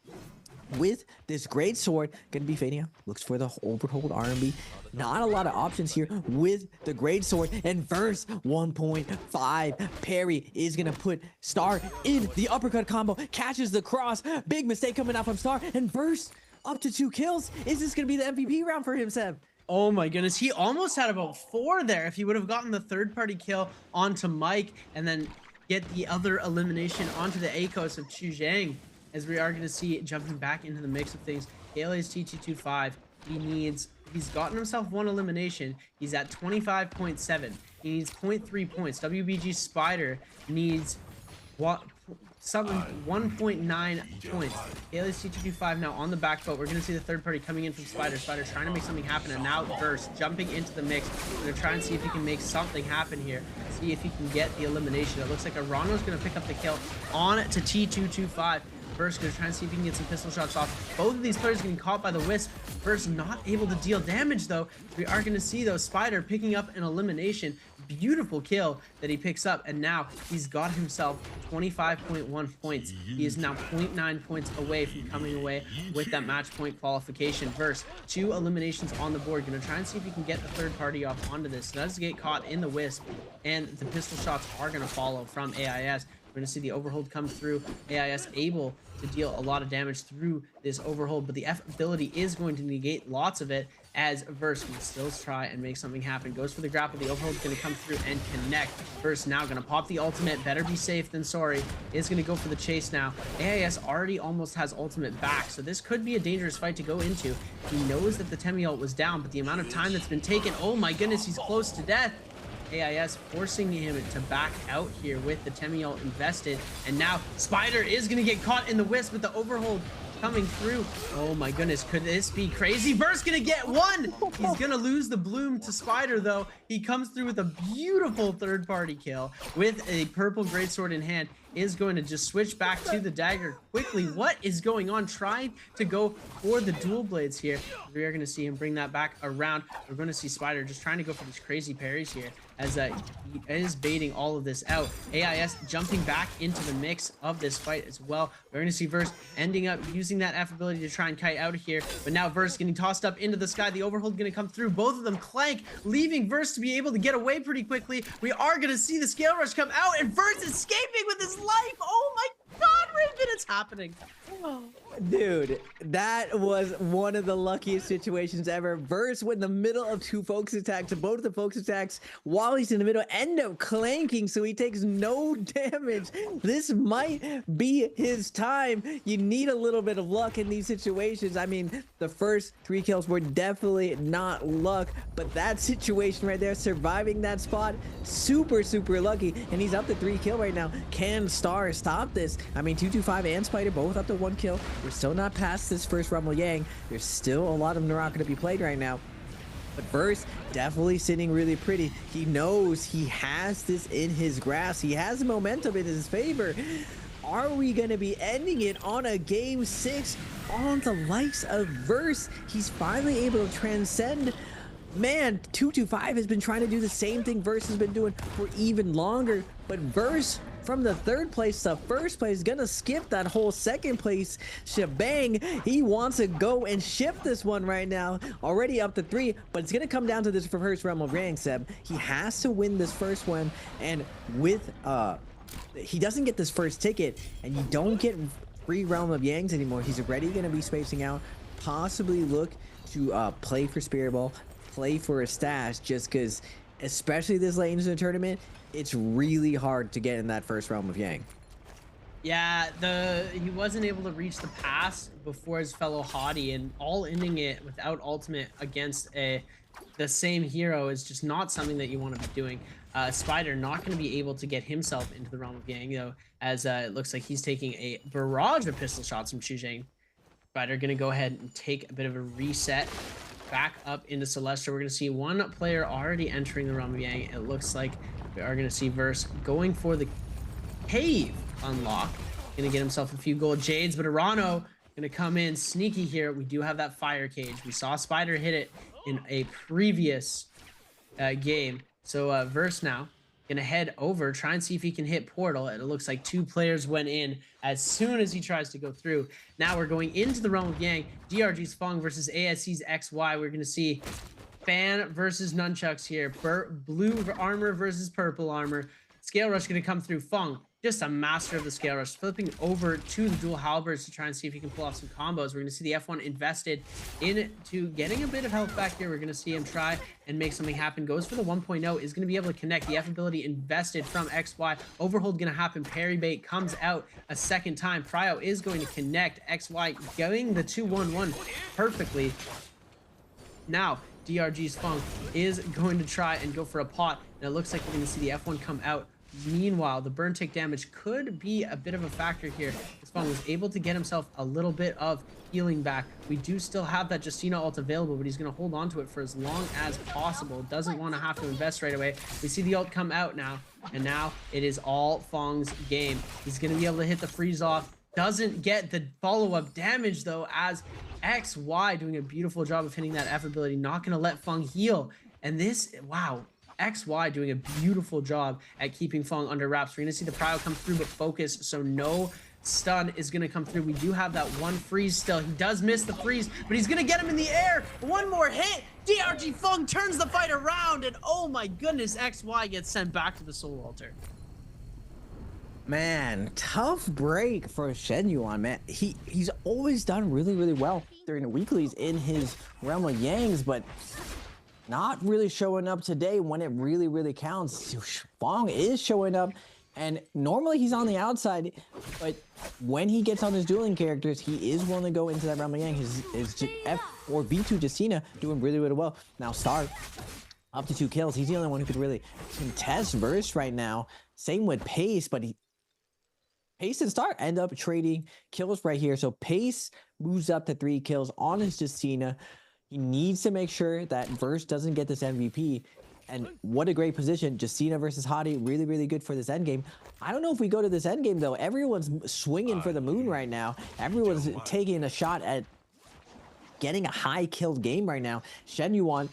Speaker 19: with this great sword, gonna be fading out. Looks for the overhold RMB. Not a lot of options here with the great sword, and Verse 1.5 parry is gonna put Star in the uppercut combo, catches the cross. Big mistake coming out from Star, and Verse up to 2 kills. Is this gonna be the MVP round for him, Seb?
Speaker 20: Oh my goodness, he almost had about 4 there if he would have gotten the third-party kill onto Mike and then get the other elimination onto the ACOS of Chu Zhang, as we are going to see jumping back into the mix of things. Alias T225, he's gotten himself 1 elimination. He's at 25.7. He needs 0.3 points. WBG Spider needs 1.9 points. Alias T225 now on the back foot. We're going to see the third party coming in from Spider. Spider trying to make something happen, and now Verse jumping into the mix. We're going to try and see if he can make something happen here. See if he can get the elimination. It looks like Arano's going to pick up the kill on to T225. Verse gonna try and see if he can get some pistol shots off. Both of these players getting caught by the Wisp. Verse not able to deal damage though. We are gonna see though Spider picking up an elimination. Beautiful kill that he picks up, and now he's got himself 25.1 points. He is now 0.9 points away from coming away with that match point qualification. Verse 2 eliminations on the board. Gonna try and see if he can get the third party off onto this. Does get caught in the Wisp, and the pistol shots are gonna follow from AIS. We're going to see the overhold come through. AIS able to deal a lot of damage through this overhold, but the F ability is going to negate lots of it, as Verse can still try and make something happen. Goes for the grapple. The overhold's going to come through and connect. Verse now going to pop the ultimate. Better be safe than sorry. Is going to go for the chase now. AIS already almost has ultimate back, so this could be a dangerous fight to go into. He knows that the Temi ult was down, but the amount of time that's been taken, oh my goodness, he's close to death. AIS forcing him to back out here with the Temi ult invested, and now Spider is going to get caught in the Wisp with the overhold coming through. Oh my goodness, could this be crazy? Verse gonna get 1. He's gonna lose the bloom to Spider though. He comes through with a beautiful third party kill with a purple greatsword in hand. Is going to just switch back to the dagger quickly. What is going on? Trying to go for the dual blades here. We are going to see him bring that back around. We're going to see Spider just trying to go for these crazy parries here, as he is baiting all of this out. AIS jumping back into the mix of this fight as well. We're going to see Verse ending up using that F ability to try and kite out of here, but now Verse getting tossed up into the sky. The overhold going to come through. Both of them clank, leaving Verse to be able to get away pretty quickly. We are going to see the scale rush come out, and Verse escaping with his life. Oh my god, Raven, it's happening.
Speaker 19: Dude, that was one of the luckiest situations ever. Verse went in the middle of 2 focus attacks, both of the focus attacks while he's in the middle end up clanking, so he takes no damage. This might be his time. You need a little bit of luck in these situations. I mean, the first 3 kills were definitely not luck, but that situation right there, surviving that spot, super lucky, and he's up to 3 kills right now. Can Star stop this? I mean, 225 and Spider both up to 1 kill. We're still not past this first Rumble Yang. There's still a lot of NARAKA to be played right now. But Verse definitely sitting really pretty. He knows he has this in his grasp. He has the momentum in his favor. Are we going to be ending it on a game 6 on the likes of Verse? He's finally able to transcend. Man, 225 has been trying to do the same thing Verse has been doing for even longer. But Verse, from the 3rd place to 1st place, gonna skip that whole 2nd place shebang. He wants to go and ship this one right now. Already up to 3, but it's gonna come down to this first Rumble Yang, Seb. He has to win this first one, and with he doesn't get this first ticket, and you don't get free Realm of Yangs anymore. He's already gonna be spacing out, possibly look to play for Spirit Ball, play for a stash, just because, especially this late into the tournament, it's really hard to get in that first Realm of Yang.
Speaker 20: Yeah, he wasn't able to reach the pass before his fellow Hadi, and all ending it without ultimate against the same hero is just not something that you want to be doing. Spider not going to be able to get himself into the Realm of Yang though, as it looks like he's taking a barrage of pistol shots from Chu Zhang. Spider going to go ahead and take a bit of a reset. back up into Celestia. We're going to see one player already entering the Realm of Yang. It looks like we are going to see Verse going for the cave unlock. Going to get himself a few gold jades, but Arano going to come in sneaky here. We do have that fire cage. We saw Spider hit it in a previous game. So Verse now going to head over, try and see if he can hit Portal. And it looks like 2 players went in as soon as he tries to go through. Now we're going into the Realm of Yang. DRG's Fung versus ASC's XY. We're going to see Fan versus Nunchucks here. Blue armor versus purple armor. Scale Rush going to come through. Fung, just a master of the Scale Rush, flipping over to the dual halberds to try and see if he can pull off some combos. We're going to see the F1 invested into getting a bit of health back here. We're going to see him try and make something happen. Goes for the 1.0, is going to be able to connect. The F ability invested from XY. Overhold going to happen. Parry bait comes out a second time. Pryo is going to connect. XY going the 2-1-1 perfectly. Now, DRG's Fung is going to try and go for a pot. And it looks like we're going to see the F1 come out. Meanwhile, the burn tick damage could be a bit of a factor here. This Fung was able to get himself a little bit of healing back. We do still have that Justina ult available, but he's going to hold on to it for as long as possible. Doesn't want to have to invest right away. We see the ult come out now, and now it is all Fung's game. He's going to be able to hit the freeze off. Doesn't get the follow-up damage, though, as XY doing a beautiful job of hitting that F ability. Not going to let Fung heal. And this, wow. XY doing a beautiful job at keeping Fung under wraps. We're going to see the Pryo come through, but focus, so no stun is going to come through. We do have that one freeze still. He does miss the freeze, but he's going to get him in the air. One more hit. DRG Fung turns the fight around, and oh my goodness, XY gets sent back to the Soul Altar.
Speaker 19: Man, tough break for Shen Yuan, man. He's always done really, really well during the weeklies in his Realm of Yangs, but not really showing up today when it really, really counts. Fong is showing up, and normally he's on the outside, but when he gets on his dueling characters, he is willing to go into that Realm of Yang. His F or V2 Justina doing really, really well. Now Star up to 2 kills. He's the only one who could really contest Verse right now. Same with Pace, but Pace and Star end up trading kills right here. So Pace moves up to 3 kills on his Justina. He needs to make sure that Verse doesn't get this MVP. And what a great position. Justina versus Hottie, really, really good for this endgame. I don't know if we go to this endgame, though. Everyone's swinging for the moon right now. Everyone's taking a shot at getting a high killed game right now. Shen Yuan,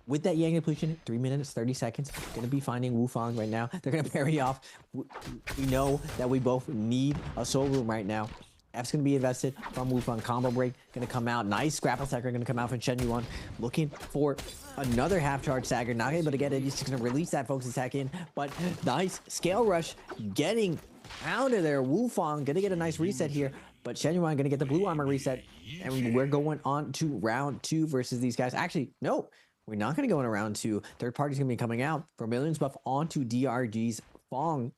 Speaker 19: with that Yang depletion, 3 minutes, 30 seconds, going to be finding Wufang right now. They're going to parry off. We know that we both need a soul room right now. F's going to be invested from Wufang. Combo break going to come out. Nice grapple stagger going to come out from Shen Yuan. Looking for another half charge stagger. Not able to get it. He's just going to release that focus attack in. But nice scale rush getting out of there. Wufang going to get a nice reset here. But Shen Yuan going to get the blue armor reset. And we're going on to round 2 versus these guys. Actually, no. We're not going to go in round 2. Third party's going to be coming out. Vermilion's buff onto DRG's Fong.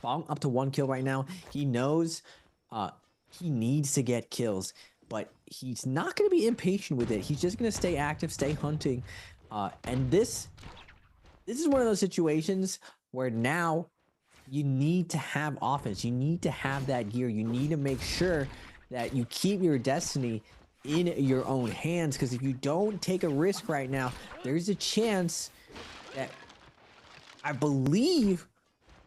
Speaker 19: Fong up to 1 kill right now. He knows he needs to get kills, but he's not going to be impatient with it. He's just going to stay active, stay hunting. And this is one of those situations where now you need to have offense. You need to have that gear. You need to make sure that you keep your destiny in your own hands, because if you don't take a risk right now, there's a chance that I believe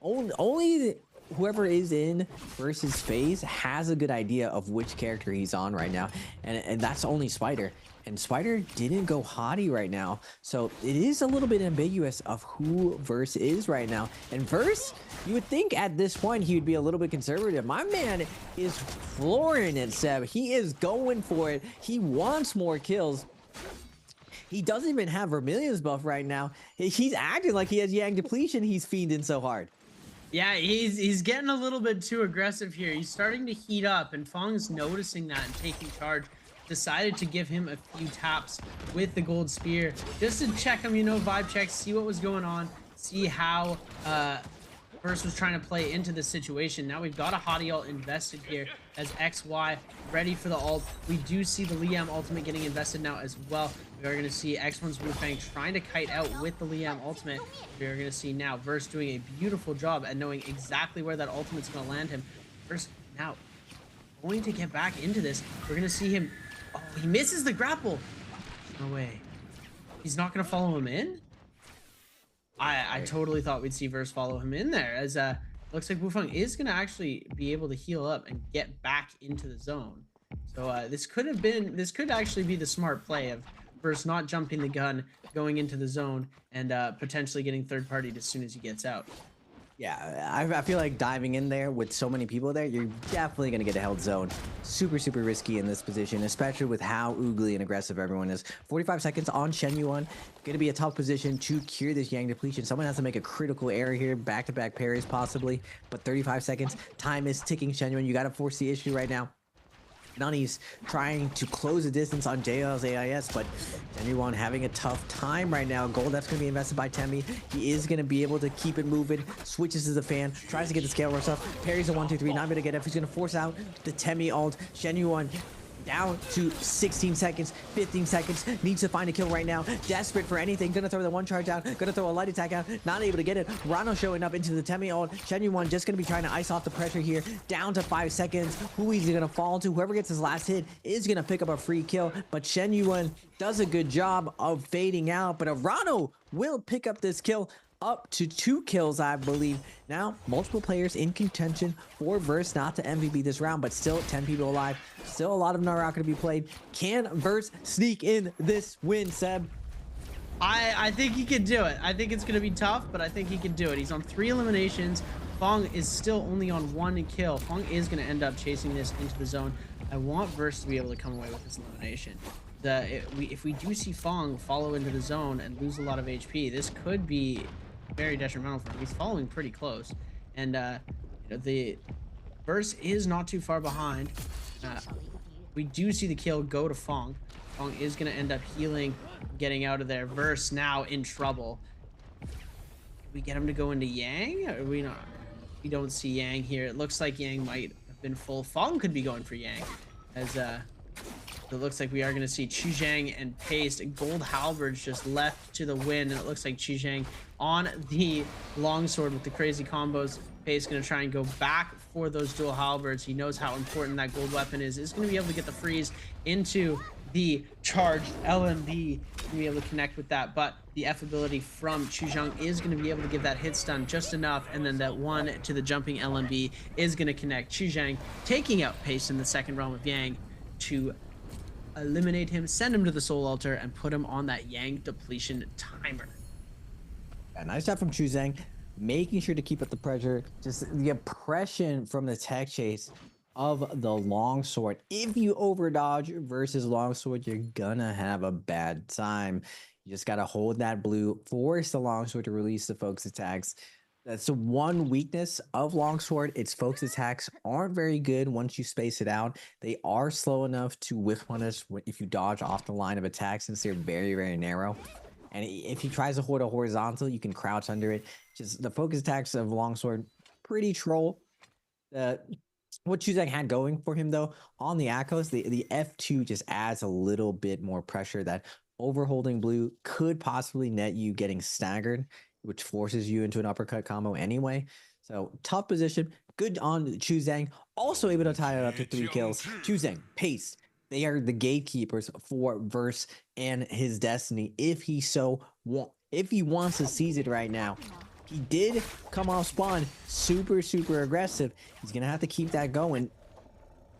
Speaker 19: only whoever is in versus phase has a good idea of which character he's on right now, and that's only Spider. And Spider didn't go Hottie right now, so it is a little bit ambiguous of who Verse is right now. And Verse, you would think at this point he would be a little bit conservative. My man is flooring it, Seb. He is going for it. He wants more kills. He doesn't even have Vermilion's buff right now. He's acting like he has Yang depletion. He's fiending so hard.
Speaker 20: Yeah, he's getting a little bit too aggressive here. He's starting to heat up, and Fong's noticing that and taking charge. Decided to give him a few taps with the gold spear just to check him, you know, vibe check, see what was going on, see how Verse was trying to play into the situation. Now we've got a Hottie ult invested here as XY ready for the ult. We do see the Liam ultimate getting invested now as well. We are going to see X1's Wufang trying to kite out with the Liam ultimate. We are going to see now Verse doing a beautiful job at knowing exactly where that ultimate's going to land him. Verse now going to get back into this. We're going to see him. Oh, he misses the grapple. No way. He's not gonna follow him in? I totally thought we'd see Verse follow him in there, as looks like Wufeng is gonna actually be able to heal up and get back into the zone. So this could actually be the smart play of Verse not jumping the gun, going into the zone, and potentially getting third partied as soon as he gets out.
Speaker 19: Yeah, I feel like diving in there with so many people there, you're definitely going to get a held zone. Super, super risky in this position, especially with how oogly and aggressive everyone is. 45 seconds on Shen Yuan. Going to be a tough position to cure this Yang depletion. Someone has to make a critical error here. Back-to-back parries possibly. But 35 seconds. Time is ticking, Shen Yuan. You got to force the issue right now. Nani's trying to close the distance on JL's AIS, but anyone having a tough time right now. Gold that's going to be invested by Temi. He is going to be able to keep it moving. Switches to the fan. Tries to get the scale rush up. Parries a 1-2-3. Not going to get F. He's going to force out the Temi ult. Shen Yuan down to 16 seconds, 15 seconds. Needs to find a kill right now. Desperate for anything. Gonna throw the one charge out. Gonna throw a light attack out. Not able to get it. Rano showing up into the Temi ult. Shen Yuan just gonna be trying to ice off the pressure here. Down to 5 seconds. Who is he gonna fall to? Whoever gets his last hit is gonna pick up a free kill. But Shen Yuan does a good job of fading out. But Rano will pick up this kill. Up to 2 kills, I believe. Now, multiple players in contention for Verse not to MVP this round, but still 10 people alive. Still a lot of NARAKA to be played. Can Verse sneak in this win, Seb?
Speaker 20: I think he can do it. I think it's going to be tough, but I think he can do it. He's on 3 eliminations. Fong is still only on 1 kill. Fong is going to end up chasing this into the zone. I want Verse to be able to come away with this elimination. If we do see Fong follow into the zone and lose a lot of HP, this could be very detrimental for him. He's following pretty close, and the Verse is not too far behind. We do see the kill go to Fong. Fong is going to end up healing, getting out of there. Verse now in trouble. We get him to go into Yang? Or we not? We don't see Yang here. It looks like Yang might have been full. Fong could be going for Yang, as it looks like we are going to see Chuzhang and Paste. Gold Halberds just left to the win, and it looks like Chuzhang on the longsword with the crazy combos. Paste going to try and go back for those dual halberds. He knows how important that gold weapon is. Is going to be able to get the freeze into the charged LMB to be able to connect with that, but the F ability from Chuzhang is going to be able to give that hit stun just enough, and then that one to the jumping LMB is going to connect. Chuzhang taking out Paste in the second realm of Yang to eliminate him, send him to the soul altar, and put him on that Yang depletion timer.
Speaker 19: Yeah, nice job from Chuzhang, making sure to keep up the pressure. Just the oppression from the tech chase of the longsword. If you overdodge versus longsword, you're gonna have a bad time. You just gotta hold that blue, force the longsword to release the focus attacks. That's the one weakness of longsword. Its focus attacks aren't very good once you space it out. They are slow enough to whiff punish if you dodge off the line of attack, since they're very, very narrow. And if he tries to hold a horizontal, you can crouch under it. Just the focus attacks of longsword, pretty troll. What Chuzhang had going for him, though, on the Akos, the F2 just adds a little bit more pressure. That overholding blue could possibly net you getting staggered, which forces you into an uppercut combo anyway. So tough position. Good on Chuzhang. Also able to tie it up to 3 kills. Chuzhang, Pace, they are the gatekeepers for Verse and his destiny. If he wants to seize it right now. He did come off spawn super, super aggressive. He's gonna have to keep that going.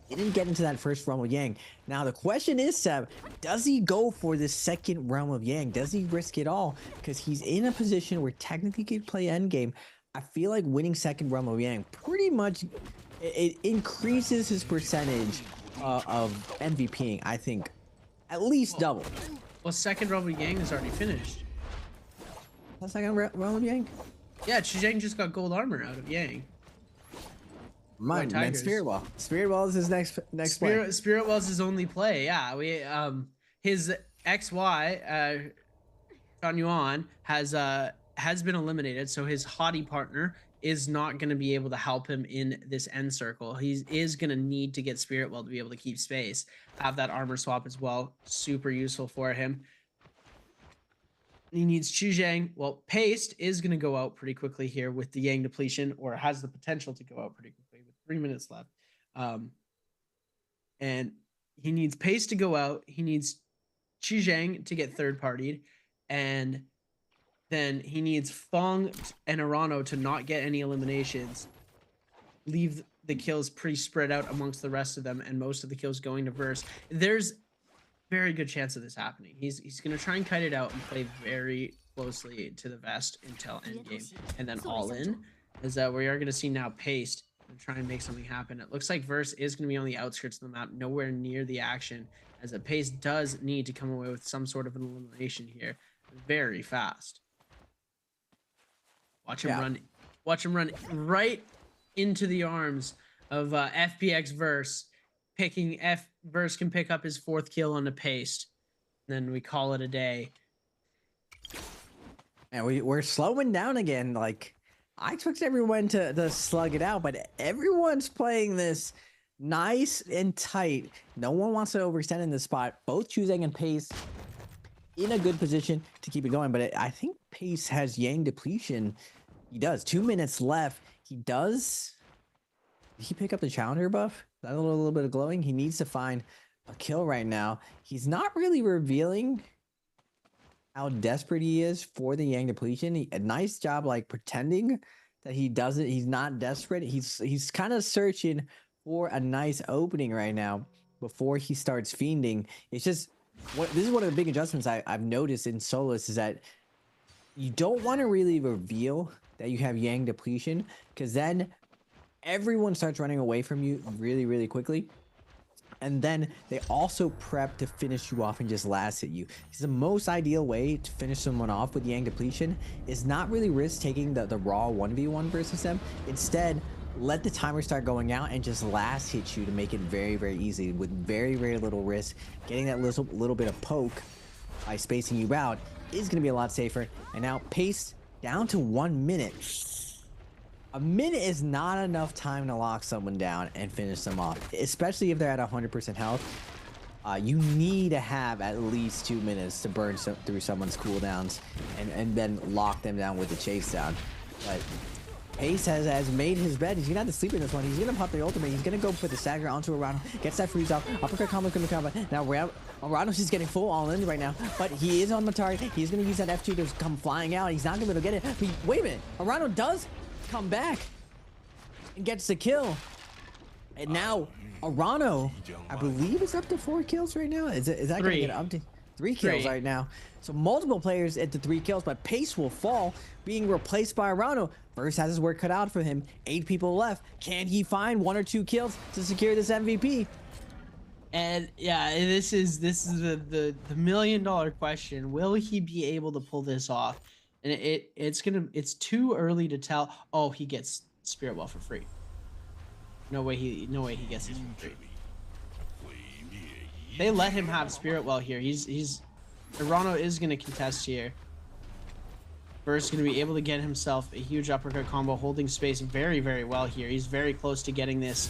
Speaker 19: He didn't get into that first realm of Yang. Now the question is, Seb, does he go for the second realm of Yang? Does he risk it all? Because he's in a position where technically he could play endgame. I feel like winning second realm of Yang pretty much it increases his percentage of MVPing. I think at least double.
Speaker 20: Well, second realm of Yang is already finished.
Speaker 19: The second realm of Yang?
Speaker 20: Yeah, Chuzhang just got gold armor out of Yang.
Speaker 19: Mine, man, Spirit Well. Spirit Well is his next play.
Speaker 20: Spirit Well's his only play. Yeah, we his XY Shan Yuan has been eliminated, so his hottie partner is not going to be able to help him in this end circle. He is going to need to get Spirit Well to be able to keep space. Have that armor swap as well. Super useful for him. He needs Chuzhang. Well, Paste is going to go out pretty quickly here with the Yang depletion, or has the potential to go out pretty quickly with 3 minutes left. And he needs Paste to go out. He needs Qi Zhang to get third partied, and then he needs Feng and Arano to not get any eliminations, leave the kills pretty spread out amongst the rest of them, and most of the kills going to Verse. There's very good chance of this happening. He's going to try and kite it out and play very closely to the vest until endgame, and then all in, is that we are going to see now Paced and try and make something happen. It looks like Verse is going to be on the outskirts of the map, nowhere near the action, as a Paced does need to come away with some sort of an elimination here very fast. Watch him run. Watch him run right into the arms of FPX Verse. Verse can pick up his 4th kill on the Paced. Then we call it a day.
Speaker 19: And we're slowing down again. Like, I expect everyone to slug it out, but everyone's playing this nice and tight. No one wants to overextend in this spot. Both Chuzang and Pace in a good position to keep it going, but I think Pace has Yang depletion. He does. 2 minutes left. He does. Did he pick up the challenger buff? That a little bit of glowing. He needs to find a kill right now. He's not really revealing how desperate he is for the Yang depletion. A nice job like pretending that he doesn't. He's not desperate. He's kind of searching for a nice opening right now before he starts fiending. It's just this is one of the big adjustments I've noticed in solos, is that you don't want to really reveal that you have Yang depletion, because then everyone starts running away from you really quickly, and then they also prep to finish you off and just last hit you. It's the most ideal way to finish someone off with Yang depletion is not really risk taking the raw 1v1 versus them. Instead, let the timer start going out and just last hit you to make it very easy with very little risk. Getting that little bit of poke by spacing you out is going to be a lot safer. And now Pace down to 1 minute. A minute is not enough time to lock someone down and finish them off, especially if they're at 100% health. You need to have at least 2 minutes to burn through someone's cooldowns and then lock them down with the chase down. But Pace has made his bed. He's gonna have to sleep in this one. He's gonna pop the ultimate. He's gonna go for the stagger onto Arano. Gets that freeze off. Uppercut combo gonna come. Now Arano's just getting full all in right now, but he is on the target. He's gonna use that F2 to come flying out. He's not gonna be able to get it. But wait a minute, Arano does come back and gets the kill. And now Arano, I believe, is up to 4 kills right now. Is that gonna get up to 3 kills right now? So multiple players at the 3 kills, but Pace will fall, being replaced by Arano. Verse has his work cut out for him. 8 people left. Can he find 1 or 2 kills to secure this MVP?
Speaker 20: And yeah, this is the $1 million question. Will he be able to pull this off? And it's too early to tell. Oh, he gets Spirit Well for free. No way he gets this for free. They let him have Spirit Well here. Arano is gonna contest here. Verse gonna be able to get himself a huge uppercut combo, holding space very well here. He's very close to getting this.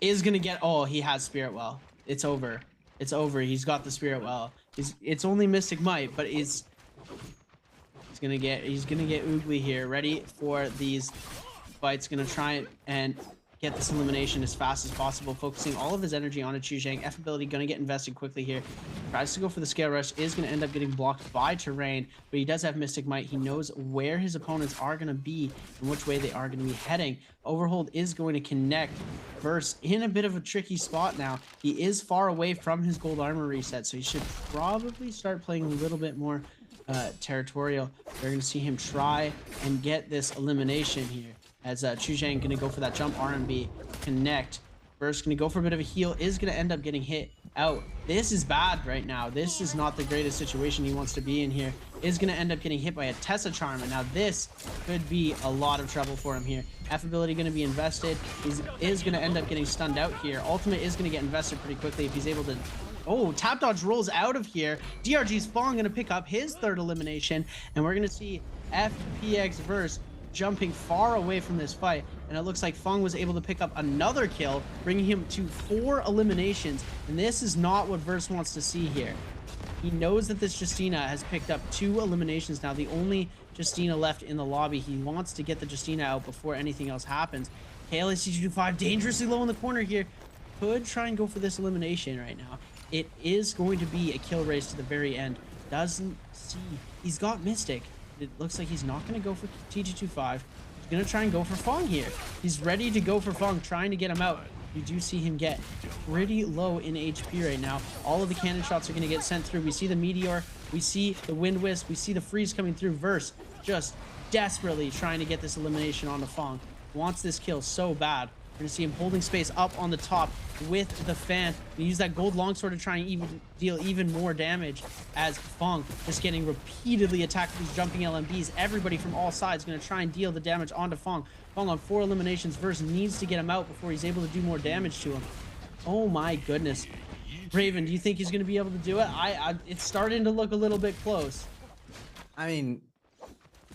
Speaker 20: Is gonna get, oh, he has Spirit Well. It's over. It's over. He's got the Spirit Well. It's only Mystic Might, but he's gonna get Oogly here, ready for these fights. Gonna try and get this elimination as fast as possible, focusing all of his energy on a Qi Zhang. F ability gonna get invested quickly here. Tries to go for the scale rush, is gonna end up getting blocked by terrain, but he does have Mystic Might. He knows where his opponents are gonna be and which way they are gonna be heading. Overhold is going to connect Verse in a bit of a tricky spot now. He is far away from his gold armor reset, so he should probably start playing a little bit more territorial. We're gonna see him try and get this elimination here, as Qi Zhang gonna go for that jump RMB connect. Verse gonna go for a bit of a heal, is gonna end up getting hit out. This is bad right now. This is not the greatest situation he wants to be in here. Is gonna end up getting hit by a Tessa Charm, and now this could be a lot of trouble for him here. F ability gonna be invested. Is gonna end up getting stunned out here. Ultimate is gonna get invested pretty quickly if he's able to. Oh, tap dodge rolls out of here. DRG's Fong gonna pick up his 3rd elimination, and we're gonna see FPX Verse jumping far away from this fight, and it looks like Fong was able to pick up another kill, bringing him to 4 eliminations, and this is not what Verse wants to see here. He knows that this Justina has picked up 2 eliminations now, the only Justina left in the lobby. He wants to get the Justina out before anything else happens. KLAC225 dangerously low in the corner here. Could try and go for this elimination right now. it is going to be a kill race to the very end. Doesn't see. He's got Mystic. It looks like he's not going to go for TG25. He's going to try and go for Fong here. He's ready to go for Fong, trying to get him out. You do see him get pretty low in HP right now. All of the cannon shots are going to get sent through. We see the Meteor. We see the Wind Wisp. We see the Freeze coming through. Verse just desperately trying to get this elimination onto Fong. Wants this kill so bad. We're going to see him holding space up on the top with the fan. He use that gold longsword to try and deal even more damage as Fong just getting repeatedly attacked with these jumping LMBs. Everybody from all sides going to try and deal the damage onto Fong. Fong on 4 eliminations. Verse needs to get him out before he's able to do more damage to him. Oh my goodness. Raven, do you think he's going to be able to do it? It's starting to look a little bit close.
Speaker 19: I mean,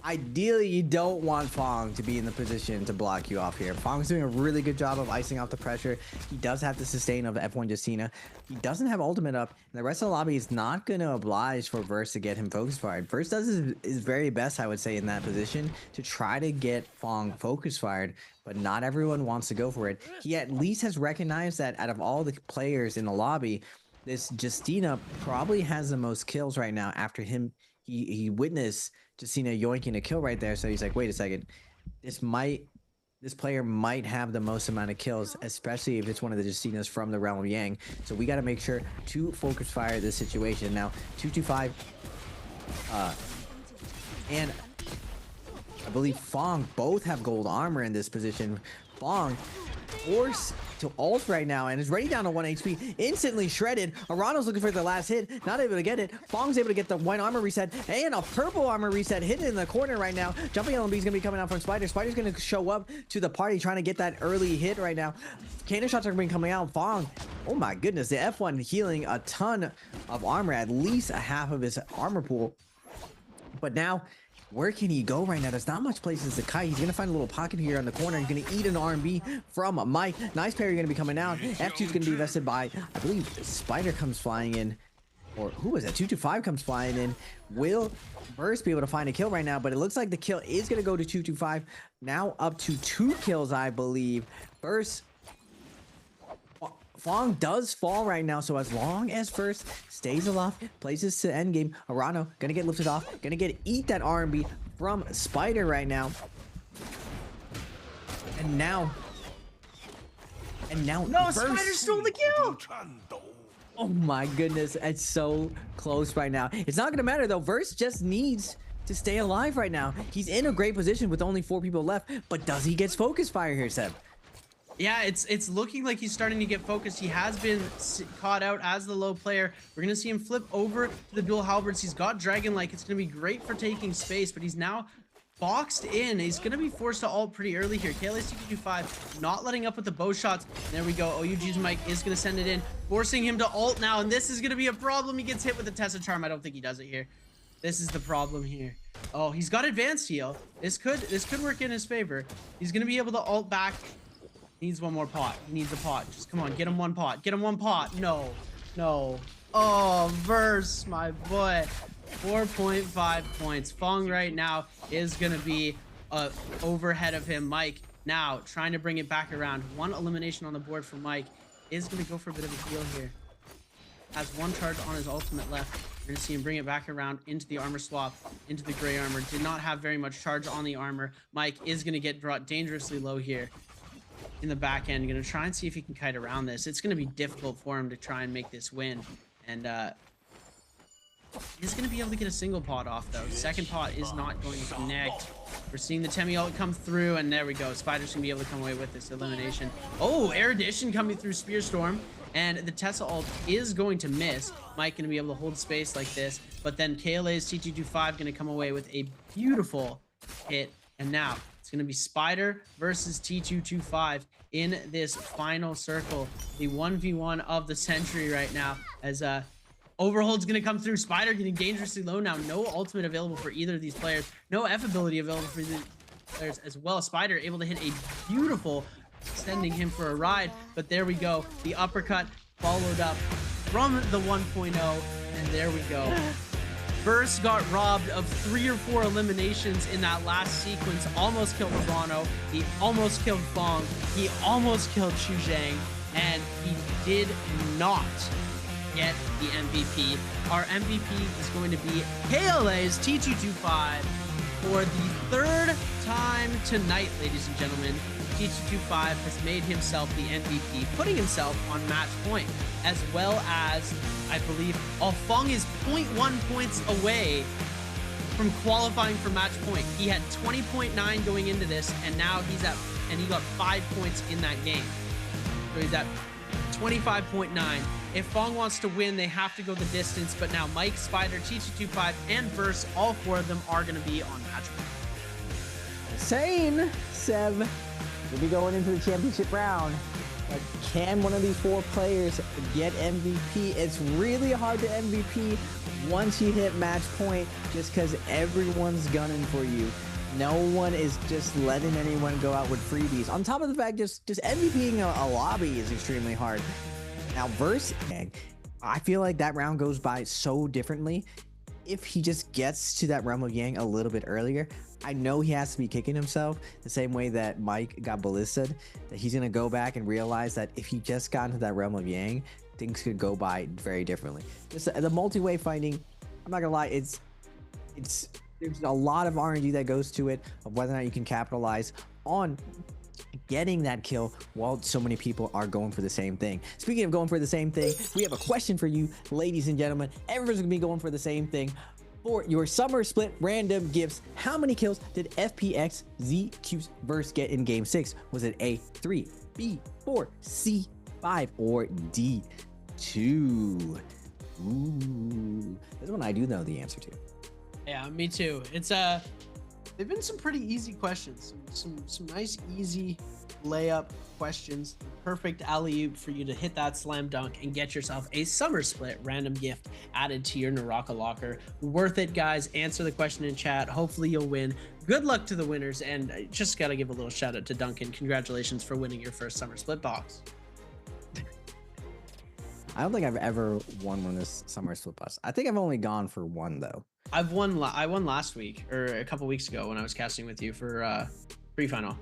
Speaker 19: ideally, you don't want Fong to be in the position to block you off here. Fong's doing a really good job of icing off the pressure. He does have the sustain of F1 Justina. He doesn't have ultimate up, and the rest of the lobby is not going to oblige for Verse to get him focus fired. Verse does his very best, I would say, in that position to try to get Fong focus fired, but not everyone wants to go for it. He at least has recognized that out of all the players in the lobby, this Justina probably has the most kills right now after him. He witnessed Justina yoinking a kill right there, so he's like, wait a second, this player might have the most amount of kills, especially if it's one of the Justinas from the realm of Yang. So we got to make sure to focus fire this situation. Now 225 and I believe Fong both have gold armor in this position. Fong forced to ult right now and is ready down to 1 HP, instantly shredded. Arano's looking for the last hit, not able to get it. Fong's able to get the white armor reset and a purple armor reset hidden in the corner right now. Jumping LMB is gonna be coming out from Spider. Spider's gonna show up to the party trying to get that early hit right now. Cannon shots are gonna be coming out. Fong, oh my goodness, the F1 healing a ton of armor, at least a half of his armor pool. But now, where can he go right now? There's not much places to kite. He's going to find a little pocket here in the corner. He's going to eat an R&B from Mike. Nice parry going to be coming out. F2 is going to be vested by, I believe, Spider comes flying in. Or who is that? 225 comes flying in. Will Burst be able to find a kill right now? But it looks like the kill is going to go to 225. Now up to 2 kills, I believe. Burst. Fong does fall right now, so as long as First stays aloft, places to endgame, Arano gonna get lifted off, gonna eat that R&B from Spider right now. And now
Speaker 20: no, Spider stole the kill.
Speaker 19: Oh my goodness, it's so close right now. It's not gonna matter though. Verse just needs to stay alive right now. He's in a great position with only 4 people left, but does he get focus fire here, Seb?
Speaker 20: Yeah, it's looking like he's starting to get focused. He has been caught out as the low player. We're going to see him flip over to the dual halberds. He's got Dragon-like. It's going to be great for taking space, but he's now boxed in. He's going to be forced to ult pretty early here. KLA's TQ25 not letting up with the bow shots. There we go. OUG's Mike is going to send it in, forcing him to ult now, and this is going to be a problem. He gets hit with the Tessa Charm. I don't think he does it here. This is the problem here. Oh, he's got advanced heal. This could work in his favor. He's going to be able to ult back. Needs one more pot. He needs a pot. Just come on, get him 1 pot. Get him 1 pot. No. Oh, Verse, my boy. 4.5 points. Fong right now is gonna be overhead of him. Mike now trying to bring it back around. 1 elimination on the board for Mike. Is gonna go for a bit of a heal here. Has 1 charge on his ultimate left. We're gonna see him bring it back around into the armor swap, into the gray armor. Did not have very much charge on the armor. Mike is gonna get brought dangerously low here in the back end. Gonna try and see if he can kite around this. It's gonna be difficult for him to try and make this win, and he's gonna be able to get a single pot off though. Second pot is not going to connect. We're seeing the Temi ult come through, and there we go. Spider's gonna be able to come away with this elimination. Oh, Erudition coming through Spear Storm, and the Tessa ult is going to miss. Mike gonna be able to hold space like this, but then KLA's T225 gonna come away with a beautiful hit, and now it's going to be Spider versus T225 in this final circle. The 1v1 of the century right now, as Overhold's going to come through. Spider getting dangerously low now. No ultimate available for either of these players. No F ability available for these players as well. Spider able to hit a beautiful, sending him for a ride. But there we go. The uppercut followed up from the 1.0. And there we go. Burst got robbed of 3 or 4 eliminations in that last sequence. Almost killed Toronto. He almost killed Fong. He almost killed Chu Zhang. And he did not get the MVP. Our MVP is going to be KLA's T225 for the third time tonight, ladies and gentlemen. T225 has made himself the MVP, putting himself on match point, as well as, I believe, Fong is 0.1 points away from qualifying for match point. He had 20.9 going into this, and now he got 5 points in that game. So he's at 25.9. If Fong wants to win, they have to go the distance, but now Mike, Spider, T225, and Verse, all 4 of them are going to be on match point.
Speaker 19: Same, Seb. We'll be going into the championship round. But can one of these 4 players get MVP? It's really hard to MVP once you hit match point, just because everyone's gunning for you. No one is just letting anyone go out with freebies. On top of the fact, just MVPing a lobby is extremely hard. Now, Verse, I feel like that round goes by so differently. If he just gets to that realm of Yang a little bit earlier, I know he has to be kicking himself the same way that Mike got ballisted, that he's going to go back and realize that if he just got into that realm of Yang, things could go by very differently. Just the multi-way fighting, I'm not going to lie, there's a lot of RNG that goes to it, of whether or not you can capitalize on getting that kill while so many people are going for the same thing. Speaking of going for the same thing, we have a question for you, ladies and gentlemen. Everyone's gonna be going for the same thing. For your summer split random gifts, how many kills did FPX ZQ's Verse get in game 6? Was it A, 3, B, 4, C, 5, or D, 2? Ooh, this one I do know the answer to.
Speaker 20: Yeah, me too. It's they've been some pretty easy questions, some nice easy layup questions. Perfect alley-oop for you to hit that slam dunk and get yourself a summer split random gift added to your NARAKA locker. Worth it, guys. Answer the question in chat. Hopefully you'll win. Good luck to the winners, and I just gotta give a little shout out to Duncan. Congratulations for winning your first summer split box.
Speaker 19: I don't think I've ever won one of this summer split box. I think I've only gone for one though.
Speaker 20: I won last week, or a couple weeks ago when I was casting with you for pre-final.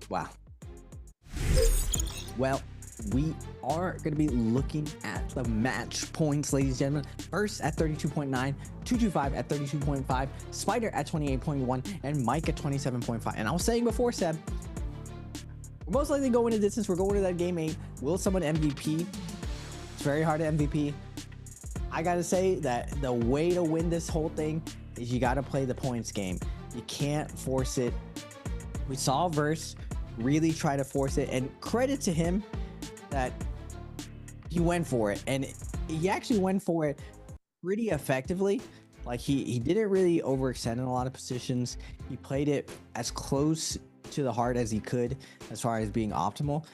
Speaker 19: Wow. Well, we are going to be looking at the match points, ladies and gentlemen. First at 32.9, 225 at 32.5, Spider at 28.1, and Mike at 27.5. And I was saying before, Seb, we're most likely going to distance. We're going to that game 8. Will someone MVP? It's very hard to MVP. I gotta say that the way to win this whole thing is you gotta play the points game. You can't force it. We saw Verse really try to force it, and credit to him that he went for it, and he actually went for it pretty effectively. Like he didn't really overextend in a lot of positions. He played it as close to the heart as he could as far as being optimal.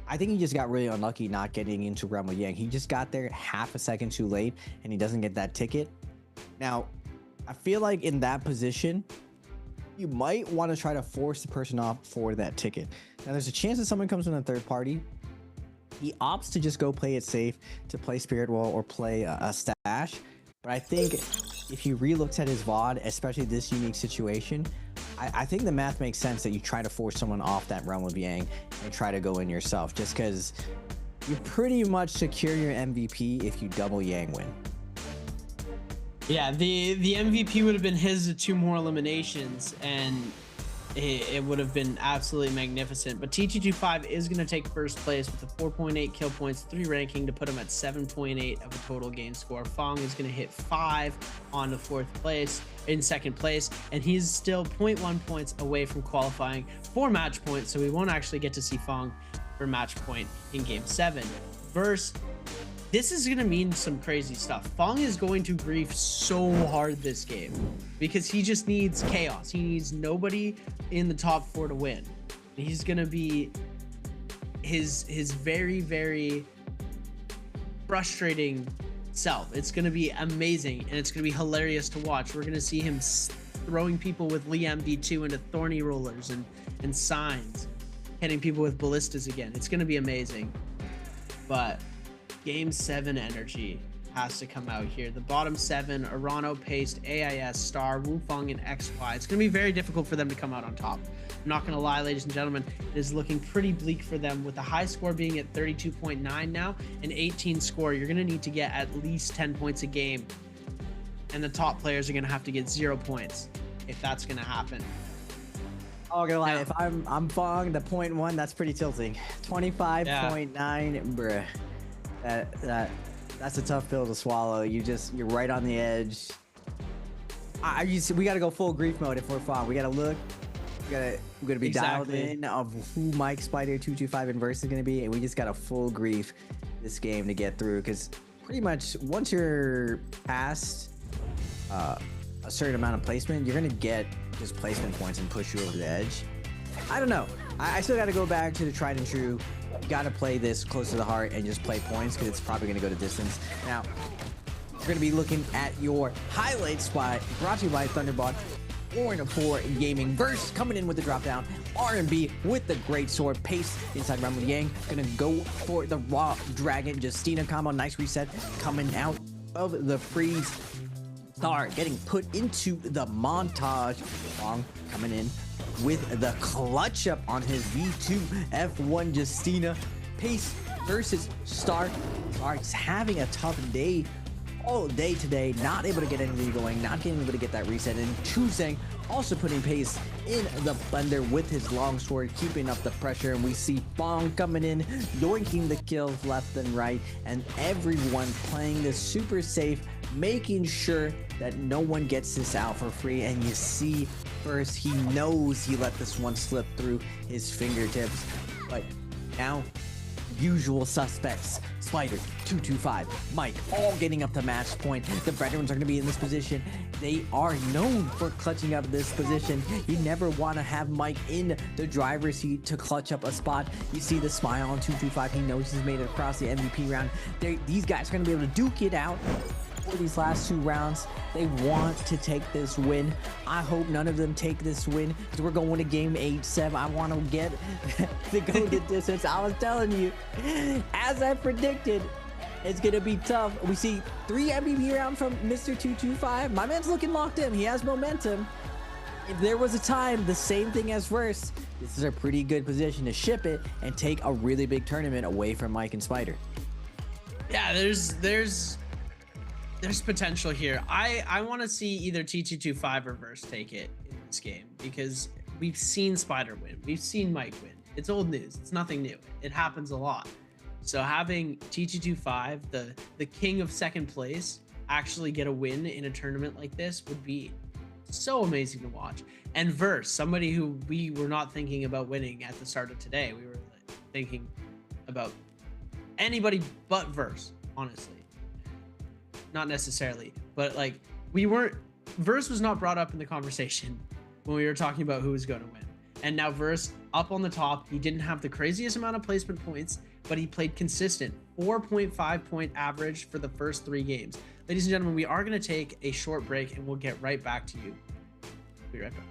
Speaker 19: I think he just got really unlucky not getting into Realm of Yang. He just got there half a second too late, and he doesn't get that ticket. Now, I feel like in that position, you might want to try to force the person off for that ticket. Now, there's a chance that someone comes from a third party. He opts to just go play it safe, to play Spirit Wall or play a stash. But I think if he re-looks at his VOD, especially this unique situation, I think the math makes sense that you try to force someone off that Realm of Yang and try to go in yourself, just because you pretty much secure your MVP if you double Yang win.
Speaker 20: Yeah, the MVP would have been his to 2 more eliminations, and it would have been absolutely magnificent. But T225 is going to take first place with a 4.8 kill points, 3 ranking to put him at 7.8 of a total game score. Fong is going to hit 5 on the second place, and he's still 0.1 points away from qualifying for match point, so we won't actually get to see Fong for match point in game 7. Verse, this is going to mean some crazy stuff. Fong is going to grief so hard this game because he just needs chaos. He needs nobody in the top 4 to win. He's going to be his very, very frustrating self. It's going to be amazing, and it's going to be hilarious to watch. We're going to see him throwing people with Liam D2 into thorny rollers and signs, hitting people with ballistas again. It's going to be amazing. But Game 7 energy has to come out here. The bottom 7, Arano, Paste, AIS, Star, Wufeng, and XY. It's going to be very difficult for them to come out on top. I'm not going to lie, ladies and gentlemen, it is looking pretty bleak for them, with the high score being at 32.9 now, an 18 score. You're going to need to get at least 10 points a game, and the top players are going to have to get 0 points if that's going to happen.
Speaker 19: Oh, gonna lie, if I'm Fong, the 0.1, that's pretty tilting. 25.9, bruh. That's a tough pill to swallow. You're right on the edge. We gotta go full grief mode if we're Fong. We gotta look. We're gonna be dialed in of who Mike Spider 225 and Verse is gonna be, and we just got a full grief this game to get through. Because pretty much once you're past a certain amount of placement, you're gonna get just placement points and push you over the edge. I don't know. I still got to go back to the tried and true. You got to play this close to the heart and just play points, because it's probably going to go to distance. Now, we're going to be looking at your highlight spot, brought to you by Thunderbot. 4 Gaming. Verse coming in with the drop down. R&B with the great sword. Pace inside Rumble Yang. Gonna go for the Raw Dragon Justina combo. Nice reset coming out of the freeze. Star getting put into the montage. Long coming in with the clutch up on his V2 F1 Justina. Pace versus Star. Star's having a tough day all day today, not able to get anything going, not being able to get that reset. And Chuseng also putting Pace in the blender with his longsword, keeping up the pressure. And we see Fong coming in, doinking the kills left and right, and everyone playing this super safe, making sure that no one gets this out for free. And you see first, he knows he let this one slip through his fingertips, but now usual suspects, Spider 225, Mike, all getting up to match point. The veterans are going to be in this position. They are known for clutching up this position. You never want to have Mike in the driver's seat to clutch up a spot. You see the smile on 225. He knows he's made it across the MVP round. These guys are going to be able to duke it out for these last 2 rounds. They want to take this win. I hope none of them take this win, because we're going to game 8-7. I want to get the go to distance. I was telling you, as I predicted, it's going to be tough. We see 3 MVP rounds from Mr. 225. My man's looking locked in. He has momentum. If there was a time, the same thing as Verse, this is a pretty good position to ship it and take a really big tournament away from Mike and Spider.
Speaker 20: Yeah, there's potential here. I want to see either T225 or Verse take it in this game, because we've seen Spider win. We've seen Mike win. It's old news. It's nothing new. It happens a lot. So having T225, the king of second place, actually get a win in a tournament like this would be so amazing to watch. And Verse, somebody who we were not thinking about winning at the start of today. We were thinking about anybody but Verse, honestly. Not necessarily, but like Verse was not brought up in the conversation when we were talking about who was going to win. And now Verse up on the top. He didn't have the craziest amount of placement points, but he played consistent. 4.5 point average for the first 3 games. Ladies and gentlemen, we are going to take a short break and we'll get right back to you. Be right back.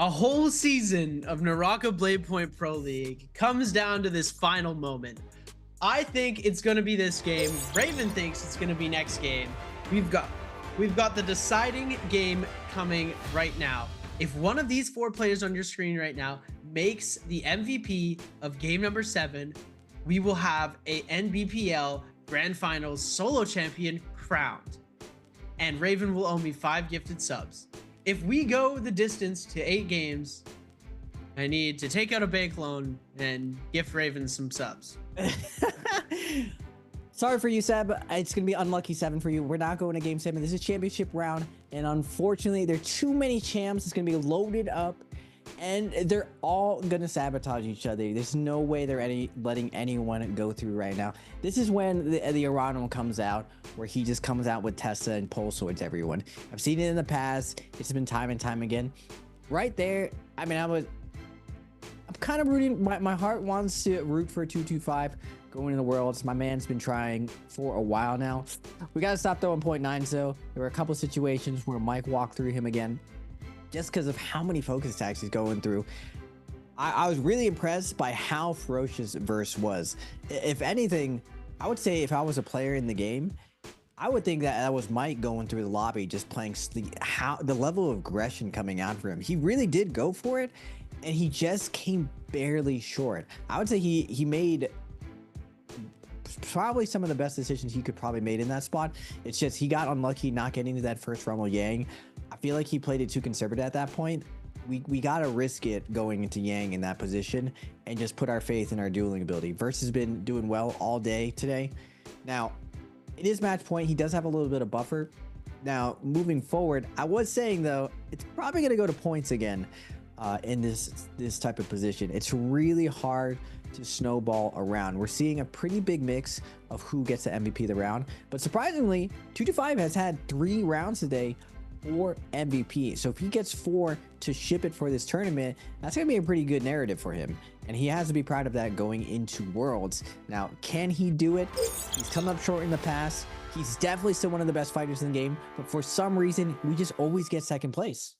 Speaker 20: A whole season of NARAKA BLADEPOINT Pro League comes down to this final moment. I think it's going to be this game. Raven thinks it's going to be next game. We've got the deciding game coming right now. If one of these 4 players on your screen right now makes the MVP of game number 7, we will have a NBPL Grand Finals solo champion crowned. And Raven will owe me 5 gifted subs. If we go the distance to 8 games, I need to take out a bank loan and gift Raven some subs.
Speaker 19: Sorry for you, Seb. It's going to be unlucky 7 for you. We're not going to game 7. This is championship round. And unfortunately, there are too many champs. It's going to be loaded up. And they're all going to sabotage each other. There's no way they're letting anyone go through right now. This is when the Arano comes out, where he just comes out with Tessa and pole swords everyone. I've seen it in the past. It's been time and time again. Right there, I mean, I'm kind of rooting. My heart wants to root for 225 going in the Worlds. My man's been trying for a while now. We got to stop throwing .9s though. There were a couple situations where Mike walked through him again, just because of how many focus attacks he's going through. I was really impressed by how ferocious Verse was. If anything, I would say if I was a player in the game, I would think that was Mike going through the lobby, just playing the level of aggression coming out for him. He really did go for it, and he just came barely short. I would say he made probably some of the best decisions he could probably made in that spot. It's just he got unlucky not getting to that first Rumble Yang. I feel like he played it too conservative at that point. We gotta risk it going into Yang in that position and just put our faith in our dueling ability. Verse has been doing well all day today. Now, it is match point. He does have a little bit of buffer. Now, moving forward, I was saying though, it's probably gonna go to points again in this type of position. It's really hard to snowball around. We're seeing a pretty big mix of who gets the MVP of the round, but surprisingly, 225 has had 3 rounds today for MVP. So if he gets 4 to ship it for this tournament, that's gonna be a pretty good narrative for him, and he has to be proud of that going into Worlds. Now, can he do it? He's come up short in the past. He's definitely still one of the best fighters in the game, but for some reason, we just always get second place.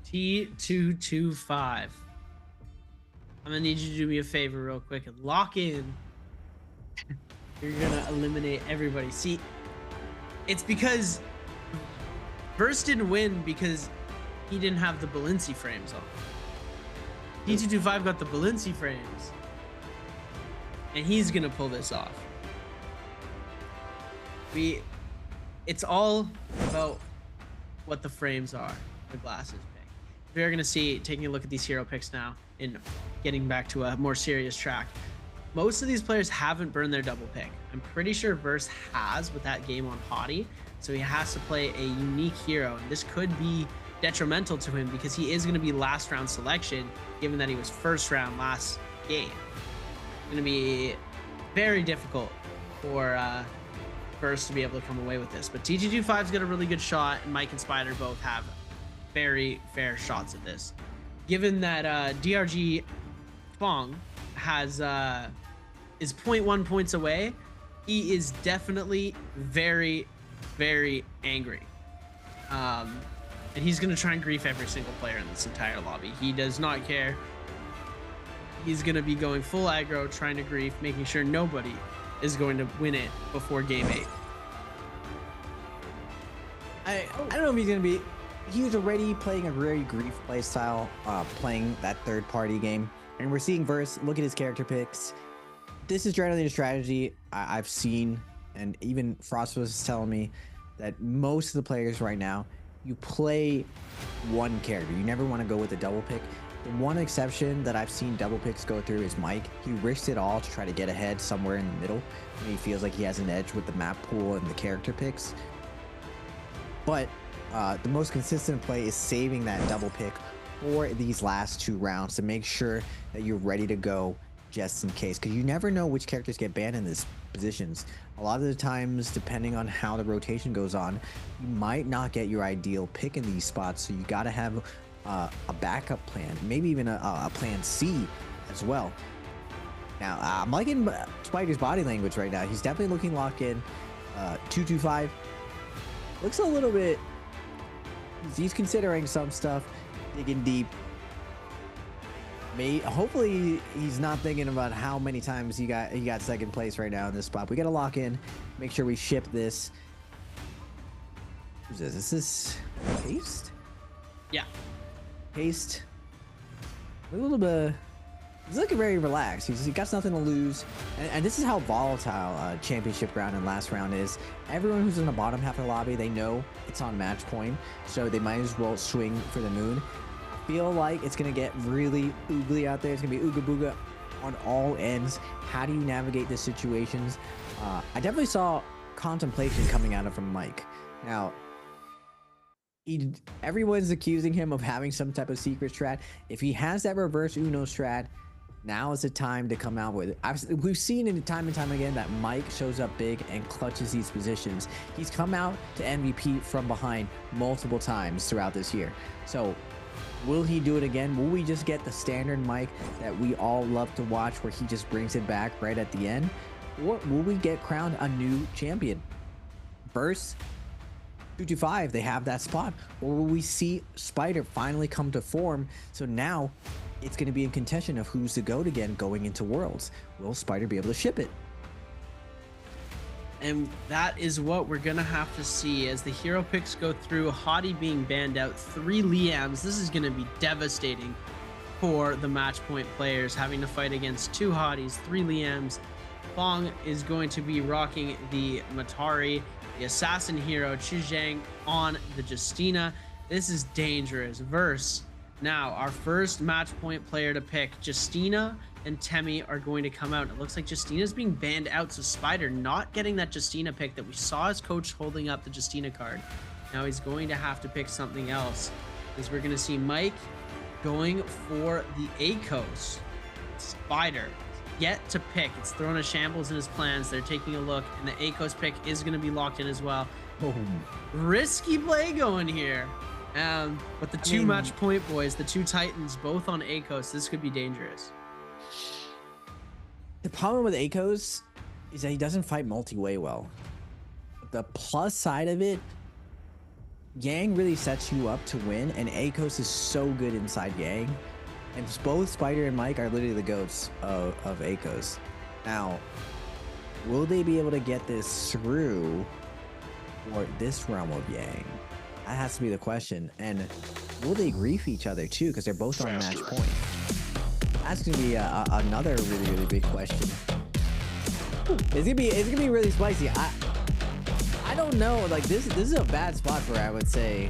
Speaker 20: T225. I'm gonna need you to do me a favor real quick and lock in. You're gonna eliminate everybody. See, it's because Verse didn't win because he didn't have the Balenci frames on. T225 got the Balenci frames, and he's gonna pull this off. It's all about what the frames are, the glasses pick. We're gonna see, taking a look at these hero picks now and getting back to a more serious track. Most of these players haven't burned their double pick. I'm pretty sure Verse has with that game on Hottie, so he has to play a unique hero, and this could be detrimental to him because he is going to be last round selection, given that he was first round last game. It's going to be very difficult for Verse to be able to come away with this, but T225's got a really good shot, and Mike and Spider both have very fair shots at this. Given that DRG Fong has is 0.1 points away, he is definitely very angry, and he's gonna try and grief every single player in this entire lobby. He does not care. He's gonna be going full aggro, trying to grief, making sure nobody is going to win it before game 8.
Speaker 19: I don't know if he's gonna be. He was already playing a very grief play style, playing that third-party game, and we're seeing Verse. Look at his character picks. This is generally a strategy I've seen, and even Frost was telling me that most of the players right now, you play one character. You never want to go with a double pick. The one exception that I've seen double picks go through is Mike. He risks it all to try to get ahead somewhere in the middle when he feels like he has an edge with the map pool and the character picks. But the most consistent play is saving that double pick for these last 2 rounds to make sure that you're ready to go just in case, because you never know which characters get banned in these positions. A lot of the times, depending on how the rotation goes on, you might not get your ideal pick in these spots, so you got to have a backup plan, maybe even a plan C as well. Now, I'm liking Spider's body language right now. He's definitely looking locked in. 225 looks a little bit, he's considering some stuff. digging deep. Hopefully he's not thinking about how many times he got second place right now in this spot. We gotta lock in, make sure we ship this. Who's this? Is this Haste?
Speaker 20: Yeah.
Speaker 19: Haste. A little bit. He's looking very relaxed. He got nothing to lose. And this is how volatile championship round and last round is. Everyone who's in the bottom half of the lobby, they know it's on match point, so they might as well swing for the moon. I feel like it's gonna get really oogly out there. It's gonna be ooga booga on all ends. How do you navigate the situations? I definitely saw contemplation coming out of from Mike. Now, everyone's accusing him of having some type of secret strat. If he has that reverse Uno strat, now is the time to come out with it. We've seen it time and time again that Mike shows up big and clutches these positions. He's come out to MVP from behind multiple times throughout this year. So will he do it again? Will we just get the standard Mike that we all love to watch where he just brings it back right at the end? Or will we get crowned a new champion? Verse 225, they have that spot. Or will we see Spider finally come to form? So now it's going to be in contention of who's the GOAT again going into Worlds. Will Spider be able to ship it?
Speaker 20: And that is what we're going to have to see as the hero picks go through. Hottie being banned out, 3 Liams. This is going to be devastating for the match point players, having to fight against 2 Hotties, 3 Liams. Fong is going to be rocking the Matari, the assassin hero, Chuzhang on the Justina. This is dangerous. Verse. Now, our first match point player to pick, Justina and Temmie are going to come out. It looks like Justina's being banned out, so Spider not getting that Justina pick that we saw his coach holding up the Justina card. Now he's going to have to pick something else, because we're going to see Mike going for the ACOS. Spider yet to pick. It's thrown a shambles in his plans. They're taking a look, and the ACOS pick is going to be locked in as well. Risky play going here. But the two match point boys, the 2 Titans, both on ACOS, this could be dangerous.
Speaker 19: The problem with ACOS is that he doesn't fight multi-way well. The plus side of it, Yang really sets you up to win, and ACOS is so good inside Yang. And both Spider and Mike are literally the GOATs of ACOS. Now, will they be able to get this through for this realm of Yang? That has to be the question. And will they grief each other too? Because they're both on match point. That's gonna be another really big question. It's gonna be really spicy. I don't know. Like this is a bad spot for, I would say,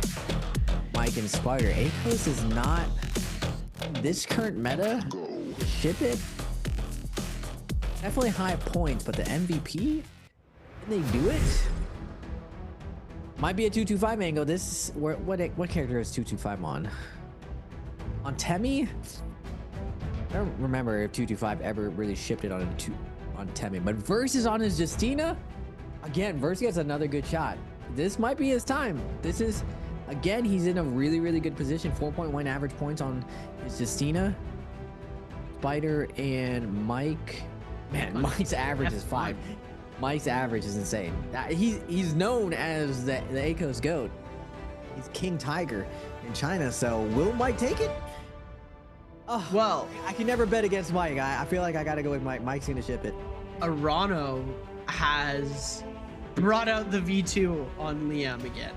Speaker 19: Mike and Spider. ACOS is not this current meta. Ship it. Definitely high points, but the MVP, can they do it? Might be a 225 angle. This what character is 225 on? On Temmie? I don't remember if 225 ever really shipped it on Temmie, but Verse is on his Justina. Again, Verse gets another good shot. This might be his time. This is, again, he's in a really good position. 4.1 average points on his Justina. Spider and Mike. Man, Mike's average is 5. Mike's average is insane. He's known as the ACOS GOAT. He's King Tiger in China, so will Mike take it? Oh, well, I can never bet against Mike. I feel like I gotta go with Mike. Mike's gonna ship it.
Speaker 20: Arano has brought out the V2 on Liam again.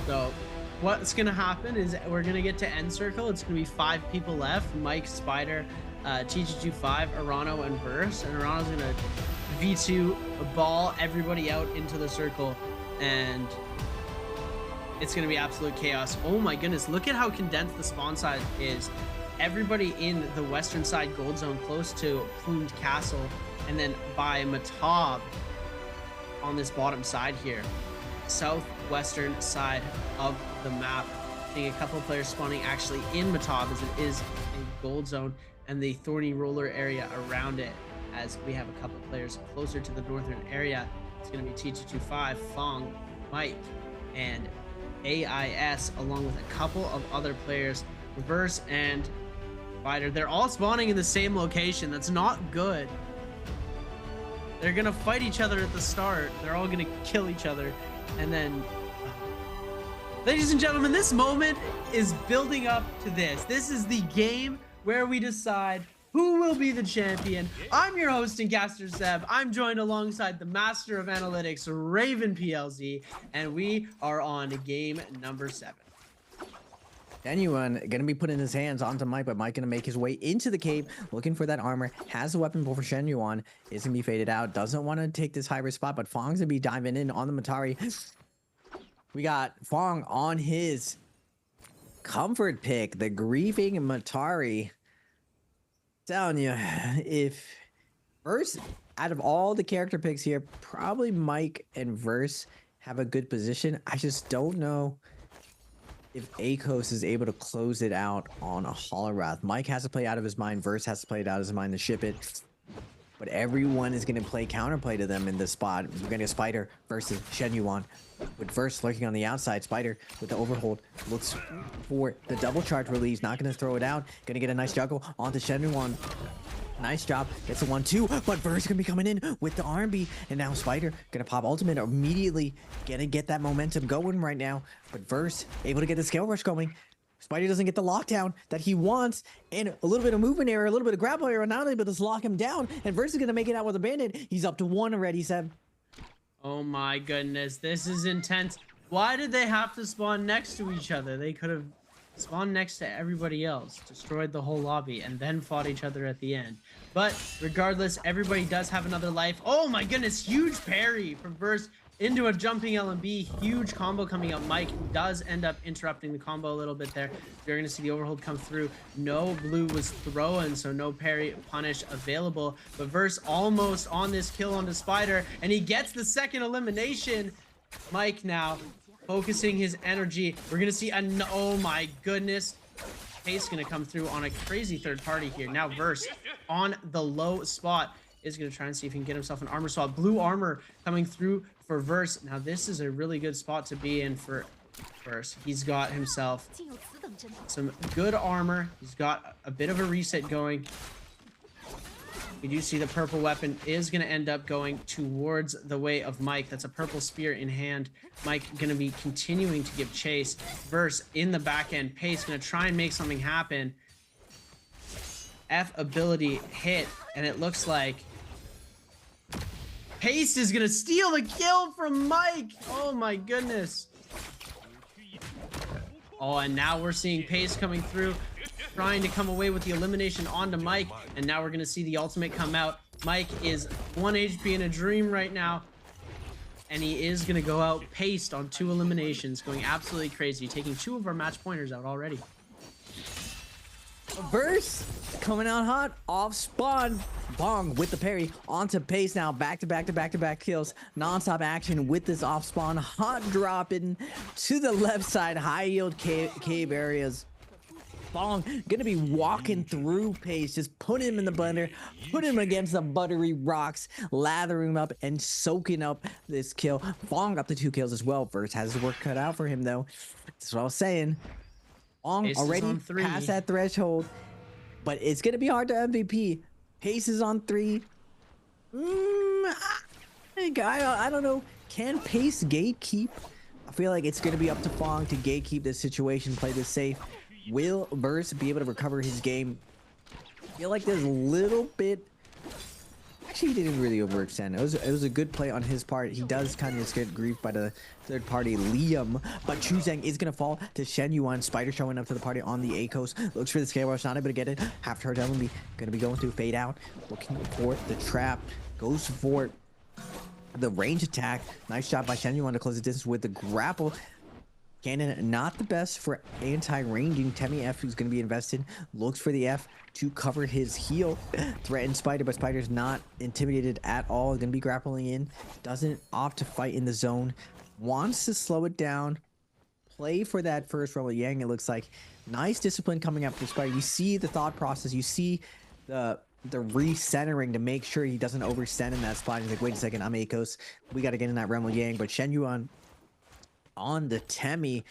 Speaker 20: So what's gonna happen is we're gonna get to end circle. It's gonna be 5 people left. Mike, Spider, TG25, Arano, and Verse. And Arano's gonna V2 ball everybody out into the circle, and it's gonna be absolute chaos. Oh my goodness, look at how condensed the spawn size is. Everybody in the western side gold zone close to Plumed Castle, and then by Matab on this bottom side here, southwestern side of the map. Seeing a couple of players spawning actually in Matab, as it is a gold zone, and the thorny roller area around it, as we have a couple players closer to the northern area. It's going to be TG25, Fong, Mike, and AIS, along with a couple of other players, Reverse and Spider. They're all spawning in the same location. That's not good. They're going to fight each other at the start. They're all going to kill each other. And then Ladies and gentlemen, this moment is building up to this. This is the game where we decide who will be the champion. I'm your host and caster Seb. I'm joined alongside the master of analytics, Raven PLZ, and we are on game number 7.
Speaker 19: Genuine gonna be putting his hands onto Mike, but Mike gonna make his way into the cave, looking for that armor. Has a weapon for Shen Yuan. Is gonna be faded out. Doesn't want to take this high risk spot, but Fong's gonna be diving in on the Matari. We got Fong on his comfort pick, the grieving Matari. Telling you, if Verse, out of all the character picks here, probably Mike and Verse have a good position. I just don't know if Akos is able to close it out on a Holorath. Mike has to play out of his mind. Verse has to play it out of his mind to ship it. But everyone is going to play counterplay to them in this spot. We're going to get Spider versus Shen Yuan. With Verse lurking on the outside, Spider with the overhold looks for the double charge release. Not going to throw it out. Going to get a nice juggle onto Shen Yuan. Nice job. It's a 1-2, but Verse gonna be coming in with the R&B, and now Spider gonna pop ultimate immediately. Gonna get that momentum going right now, but Verse able to get the scale rush going. Spider doesn't get the lockdown that he wants, and a little bit of movement error, a little bit of grapple error, not able to lock him down, and Verse is gonna make it out with a bandit. He's up to 1 already, Seb.
Speaker 20: Oh my goodness, this is intense. Why did they have to spawn next to each other? They could have spawned next to everybody else, destroyed the whole lobby, and then fought each other at the end. But regardless, everybody does have another life. Oh my goodness, huge parry from Verse into a jumping LMB. Huge combo coming up. Mike does end up interrupting the combo a little bit there. You're going to see the overhold come through. No blue was thrown, so no parry punish available. But Verse almost on this kill on the Spider, and he gets the second elimination. Mike now focusing his energy. We're gonna see oh my goodness. Pace gonna come through on a crazy third party here. Now Verse on the low spot is gonna try and see if he can get himself an armor swap. Blue armor coming through for Verse. Now this is a really good spot to be in for Verse. He's got himself some good armor. He's got a bit of a reset going. We do see the purple weapon is going to end up going towards the way of Mike. That's a purple spear in hand. Mike going to be continuing to give chase. Verse in the back end. Pace going to try and make something happen. F ability hit, and it looks like Pace is going to steal the kill from Mike. Oh my goodness. Oh, and now we're seeing Pace coming through, trying to come away with the elimination onto Mike, and now we're going to see the ultimate come out. Mike is 1 HP in a dream right now, and he is going to go out paced on 2 eliminations, going absolutely crazy, taking 2 of our match pointers out already.
Speaker 19: Verse coming out hot off spawn. Bong with the parry onto Pace now. Back to back kills. Non-stop action with this off spawn. Hot dropping to the left side. High yield cave areas. Bong gonna be walking through Pace, just put him in the blender, put him against the buttery rocks, lather him up and soaking up this kill. Bong up to 2 kills as well. Verse has his work cut out for him though. That's what I was saying. Bong already past that threshold, but it's gonna be hard to MVP. Pace is on 3. I don't know. Can Pace gatekeep? I feel like it's gonna be up to Fong to gatekeep this situation, play this safe. Will Verse be able to recover his game? I feel like there's a little bit. Actually, he didn't really overextend. It was a good play on his part. He does kind of get griefed by the third party Liam, but Chuzeng is gonna fall to Shen Yuan. Spider showing up to the party on the Akos. Looks for the scale rush, not able to get it. Half charge LMB gonna be going through fade out, looking for the trap. Goes for the range attack. Nice job by Shen Yuan to close the distance with the grapple. Cannon not the best for anti-ranging. Temi F who's going to be invested. Looks for the F to cover his heal. Threatens Spider, but Spider's not intimidated at all. Going to be grappling in. Doesn't opt to fight in the zone. Wants to slow it down. Play for that first roll of Yang, it looks like. Nice discipline coming up for Spider. You see the thought process. You see the recentering to make sure he doesn't overextend in that spot. He's like, wait a second, I'm Akos. We got to get in that realm of Yang. But Shen Yuan on the Temi,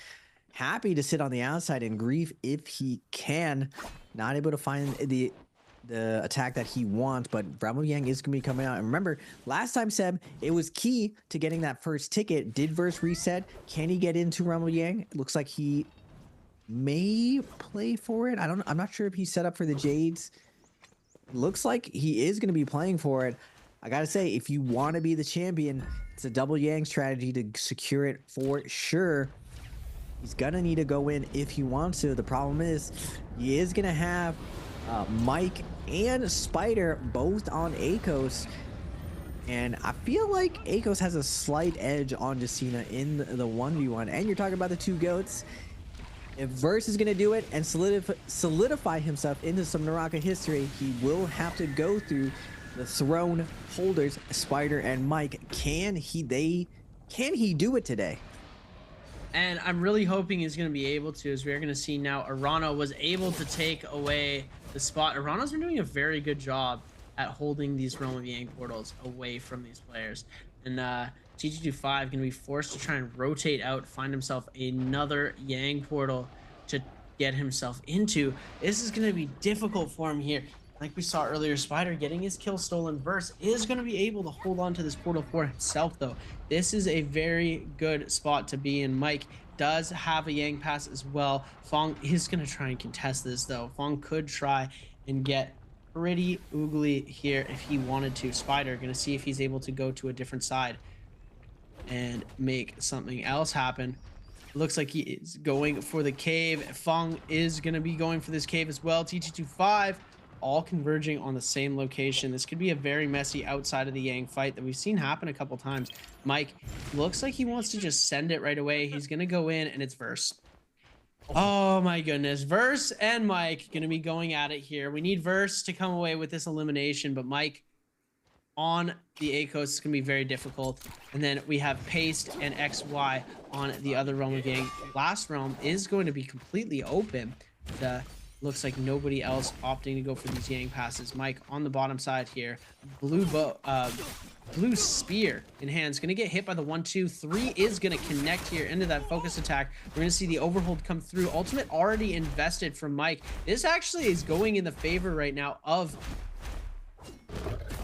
Speaker 19: happy to sit on the outside and grief if he can. Not able to find the the attack that he wants, but Rambo Yang is going to be coming out. And remember, last time, Seb, it was key to getting that first ticket. Did Verse reset? Can he get into Rambo Yang? It looks like he may play for it. I'm not sure if he's set up for the Jades. Looks like he is going to be playing for it. I gotta say, if you want to be the champion, it's a double Yang strategy to secure it for sure. He's gonna need to go in if he wants to. The problem is, he is gonna have Mike and Spider both on Akos, and I feel like Akos has a slight edge on Justina in the 1v1. And you're talking about the two GOATs. If Verse is gonna do it and solidify himself into some NARAKA history, he will have to go through the throne holders, Spider and Mike. Can he do it today?
Speaker 20: And I'm really hoping he's going to be able to, as we're going to see now. Arana was able to take away the spot. Arana's been doing a very good job at holding these Realm of Yang portals away from these players. And TG25 going to be forced to try and rotate out, find himself another Yang portal to get himself into. This is going to be difficult for him here. Like we saw earlier, Spider getting his kill stolen. Verse is going to be able to hold on to this portal for himself, though. This is a very good spot to be in. Mike does have a Yang pass as well. Fong is going to try and contest this, though. Fong could try and get pretty oogly here if he wanted to. Spider going to see if he's able to go to a different side and make something else happen. Looks like he is going for the cave. Fong is going to be going for this cave as well. TG25 all converging on the same location. This could be a very messy outside of the Yang fight that we've seen happen a couple times. Mike looks like he wants to just send it right away. He's going to go in, and it's Verse. Oh my goodness. Verse and Mike going to be going at it here. We need Verse to come away with this elimination, but Mike on the Akos is going to be very difficult. And then we have Paste and XY on the other realm of Yang. Last realm is going to be completely open. Looks like nobody else opting to go for these Yang passes. Mike on the bottom side here. Blue spear in hands. Going to get hit by the 1-2. 3 is going to connect here into that focus attack. We're going to see the overhold come through. Ultimate already invested from Mike. This actually is going in the favor right now of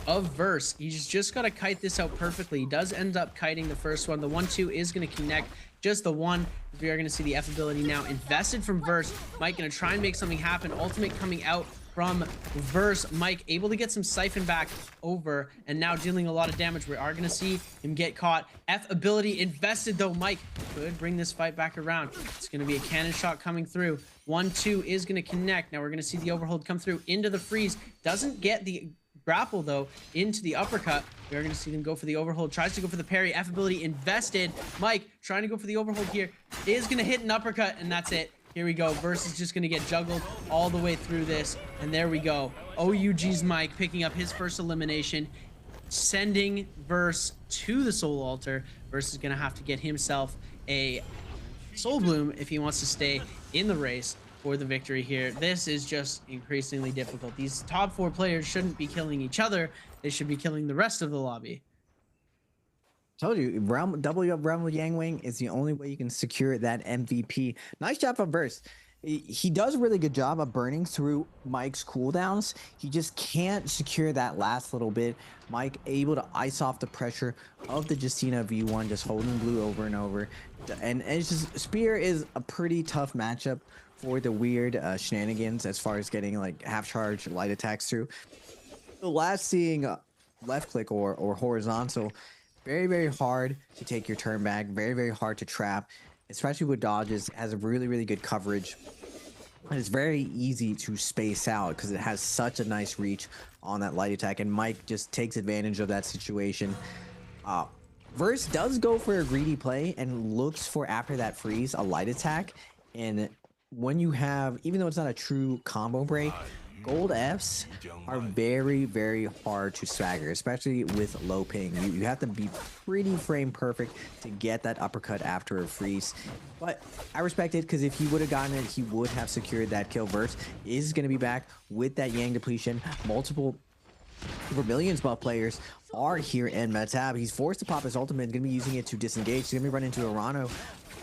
Speaker 20: Verse. He's just got to kite this out perfectly. He does end up kiting the first one. The 1-2 is going to connect. Just the one. We are going to see the F ability now invested from Verse. Mike going to try and make something happen. Ultimate coming out from Verse. Mike able to get some siphon back over and now dealing a lot of damage. We are going to see him get caught. F ability invested though. Mike could bring this fight back around. It's going to be a cannon shot coming through. 1-2 is going to connect. Now we're going to see the overhold come through into the freeze. Doesn't get the grapple though into the uppercut. We're going to see them go for the overhold. Tries to go for the parry. F ability invested. Mike trying to go for the overhold here. Is going to hit an uppercut, and that's it. Here we go. Verse is just going to get juggled all the way through this, and there we go. OUG's Mike picking up his first elimination, sending Verse to the Soul Altar. Verse is going to have to get himself a Soul Bloom if he wants to stay in the race for the victory here. This is just increasingly difficult. These top 4 players shouldn't be killing each other. They should be killing the rest of the lobby.
Speaker 19: Told you, doubling up Realm of Yang Wing is the only way you can secure that MVP. Nice job from Verse. He does a really good job of burning through Mike's cooldowns. He just can't secure that last little bit. Mike able to ice off the pressure of the Justina V1, just holding blue over and over. And it's just, Spear is a pretty tough matchup for the weird shenanigans as far as getting like half charge light attacks through. The last seeing left click or horizontal, very, very hard to take your turn back, very, very hard to trap, especially with dodges. It has a really, really good coverage. And it's very easy to space out because it has such a nice reach on that light attack, and Mike just takes advantage of that situation. Verse does go for a greedy play and looks for, after that freeze, a light attack. And when you have, even though it's not a true combo break, gold Fs are very, very hard to stagger, especially with low ping. You have to be pretty frame perfect to get that uppercut after a freeze. But I respect it because if he would have gotten it, he would have secured that kill. Verse is going to be back with that Yang depletion. Multiple Vermilion's buff players are here in Metab. He's forced to pop his ultimate, going to be using it to disengage. He's going to be running into Arano,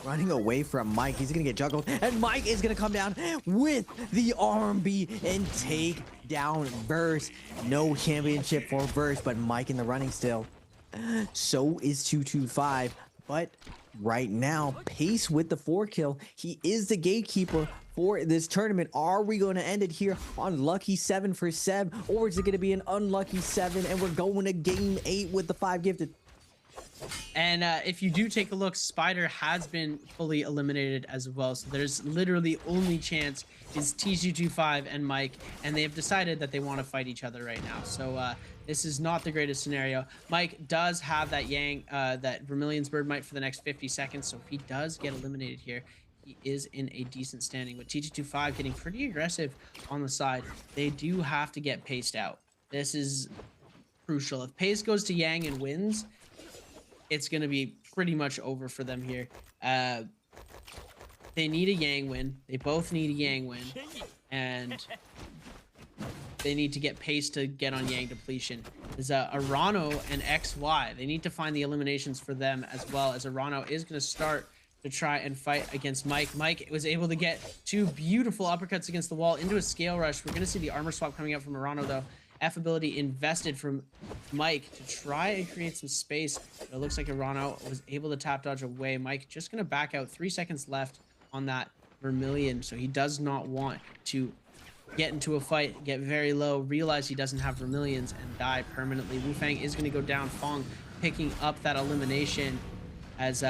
Speaker 19: running away from Mike. He's going to get juggled, and Mike is going to come down with the RMB and take down Verse. No championship for Verse, but Mike in the running still. So is 225, but right now, Pace with the 4 kill. He is the gatekeeper for this tournament. Are we going to end it here on lucky 7 for Seb, or is it going to be an unlucky 7 and we're going to game 8 with the 5 gifted?
Speaker 20: And if you do take a look, Spider has been fully eliminated as well. So there's literally only chance is T225 and Mike, and they have decided that they want to fight each other right now. So this is not the greatest scenario. Mike does have that Yang, that Vermilion's Bird Mite for the next 50 seconds. So if he does get eliminated here, he is in a decent standing. With T225 getting pretty aggressive on the side, they do have to get paced out. This is crucial. If Pace goes to Yang and wins, it's going to be pretty much over for them here. They need a Yang win. They both need a Yang win. And they need to get Pace to get on Yang depletion. There's Arano and XY. They need to find the eliminations for them as well, as Arano is going to start to try and fight against Mike. Mike was able to get 2 beautiful uppercuts against the wall into a scale rush. We're going to see the armor swap coming out from Arano, though. F ability invested from Mike to try and create some space. But it looks like Arano was able to tap dodge away. Mike just going to back out. 3 seconds left on that Vermilion. So he does not want to get into a fight, get very low, realize he doesn't have Vermilions, and die permanently. Wu Fang is going to go down. Fong picking up that elimination as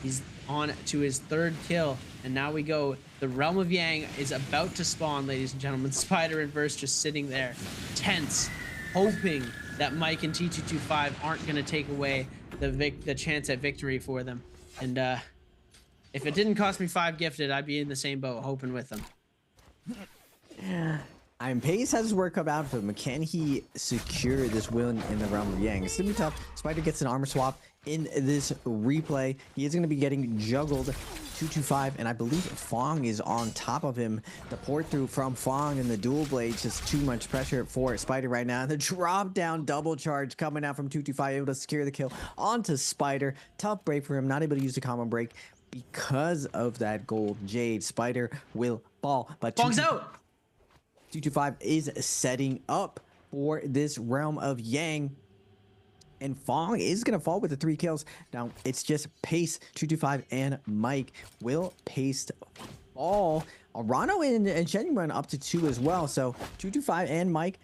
Speaker 20: he's on to his 3rd kill. And now we go. The Realm of Yang is about to spawn, ladies and gentlemen. Spider and Verse just sitting there, tense, hoping that Mike and T225 aren't going to take away the chance at victory for them. And if it didn't cost me 5 gifted, I'd be in the same boat, hoping with them.
Speaker 19: Pace has his work cut out for him. Can he secure this win in the Realm of Yang? It's gonna be tough. Spider gets an armor swap in this replay. He is gonna be getting juggled. 225, and I believe Fong is on top of him. The port through from Fong and the dual blades, just too much pressure for Spider right now. The drop down double charge coming out from 225, able to secure the kill onto Spider. Tough break for him, not able to use the combo break because of that gold jade. Spider will fall, but
Speaker 20: Fong's out.
Speaker 19: 225 is setting up for this Realm of Yang. And Fong is going to fall with the 3 kills. Now, it's just Pace, 225, and Mike. Will Pace fall? Arano and Shen run up to 2 as well. So, 225 and Mike,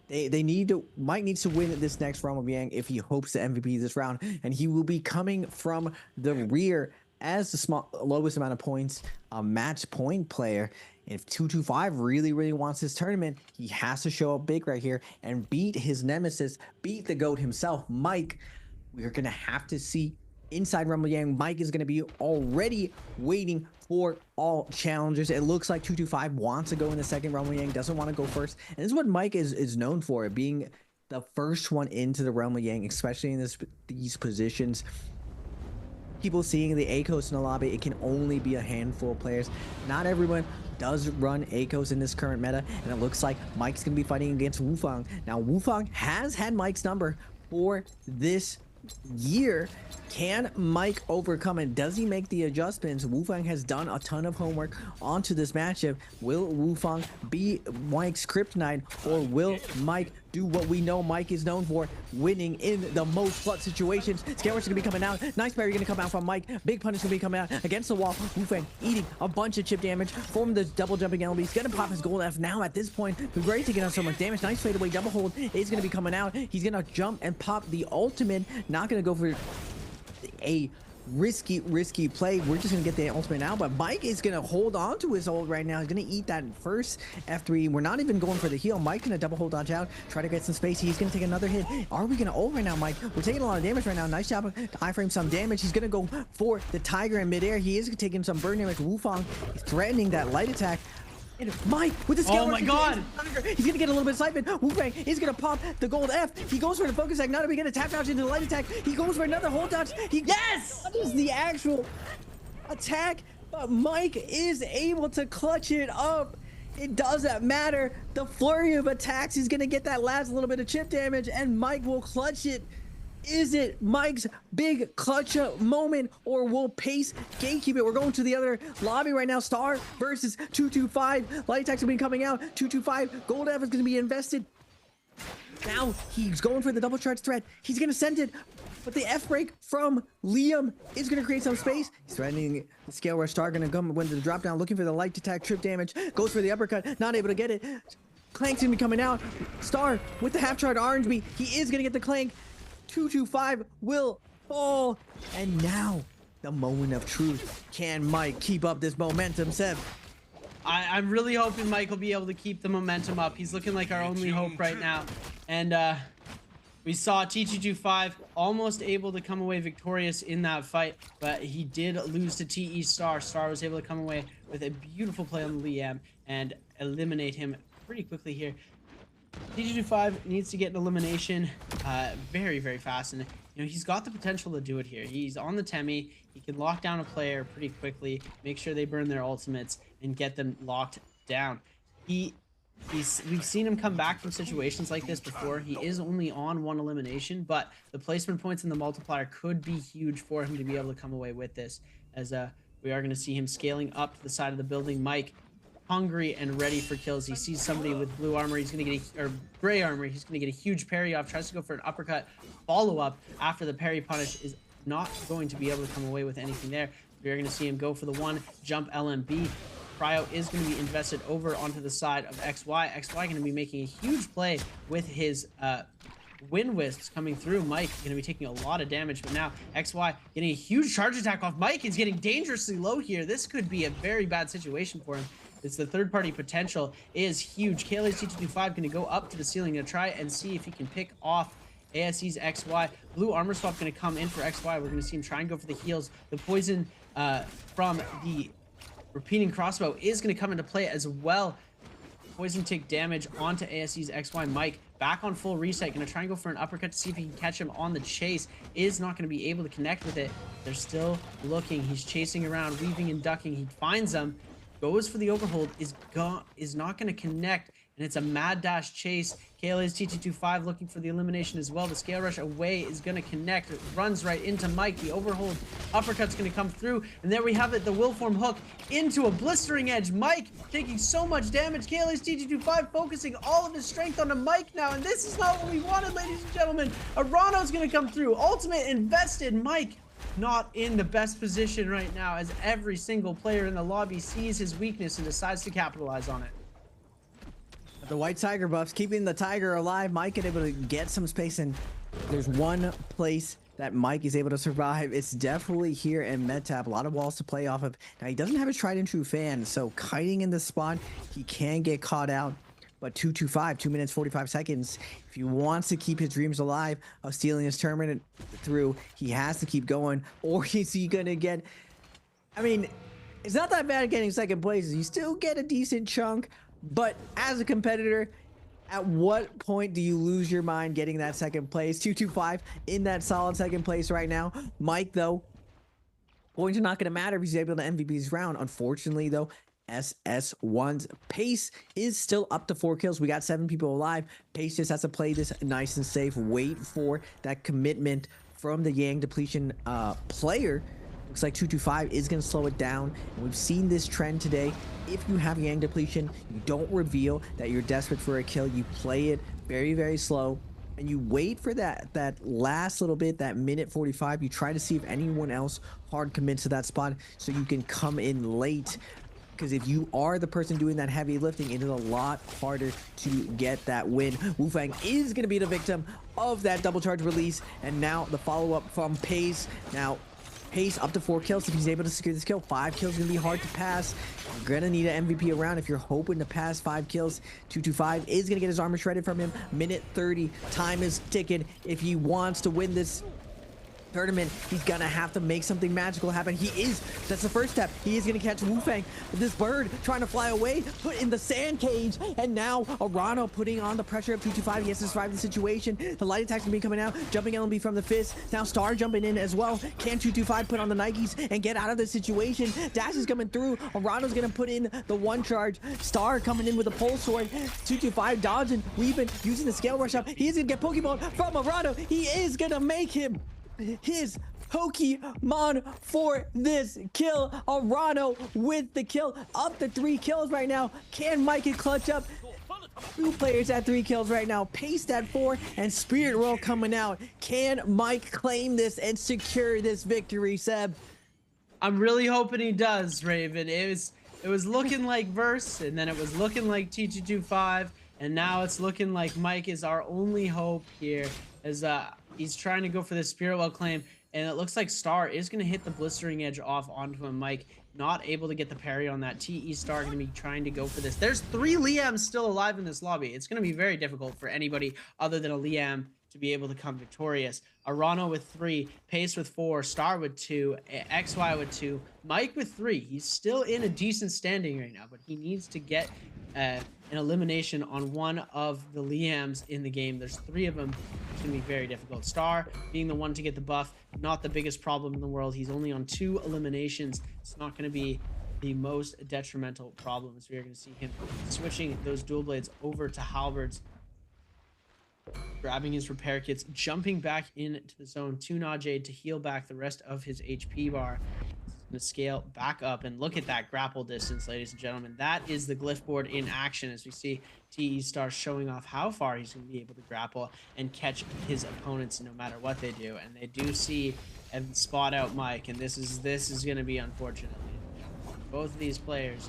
Speaker 19: Mike needs to win this next Realm of Yang if he hopes to MVP this round. And he will be coming from the rear as the lowest amount of points, a match point player. If 225 really wants this tournament, he has to show up big right here and beat his nemesis, beat the GOAT himself, Mike. We're going to have to see inside Rumble Yang. Mike is going to be already waiting for all challengers. It looks like 225 wants to go in the second Rumble Yang, doesn't want to go first. And this is what Mike is known for, being the first one into the Realm of Yang, especially in these positions. People seeing the ACOS in the lobby, it can only be a handful of players. Not everyone does run ACOS in this current meta, and it looks like Mike's gonna be fighting against Wu Fang. Now, Wu Fang has had Mike's number for this year. Can Mike overcome it? Does he make the adjustments? Wu Fang has done a ton of homework onto this matchup. Will Wu Fang be Mike's kryptonite, or will Mike do what we know Mike is known for, winning in the most flood situations? Scareworks gonna be coming out. Nice Berry gonna come out from Mike. Big Punish gonna be coming out against the wall. Wu Fang eating a bunch of chip damage from the double jumping LB. He's gonna pop his gold F now at this point. Great taking on so much damage. Nice fade away double hold is gonna be coming out. He's gonna jump and pop the ultimate. Not gonna go for a risky play. We're just gonna get the ultimate now, but Mike is gonna hold on to his ult right now. He's gonna eat that first F3. We're not even going for the heal. Mike gonna double hold dodge out, try to get some space. He's gonna take another hit. Are we gonna ult right now, Mike? We're taking a lot of damage right now. Nice job to iframe some damage. He's gonna go for the tiger in midair. He is taking some burn damage. Wu Fang is threatening that light attack. And Mike with the scale.
Speaker 20: Oh my god!
Speaker 19: He's gonna get a little bit of siphon. Wu Fang is gonna pop the gold F. He goes for the focus attack. Not to be gonna tap dodge into the light attack. He goes for another hold dodge. Yes! That is the actual attack, but Mike is able to clutch it up. It doesn't matter. The flurry of attacks is gonna get that last little bit of chip damage, and Mike will clutch it. Is it Mike's big clutch moment, or will Pace gatekeep it? We're going to the other lobby right now. Star versus 225. Light attacks have been coming out. 225. Gold F is going to be invested. Now he's going for the double charge threat. He's going to send it. But the F break from Liam is going to create some space. He's threatening the scale rush. Star going to come when the drop down, looking for the light attack trip damage. Goes for the uppercut, not able to get it. Clank's going to be coming out. Star with the half charge orange beat. He is going to get the clank. 225 will fall. And now the moment of truth. Can Mike keep up this momentum, Seb?
Speaker 20: I'm really hoping Mike will be able to keep the momentum up. He's looking like our only hope right now. And we saw T225 almost able to come away victorious in that fight, but he did lose to TE Star. Star was able to come away with a beautiful play on Liam and eliminate him pretty quickly here. T225 needs to get an elimination very, very fast. And, you know, he's got the potential to do it here. He's on the Temi. He can lock down a player pretty quickly, make sure they burn their ultimates, and get them locked down. We've seen him come back from situations like this before. He is only on one elimination, but the placement points and the multiplier could be huge for him to be able to come away with this, as we are going to see him scaling up to the side of the building. Mike, hungry and ready for kills. He sees somebody with blue armor. He's going to get or gray armor. He's going to get a huge parry off. Tries to go for an uppercut follow-up after the parry punish. Is not going to be able to come away with anything there. We're going to see him go for the one jump LMB. Cryo is going to be invested over onto the side of XY. XY going to be making a huge play with his wind wisps coming through. Mike going to be taking a lot of damage, but now XY getting a huge charge attack off Mike. He's getting dangerously low here. This could be a very bad situation for him. It's the third party potential is huge. KLA's T225 going to go up to the ceiling and try and see if he can pick off ASE's XY. Blue armor swap going to come in for XY. We're going to see him try and go for the heals. The poison from the repeating crossbow is going to come into play as well. Poison take damage onto ASE's XY. Mike back on full reset. Going to try and go for an uppercut to see if he can catch him on the chase. Is not going to be able to connect with it. They're still looking. He's chasing around, weaving and ducking. He finds them. Goes for the overhold. Is not going to connect. And it's a mad dash chase. KLA's T225 looking for the elimination as well. The scale rush away is going to connect. It runs right into Mike. The overhold uppercut's going to come through. And there we have it. The will form hook into a blistering edge. Mike taking so much damage. KLA's T225 focusing all of his strength onto Mike now. And this is not what we wanted, ladies and gentlemen. Arano's going to come through. Ultimate invested. Mike not in the best position right now, as every single player in the lobby sees his weakness and decides to capitalize on it.
Speaker 19: The white tiger buffs keeping the tiger alive. Mike is able to get some space, and there's one place that Mike is able to survive. It's definitely here in MedTap. A lot of walls to play off of. Now he doesn't have a tried and true fan, so kiting in the spot, he can get caught out. But 225, 2 minutes 45 seconds. If he wants to keep his dreams alive of stealing his tournament through, he has to keep going, or is he gonna get? I mean, it's not that bad getting second place. You still get a decent chunk. But as a competitor, at what point do you lose your mind getting that second place? 225 in that solid second place right now. Mike, though, points are not going to matter if he's able to MVP his round. Unfortunately, though, SS1's pace is still up to 4 kills. We got 7 people alive. Pace just has to play this nice and safe. Wait for that commitment from the Yang depletion player. Looks like 225 is going to slow it down. And we've seen this trend today. If you have Yang depletion, you don't reveal that you're desperate for a kill. You play it very, very slow. And you wait for that last little bit, that minute 45. You try to see if anyone else hard commits to that spot so you can come in late. Because if you are the person doing that heavy lifting, it is a lot harder to get that win. Wu Fang is going to be the victim of that double charge release. And now the follow-up from Pace. Now, Pace up to 4 kills if he's able to secure this kill. 5 kills gonna be hard to pass. You're gonna need an MVP around if you're hoping to pass 5 kills. 225 is gonna get his armor shredded from him. Minute 30, time is ticking. If he wants to win this, tournament, he's gonna have to make something magical happen. That's the first step. He is gonna catch Wu Fang. This bird trying to fly away, put in the sand cage, and now Arano putting on the pressure of 225. He has to survive the situation. The light attack's gonna be coming out, jumping LMB from the fist. Now Star jumping in as well. Can 225 put on the Nikes and get out of the situation? Dash is coming through. Arano's gonna put in the one charge. Star coming in with a pole sword. 225 dodging, weaving, using the scale rush up. He's gonna get Pokemon from Arano. He is gonna make him his Pokemon for this kill. Arano with the kill, up to 3 kills right now. Can Mike and clutch up? 2 players at 3 kills right now. Pace at 4 and Spirit Roll coming out. Can Mike claim this and secure this victory, Seb?
Speaker 20: I'm really hoping he does, Raven. It was looking like Verse, and then it was looking like T225, and now it's looking like Mike is our only hope here, as he's trying to go for the Spirit Well claim, and it looks like Star is going to hit the Blistering Edge off onto him. Mike not able to get the parry on that. TE Star going to be trying to go for this. There's 3 Liams still alive in this lobby. It's going to be very difficult for anybody other than a Liam to be able to come victorious. Arano with 3, Pace with 4, Star with 2, XY with 2, Mike with 3. He's still in a decent standing right now, but he needs to get an elimination on one of the Liams in the game. There's 3 of them. It's going to be very difficult. Star being the one to get the buff, not the biggest problem in the world. He's only on 2 eliminations. It's not going to be the most detrimental problem, as we are going to see him switching those dual blades over to halberds, grabbing his repair kits, jumping back into the zone to Najee to heal back the rest of his HP bar. He's going to scale back up, and look at that grapple distance, ladies and gentlemen. That is the glyph board in action, as we see TE Star showing off how far he's going to be able to grapple and catch his opponents no matter what they do. And they do see and spot out Mike, and this is going to be unfortunate. Both of these players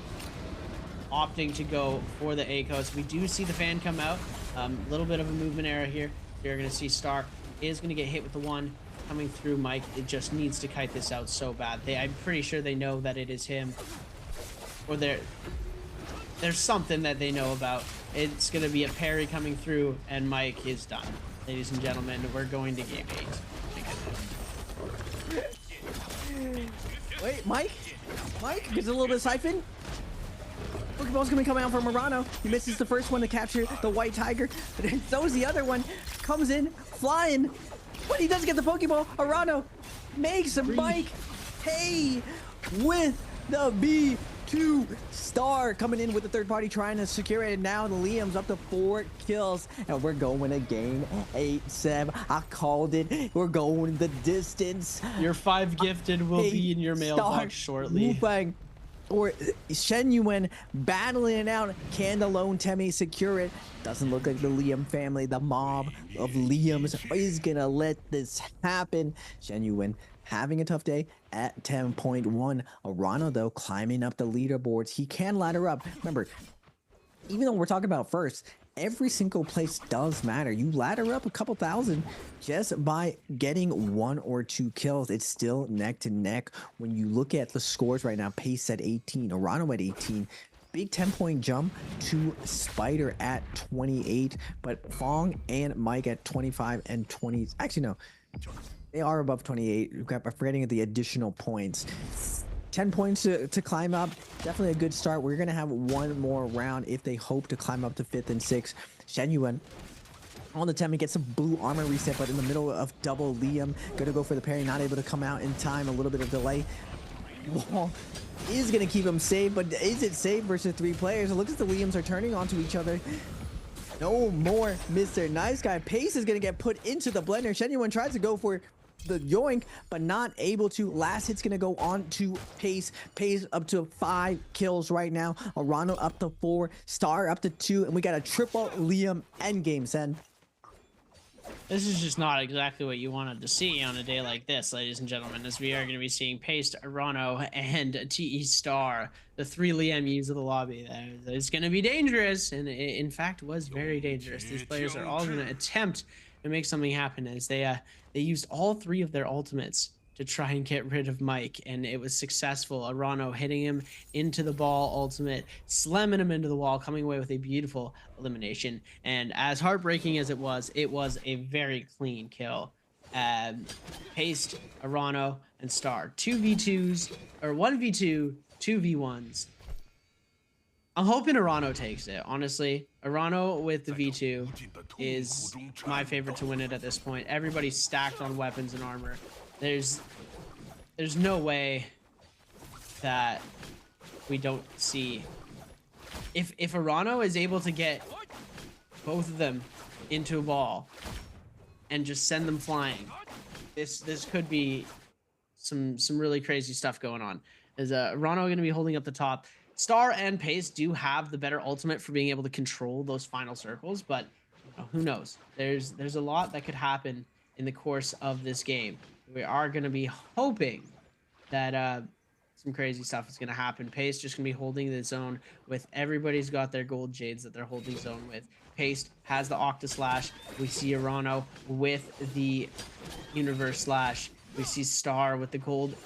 Speaker 20: opting to go for the ACOS. We do see the fan come out. A little bit of a movement error here. You're going to see Star is going to get hit with the one coming through Mike. It just needs to kite this out so bad. I'm pretty sure they know that it is him. Or there's something that they know about. It's going to be a parry coming through, and Mike is done. Ladies and gentlemen, we're going to game 8.
Speaker 19: Wait, Mike? Mike gets a little bit of siphon. Pokeball's gonna be coming out from Arano. He misses the first one to capture the white tiger, but then throws the other one, comes in flying, but he doesn't get the Pokeball. Arano makes Mike pay with the B2 Star coming in with the third party trying to secure it. And now the Liam's up to 4 kills, and we're going to game 8, Seb. I called it. We're going the distance.
Speaker 20: Your 5 gifted will be in your mailbox shortly.
Speaker 19: Wu-Fang or Shen Yuan battling it out. Can the lone Temmie secure it? Doesn't look like the Liam family, the mob of Liams, is gonna let this happen. Shen Yuan having a tough day at 10.1. Arano, though, climbing up the leaderboards. He can ladder up. Remember, even though we're talking about first, every single place does matter. You ladder up a couple thousand just by getting 1 or 2 kills. It's still neck to neck. When you look at the scores right now, Pace at 18, Arano at 18, big 10-point jump to Spider at 28, but Fong and Mike at 25 and 20. Actually, no, they are above 28. I'm forgetting the additional points. 10 points to climb up. Definitely a good start. We're going to have one more round if they hope to climb up to 5th and 6th. Shen Yuan on the Temmie gets some blue armor reset, but in the middle of double Liam. Going to go for the parry, not able to come out in time. A little bit of delay. Wall is going to keep him safe, but is it safe versus 3 players? It looks like the Liams are turning onto each other. No more Mr. Nice Guy. Pace is going to get put into the blender. Shen Yuan tries to go for the yoink, but not able to. Last hit's gonna go on to Pace. Pace up to 5 kills right now. Arano up to 4, Star up to 2, and we got a triple Liam endgame, Sen.
Speaker 20: This is just not exactly what you wanted to see on a day like this, ladies and gentlemen, as we are going to be seeing Pace, Arano, and TE Star, the 3 Liam U's of the lobby. It's going to be dangerous, and it, in fact, was very dangerous. These players are all going to attempt to make something happen, as they used all 3 of their ultimates to try and get rid of Mike, and it was successful. Arano hitting him into the ball ultimate, slamming him into the wall, coming away with a beautiful elimination. And as heartbreaking as it was a very clean kill. Paste, Arano, and Star. 2v2s, or 1v2, 2v1s. I'm hoping Arano takes it, honestly. Arano with the V2 is my favorite to win it at this point. Everybody's stacked on weapons and armor. There's no way that we don't see... If Arano is able to get both of them into a ball and just send them flying, this could be some really crazy stuff going on. Is Arano going to be holding up the top? Star and Pace do have the better ultimate for being able to control those final circles, but who knows? There's a lot that could happen in the course of this game. We are going to be hoping that some crazy stuff is going to happen. Pace just going to be holding the zone with everybody's got their gold jades that they're holding zone with. Pace has the Octa Slash. We see Arano with the Universe Slash. We see Star with the golden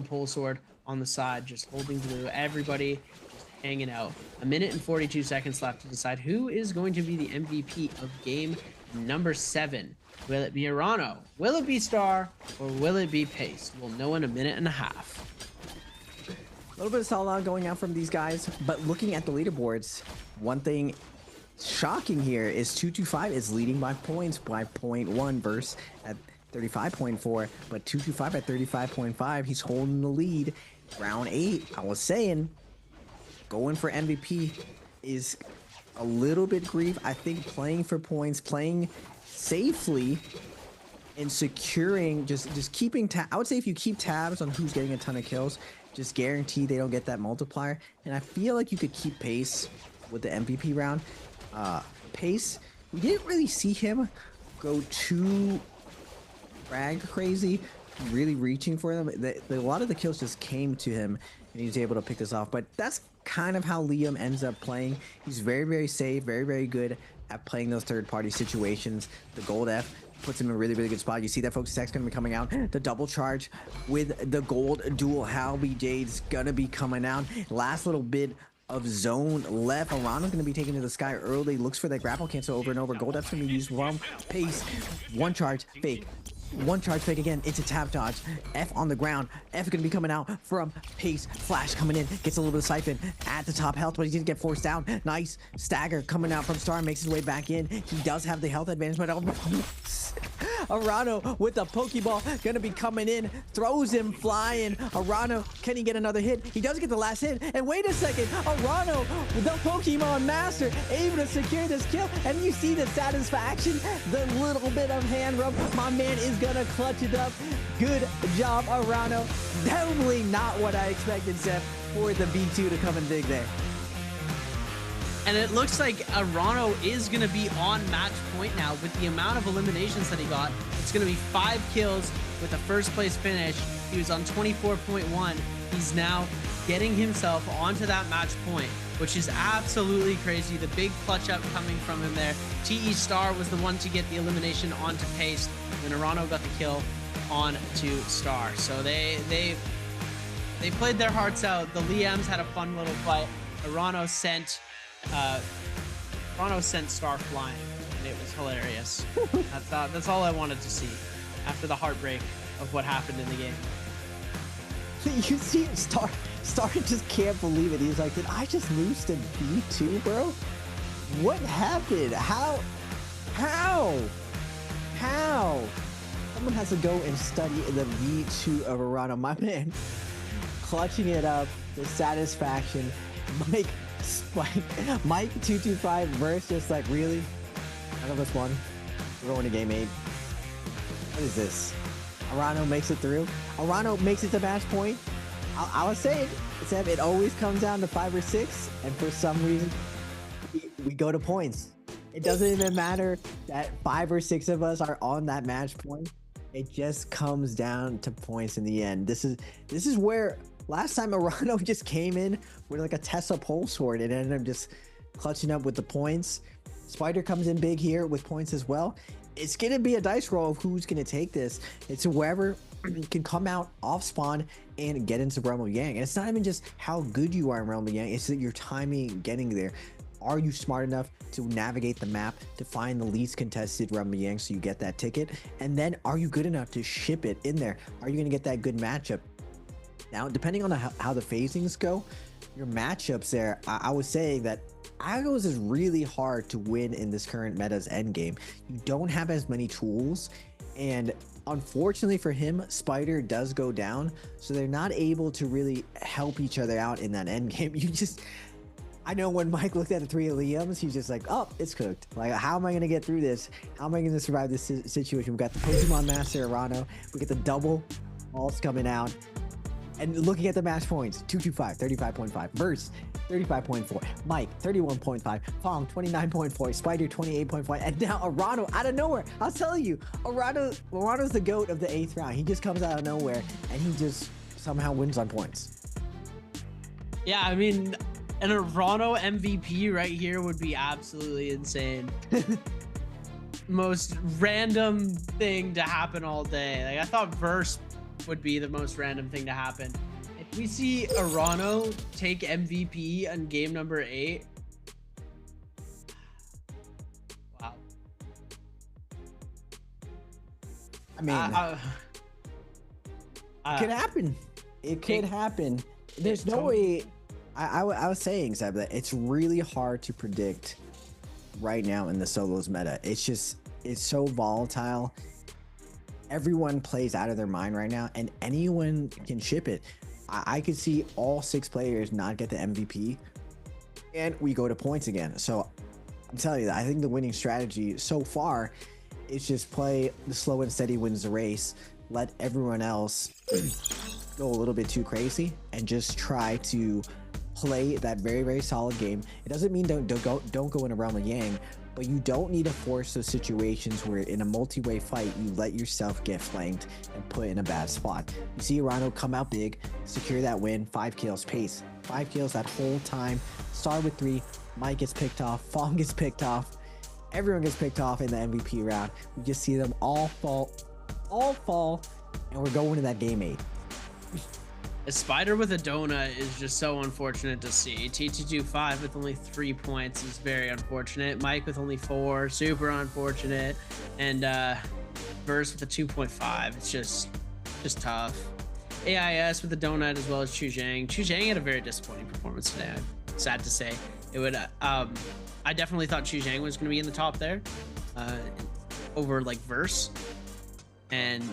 Speaker 20: pole sword on the side, just holding through. Everybody just hanging out. 1 minute and 42 seconds left to decide who is going to be the MVP of game number 7. Will it be Arano? Will it be Star? Or will it be Pace? We'll know in 1.5 minutes.
Speaker 19: A little bit of solid going out from these guys, but looking at the leaderboards, one thing shocking here is 225 is leading by points by 0.1 versus at 35.4, but 225 at 35.5. He's holding the lead. Round 8, I was saying, going for MVP is a little bit grief. I think playing for points, playing safely, and securing, just keeping I would say if you keep tabs on who's getting a ton of kills, just guarantee they don't get that multiplier. And I feel like you could keep Pace with the MVP round. Pace, we didn't really see him go too frag crazy, really reaching for them. A lot of the kills just came to him and he was able to pick this off, but that's kind of how Liam ends up playing. He's very, very safe, very, very good at playing those third-party situations. The gold F puts him in a really, really good spot. You see that Focus Attack's gonna be coming out. The double charge with the gold dual Halby Jade's gonna be coming out. Last little bit of zone left. Arano's gonna be taken to the sky early. Looks for that grapple cancel over and over. Gold F's gonna be used from Pace. One charge, fake. One charge fake again. It's a tap dodge. F on the ground. F gonna be coming out from Pace. Flash coming in. Gets a little bit of siphon at the top health, but he didn't get forced down. Nice stagger coming out from Star. Makes his way back in. He does have the health advantage, but Arano with the Pokeball gonna be coming in. Throws him flying. Arano, can he get another hit? He does get the last hit. And wait a second. Arano, the Pokemon Master, able to secure this kill. And you see the satisfaction. The little bit of hand rub. My man is gonna clutch it up. Good job, Arano. Definitely not what I expected, Seth, for the B2 to come in big there.
Speaker 20: And it looks like Arano is going to be on match point now with the amount of eliminations that he got. It's going to be 5 kills with a first place finish. He was on 24.1. He's now getting himself onto that match point, which is absolutely crazy. The big clutch up coming from him there. TE Star was the one to get the elimination onto Pace, and Arano got the kill onto Star. So they played their hearts out. The Liams had a fun little fight. Arano sent Star flying, and it was hilarious. That's all I wanted to see after the heartbreak of what happened in the game.
Speaker 19: You see Star just can't believe it. He's like, did I just lose to B2, bro? What happened? How? Someone has to go and study the V2 of Arano. My man clutching it up, the satisfaction. Mike 225 verse, just like, really? None of us won. We're going to game 8. What is this? Arano makes it through. Arano makes it to match point. I was saying, Seb, it always comes down to 5 or 6, and for some reason, we go to points. It doesn't even matter that 5 or 6 of us are on that match point. It just comes down to points in the end. This is where last time Arano just came in with like a Tesla pole sword and ended up just clutching up with the points. Spider comes in big here with points as well. It's going to be a dice roll of who's going to take this. It's whoever can come out off spawn and get into Realm of Yang. And it's not even just how good you are in Realm of Yang, it's that your timing getting there. Are you smart enough to navigate the map to find the least contested Rumble Yang so you get that ticket? And then are you good enough to ship it in there? Are you going to get that good matchup? Now, depending on how the phasings go, your matchups there, I was saying that Agos is really hard to win in this current meta's endgame. You don't have as many tools, and unfortunately for him, Spider does go down, so they're not able to really help each other out in that endgame. I know when Mike looked at the 3 Liams, he's just like, oh, it's cooked. Like, how am I going to get through this? How am I going to survive this situation? We've got the Pokemon Master Arano. We get the double ults coming out. And looking at the match points, 225, 35.5. Verse, 35.4. Mike, 31.5. Fong, 29.4. Spider, 28.5. And now Arano out of nowhere. I'll tell you, Arano's the GOAT of the 8th round. He just comes out of nowhere and he just somehow wins on points.
Speaker 20: Yeah, I mean, an Arano MVP right here would be absolutely insane. Most random thing to happen all day. Like, I thought Verse would be the most random thing to happen. If we see Arano take MVP on game number 8, wow.
Speaker 19: I mean, it could happen. It could happen. There's no way. I was saying, Zeb, that it's really hard to predict right now in the solos meta. It's so volatile. Everyone plays out of their mind right now, and anyone can ship it. I could see all 6 players not get the MVP, and we go to points again. So I'm telling you that I think the winning strategy so far is just play the slow and steady wins the race, let everyone else go a little bit too crazy, and just try to play that very, very solid game. It doesn't mean don't go in a realm of Yang, but you don't need to force those situations where in a multi-way fight, you let yourself get flanked and put in a bad spot. You see Arano come out big, secure that win, 5 kills, pace. 5 kills that whole time, start with 3, Mike gets picked off, Fong gets picked off, everyone gets picked off in the MVP round. We just see them all fall, and we're going to that game 8.
Speaker 20: A Spider with a donut is just so unfortunate to see. T225 with only 3 points is very unfortunate. Mike with only 4, super unfortunate. And Verse with a 2.5. It's just tough. AIS with a donut as well as Chu Zhang. Chu Zhang had a very disappointing performance today. I'm sad to say. It would. I definitely thought Chu Zhang was going to be in the top there, over like Verse, and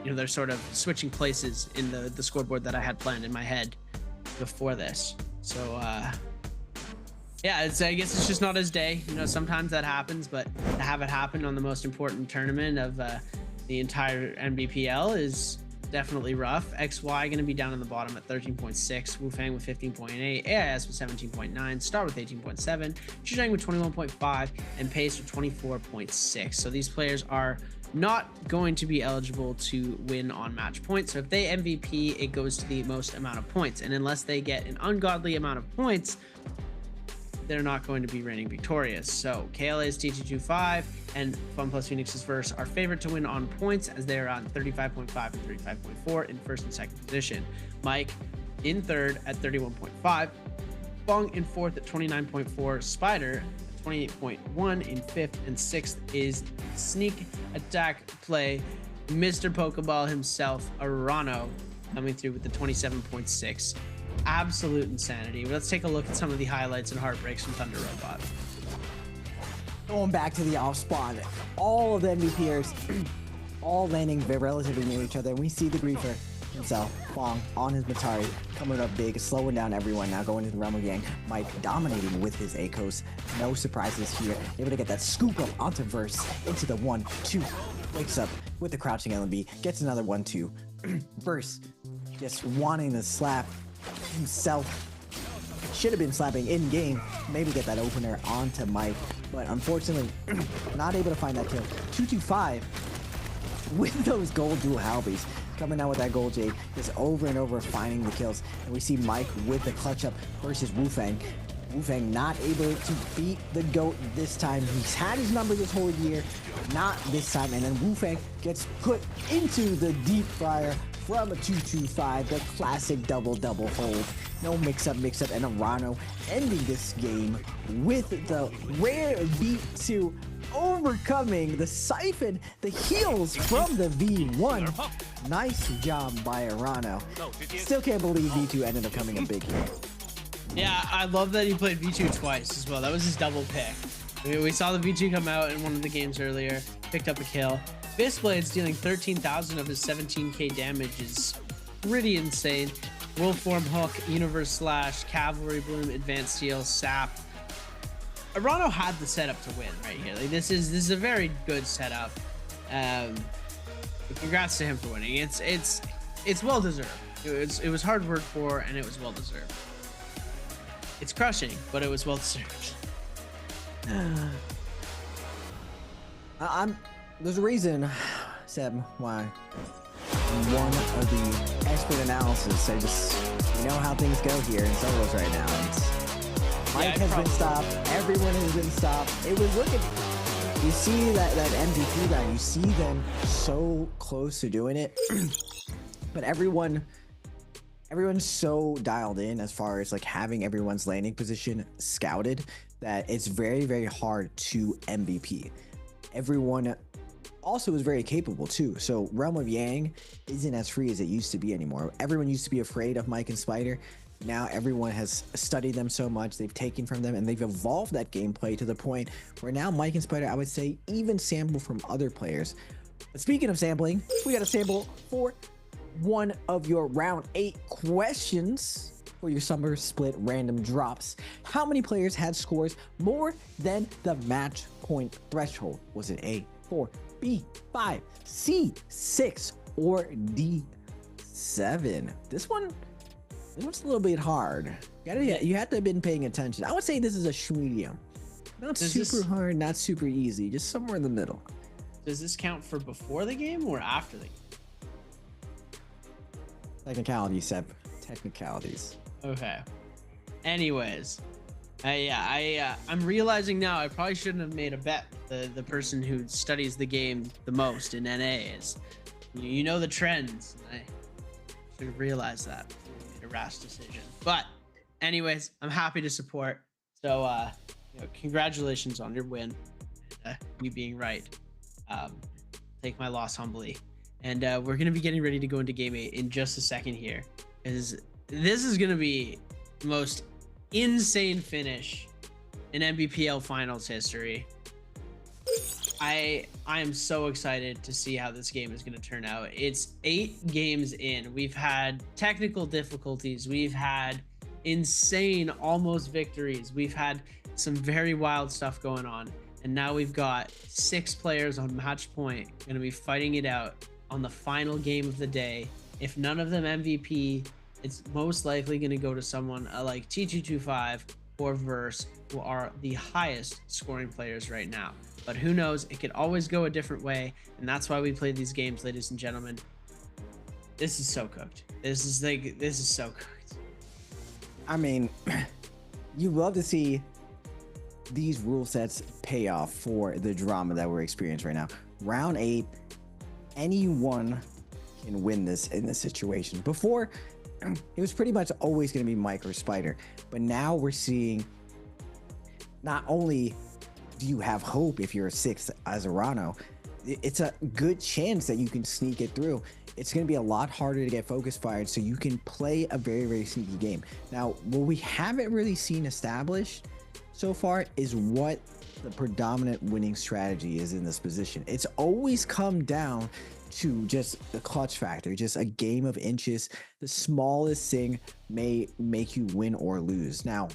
Speaker 20: you know, they're sort of switching places in the scoreboard that I had planned in my head before this. So yeah, I guess it's just not his day. You know, sometimes that happens, but to have it happen on the most important tournament of the entire NBPL is definitely rough. XY going to be down on the bottom at 13.6, Wufang with 15.8, AIS with 17.9, Star with 18.7, Zhuzhang with 21.5, and Pace with 24.6. So these players are not going to be eligible to win on match points. So if they MVP, it goes to the most amount of points. And unless they get an ungodly amount of points, they're not going to be reigning victorious. So KLA's T225 and FunPlus Phoenix's Verse are favored to win on points as they're on 35.5 and 35.4 in first and second position. Mike in third at 31.5, Fong in fourth at 29.4, Spider 28.1 in fifth, and sixth is sneak attack play Mr. Pokeball himself, Arano, coming through with the 27.6. Absolute insanity. Let's take a look at some of the highlights and heartbreaks from Thunder Robot.
Speaker 19: Going back to the off spot, all of the MVPers all landing relatively near each other, and we see the griefer himself, Fong, on his Matari, coming up big, slowing down everyone, now going into the realm of Yang. Mike dominating with his ACOS. No surprises here. Able to get that scoop up onto Verse, into the 1-2. Wakes up with the crouching LB, gets another 1-2. Verse just wanting to slap himself. Should have been slapping in game, maybe get that opener onto Mike, but unfortunately not able to find that kill. 225 with those gold dual Halbies, coming out with that gold Jade, just over and over finding the kills. And we see Mike with the clutch up versus Wufang. Wufang not able to beat the GOAT this time. He's had his number this whole year, not this time. And then Wufang gets put into the deep fryer from a 225, the classic double hold. No mix-up, and Arano ending this game with the rare V2, overcoming the Siphon, the heals from the V1. Nice job by Arano. Still can't believe V2 ended up coming a big hero.
Speaker 20: Yeah, I love that he played V2 twice as well. That was his double pick. We saw the V2 come out in one of the games earlier, picked up a kill. Fistblade's dealing 13,000 of his 17k damage is pretty insane. Wolf Form Hook, Universe Slash, Cavalry Bloom, Advanced Heal, Sap. Arano had the setup to win right here. Like this is a very good setup. Congrats to him for winning. It's well deserved. It was hard work for, and it was well deserved. It's crushing, but it was well deserved.
Speaker 19: There's a reason, Seb, why one of the expert analysis, you know how things go here in solos right now. Mike has been stopped. Everyone has been stopped. It was looking. You see that MVP round. You see them so close to doing it, but everyone's so dialed in as far as like having everyone's landing position scouted that it's very, very hard to MVP. Everyone also is very capable too. So Realm of Yang isn't as free as it used to be anymore. Everyone used to be afraid of Mike and Spider. Now everyone has studied them so much, they've taken from them, and they've evolved that gameplay to the point where now Mike and Spider, I would say, even sample from other players. But speaking of sampling, we got a sample for one of your round 8 questions for your summer split random drops. How many players had scores more than the match point threshold? Was it A, 4, B, 5, C, 6, or D, 7? This one's a little bit hard. You have to have been paying attention. I would say this is a medium. Not super hard, not super easy, just somewhere in the middle.
Speaker 20: Does this count for before the game or after the game?
Speaker 19: Technicalities, Seb. Technicalities.
Speaker 20: Okay. Anyways, I'm realizing now I probably shouldn't have made a bet. The person who studies the game the most in NA is, you know, the trends. I should have realized that before I made a rash decision. But anyways, I'm happy to support. So congratulations on your win, you being right. Take my loss humbly. And we're going to be getting ready to go into Game 8 in just a second here. This is going to be the most insane finish in NBPL Finals history. I am so excited to see how this game is going to turn out. It's 8 games in. We've had technical difficulties. We've had insane almost victories. We've had some very wild stuff going on. And now we've got 6 players on match point going to be fighting it out on the final game of the day. If none of them MVP, it's most likely going to go to someone like T225 or Verse, who are the highest scoring players right now. But who knows? It could always go a different way, and that's why we play these games, ladies and gentlemen. This is so cooked. This is so cooked.
Speaker 19: I mean, you love to see these rule sets pay off for the drama that we're experiencing right now. Round 8, anyone can win this in this situation. Before, it was pretty much always going to be Mike or Spider, but now we're seeing not only do you have hope if you're a 6th as Arano, it's a good chance that you can sneak it through. It's going to be a lot harder to get focus fired, so you can play a very, very sneaky game. Now, what we haven't really seen established so far is what the predominant winning strategy is in this position. It's always come down to just the clutch factor, just a game of inches. The smallest thing may make you win or lose. Now,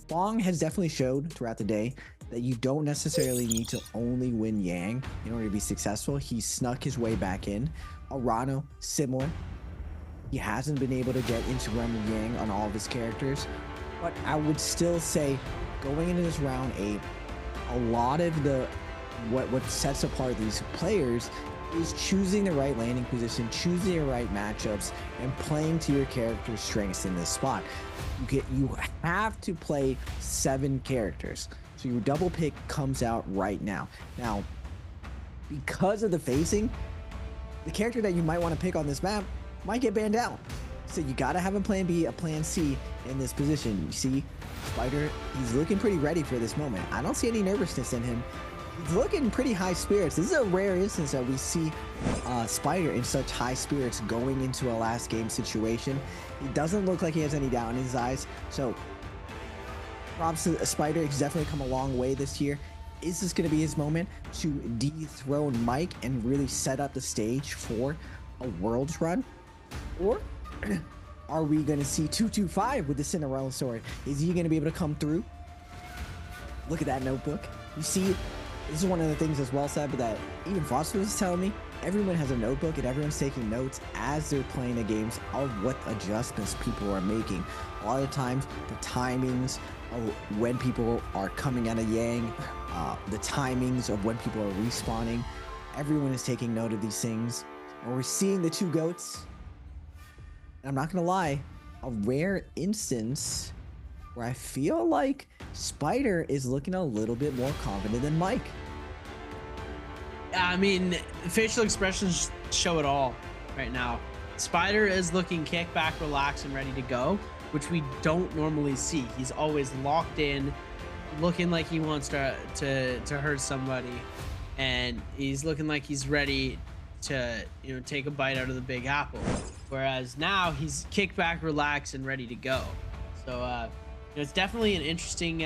Speaker 19: Bong has definitely showed throughout the day that you don't necessarily need to only win Yang in order to be successful. He snuck his way back in. Arano, similar. He hasn't been able to get into Realm of Yang on all of his characters, but I would still say going into this round 8, a lot of what sets apart these players is choosing the right landing position, choosing the right matchups, and playing to your character's strengths in this spot. You have to play 7 characters, so your double pick comes out right now. Now, because of the facing, the character that you might want to pick on this map might get banned out. So you gotta have a plan B, a plan C in this position. You see, Spider, he's looking pretty ready for this moment. I don't see any nervousness in him. He's looking pretty high spirits. This is a rare instance that we see Spider in such high spirits going into a last game situation. He doesn't look like he has any doubt in his eyes. So props to Spider. He's definitely come a long way this year. Is this going to be his moment to dethrone Mike and really set up the stage for a Worlds run? Or are we going to see 225 with the Cinderella sword? Is he going to be able to come through? Look at that notebook. You see, this is one of the things as well said, but that even Foster was telling me, everyone has a notebook and everyone's taking notes as they're playing the games of what adjustments people are making. A lot of times, the timings of when people are coming out of Yang, the timings of when people are respawning, everyone is taking note of these things. And we're seeing the two goats. And I'm not gonna lie, a rare instance where I feel like Spider is looking a little bit more confident than Mike.
Speaker 20: I mean, facial expressions show it all right now. Spider is looking kick back, relaxed, and ready to go, which we don't normally see. He's always locked in, looking like he wants to hurt somebody, and he's looking like he's ready to, you know, take a bite out of the big apple. Whereas now he's kick back, relaxed, and ready to go. So you know, it's definitely an interesting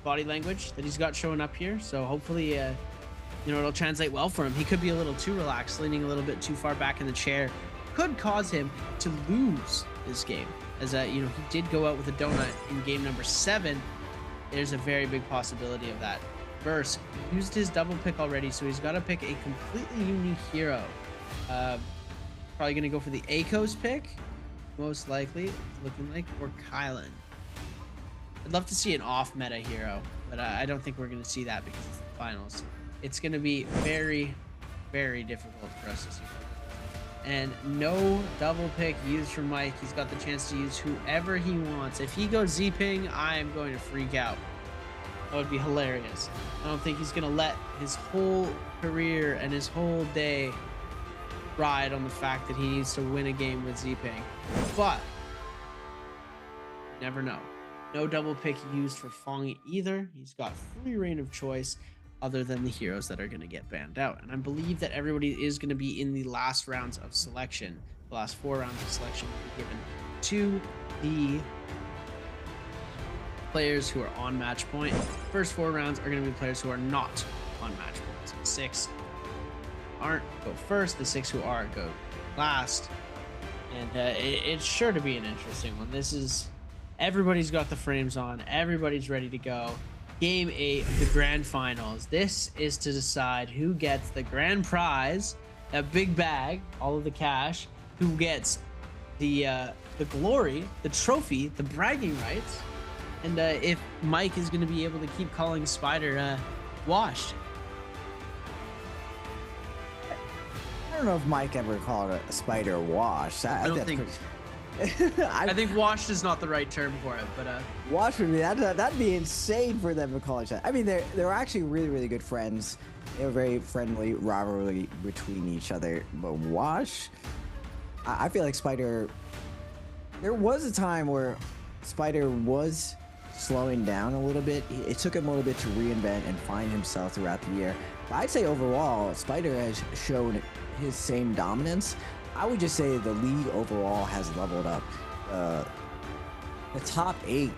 Speaker 20: body language that he's got showing up here. So hopefully you know, it'll translate well for him. He could be a little too relaxed, leaning a little bit too far back in the chair. Could cause him to lose this game. As you know, he did go out with a donut in game number 7. There's a very big possibility of that. Verse used his double pick already, so he's got to pick a completely unique hero. Probably going to go for the Akos pick, most likely, it's looking like, or Kylan. I'd love to see an off-meta hero, but I don't think we're going to see that because it's the finals. It's going to be very, very difficult for us to see. And no double pick used from Mike. He's got the chance to use whoever he wants. If he goes Z-ping, I am going to freak out. That would be hilarious. I don't think he's going to let his whole career and his whole day ride on the fact that he needs to win a game with Z-ping. But you never know. No double pick used for Fong either. He's got free reign of choice other than the heroes that are going to get banned out. And I believe that everybody is going to be in the last rounds of selection. The last 4 rounds of selection will be given to the players who are on match point. First 4 rounds are going to be players who are not on match point. So the 6 aren't go first, the 6 who are go last. And it's sure to be an interesting one. This is, everybody's got the frames on, everybody's ready to go. Game 8 of the grand finals. This is to decide who gets the grand prize, that big bag, all of the cash, who gets the glory, the trophy, the bragging rights, and if Mike is going to be able to keep calling Spider washed.
Speaker 19: I don't know if Mike ever called a Spider washed.
Speaker 20: I don't think. I think washed is not the right term for it, but
Speaker 19: wash would be that'd be insane for them to call each other. I mean, they're actually really good friends. They have a very friendly rivalry between each other. But wash, I feel like Spider. There was a time where Spider was slowing down a little bit. It took him a little bit to reinvent and find himself throughout the year. But I'd say overall, Spider has shown his same dominance. I would just say the league overall has leveled up. The top 8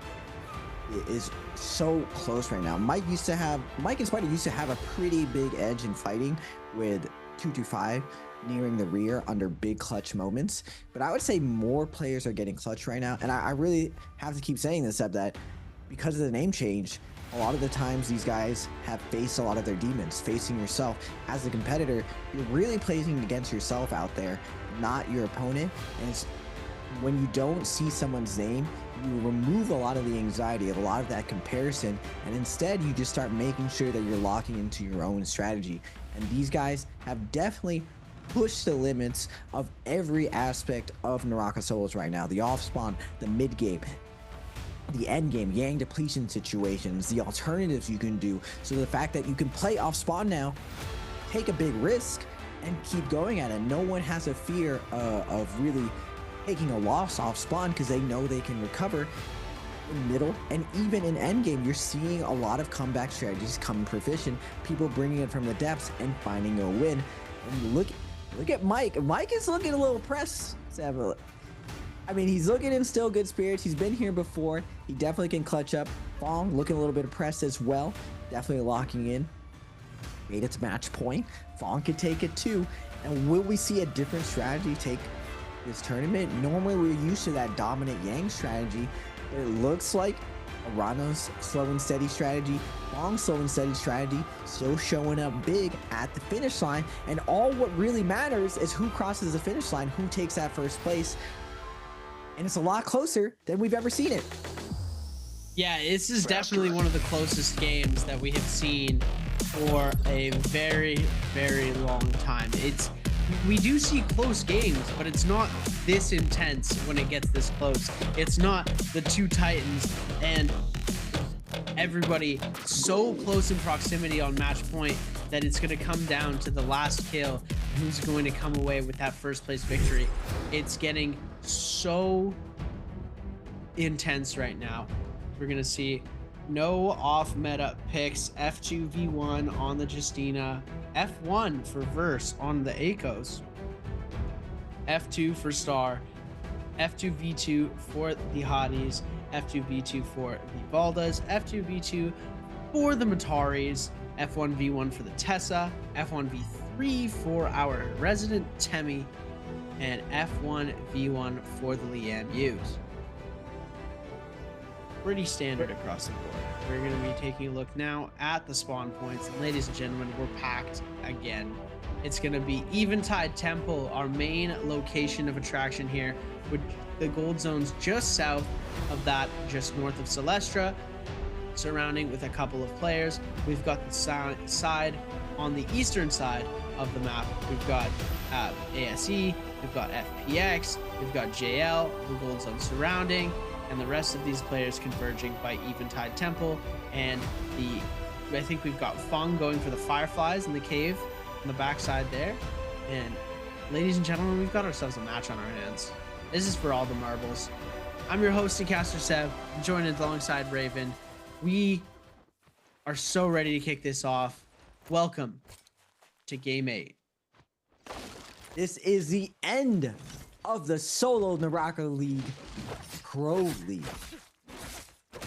Speaker 19: is so close right now. Mike and Spider used to have a pretty big edge in fighting with 225 nearing the rear under big clutch moments. But I would say more players are getting clutch right now. And I really have to keep saying this, Seb, that because of the name change, a lot of the times these guys have faced a lot of their demons. Facing yourself as a competitor, you're really playing against yourself out there, not your opponent. And it's, when you don't see someone's name, you remove a lot of the anxiety, a lot of that comparison, and instead you just start making sure that you're locking into your own strategy. And these guys have definitely pushed the limits of every aspect of NARAKA solos right now. The off spawn, the mid game, the end game, Yang depletion situations, the alternatives you can do. So the fact that you can play off spawn now, take a big risk, and keep going at it. No one has a fear of really taking a loss off spawn because they know they can recover in middle, and even in endgame, you're seeing a lot of comeback strategies come proficient, people bringing it from the depths and finding a win. And look at Mike. Mike is looking a little pressed. I mean, he's looking in still good spirits. He's been here before. He definitely can clutch up. Fong looking a little bit pressed as well. Definitely locking in. Made it to match point. Fong could take it too. And will we see a different strategy take this tournament? Normally we're used to that dominant Yang strategy, but it looks like Arano's slow and steady strategy, Fong's slow and steady strategy, still showing up big at the finish line. And all what really matters is who crosses the finish line, who takes that first place. And it's a lot closer than we've ever seen it.
Speaker 20: Yeah, this is definitely one of the closest games that we have seen for a very, very long time. We do see close games, but it's not this intense when it gets this close. It's not the two Titans and everybody so close in proximity on match point that it's going to come down to the last kill, who's going to come away with that first place victory. It's getting so intense right now. We're going to see no off meta picks, F2 V1 on the Justina, F1 for Verse on the Akos, F2 for Star, F2 V2 for the Hotties, F2 V2 for the Valdas, F2 V2 for the Mataris, F1 V1 for the Tessa, F1 V3 for our resident Temi, and F1 V1 for the Liam Hughes. Pretty standard across the board. We're going to be taking a look now at the spawn points. And ladies and gentlemen, we're packed again. It's going to be Eventide Temple, our main location of attraction here, with the gold zones just south of that, just north of Celestra, surrounding with a couple of players. We've got the side on the eastern side of the map. We've got ASE, we've got FPX, we've got JL, the gold zone surrounding, and the rest of these players converging by Eventide Temple. And I think we've got Fong going for the Fireflies in the cave on the backside there. And ladies and gentlemen, we've got ourselves a match on our hands. This is for all the marbles. I'm your host and caster Seb, joined alongside Raven. We are so ready to kick this off. Welcome to Game 8.
Speaker 19: This is the end of the solo NARAKA League Pro League.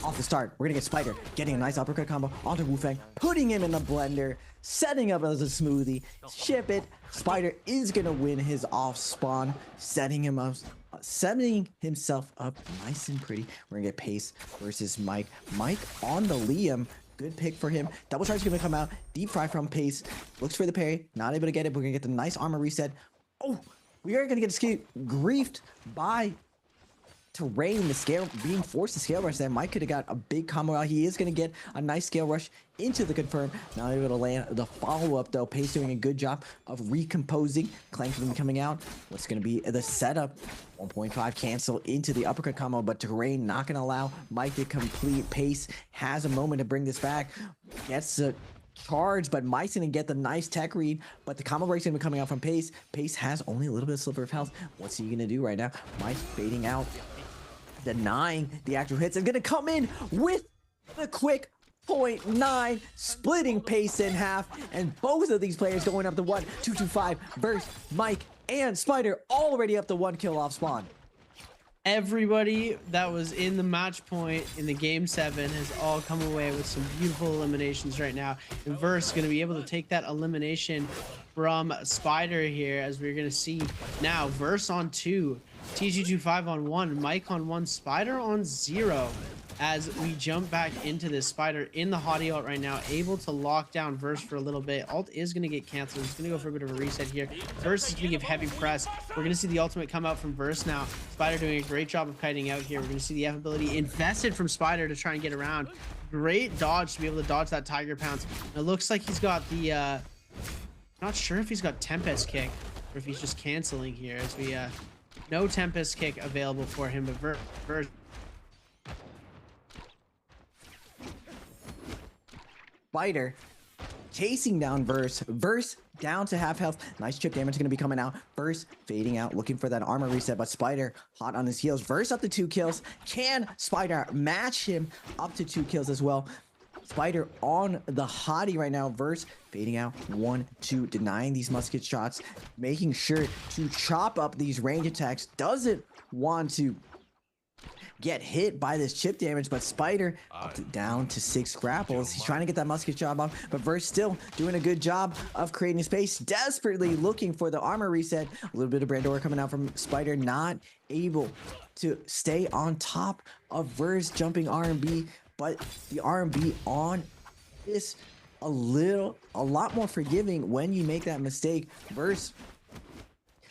Speaker 19: Off the start, we're gonna get Spider getting a nice uppercut combo onto Wufeng, putting him in the blender, setting up as a smoothie, ship it. Spider is gonna win his off spawn, setting himself up nice and pretty. We're gonna get Pace versus Mike. Mike on the Liam. Good pick for him. Double charge is gonna come out. Deep fry from Pace. Looks for the parry. Not able to get it. We're gonna get the nice armor reset. Oh, we are gonna get griefed by Terrain, the scale being forced to scale rush there. Mike could have got a big combo out. He is going to get a nice scale rush into the confirm. Not able to land the follow-up though. Pace doing a good job of recomposing. Clank coming out. What's going to be the setup? 1.5 cancel into the uppercut combo, but Terrain not going to allow Mike to complete. Pace has a moment to bring this back. Gets the charge, but Mike's gonna get the nice tech read, but the combo break's gonna be coming out from Pace. Pace has only a little bit of sliver of health. What's he gonna do right now? Mike fading out, denying the actual hits, and gonna come in with the quick 0.9, splitting Pace in half, and both of these players going up to 1-2-2-5 versus Mike and Spider, already up to 1 kill off spawn.
Speaker 20: Everybody that was in the match point in the game 7 has all come away with some beautiful eliminations right now. And Verse going to be able to take that elimination from Spider here, as we're going to see now. Verse on 2, TG25 on 1, Mike on 1, Spider on 0. As we jump back into this, Spider in the hottie ult right now, able to lock down Verse for a little bit. Ult is going to get canceled. He's going to go for a bit of a reset here. Verse is going to give heavy press. We're going to see the ultimate come out from Verse now. Spider doing a great job of kiting out here. We're going to see the F ability invested from Spider to try and get around. Great dodge to be able to dodge that Tiger Pounce. It looks like he's got the... not sure if he's got Tempest Kick or if he's just canceling here, as we... no Tempest Kick available for him, but Verse...
Speaker 19: Spider chasing down Verse. Verse down to half health. Nice chip damage going to be coming out. Verse fading out, looking for that armor reset, but Spider hot on his heels. Verse up to 2 kills. Can Spider match him up to 2 kills as well? Spider on the hottie right now. Verse fading out. 1, 2, denying these musket shots, making sure to chop up these range attacks. Doesn't want to get hit by this chip damage, but Spider down to 6 grapples. He's trying to get that musket job off, but Verse still doing a good job of creating space, desperately looking for the armor reset. A little bit of Brandora coming out from Spider, not able to stay on top of Verse jumping R&B, but the R&B on this a lot more forgiving when you make that mistake. Verse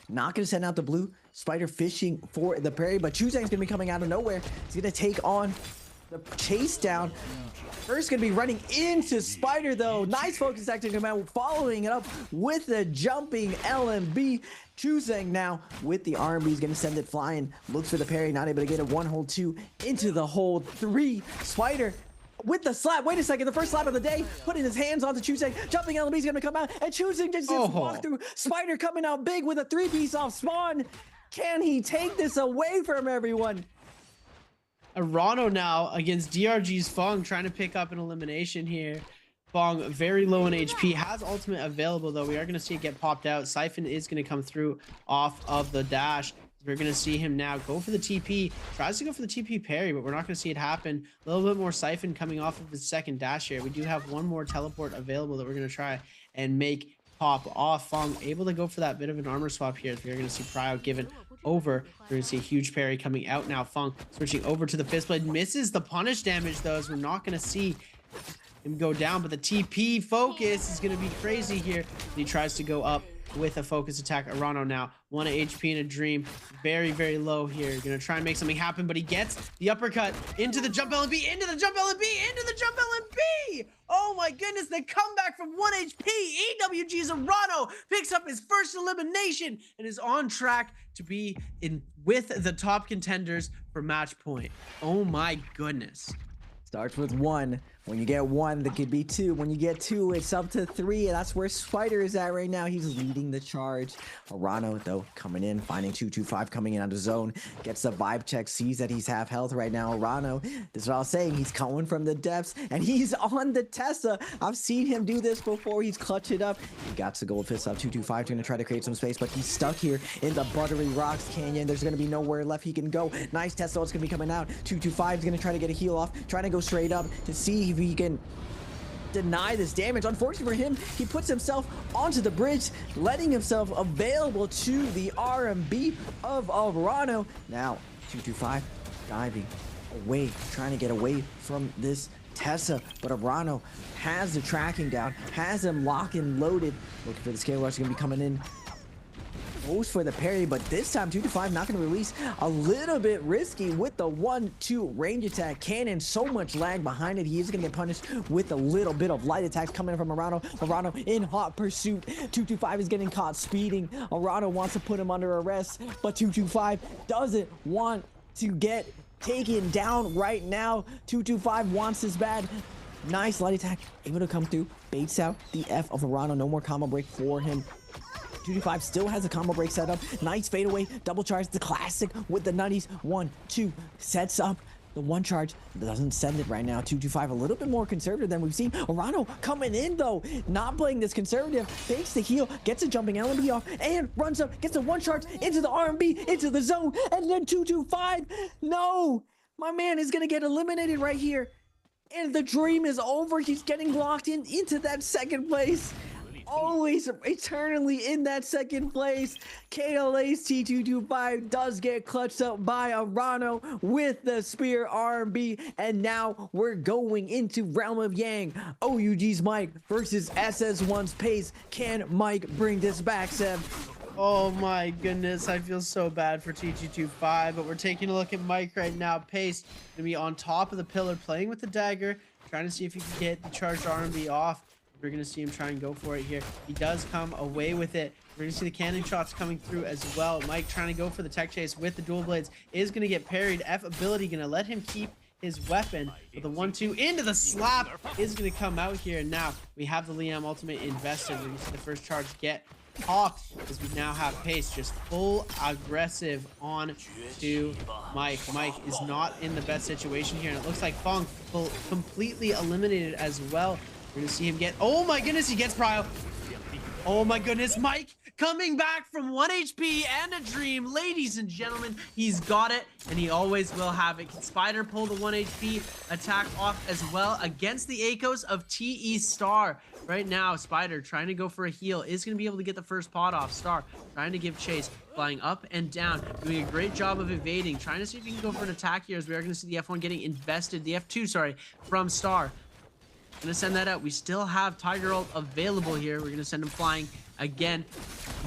Speaker 19: not gonna send out the blue. Spider fishing for the parry, but Chuzang's gonna be coming out of nowhere. He's gonna take on the chase down. First gonna be running into Spider though. Nice focus action come out, following it up with the jumping LMB. Chuzang now with the R&B is gonna send it flying. Looks for the parry, not able to get it. 1 hold 2 into the hold 3. Spider with the slap. Wait a second, the first slap of the day, putting his hands onto Chuzang. Jumping LMB is gonna come out, and Chuzang just walk through. Spider coming out big with a 3-piece off spawn. Can he take this away from everyone?
Speaker 20: Arano now against DRG's Fong, trying to pick up an elimination here. Fong very low in HP, has ultimate available though. We are going to see it get popped out. Siphon is going to come through off of the dash. We're going to see him now go for the TP. Tries to go for the TP parry, but we're not going to see it happen. A little bit more Siphon coming off of his second dash here. We do have one more teleport available that we're going to try and make pop off. Fong able to go for that bit of an armor swap here. We're going to see Cryo given over. We're going to see a huge parry coming out now. Fong switching over to the fist blade. Misses the punish damage though, as we're not going to see him go down, but the TP focus is going to be crazy here. He tries to go up with a focus attack. Arano now 1 HP in a dream, very low here. Gonna try and make something happen, but he gets the uppercut into the jump LMB, into the jump LMB, into the jump LMB. Oh my goodness, the comeback from 1 HP. EWG's Arano picks up his first elimination and is on track to be in with the top contenders for match point. Oh my goodness.
Speaker 19: Starts with 1. When you get 1, there could be 2. When you get 2, it's up to 3. And that's where Spider is at right now. He's leading the charge. Arano, though, coming in, finding 225 coming in out of zone. Gets the vibe check, sees that he's half health right now. Arano, this is what I was saying. He's coming from the depths, and he's on the Tessa. I've seen him do this before. He's clutched it up. He got the gold fist up. 225 trying to try to create some space, but he's stuck here in the Buttery Rocks Canyon. There's going to be nowhere left he can go. Nice Tessa. It's going to be coming out. 225 is going to try to get a heal off, trying to go straight up to see if he can deny this damage. Unfortunately for him, he puts himself onto the bridge, letting himself available to the R&B of Arano. Now 225 diving away, trying to get away from this Tessa, but Arano has the tracking down, has him locked and loaded. Looking for the scale rush, gonna be coming in. Goes for the parry, but this time 225 not going to release. A little bit risky with the 1-2 range attack. Cannon, so much lag behind it. He is going to get punished with a little bit of light attacks coming in from Arano. Arano in hot pursuit. 225 is getting caught speeding. Arano wants to put him under arrest, but 225 doesn't want to get taken down right now. 225 wants this bad. Nice light attack, able to come through, baits out the F of Arano. No more combo break for him. 225 still has a combo break set up. Nice fadeaway, double charge, the classic with the nutties. 1-2 sets up the 1 charge. Doesn't send it right now. 225 a little bit more conservative than we've seen. Arano coming in though, not playing this conservative. Takes the heal, gets a jumping LMB off, and runs up, gets a 1 charge into the R&B, into the zone, and then 225. No, my man is gonna get eliminated right here. And the dream is over. He's getting locked into that 2nd place. Always eternally in that 2nd place. KLA's T225 does get clutched up by Arano with the spear R&B, and now we're going into Realm of Yang. OUG's Mike versus SS1's Pace. Can Mike bring this back, Seb?
Speaker 20: Oh my goodness, I feel so bad for T225, but we're taking a look at Mike right now. Pace gonna be on top of the pillar, playing with the dagger, trying to see if he can get the charged R&B off. We're going to see him try and go for it here. He does come away with it. We're going to see the cannon shots coming through as well. Mike trying to go for the tech chase with the dual blades is going to get parried. F ability going to let him keep his weapon. But the 1-2 into the slap is going to come out here. And now we have the Liam ultimate invested. We're going to see the first charge get popped as we now have Pace just full aggressive on to Mike. Mike is not in the best situation here, and it looks like Fong will completely eliminated as well. We're gonna see him get, oh my goodness, he gets Prio. Oh my goodness, Mike coming back from 1 HP and a dream. Ladies and gentlemen, he's got it, and he always will have it. Can Spider pull the 1 HP attack off as well against the Akos of TE Star? Right now, Spider trying to go for a heal is going to be able to get the first pot off. Star trying to give chase, flying up and down, doing a great job of evading, trying to see if he can go for an attack here, as we are going to see the F1 getting invested, the F2, sorry, from Star. Gonna send that out. We still have Tiger Ult available here. We're gonna send him flying again.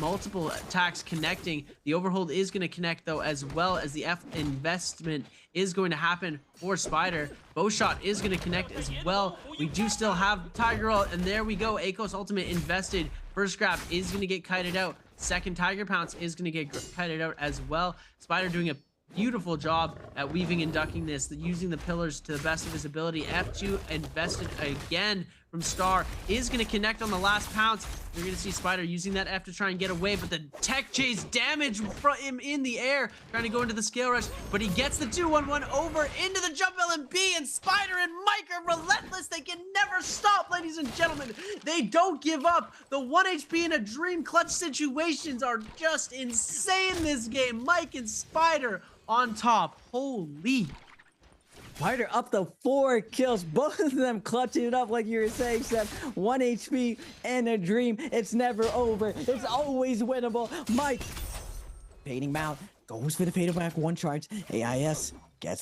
Speaker 20: Multiple attacks connecting. The overhold is gonna connect though, as well as the F investment is going to happen for Spider. Bowshot is gonna connect as well. We do still have Tiger Ult, and there we go. Akos ultimate invested. First grab is gonna get kited out. Second Tiger Pounce is gonna get kited out as well. Spider doing a beautiful job at weaving and ducking this, using the pillars to the best of his ability. F2 invested again from Star is going to connect on the last pounce. You're going to see Spider using that F to try and get away, but the tech chase damage from him in the air, trying to go into the scale rush, but he gets the 2-1-1 over into the jump LMB, and Spider and Mike are relentless. They can never stop, ladies and gentlemen. They don't give up. The 1 HP in a dream clutch situations are just insane this game. Mike and Spider on top. Holy.
Speaker 19: Spider up to 4 kills, both of them clutching it up like you were saying, Seth. 1 HP and a dream. It's never over. It's always winnable. Mike fading out, goes for the fade back 1 charge. AIS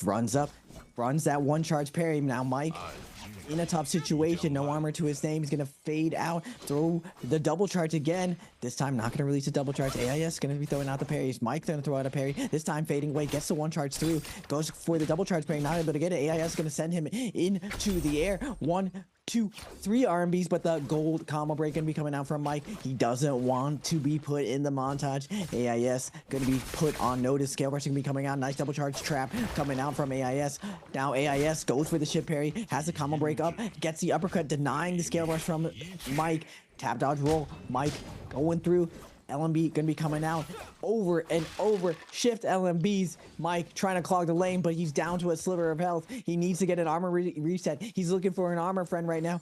Speaker 19: runs up, runs that 1 charge parry. Now Mike in a tough situation, no armor to his name. He's gonna fade out, throw the double charge again. This time not gonna release a double charge. AIS gonna be throwing out the parries. Mike gonna throw out a parry. This time fading away, gets the 1 charge through, goes for the double charge parry, not able to get it. AIS gonna send him into the air. 1, 2, 3 RMBs, but the gold combo break gonna be coming out from Mike. He doesn't want to be put in the montage. AIS gonna be put on notice. Scale rush gonna be coming out. Nice double charge trap coming out from AIS. Now AIS goes for the ship parry, has the combo break up, gets the uppercut, denying the scale rush from Mike. Tap dodge roll. Mike going through. LMB gonna be coming out over and over. Shift LMBs. Mike trying to clog the lane, but he's down to a sliver of health. He needs to get an armor reset. He's looking for an armor friend right now.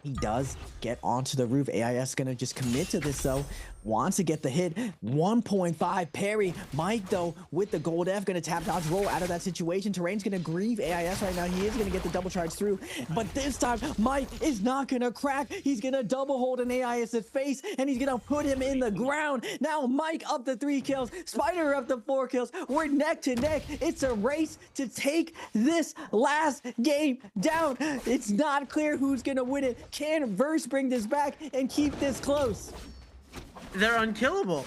Speaker 19: He does get onto the roof. AIS gonna just commit to this though. Wants to get the hit. 1.5 parry. Mike though with the gold F gonna tap dodge roll out of that situation. Terrain's gonna grieve AIS right now. He is gonna get the double charge through, but this time Mike is not gonna crack. He's gonna double hold an AIS's face, and he's gonna put him in the ground. Now Mike up to 3 kills. Spider up to 4 kills. We're neck to neck. It's a race to take this last game down. It's not clear who's gonna win it. Can Verse bring this back and keep this close?
Speaker 20: They're unkillable.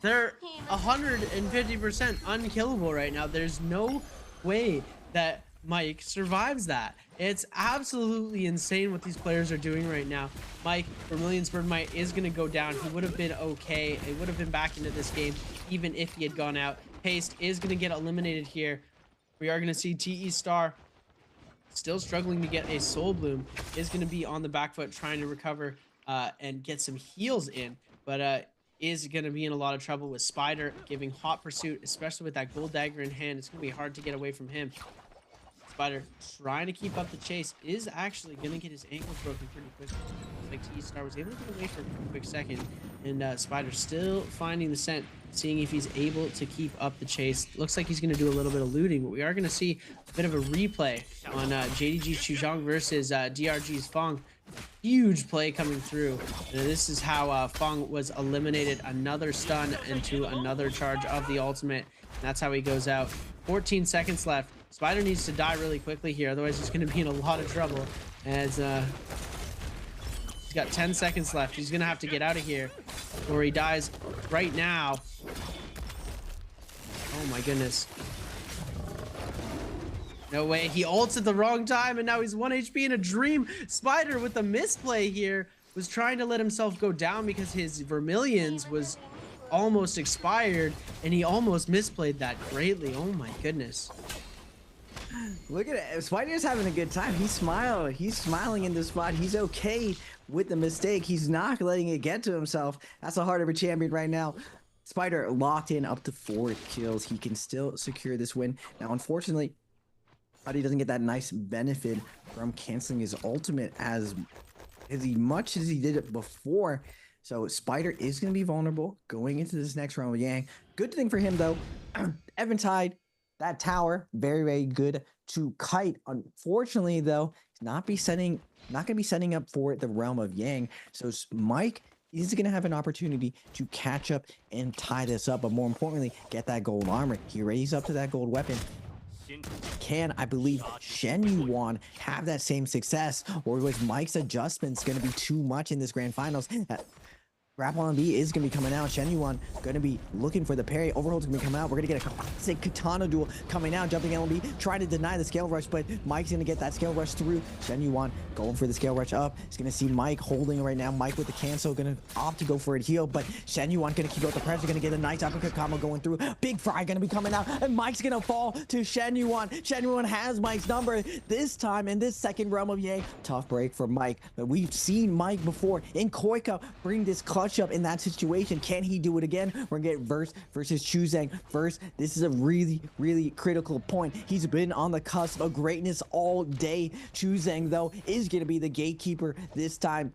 Speaker 20: They're 150% unkillable right now. There's no way that Mike survives that. It's absolutely insane what these players are doing right now. Mike, Vermilion's Bird Might is going to go down. He would have been okay. He would have been back into this game even if he had gone out. Haste is going to get eliminated here. We are going to see TE Star still struggling to get a Soul Bloom. Is going to be on the back foot trying to recover and get some heals in. But is going to be in a lot of trouble with Spider giving hot pursuit, especially with that gold dagger in hand. It's going to be hard to get away from him. Spider trying to keep up the chase is actually going to get his ankles broken pretty quickly. Like T-Star was able to get away for a quick second, and Spider still finding the scent, seeing if he's able to keep up the chase. Looks like he's going to do a little bit of looting, but we are going to see a bit of a replay on JDG Chuzhong versus DRG's Fong. Huge play coming through. And this is how Fong was eliminated. Another stun into another charge of the ultimate. And that's how he goes out. 14 seconds left. Spider needs to die really quickly here, otherwise he's going to be in a lot of trouble. As he's got 10 seconds left. He's going to have to get out of here, or he dies right now. Oh my goodness. No way. He ults at the wrong time, and now he's 1 HP in a dream. Spider with the misplay here was trying to let himself go down because his Vermilions was almost expired, and he almost misplayed that greatly. Oh my goodness.
Speaker 19: Look at it. Spider's having a good time. He's smiling in this spot. He's okay with the mistake. He's not letting it get to himself. That's the heart of a champion right now. Spider locked in up to 4 kills. He can still secure this win. Now, unfortunately, he doesn't get that nice benefit from canceling his ultimate as much as he did it before. So Spider is going to be vulnerable going into this next round with Yang. Good thing for him, though. Eventide, that tower, very, very good to kite. Unfortunately, though, he's not going to be setting up for the realm of Yang. So Mike is going to have an opportunity to catch up and tie this up. But more importantly, get that gold armor. He raised up to that gold weapon. Can, I believe, Shen Yuan have that same success? Or was Mike's adjustments going to be too much in this grand finals? Grapple on B is going to be coming out. Shen Yuan going to be looking for the parry. Overhold's going to be coming out. We're going to get a classic katana duel coming out. Jumping LB, trying to deny the scale rush, but Mike's going to get that scale rush through. Shen Yuan going for the scale rush up. He's going to see Mike holding right now. Mike with the cancel, going to opt to go for a heal, but Shen Yuan going to keep out the pressure. Going to get a nice uppercut combo going through. Big Fry going to be coming out, and Mike's going to fall to Shen Yuan. Shen Yuan has Mike's number this time in this second realm of Yang. Tough break for Mike, but we've seen Mike before in Koika bring this clutch up in that situation. Can he do it again? We're gonna get Verse versus Chuzang. Verse, this is a really, really critical point. He's been on the cusp of greatness all day. Chuzang, though, is gonna be the gatekeeper this time.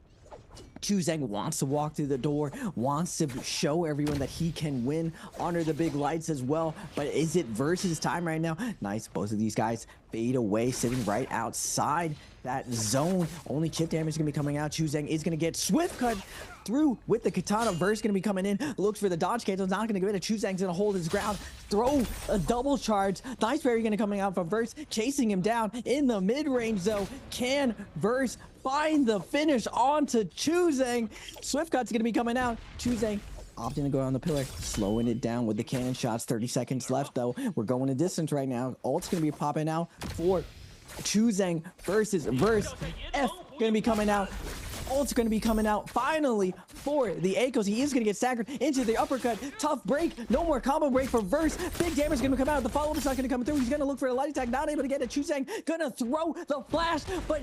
Speaker 19: Chuzang wants to walk through the door, wants to show everyone that he can win under the big lights as well. But is it Verse's time right now? Nice, both of these guys fade away, sitting right outside that zone. Only chip damage is going to be coming out. Chuzang is going to get swift cut through with the katana. Verse going to be coming in, looks for the dodge cancel, not going to get it. Chuzang's going to hold his ground, throw a double charge. Nice parry going to coming out from Verse, chasing him down in the mid-range though. Can Verse find the finish onto Chuzang? Swift cut's going to be coming out. Chuzang opting to go on the pillar, slowing it down with the cannon shots. 30 seconds left though. We're going a distance right now. Ult's going to be popping out for Chuzang versus Verse. F going to be coming out. Ult's going to be coming out finally for the Akos. He is going to get staggered into the uppercut. Tough break. No more combo break for Verse. Big damage going to come out. The follow-up is not going to come through. He's going to look for a light attack. Not able to get it. Chuzang going to throw the flash, but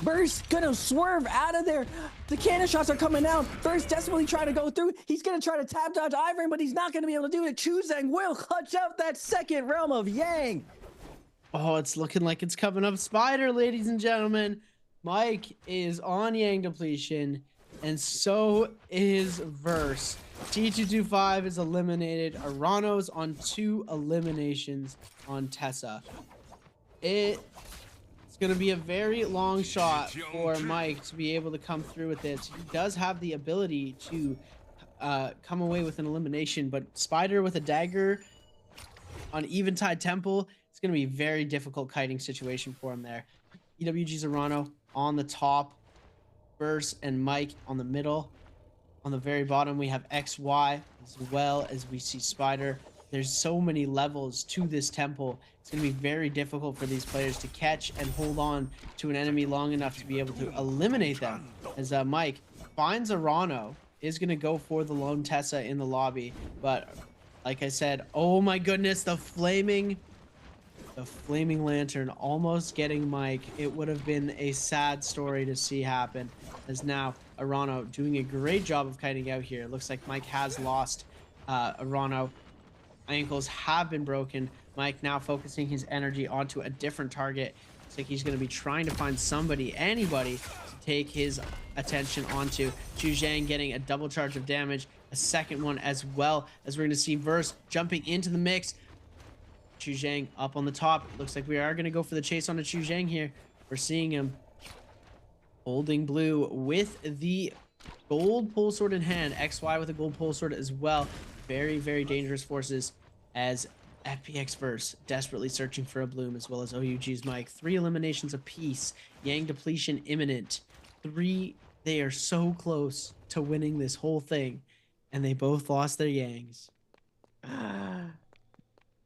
Speaker 19: Verse going to swerve out of there. The cannon shots are coming out. Verse desperately trying to go through. He's going to try to tap dodge Ivern, but he's not going to be able to do it. Chuzang will clutch out that second realm of Yang.
Speaker 20: Oh, it's looking like it's coming up. Spider, ladies and gentlemen. Mike is on Yang depletion, and so is Verse. T225 is eliminated. Arano's on 2 eliminations on Tessa. It's going to be a very long shot for Mike to be able to come through with this. He does have the ability to come away with an elimination, but Spider with a dagger on Eventide Temple, it's going to be a very difficult kiting situation for him there. EWG's Arano on the top, Verse and Mike on the middle. On the very bottom, we have XY, as well as we see Spider. There's so many levels to this temple. It's going to be very difficult for these players to catch and hold on to an enemy long enough to be able to eliminate them. As Mike finds Arano, is going to go for the lone Tessa in the lobby. But like I said, oh my goodness, the flaming lantern almost getting Mike. It would have been a sad story to see happen, as now Arano doing a great job of kiting out here. It looks like Mike has lost Arano. Ankles have been broken. Mike now focusing his energy onto a different target. Looks like he's going to be trying to find somebody, anybody, to take his attention onto. Chuzang getting a double charge of damage, a second one as well, as we're going to see Verse jumping into the mix. Chuzang up on the top. Looks like we are going to go for the chase on the Chuzang here. We're seeing him holding blue with the gold pole sword in hand. XY with a gold pole sword as well. Very, very dangerous forces, as FPX Verse desperately searching for a bloom, as well as OUG's Mike. 3 eliminations apiece. Yang depletion imminent. 3. They are so close to winning this whole thing, and they both lost their Yangs.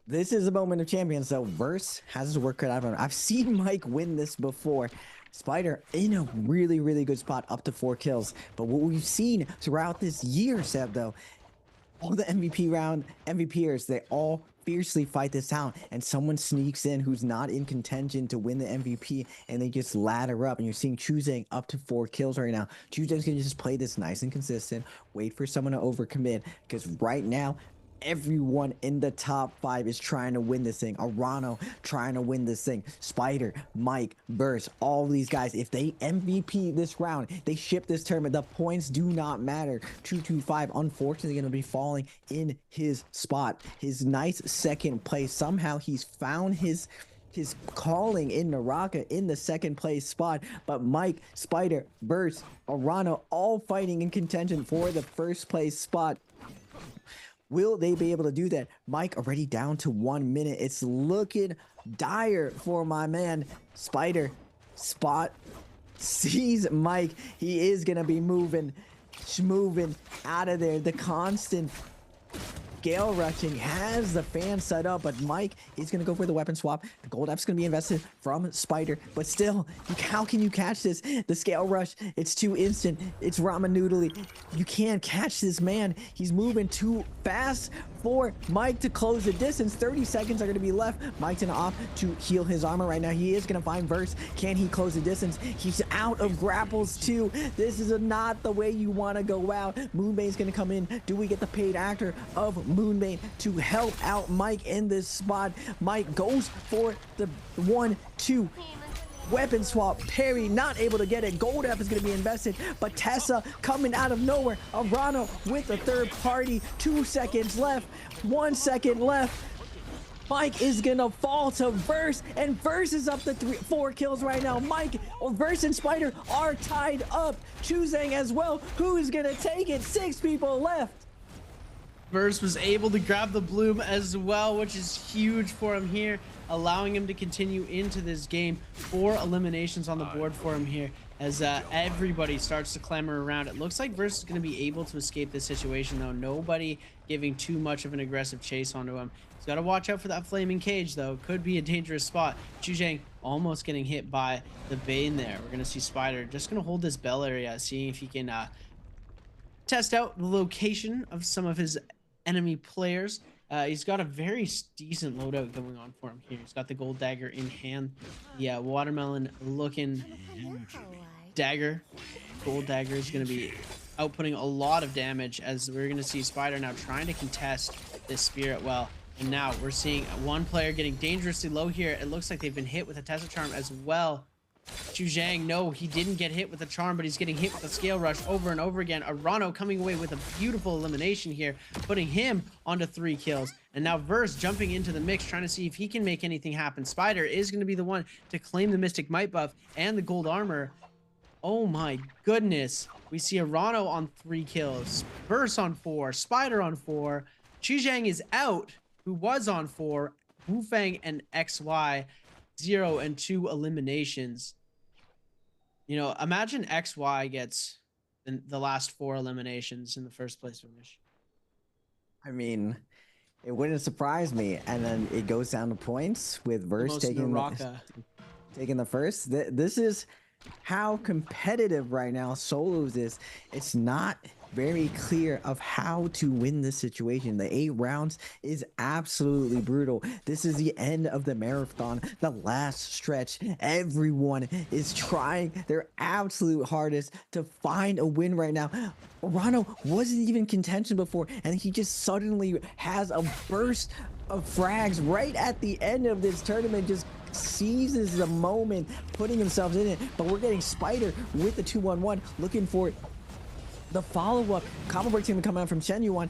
Speaker 19: This is a moment of champions, though. Verse has his work cut out of him. I've seen Mike win this before. Spider in a really, really good spot, up to 4 kills. But what we've seen throughout this year, Seb, though, all the MVP round MVPers, they all fiercely fight this out, and someone sneaks in who's not in contention to win the MVP, and they just ladder up, and you're seeing Chuzang up to 4 kills right now. Chuzang's gonna just play this nice and consistent, wait for someone to overcommit, because right now, everyone in the top 5 is trying to win this thing. Arano trying to win this thing. Spider, Mike, Burst, all these guys, if they MVP this round, they ship this tournament, the points do not matter. 225 unfortunately going to be falling in his spot. His nice second place. Somehow he's found his calling in NARAKA in the second place spot, but Mike, Spider, Burst, Arano all fighting in contention for the first place spot. Will they be able to do that? Mike already down to 1 minute. It's looking dire for my man. Spider spot sees Mike. He is going to be moving out of there. The constant scale rushing has the fan set up, but Mike is going to go for the weapon swap. The gold app's going to be invested from Spider, but still, how can you catch this? The scale rush, it's too instant. It's ramen noodly. You can't catch this man. He's moving too fast for Mike to close the distance. 30 seconds are going to be left. Mike's going to opt to heal his armor right now. He is going to find Verse. Can he close the distance? He's out of grapples too. This is not the way you want to go out. Moonbane's going to come in. Do we get the paid actor of Moonbane to help out Mike in this spot? Mike goes for the 1-2 weapon swap. Perry not able to get it. Gold F is going to be invested, but Tessa coming out of nowhere. Arano with the third party. 2 seconds left. 1 second left. Mike is gonna fall to Verse, and Verse is up to 4 kills right now. Mike, or Verse and Spider are tied up. Chuzang as well. Who is gonna take it? 6 people left.
Speaker 20: Verse was able to grab the bloom as well, which is huge for him here, allowing him to continue into this game. 4 eliminations on the board for him here as everybody starts to clamor around. It looks like Verse is going to be able to escape this situation, though. Nobody giving too much of an aggressive chase onto him. He's got to watch out for that flaming cage, though. Could be a dangerous spot. Chuzang almost getting hit by the Bane there. We're going to see Spider just going to hold this bell area, seeing if he can test out the location of some of his enemy players. He's got a very decent loadout going on for him here. He's got the gold dagger in hand. Yeah, watermelon looking dagger. Gold dagger is going to be outputting a lot of damage, as we're going to see Spider now trying to contest this spirit well. And now we're seeing one player getting dangerously low here. It looks like they've been hit with a Tessa charm as well. Chuzang, no, he didn't get hit with the charm, but he's getting hit with the scale rush over and over again. Arano coming away with a beautiful elimination here, putting him onto 3 kills. And now Verse jumping into the mix, trying to see if he can make anything happen. Spider is going to be the one to claim the Mystic Might buff and the gold armor. Oh my goodness. We see Arano on 3 kills, Verse on 4, Spider on 4. Chuzang is out, who was on 4. Wufang and XY, 0 and 2 eliminations. You know, imagine XY gets the last 4 eliminations in the first place finish.
Speaker 19: I mean, it wouldn't surprise me. And then it goes down to points with Verse taking the first. This is how competitive right now solos is. It's not very clear of how to win this situation. The 8 rounds is absolutely brutal. This is the end of the marathon, the last stretch. Everyone is trying their absolute hardest to find a win right now. Arano wasn't even contention before, and he just suddenly has a burst of frags right at the end of this tournament, just seizes the moment, putting himself in it. But we're getting Spider with the 2-1-1, looking for the follow-up. Combo break's gonna come out from Shenyuan.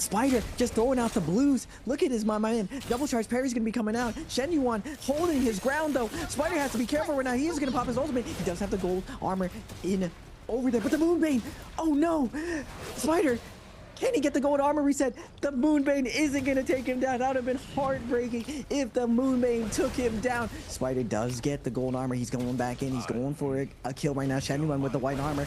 Speaker 19: Spider just throwing out the blues. Look at his my man. Double charge parry's gonna be coming out. Shenyuan holding his ground though. Spider has to be careful right now. He is gonna pop his ultimate. He does have the gold armor in over there, but the Moonbane. Oh no! Spider, can he get the gold armor reset? The Moonbane isn't gonna take him down. That would have been heartbreaking if the Moonbane took him down. Spider does get the gold armor. He's going back in. He's going for a kill right now. Shenyuan with the white armor.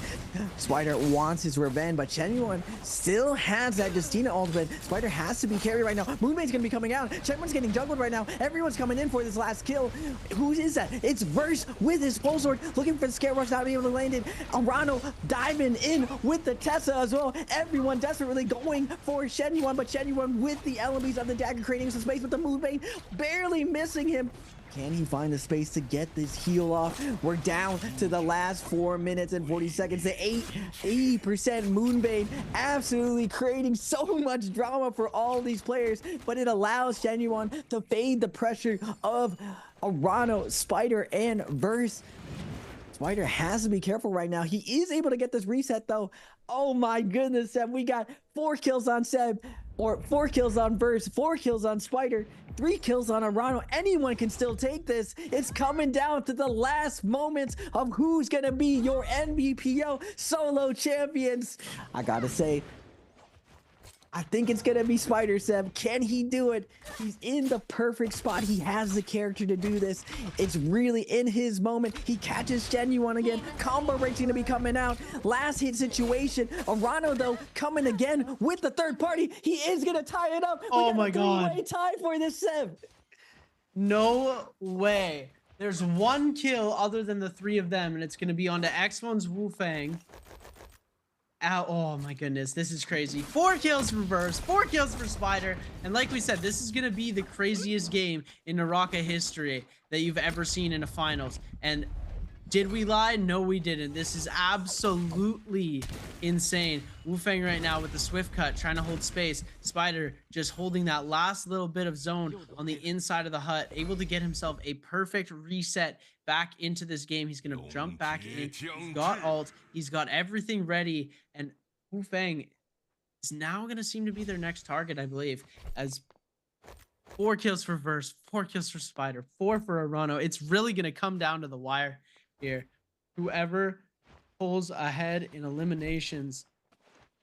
Speaker 19: Spider wants his revenge, but Shenyuan still has that Justina ultimate. Spider has to be carried right now. Moonbane's gonna be coming out. Shenyuan's getting juggled right now. Everyone's coming in for this last kill. Who is that? It's Verse with his pole sword, looking for the scare rush, not being able to land it. Arano diving in with the Tessa as well. Everyone desperately immediately going for Shen Yuan, but Shen Yuan with the elements of the dagger creating some space with the Moonbane barely missing him. Can he find the space to get this heal off? We're down to the last 4 minutes and 40 seconds. The 80% Moonbane absolutely creating so much drama for all these players, but it allows Shen Yuan to fade the pressure of Arano, Spider, and Verse. Spider has to be careful right now. He is able to get this reset though. Oh my goodness, Seb. We got 4 kills on Seb, or 4 kills on Verse, 4 kills on Spider, 3 kills on Arano. Anyone can still take this. It's coming down to the last moments of who's gonna be your NBPL solo champions. I gotta say, I think it's gonna be Spider, Seb. Can he do it? He's in the perfect spot. He has the character to do this. It's really in his moment. He catches Shen Yuan again. Combo break's gonna be coming out. Last hit situation. Arano though coming again with the third party. He is gonna tie it up.
Speaker 20: Oh my God.
Speaker 19: 3-way tie for this, Seb.
Speaker 20: No way. There's 1 kill other than the 3 of them, and it's gonna be onto X1's Wu Fang. Ow, oh my goodness, this is crazy. 4 kills for Verse, 4 kills for Spider, and like we said, this is gonna be the craziest game in NARAKA history that you've ever seen in a finals. And did we lie? No, we didn't. This is absolutely insane. Wu Fang right now with the swift cut, trying to hold space. Spider just holding that last little bit of zone on the inside of the hut, able to get himself a perfect reset back into this game. He's going to jump back in. He's got ult. He's got everything ready. And Wu Fang is now going to seem to be their next target, I believe, as 4 kills for Verse, 4 kills for Spider, 4 for Arano. It's really going to come down to the wire here. Whoever pulls ahead in eliminations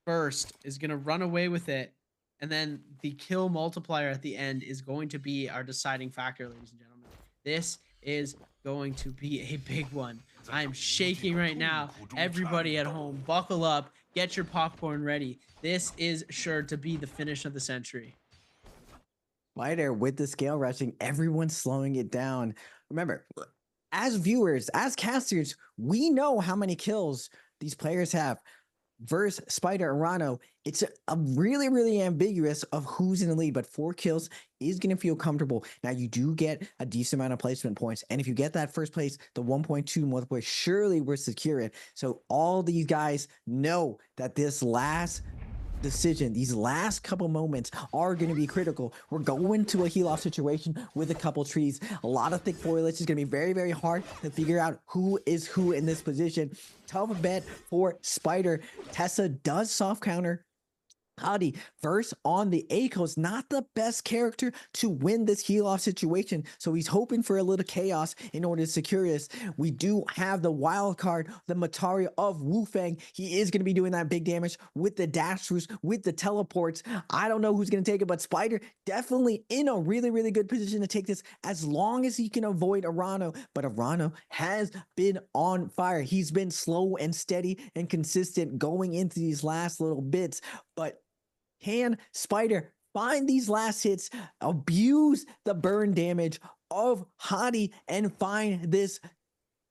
Speaker 20: first is going to run away with it. And then the kill multiplier at the end is going to be our deciding factor, ladies and gentlemen. This is going to be a big one. I am shaking right now. Everybody at home, buckle up, get your popcorn ready. This is sure to be the finish of the century.
Speaker 19: Spider with the scale rushing, everyone's slowing it down. Remember, as viewers, as casters, we know how many kills these players have. Verse, Spider, Arano, it's a really, really ambiguous of who's in the lead, but 4 kills is going to feel comfortable. Now, you do get a decent amount of placement points, and if you get that first place, the 1.2 multiplier, surely we're secure it. So all these guys know that this last decision, these last couple moments are going to be critical. We're going to a heal off situation with a couple trees, a lot of thick foliage. Is going to be very, very hard to figure out who is who in this position. Tough bet for Spider. Tessa does soft counter Hadi. Verse on the A coast, not the best character to win this heal off situation, so he's hoping for a little chaos in order to secure this. We do have the wild card, the Matari of Wu Fang. He is going to be doing that big damage with the dash throughs, with the teleports. I don't know who's going to take it, but Spider definitely in a really, really good position to take this as long as he can avoid Arano. But Arano has been on fire. He's been slow and steady and consistent going into these last little bits, but can Spider find these last hits, abuse the burn damage of Hadi, and find this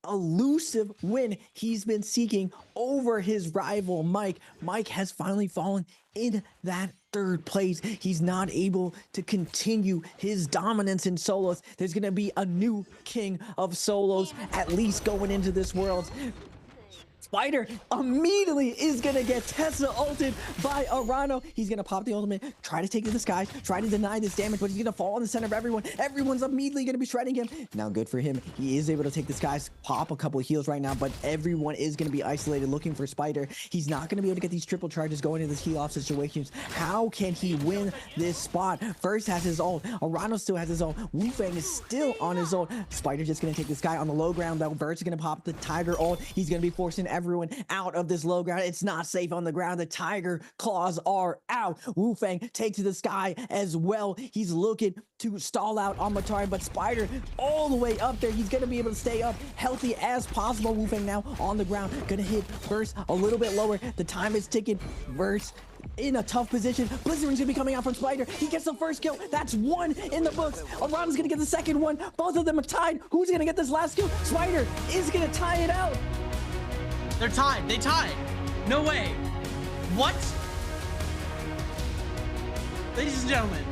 Speaker 19: elusive win he's been seeking over his rival Mike? Mike has finally fallen in that 3rd place. He's not able to continue his dominance in solos. There's going to be a new king of solos, at least going into this Worlds. Spider immediately is going to get Tessa ulted by Arano. He's going to pop the ultimate, try to take to the skies, try to deny this damage, but he's going to fall in the center of everyone. Everyone's immediately going to be shredding him. Now, good for him. He is able to take the skies, pop a couple of heals right now, but everyone is going to be isolated looking for Spider. He's not going to be able to get these triple charges going into this heal off situations. How can he win this spot? First has his ult. Arano still has his ult. Wu Fang is still on his ult. Spider's just going to take this guy on the low ground though. Vert's going to pop the Tiger ult. He's going to be forcing everyone out of this low ground. It's not safe on the ground. The Tiger claws are out. Wu Fang takes to the sky as well. He's looking to stall out on Matari, but Spider all the way up there. He's going to be able to stay up healthy as possible. Wu Fang now on the ground. Going to hit Burst a little bit lower. The time is ticking. Burst in a tough position. Blizzard's gonna be coming out from Spider. He gets the first kill. That's 1 in the books. Arano's gonna get the second one. Both of them are tied. Who's gonna get this last kill? Spider is gonna tie it out.
Speaker 20: They're tied. They tied. No way. What? Ladies and gentlemen,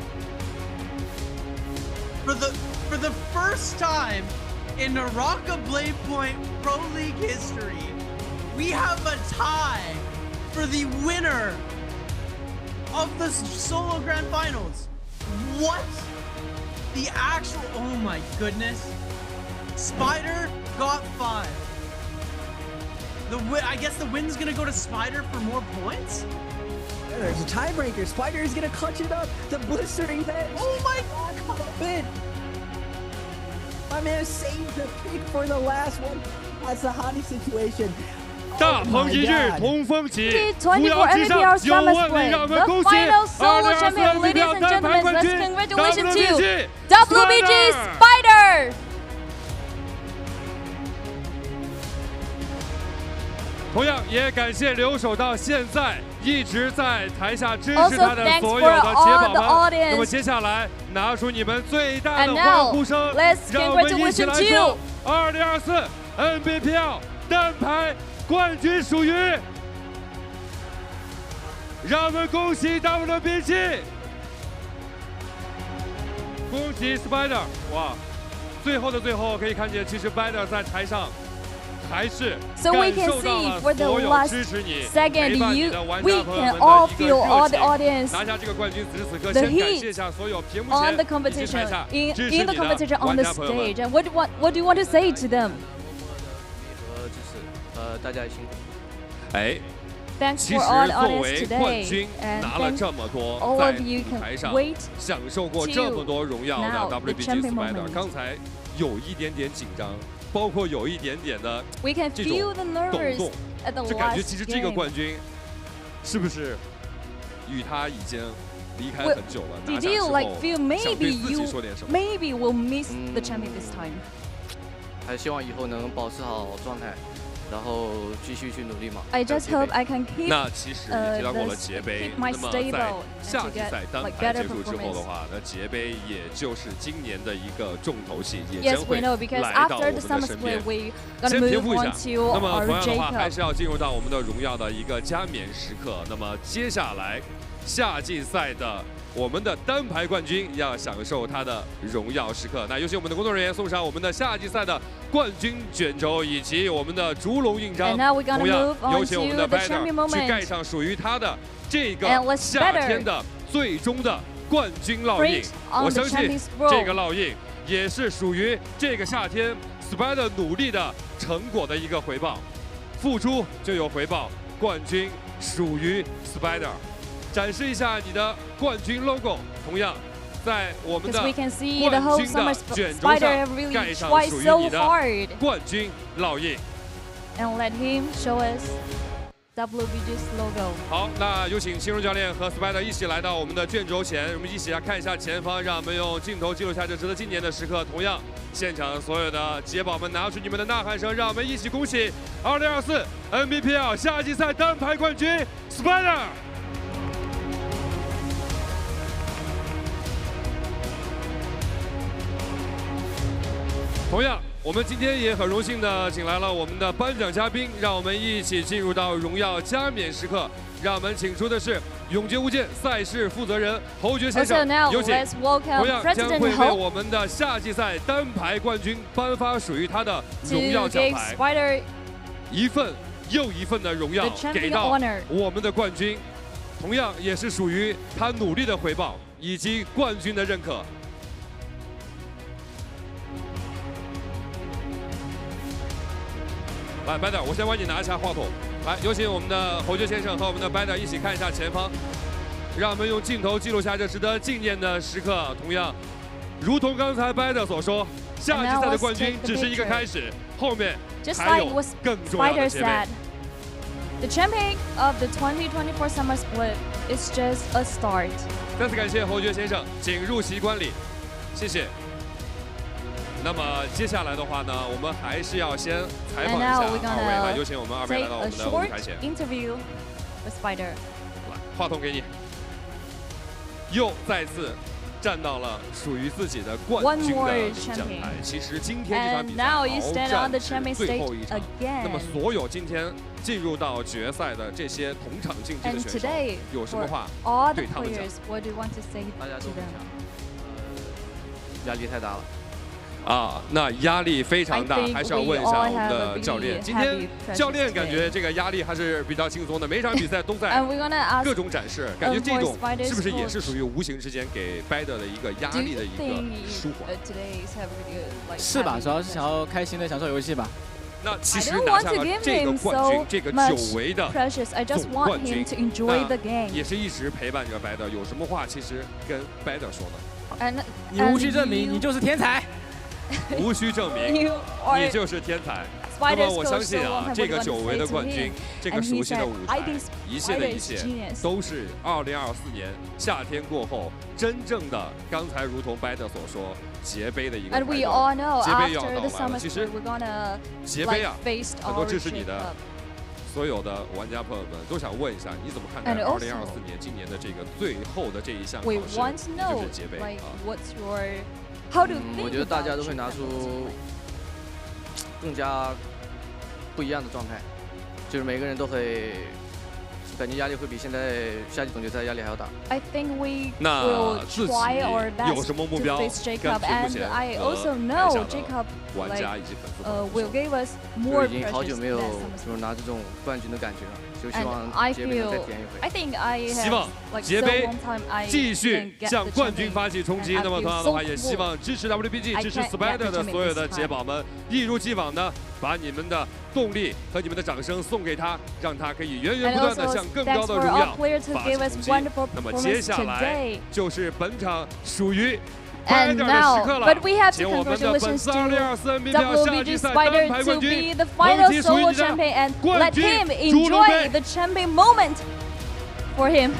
Speaker 20: for the first time in NARAKA BLADEPOINT Pro League history, we have a tie for the winner of the solo grand finals. What? The actual, oh my goodness. Spider got 5. I guess the win's gonna go to Spider for more points?
Speaker 19: There's a tiebreaker. Spider is gonna clutch it up. The blistering edge.
Speaker 20: Oh my
Speaker 19: god! My man saved the pick for the last one. That's a Hani situation.
Speaker 21: 大鹏一日同风起，扶摇
Speaker 18: 24
Speaker 21: 直上，
Speaker 18: NBPL
Speaker 21: 有
Speaker 18: Summer
Speaker 21: 万里，让我
Speaker 18: Split,
Speaker 21: 们
Speaker 18: the
Speaker 21: 恭喜
Speaker 18: final solo
Speaker 21: 2024
Speaker 18: champion, ladies
Speaker 21: NBPL
Speaker 18: and
Speaker 21: 单排
Speaker 18: gentlemen,
Speaker 21: 冠
Speaker 18: let's
Speaker 21: 军
Speaker 18: congratulations to
Speaker 21: WBG
Speaker 18: WBG Spider!
Speaker 21: 同样也感谢留守到现在一直在台下支持
Speaker 18: Also
Speaker 21: 他的
Speaker 18: thanks
Speaker 21: 所
Speaker 18: for
Speaker 21: 有的解
Speaker 18: all
Speaker 21: 宝
Speaker 18: the
Speaker 21: 们。
Speaker 18: audience.
Speaker 21: 那么接下来拿出你们最大
Speaker 18: And
Speaker 21: 的
Speaker 18: now,
Speaker 21: 欢呼声，
Speaker 18: let's
Speaker 21: 让我们一起
Speaker 18: congratulations
Speaker 21: 来说2024 NBPL 单排冠军属于，让我们恭喜 WBG， 恭喜 Spider！ 哇，最后的最后可以看见，其实 Spider 在台上。
Speaker 18: So we can see for the last second, we can all feel all the audience, the heat on the competition, in the competition on the stage. And what do you want to say to them?
Speaker 15: 大家辛苦。
Speaker 21: 哎。
Speaker 18: Thanks
Speaker 21: 其
Speaker 18: for
Speaker 21: 实
Speaker 18: all the
Speaker 21: 作
Speaker 18: audience
Speaker 21: 为
Speaker 18: today.
Speaker 21: 冠军
Speaker 18: And
Speaker 21: 拿了这么多，
Speaker 18: all
Speaker 21: 在
Speaker 18: of you
Speaker 21: 舞台
Speaker 18: can
Speaker 21: 上
Speaker 18: wait
Speaker 21: 享受过这么多荣耀的
Speaker 18: now the
Speaker 21: WBG
Speaker 18: champion
Speaker 21: Spider，
Speaker 18: moment.
Speaker 21: 刚才有一点点紧张，包括有一点点的
Speaker 18: We can
Speaker 21: 这
Speaker 18: feel
Speaker 21: 种
Speaker 18: the
Speaker 21: 抖
Speaker 18: nervous
Speaker 21: 动，
Speaker 18: at the
Speaker 21: 就感觉
Speaker 18: last
Speaker 21: 其实这个
Speaker 18: game.
Speaker 21: 冠军是不是与他已经离开很久了？拿
Speaker 18: Did
Speaker 21: 下之
Speaker 18: you
Speaker 21: 后
Speaker 18: like feel
Speaker 21: 想对
Speaker 18: maybe
Speaker 21: 自己
Speaker 18: you
Speaker 21: 说点什么？
Speaker 18: maybe will miss the champion this time?
Speaker 15: 还希望以后能保持好状态，然后继续去努力嘛。
Speaker 18: I just hope I can keep
Speaker 21: 那其实也提到过了节杯，
Speaker 18: my
Speaker 21: 那么在
Speaker 18: stable
Speaker 21: 夏
Speaker 18: and to
Speaker 21: 季
Speaker 18: get
Speaker 21: 赛单
Speaker 18: like
Speaker 21: 排
Speaker 18: better
Speaker 21: 结束之后的
Speaker 18: performance.
Speaker 21: 话，那节杯也就是今年的一个重头戏，也
Speaker 18: Yes,
Speaker 21: 将
Speaker 18: we
Speaker 21: 会
Speaker 18: know because
Speaker 21: 来到我
Speaker 18: after
Speaker 21: 们
Speaker 18: the
Speaker 21: 的
Speaker 18: summer
Speaker 21: 身
Speaker 18: split,
Speaker 21: 边。
Speaker 18: we gonna
Speaker 21: 先平
Speaker 18: move
Speaker 21: 复一
Speaker 18: on
Speaker 21: 下，
Speaker 18: to
Speaker 21: 那么
Speaker 18: our
Speaker 21: 同样的话，还
Speaker 18: Jacob.
Speaker 21: 是要进入到我们的荣耀的一个加冕时刻。那么接下来夏季赛的我们的单排冠军要享受他的荣耀时刻。那有请我们的工作人员送上我们的夏季赛的冠军卷轴以及我们的烛龙印章。
Speaker 18: And now we're gonna
Speaker 21: 同样
Speaker 18: move on
Speaker 21: 有请我们的
Speaker 18: to the
Speaker 21: Spider
Speaker 18: champion moment.
Speaker 21: 去盖上属于他的这个
Speaker 18: And let's
Speaker 21: 夏天的最终的冠军烙印。
Speaker 18: Print on
Speaker 21: 我
Speaker 18: the
Speaker 21: 相信
Speaker 18: champion's scroll.
Speaker 21: 这个烙印也是属于这个夏天 Spider 努力的成果的一个回报。付出就有回报，冠军属于 Spider。展示一下你的冠军 logo， 同样在我们的
Speaker 18: Because we can see the whole
Speaker 21: 冠军的
Speaker 18: summer
Speaker 21: 卷轴
Speaker 18: Spider
Speaker 21: 上
Speaker 18: really
Speaker 21: 盖上
Speaker 18: tried
Speaker 21: 属于
Speaker 18: so
Speaker 21: 你的
Speaker 18: hard.
Speaker 21: 冠军烙印。
Speaker 18: And let him show us WBG's logo.
Speaker 21: 好，那有请新荣教练和 Spider 一起来到我们的卷轴前，我们一起来看一下前方，让我们用镜头记录下这值得纪念的时刻。同样，现场所有的解宝们拿出你们的呐喊声，让我们一起恭喜2024 NBPL 夏季赛单排冠军 Spider。 同样，我们今天也很荣幸的请来了我们的颁奖嘉宾，让我们一起进入到荣耀加冕时刻。让我们请出的是永劫无间赛事负责人侯爵先生，
Speaker 18: Also now
Speaker 21: 有请。
Speaker 18: let's welcome
Speaker 21: 同样将
Speaker 18: President
Speaker 21: 会为
Speaker 18: Ho
Speaker 21: 我们的夏季赛单排冠军颁发属于他的荣耀
Speaker 18: to
Speaker 21: 奖
Speaker 18: give
Speaker 21: 牌，
Speaker 18: Spider
Speaker 21: 一份又一份的荣耀
Speaker 18: the champion
Speaker 21: 给到
Speaker 18: honor.
Speaker 21: 我们的冠军，同样也是属于他努力的回报以及冠军的认可。 来 ，Spider， 我先帮你拿一下话筒。来，有请我们的侯爵先生和我们的 Spider 一起看一下前方，让我们用镜头记录下这值得纪念的时刻。同样，如同刚才 Spider 所说，夏季赛的冠军只是一个开始，后面
Speaker 18: Just
Speaker 21: 还
Speaker 18: like
Speaker 21: 有
Speaker 18: what
Speaker 21: 更重要
Speaker 18: Spider
Speaker 21: 的节杯。
Speaker 18: said, the champion of the 2024 summer split is just a start.
Speaker 21: 再次感谢侯爵先生，请入席观礼，谢谢。 那么接下来的话呢，我们还是要先采访
Speaker 18: And
Speaker 21: 一下
Speaker 18: now
Speaker 21: 二
Speaker 18: we're
Speaker 21: 位。来，
Speaker 18: gonna
Speaker 21: 有请我们二位
Speaker 18: take
Speaker 21: 来到我
Speaker 18: a
Speaker 21: 们的舞
Speaker 18: short
Speaker 21: 台前。
Speaker 18: interview with Spider.
Speaker 21: 来，话筒给你。又再次站到了属于自己的冠军的领奖台。其实今天这场比赛鏖战至最后一场。那么所有今天进入到决赛的这些同场竞技的选手，有什么话对他们讲？
Speaker 15: 大家都很强，压力太大了。
Speaker 21: 啊，那压力非常大，还是要问一下我们的教练。今天教练感觉这个压力还是比较轻松的，每场比赛都在各种展示，感觉这种是不是也是属于无形之间给 BLADE 的一个压力的一个舒缓？
Speaker 2: 是吧？主要是想要开心的享受游戏吧。
Speaker 21: 那其实拿下了这个冠军，这个久违的总冠军，那也是一直陪伴着 BLADE。有什么话其实跟 BLADE 说呢？
Speaker 2: 你无需证明，你就是天才。
Speaker 21: 无需证明，你就是天才。那么我相信啊，这个久违的冠军，这个熟悉的舞台，一切的一切，都是2024年夏天过后真正的，刚才如同 BLADE 所说，节杯的一个阶段。节杯要到来了。其实节杯啊，很多支持你的所有的玩家朋友们都想问一下，你怎么看待2024年今年的这个最后的这一项考试，也就是节杯啊？
Speaker 15: 我觉得大家都会拿出更加不一样的状态，就是每个人都会感觉压力会比现在夏季总决赛压力还要大。
Speaker 21: 那自己有什么目标跟目前台下的玩家以及粉丝朋友？
Speaker 15: 已经好久没有就是拿这种冠军的感觉了。就希望节杯能再点一回。
Speaker 21: 希望节杯继续向冠军发起冲击。那么同样的话，也希望支持 WBG、支持 SPIDER 的所有的节宝们，一如既往的把你们的动力和你们的掌声送给他，让他可以源源不断的向更高的荣耀发起冲击。那么接下来就是本场属于
Speaker 18: And now, but we have to
Speaker 21: 请我们的本次2024 NBPL 夏季赛单排
Speaker 18: WBG
Speaker 21: 冠
Speaker 18: to
Speaker 21: 军
Speaker 18: be the final solo champion and let him enjoy the champion moment for him.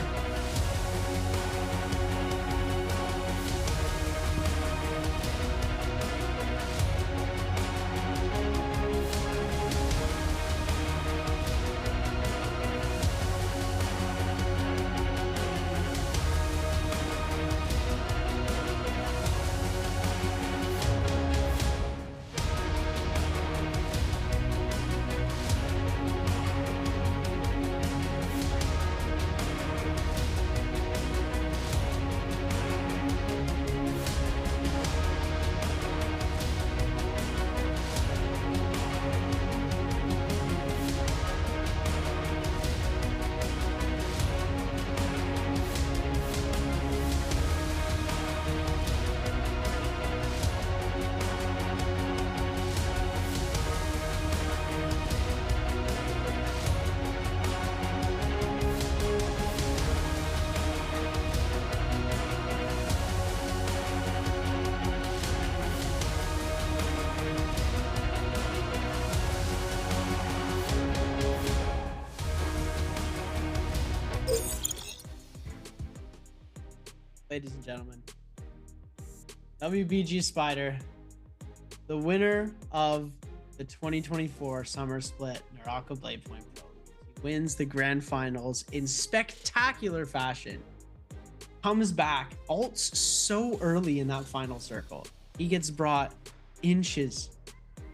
Speaker 20: Ladies and gentlemen, WBG Spider, the winner of the 2024 Summer Split NARAKA BLADEPOINT Pro, he wins the grand finals in spectacular fashion. Comes back, ults so early in that final circle. He gets brought inches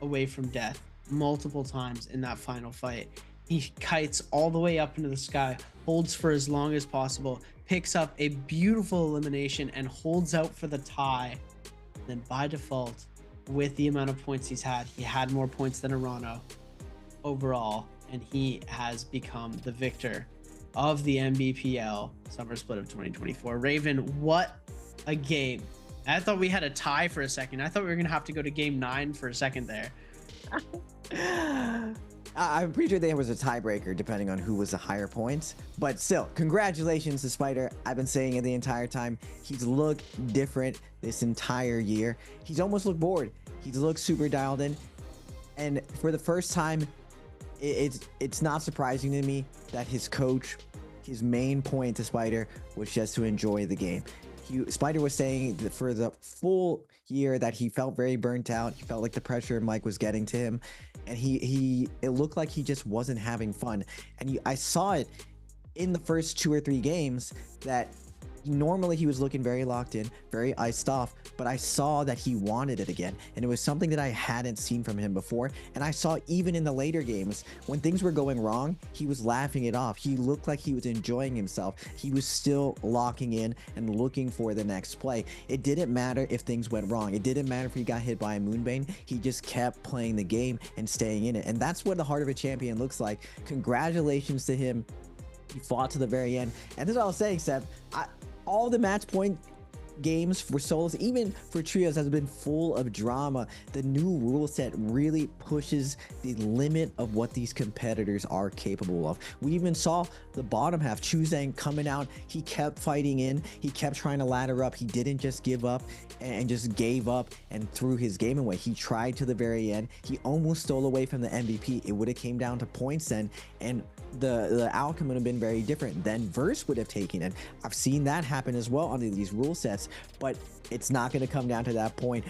Speaker 20: away from death multiple times in that final fight. He kites all the way up into the sky, holds for as long as possible, picks up a beautiful elimination and holds out for the tie. Then by default, with the amount of points he's had, he had more points than Arano overall, and he has become the victor of the Nbpl Summer Split of 2024. Raven, what a game. I thought we had a tie for a second. I thought we were going to have to go to game 9 for a second there.
Speaker 19: I'm pretty sure there was a tiebreaker depending on who was the higher points, but still, congratulations to Spider. I've been saying it the entire time. He's looked different this entire year. He's almost looked bored. He's looked super dialed in, and for the first time, it's not surprising to me that his coach, his main point to Spider was just to enjoy the game. Spider was saying that for the full year that he felt very burnt out. He felt like the pressure Mike was getting to him, and it looked like he just wasn't having fun. And I saw it in the first 2 or 3 games that Normally he was looking very locked in, very iced off, but I saw that he wanted it again. And it was something that I hadn't seen from him before. And I saw even in the later games, when things were going wrong, he was laughing it off. He looked like he was enjoying himself. He was still locking in and looking for the next play. It didn't matter if things went wrong. It didn't matter if he got hit by a Moonbane. He just kept playing the game and staying in it. And that's what the heart of a champion looks like. Congratulations to him. He fought to the very end. And this is what I was saying, Seb. All the match point games for solos, even for trios, has been full of drama. The new rule set really pushes the limit of what these competitors are capable of. We even saw the bottom half, Chuzang coming out. He kept fighting in. He kept trying to ladder up. He didn't just give up and just gave up and threw his game away. He tried to the very end. He almost stole away from the MVP. It would have came down to points then, and the outcome would have been very different. Then Verse would have taken it. I've seen that happen as well under these rule sets, but it's not going to come down to that point.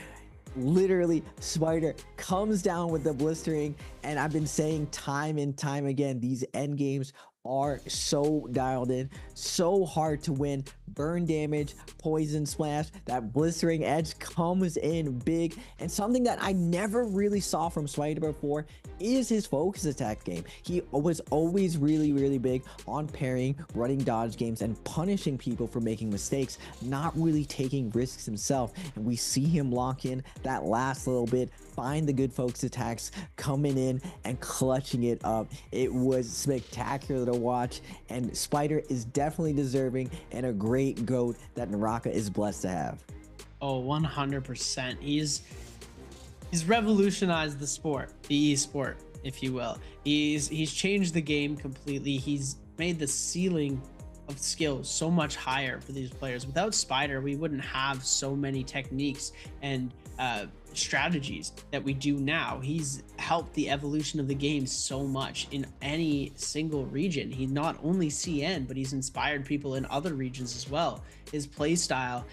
Speaker 19: Literally, Spider comes down with the blistering, and I've been saying time and time again, these end games are so dialed in, so hard to win. Burn damage, poison splash, that blistering edge comes in big. And something that I never really saw from Spider before is his focus attack game. He was always really big on parrying, running dodge games, and punishing people for making mistakes, not really taking risks himself. And we see him lock in that last little bit, find the good focus attacks, coming in and clutching it up. It was spectacular to watch, and Spider is definitely deserving and a great GOAT that NARAKA is blessed to have.
Speaker 20: Oh, 100%. He's revolutionized the sport, the esport, if you will. He's changed the game completely. He's made the ceiling of skill so much higher for these players. Without Spider, we wouldn't have so many techniques and strategies that we do now. He's helped the evolution of the game so much in any single region. He not only CN, but he's inspired people in other regions as well. His play style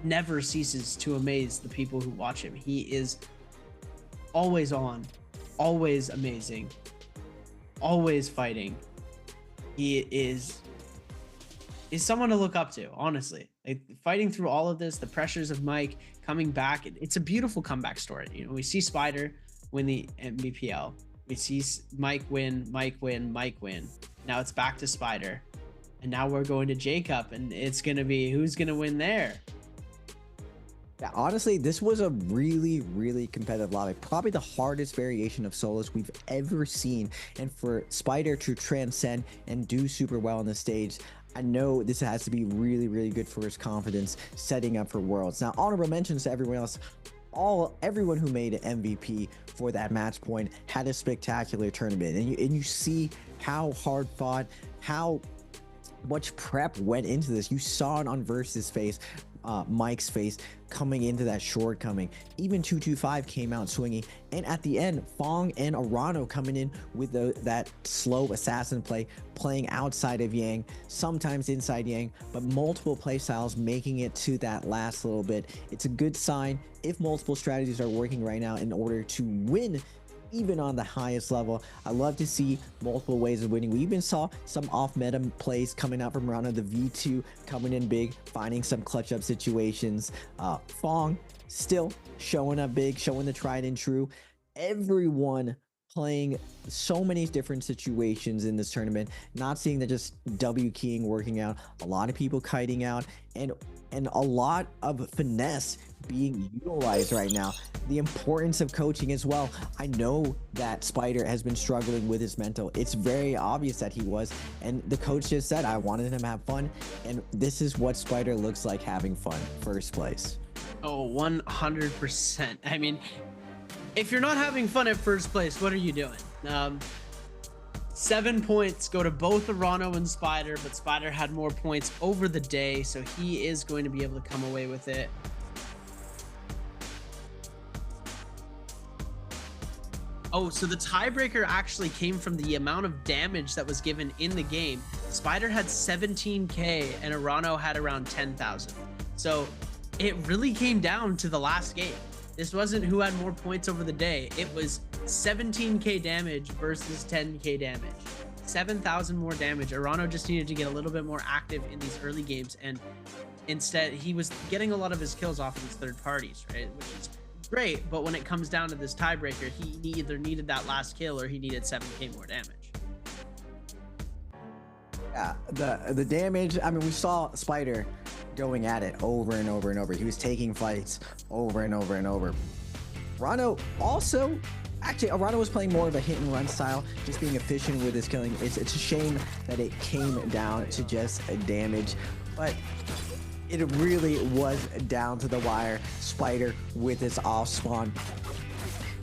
Speaker 20: never ceases to amaze the people who watch him. He is always on, always amazing, always fighting. He is someone to look up to, honestly. Like, fighting through all of this, the pressures of Mike coming back, it's a beautiful comeback story. You know, we see Spider win the Nbpl, we see Mike win. Now it's back to Spider, and now we're going to J-Cup, and it's gonna be who's gonna win there.
Speaker 19: Yeah, honestly, this was a really competitive lobby. Probably the hardest variation of solos we've ever seen. And for Spider to transcend and do super well on the stage, I know this has to be really good for his confidence setting up for Worlds. Now, honorable mentions to everyone else. Everyone who made an MVP for that match point had a spectacular tournament. And you see how hard fought, how much prep went into this. You saw it on Verse's face, Mike's face, coming into that shortcoming. Even 225 came out swinging, and at the end, Fong and Arano coming in with that slow assassin play, playing outside of Yang, sometimes inside Yang, but multiple play styles making it to that last little bit. It's a good sign if multiple strategies are working right now in order to win even on the highest level. I love to see multiple ways of winning. We even saw some off-meta plays coming out from Rana, the V2 coming in big, finding some clutch-up situations. Fong still showing up big, showing the tried and true. Everyone playing so many different situations in this tournament, not seeing that just W keying working out, a lot of people kiting out, and a lot of finesse being utilized right now. The importance of coaching as well. I know that Spider has been struggling with his mental. It's very obvious that he was, and the coach just said, I wanted him to have fun, and this is what Spider looks like having fun. First place.
Speaker 20: Oh, 100%. I mean, if you're not having fun at first place, what are you doing? 7 points go to both Arano and Spider, but Spider had more points over the day, so he is going to be able to come away with it. Oh, so the tiebreaker actually came from the amount of damage that was given in the game. Spider had 17K and Arano had around 10,000. So it really came down to the last game. This wasn't who had more points over the day. It was 17K damage versus 10K damage. 7,000 more damage. Arano just needed to get a little bit more active in these early games, and instead he was getting a lot of his kills off of these third parties, right? Which is great, but when it comes down to this tiebreaker, he either needed that last kill or he needed 7k more damage.
Speaker 19: Yeah, the damage, I mean, we saw Spider going at it over and over and over. He was taking fights over and over and over. Arano also, actually, Arano was playing more of a hit and run style, just being efficient with his killing. It's a shame that it came down to just a damage, but it really was down to the wire. Spider with his off spawn,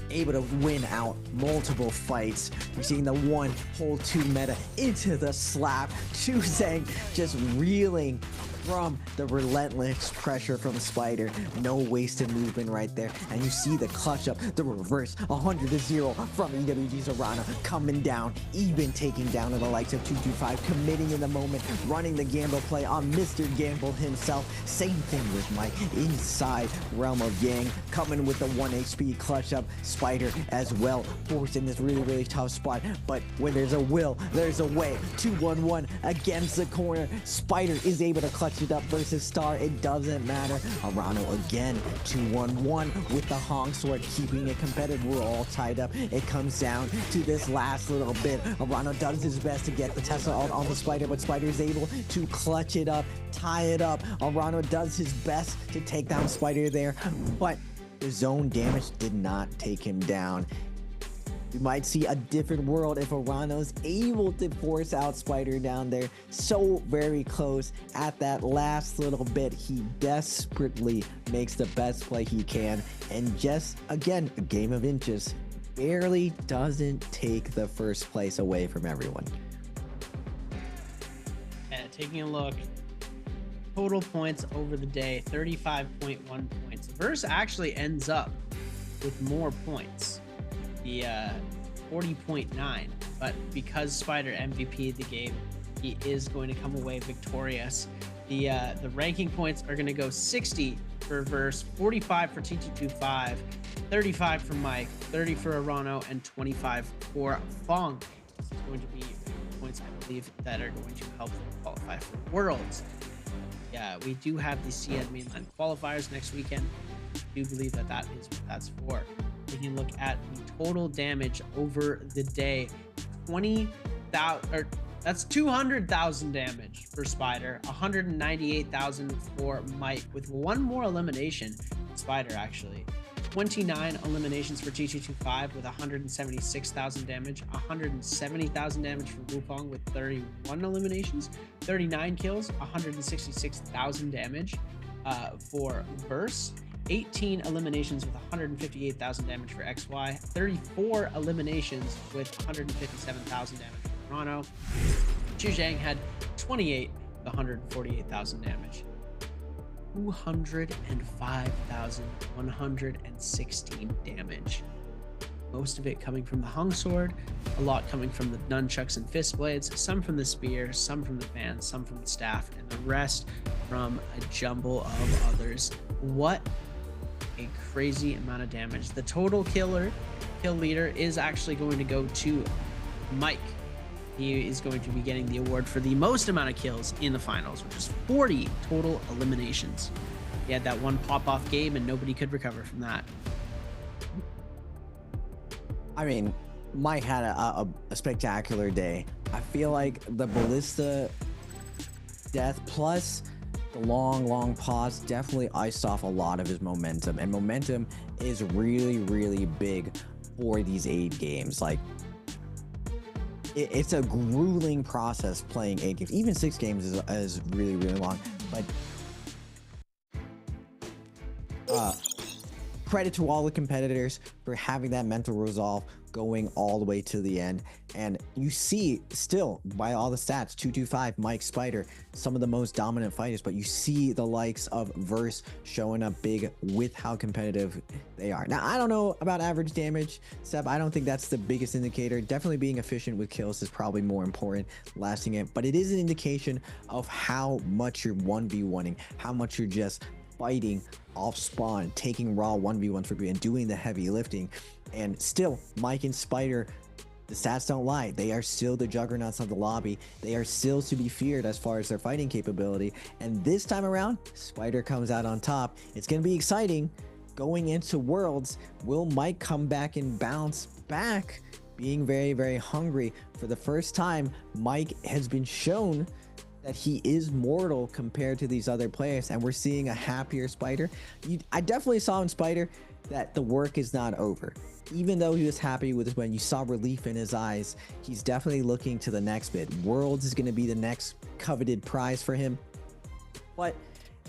Speaker 19: able to win out multiple fights. We're seeing the 1 hold 2 meta into the slap. Chuzeng just reeling from the relentless pressure from Spider. No wasted movement right there. And you see the clutch up, the reverse 100-0 from EWG's Arano coming down, even taking down to the likes of 225, committing in the moment, running the gamble play on Mr. Gamble himself. Same thing with Mike inside Realm of Yang, coming with the 1 HP clutch up. Spider as well, forced in this really, really tough spot. But when there's a will, there's a way. 2-1-1 against the corner. Spider is able to clutch it up versus Star. It doesn't matter. Arano again, 2-1-1 with the Hong Sword, keeping it competitive. We're all tied up. It comes down to this last little bit. Arano does his best to get the Tesla on the Spider, but Spider is able to clutch it up, tie it up. Arano does his best to take down Spider there, but the zone damage did not take him down. We might see a different world if Arano's able to force out Spider down there. So very close at that last little bit. He desperately makes the best play he can. And just, again, a game of inches. Barely doesn't take the first place away from everyone.
Speaker 20: Taking a look. Total points over the day, 35.1 points. Verse actually ends up with more points. The 40.9, but because Spider MVP the game, he is going to come away victorious. The ranking points are going to go 60 for Verse, 45 for T225, 35 for Mike, 30 for Arano, and 25 for Fong. This is going to be points, I believe, that are going to help them qualify for Worlds. Yeah, we do have the CN Mainland qualifiers next weekend. I do believe that that is what that's for. Taking a look at the total damage over the day, 20,000, or that's 200,000 damage for Spider, 198,000 for Mike, with 1 more elimination. Spider actually, 29 eliminations for T225 with 176,000 damage, 170,000 damage for Wukong with 31 eliminations, 39 kills, 166,000 damage for Verse. 18 eliminations with 158,000 damage for XY, 34 eliminations with 157,000 damage for Arano. Chuzeng had 28 with 148,000 damage. 205,116 damage. Most of it coming from the Hung Sword, a lot coming from the nunchucks and fist blades, some from the spear, some from the fans, some from the staff, and the rest from a jumble of others. What a crazy amount of damage. The total kill leader is actually going to go to Mike. He is going to be getting the award for the most amount of kills in the finals, which is 40 total eliminations. He had that 1 pop-off game and nobody could recover from that.
Speaker 19: I mean, Mike had a spectacular day. I feel like the Ballista death plus the long pause definitely iced off a lot of his momentum, and momentum is really big for these 8 games. Like, it's a grueling process playing 8 games. Even 6 games is really long, but credit to all the competitors for having that mental resolve, going all the way to the end. And you see still by all the stats, 225, Mike, Spider, some of the most dominant fighters, but you see the likes of Verse showing up big with how competitive they are. Now, I don't know about average damage, Seb. I don't think that's the biggest indicator. Definitely being efficient with kills is probably more important, lasting it, but it is an indication of how much you're 1v1ing, how much you're just fighting off spawn, taking raw 1v1s for free and doing the heavy lifting. And still, Mike and Spider the stats don't lie. They are still the juggernauts of the lobby. They are still to be feared as far as their fighting capability. And this time around, Spider comes out on top. It's going to be exciting. Going into Worlds, will Mike come back and bounce back? Being very, very hungry. For the first time, Mike has been shown that he is mortal compared to these other players, and we're seeing a happier Spider. I definitely saw in Spider that the work is not over. Even though he was happy with when you saw relief in his eyes, he's definitely looking to the next bit. Worlds is going to be the next coveted prize for him. But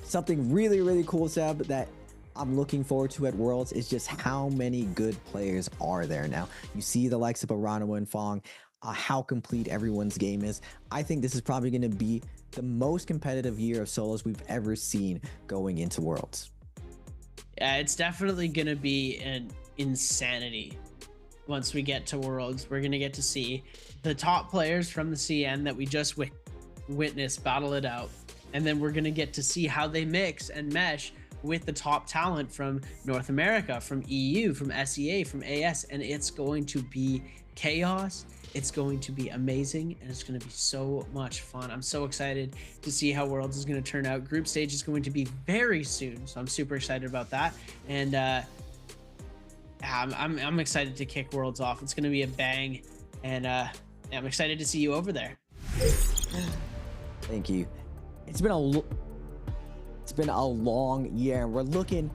Speaker 19: something really, really cool, Seb, that I'm looking forward to at Worlds is just how many good players are there now. You see the likes of Arano and Fong, how complete everyone's game is. I think this is probably going to be the most competitive year of solos we've ever seen going into Worlds.
Speaker 20: Yeah, it's definitely going to be an insanity. Once we get to Worlds, we're going to get to see the top players from the CN that we just witnessed battle it out. And then we're going to get to see how they mix and mesh with the top talent from North America, from EU, from SEA, from AS. And it's going to be chaos. It's going to be amazing, and it's going to be so much fun. I'm so excited to see how Worlds is going to turn out. Group stage is going to be very soon, so I'm super excited about that. And I'm excited to kick Worlds off. It's going to be a bang, and I'm excited to see you over there.
Speaker 19: Thank you. It's been a long year, and we're looking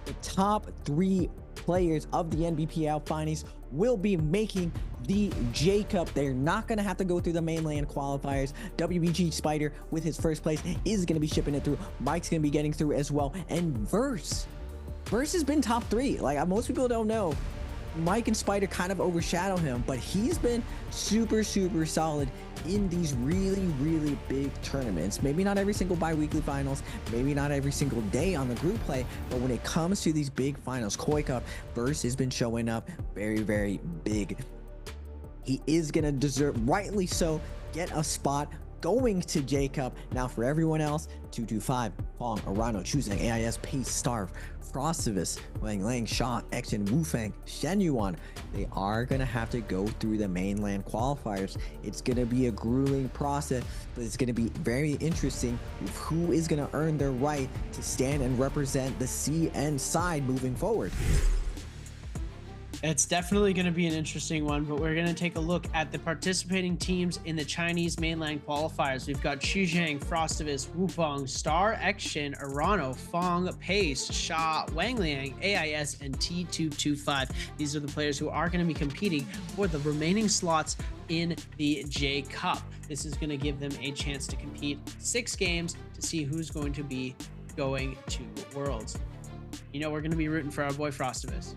Speaker 19: the top 3 players of the NBPL finals will be making the J Cup. They're not going to have to go through the mainland qualifiers. WBG Spider with his first place is going to be shipping it through. Mike's going to be getting through as well. And Verse has been top 3. Like, most people don't know, Mike and Spider kind of overshadow him, but he's been super solid in these really big tournaments. Maybe not every single bi-weekly finals, maybe not every single day on the group play, but when it comes to these big finals, Koi Cup, Verse has been showing up very big. He is gonna deserve, rightly so, get a spot going to J Cup. Now for everyone else, 225, Fong, Arano, Chuzeng, AIS, Pace, Starve, Frostivus, Wang Lang, Shaw, Xen, Wufang, Shen Yuan, they are gonna have to go through the mainland qualifiers. It's gonna be a grueling process, but it's gonna be very interesting with who is gonna earn their right to stand and represent the CN side moving forward.
Speaker 20: It's definitely going to be an interesting one, but we're going to take a look at the participating teams in the Chinese mainland qualifiers. We've got Chuzeng, Frostivus, Wupong, Star, Xshin, Arano, Fong, Pace, Sha, Wang Liang, AIS, and T225. These are the players who are going to be competing for the remaining slots in the J Cup. This is going to give them a chance to compete 6 games to see who's going to be going to Worlds. You know, we're going to be rooting for our boy Frostivus.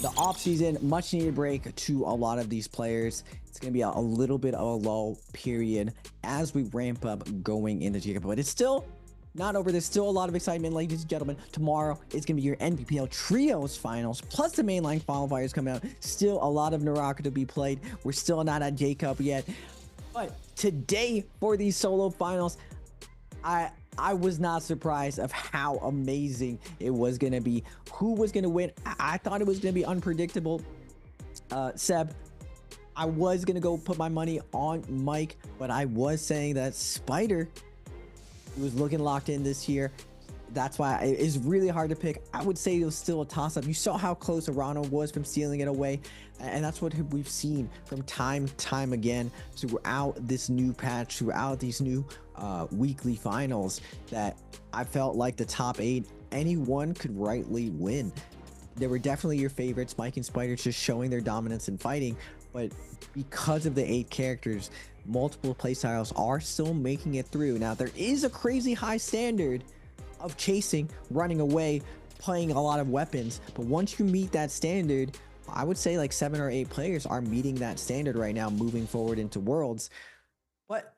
Speaker 19: The offseason, much needed break to a lot of these players. It's going to be a little bit of a lull period as we ramp up going into J Cup, but it's still not over. There's still a lot of excitement, ladies and gentlemen. Tomorrow is going to be your NBPL Trios finals, plus the mainline qualifiers coming out. Still a lot of NARAKA to be played. We're still not at J Cup yet, but today for these solo finals, I was not surprised of how amazing it was going to be. Who was going to win? I thought it was going to be unpredictable. Seb, I was going to go put my money on Mike, but I was saying that Spider was looking locked in this year. That's why it's really hard to pick. I would say it was still a toss-up. You saw how close Arano was from stealing it away, and that's what we've seen from time again throughout this new patch, throughout these new weekly finals, that I felt like the top 8, anyone could rightly win. They were definitely your favorites, Mike and Spider, just showing their dominance in fighting, but because of the 8 characters, multiple playstyles are still making it through. Now, there is a crazy high standard of chasing, running away, playing a lot of weapons, but once you meet that standard, I would say like 7 or 8 players are meeting that standard right now moving forward into Worlds. But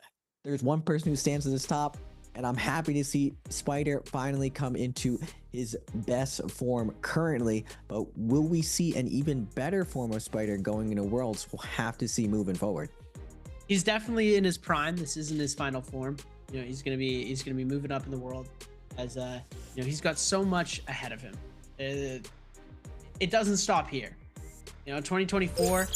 Speaker 19: there's one person who stands at this top, and I'm happy to see Spider finally come into his best form currently, but will we see an even better form of Spider going into Worlds? We'll have to see moving forward.
Speaker 20: He's definitely in his prime. This isn't his final form. You know, he's gonna be moving up in the world. As you know, he's got so much ahead of him. it doesn't stop here. You know, 2024,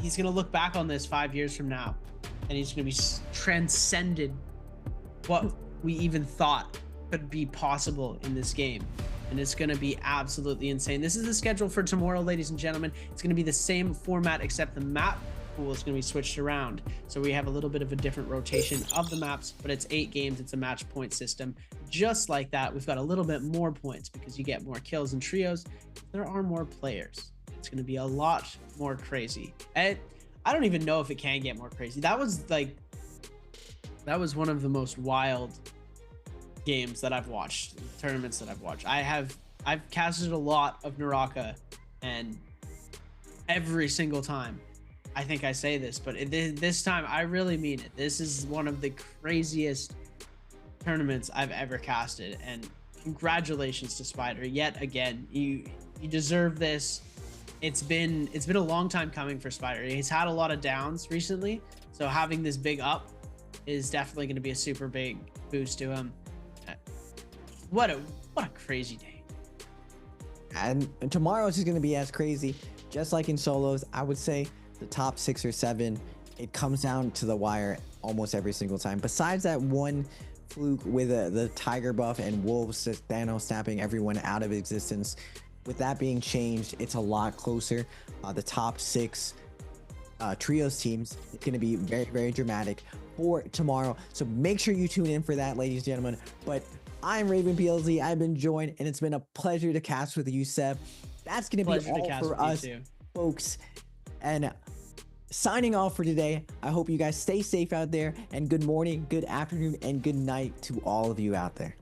Speaker 20: he's gonna look back on this 5 years from now, and he's gonna be transcended what we even thought could be possible in this game. And it's gonna be absolutely insane. This is the schedule for tomorrow, ladies and gentlemen. It's gonna be the same format, except the map pool is gonna be switched around. So we have a little bit of a different rotation of the maps, but it's 8 games. It's a match point system. Just like that, we've got a little bit more points because you get more kills in trios. There are more players. It's gonna be a lot more crazy. And I don't even know if it can get more crazy. That was one of the most wild games that I've watched, tournaments that I've watched. I've casted a lot of NARAKA, and every single time I think I say this, but this time I really mean it. This is one of the craziest tournaments I've ever casted, and congratulations to Spider yet again. You deserve this. It's been a long time coming for Spider. He's had a lot of downs recently, so having this big up is definitely going to be a super big boost to him. What a crazy day.
Speaker 19: And tomorrow's is going to be as crazy. Just like in solos, I would say the top 6 or 7, it comes down to the wire almost every single time. Besides that one fluke with the Tiger buff and Wolves Thanos snapping everyone out of existence, with that being changed, it's a lot closer. The top 6 trios teams, it's going to be very, very dramatic for tomorrow. So make sure you tune in for that, ladies and gentlemen. But I'm Nbpl. I've been joined, and it's been a pleasure to cast with you, Seb. That's going to be all for us, folks. And signing off for today. I hope you guys stay safe out there, and good morning, good afternoon, and good night to all of you out there.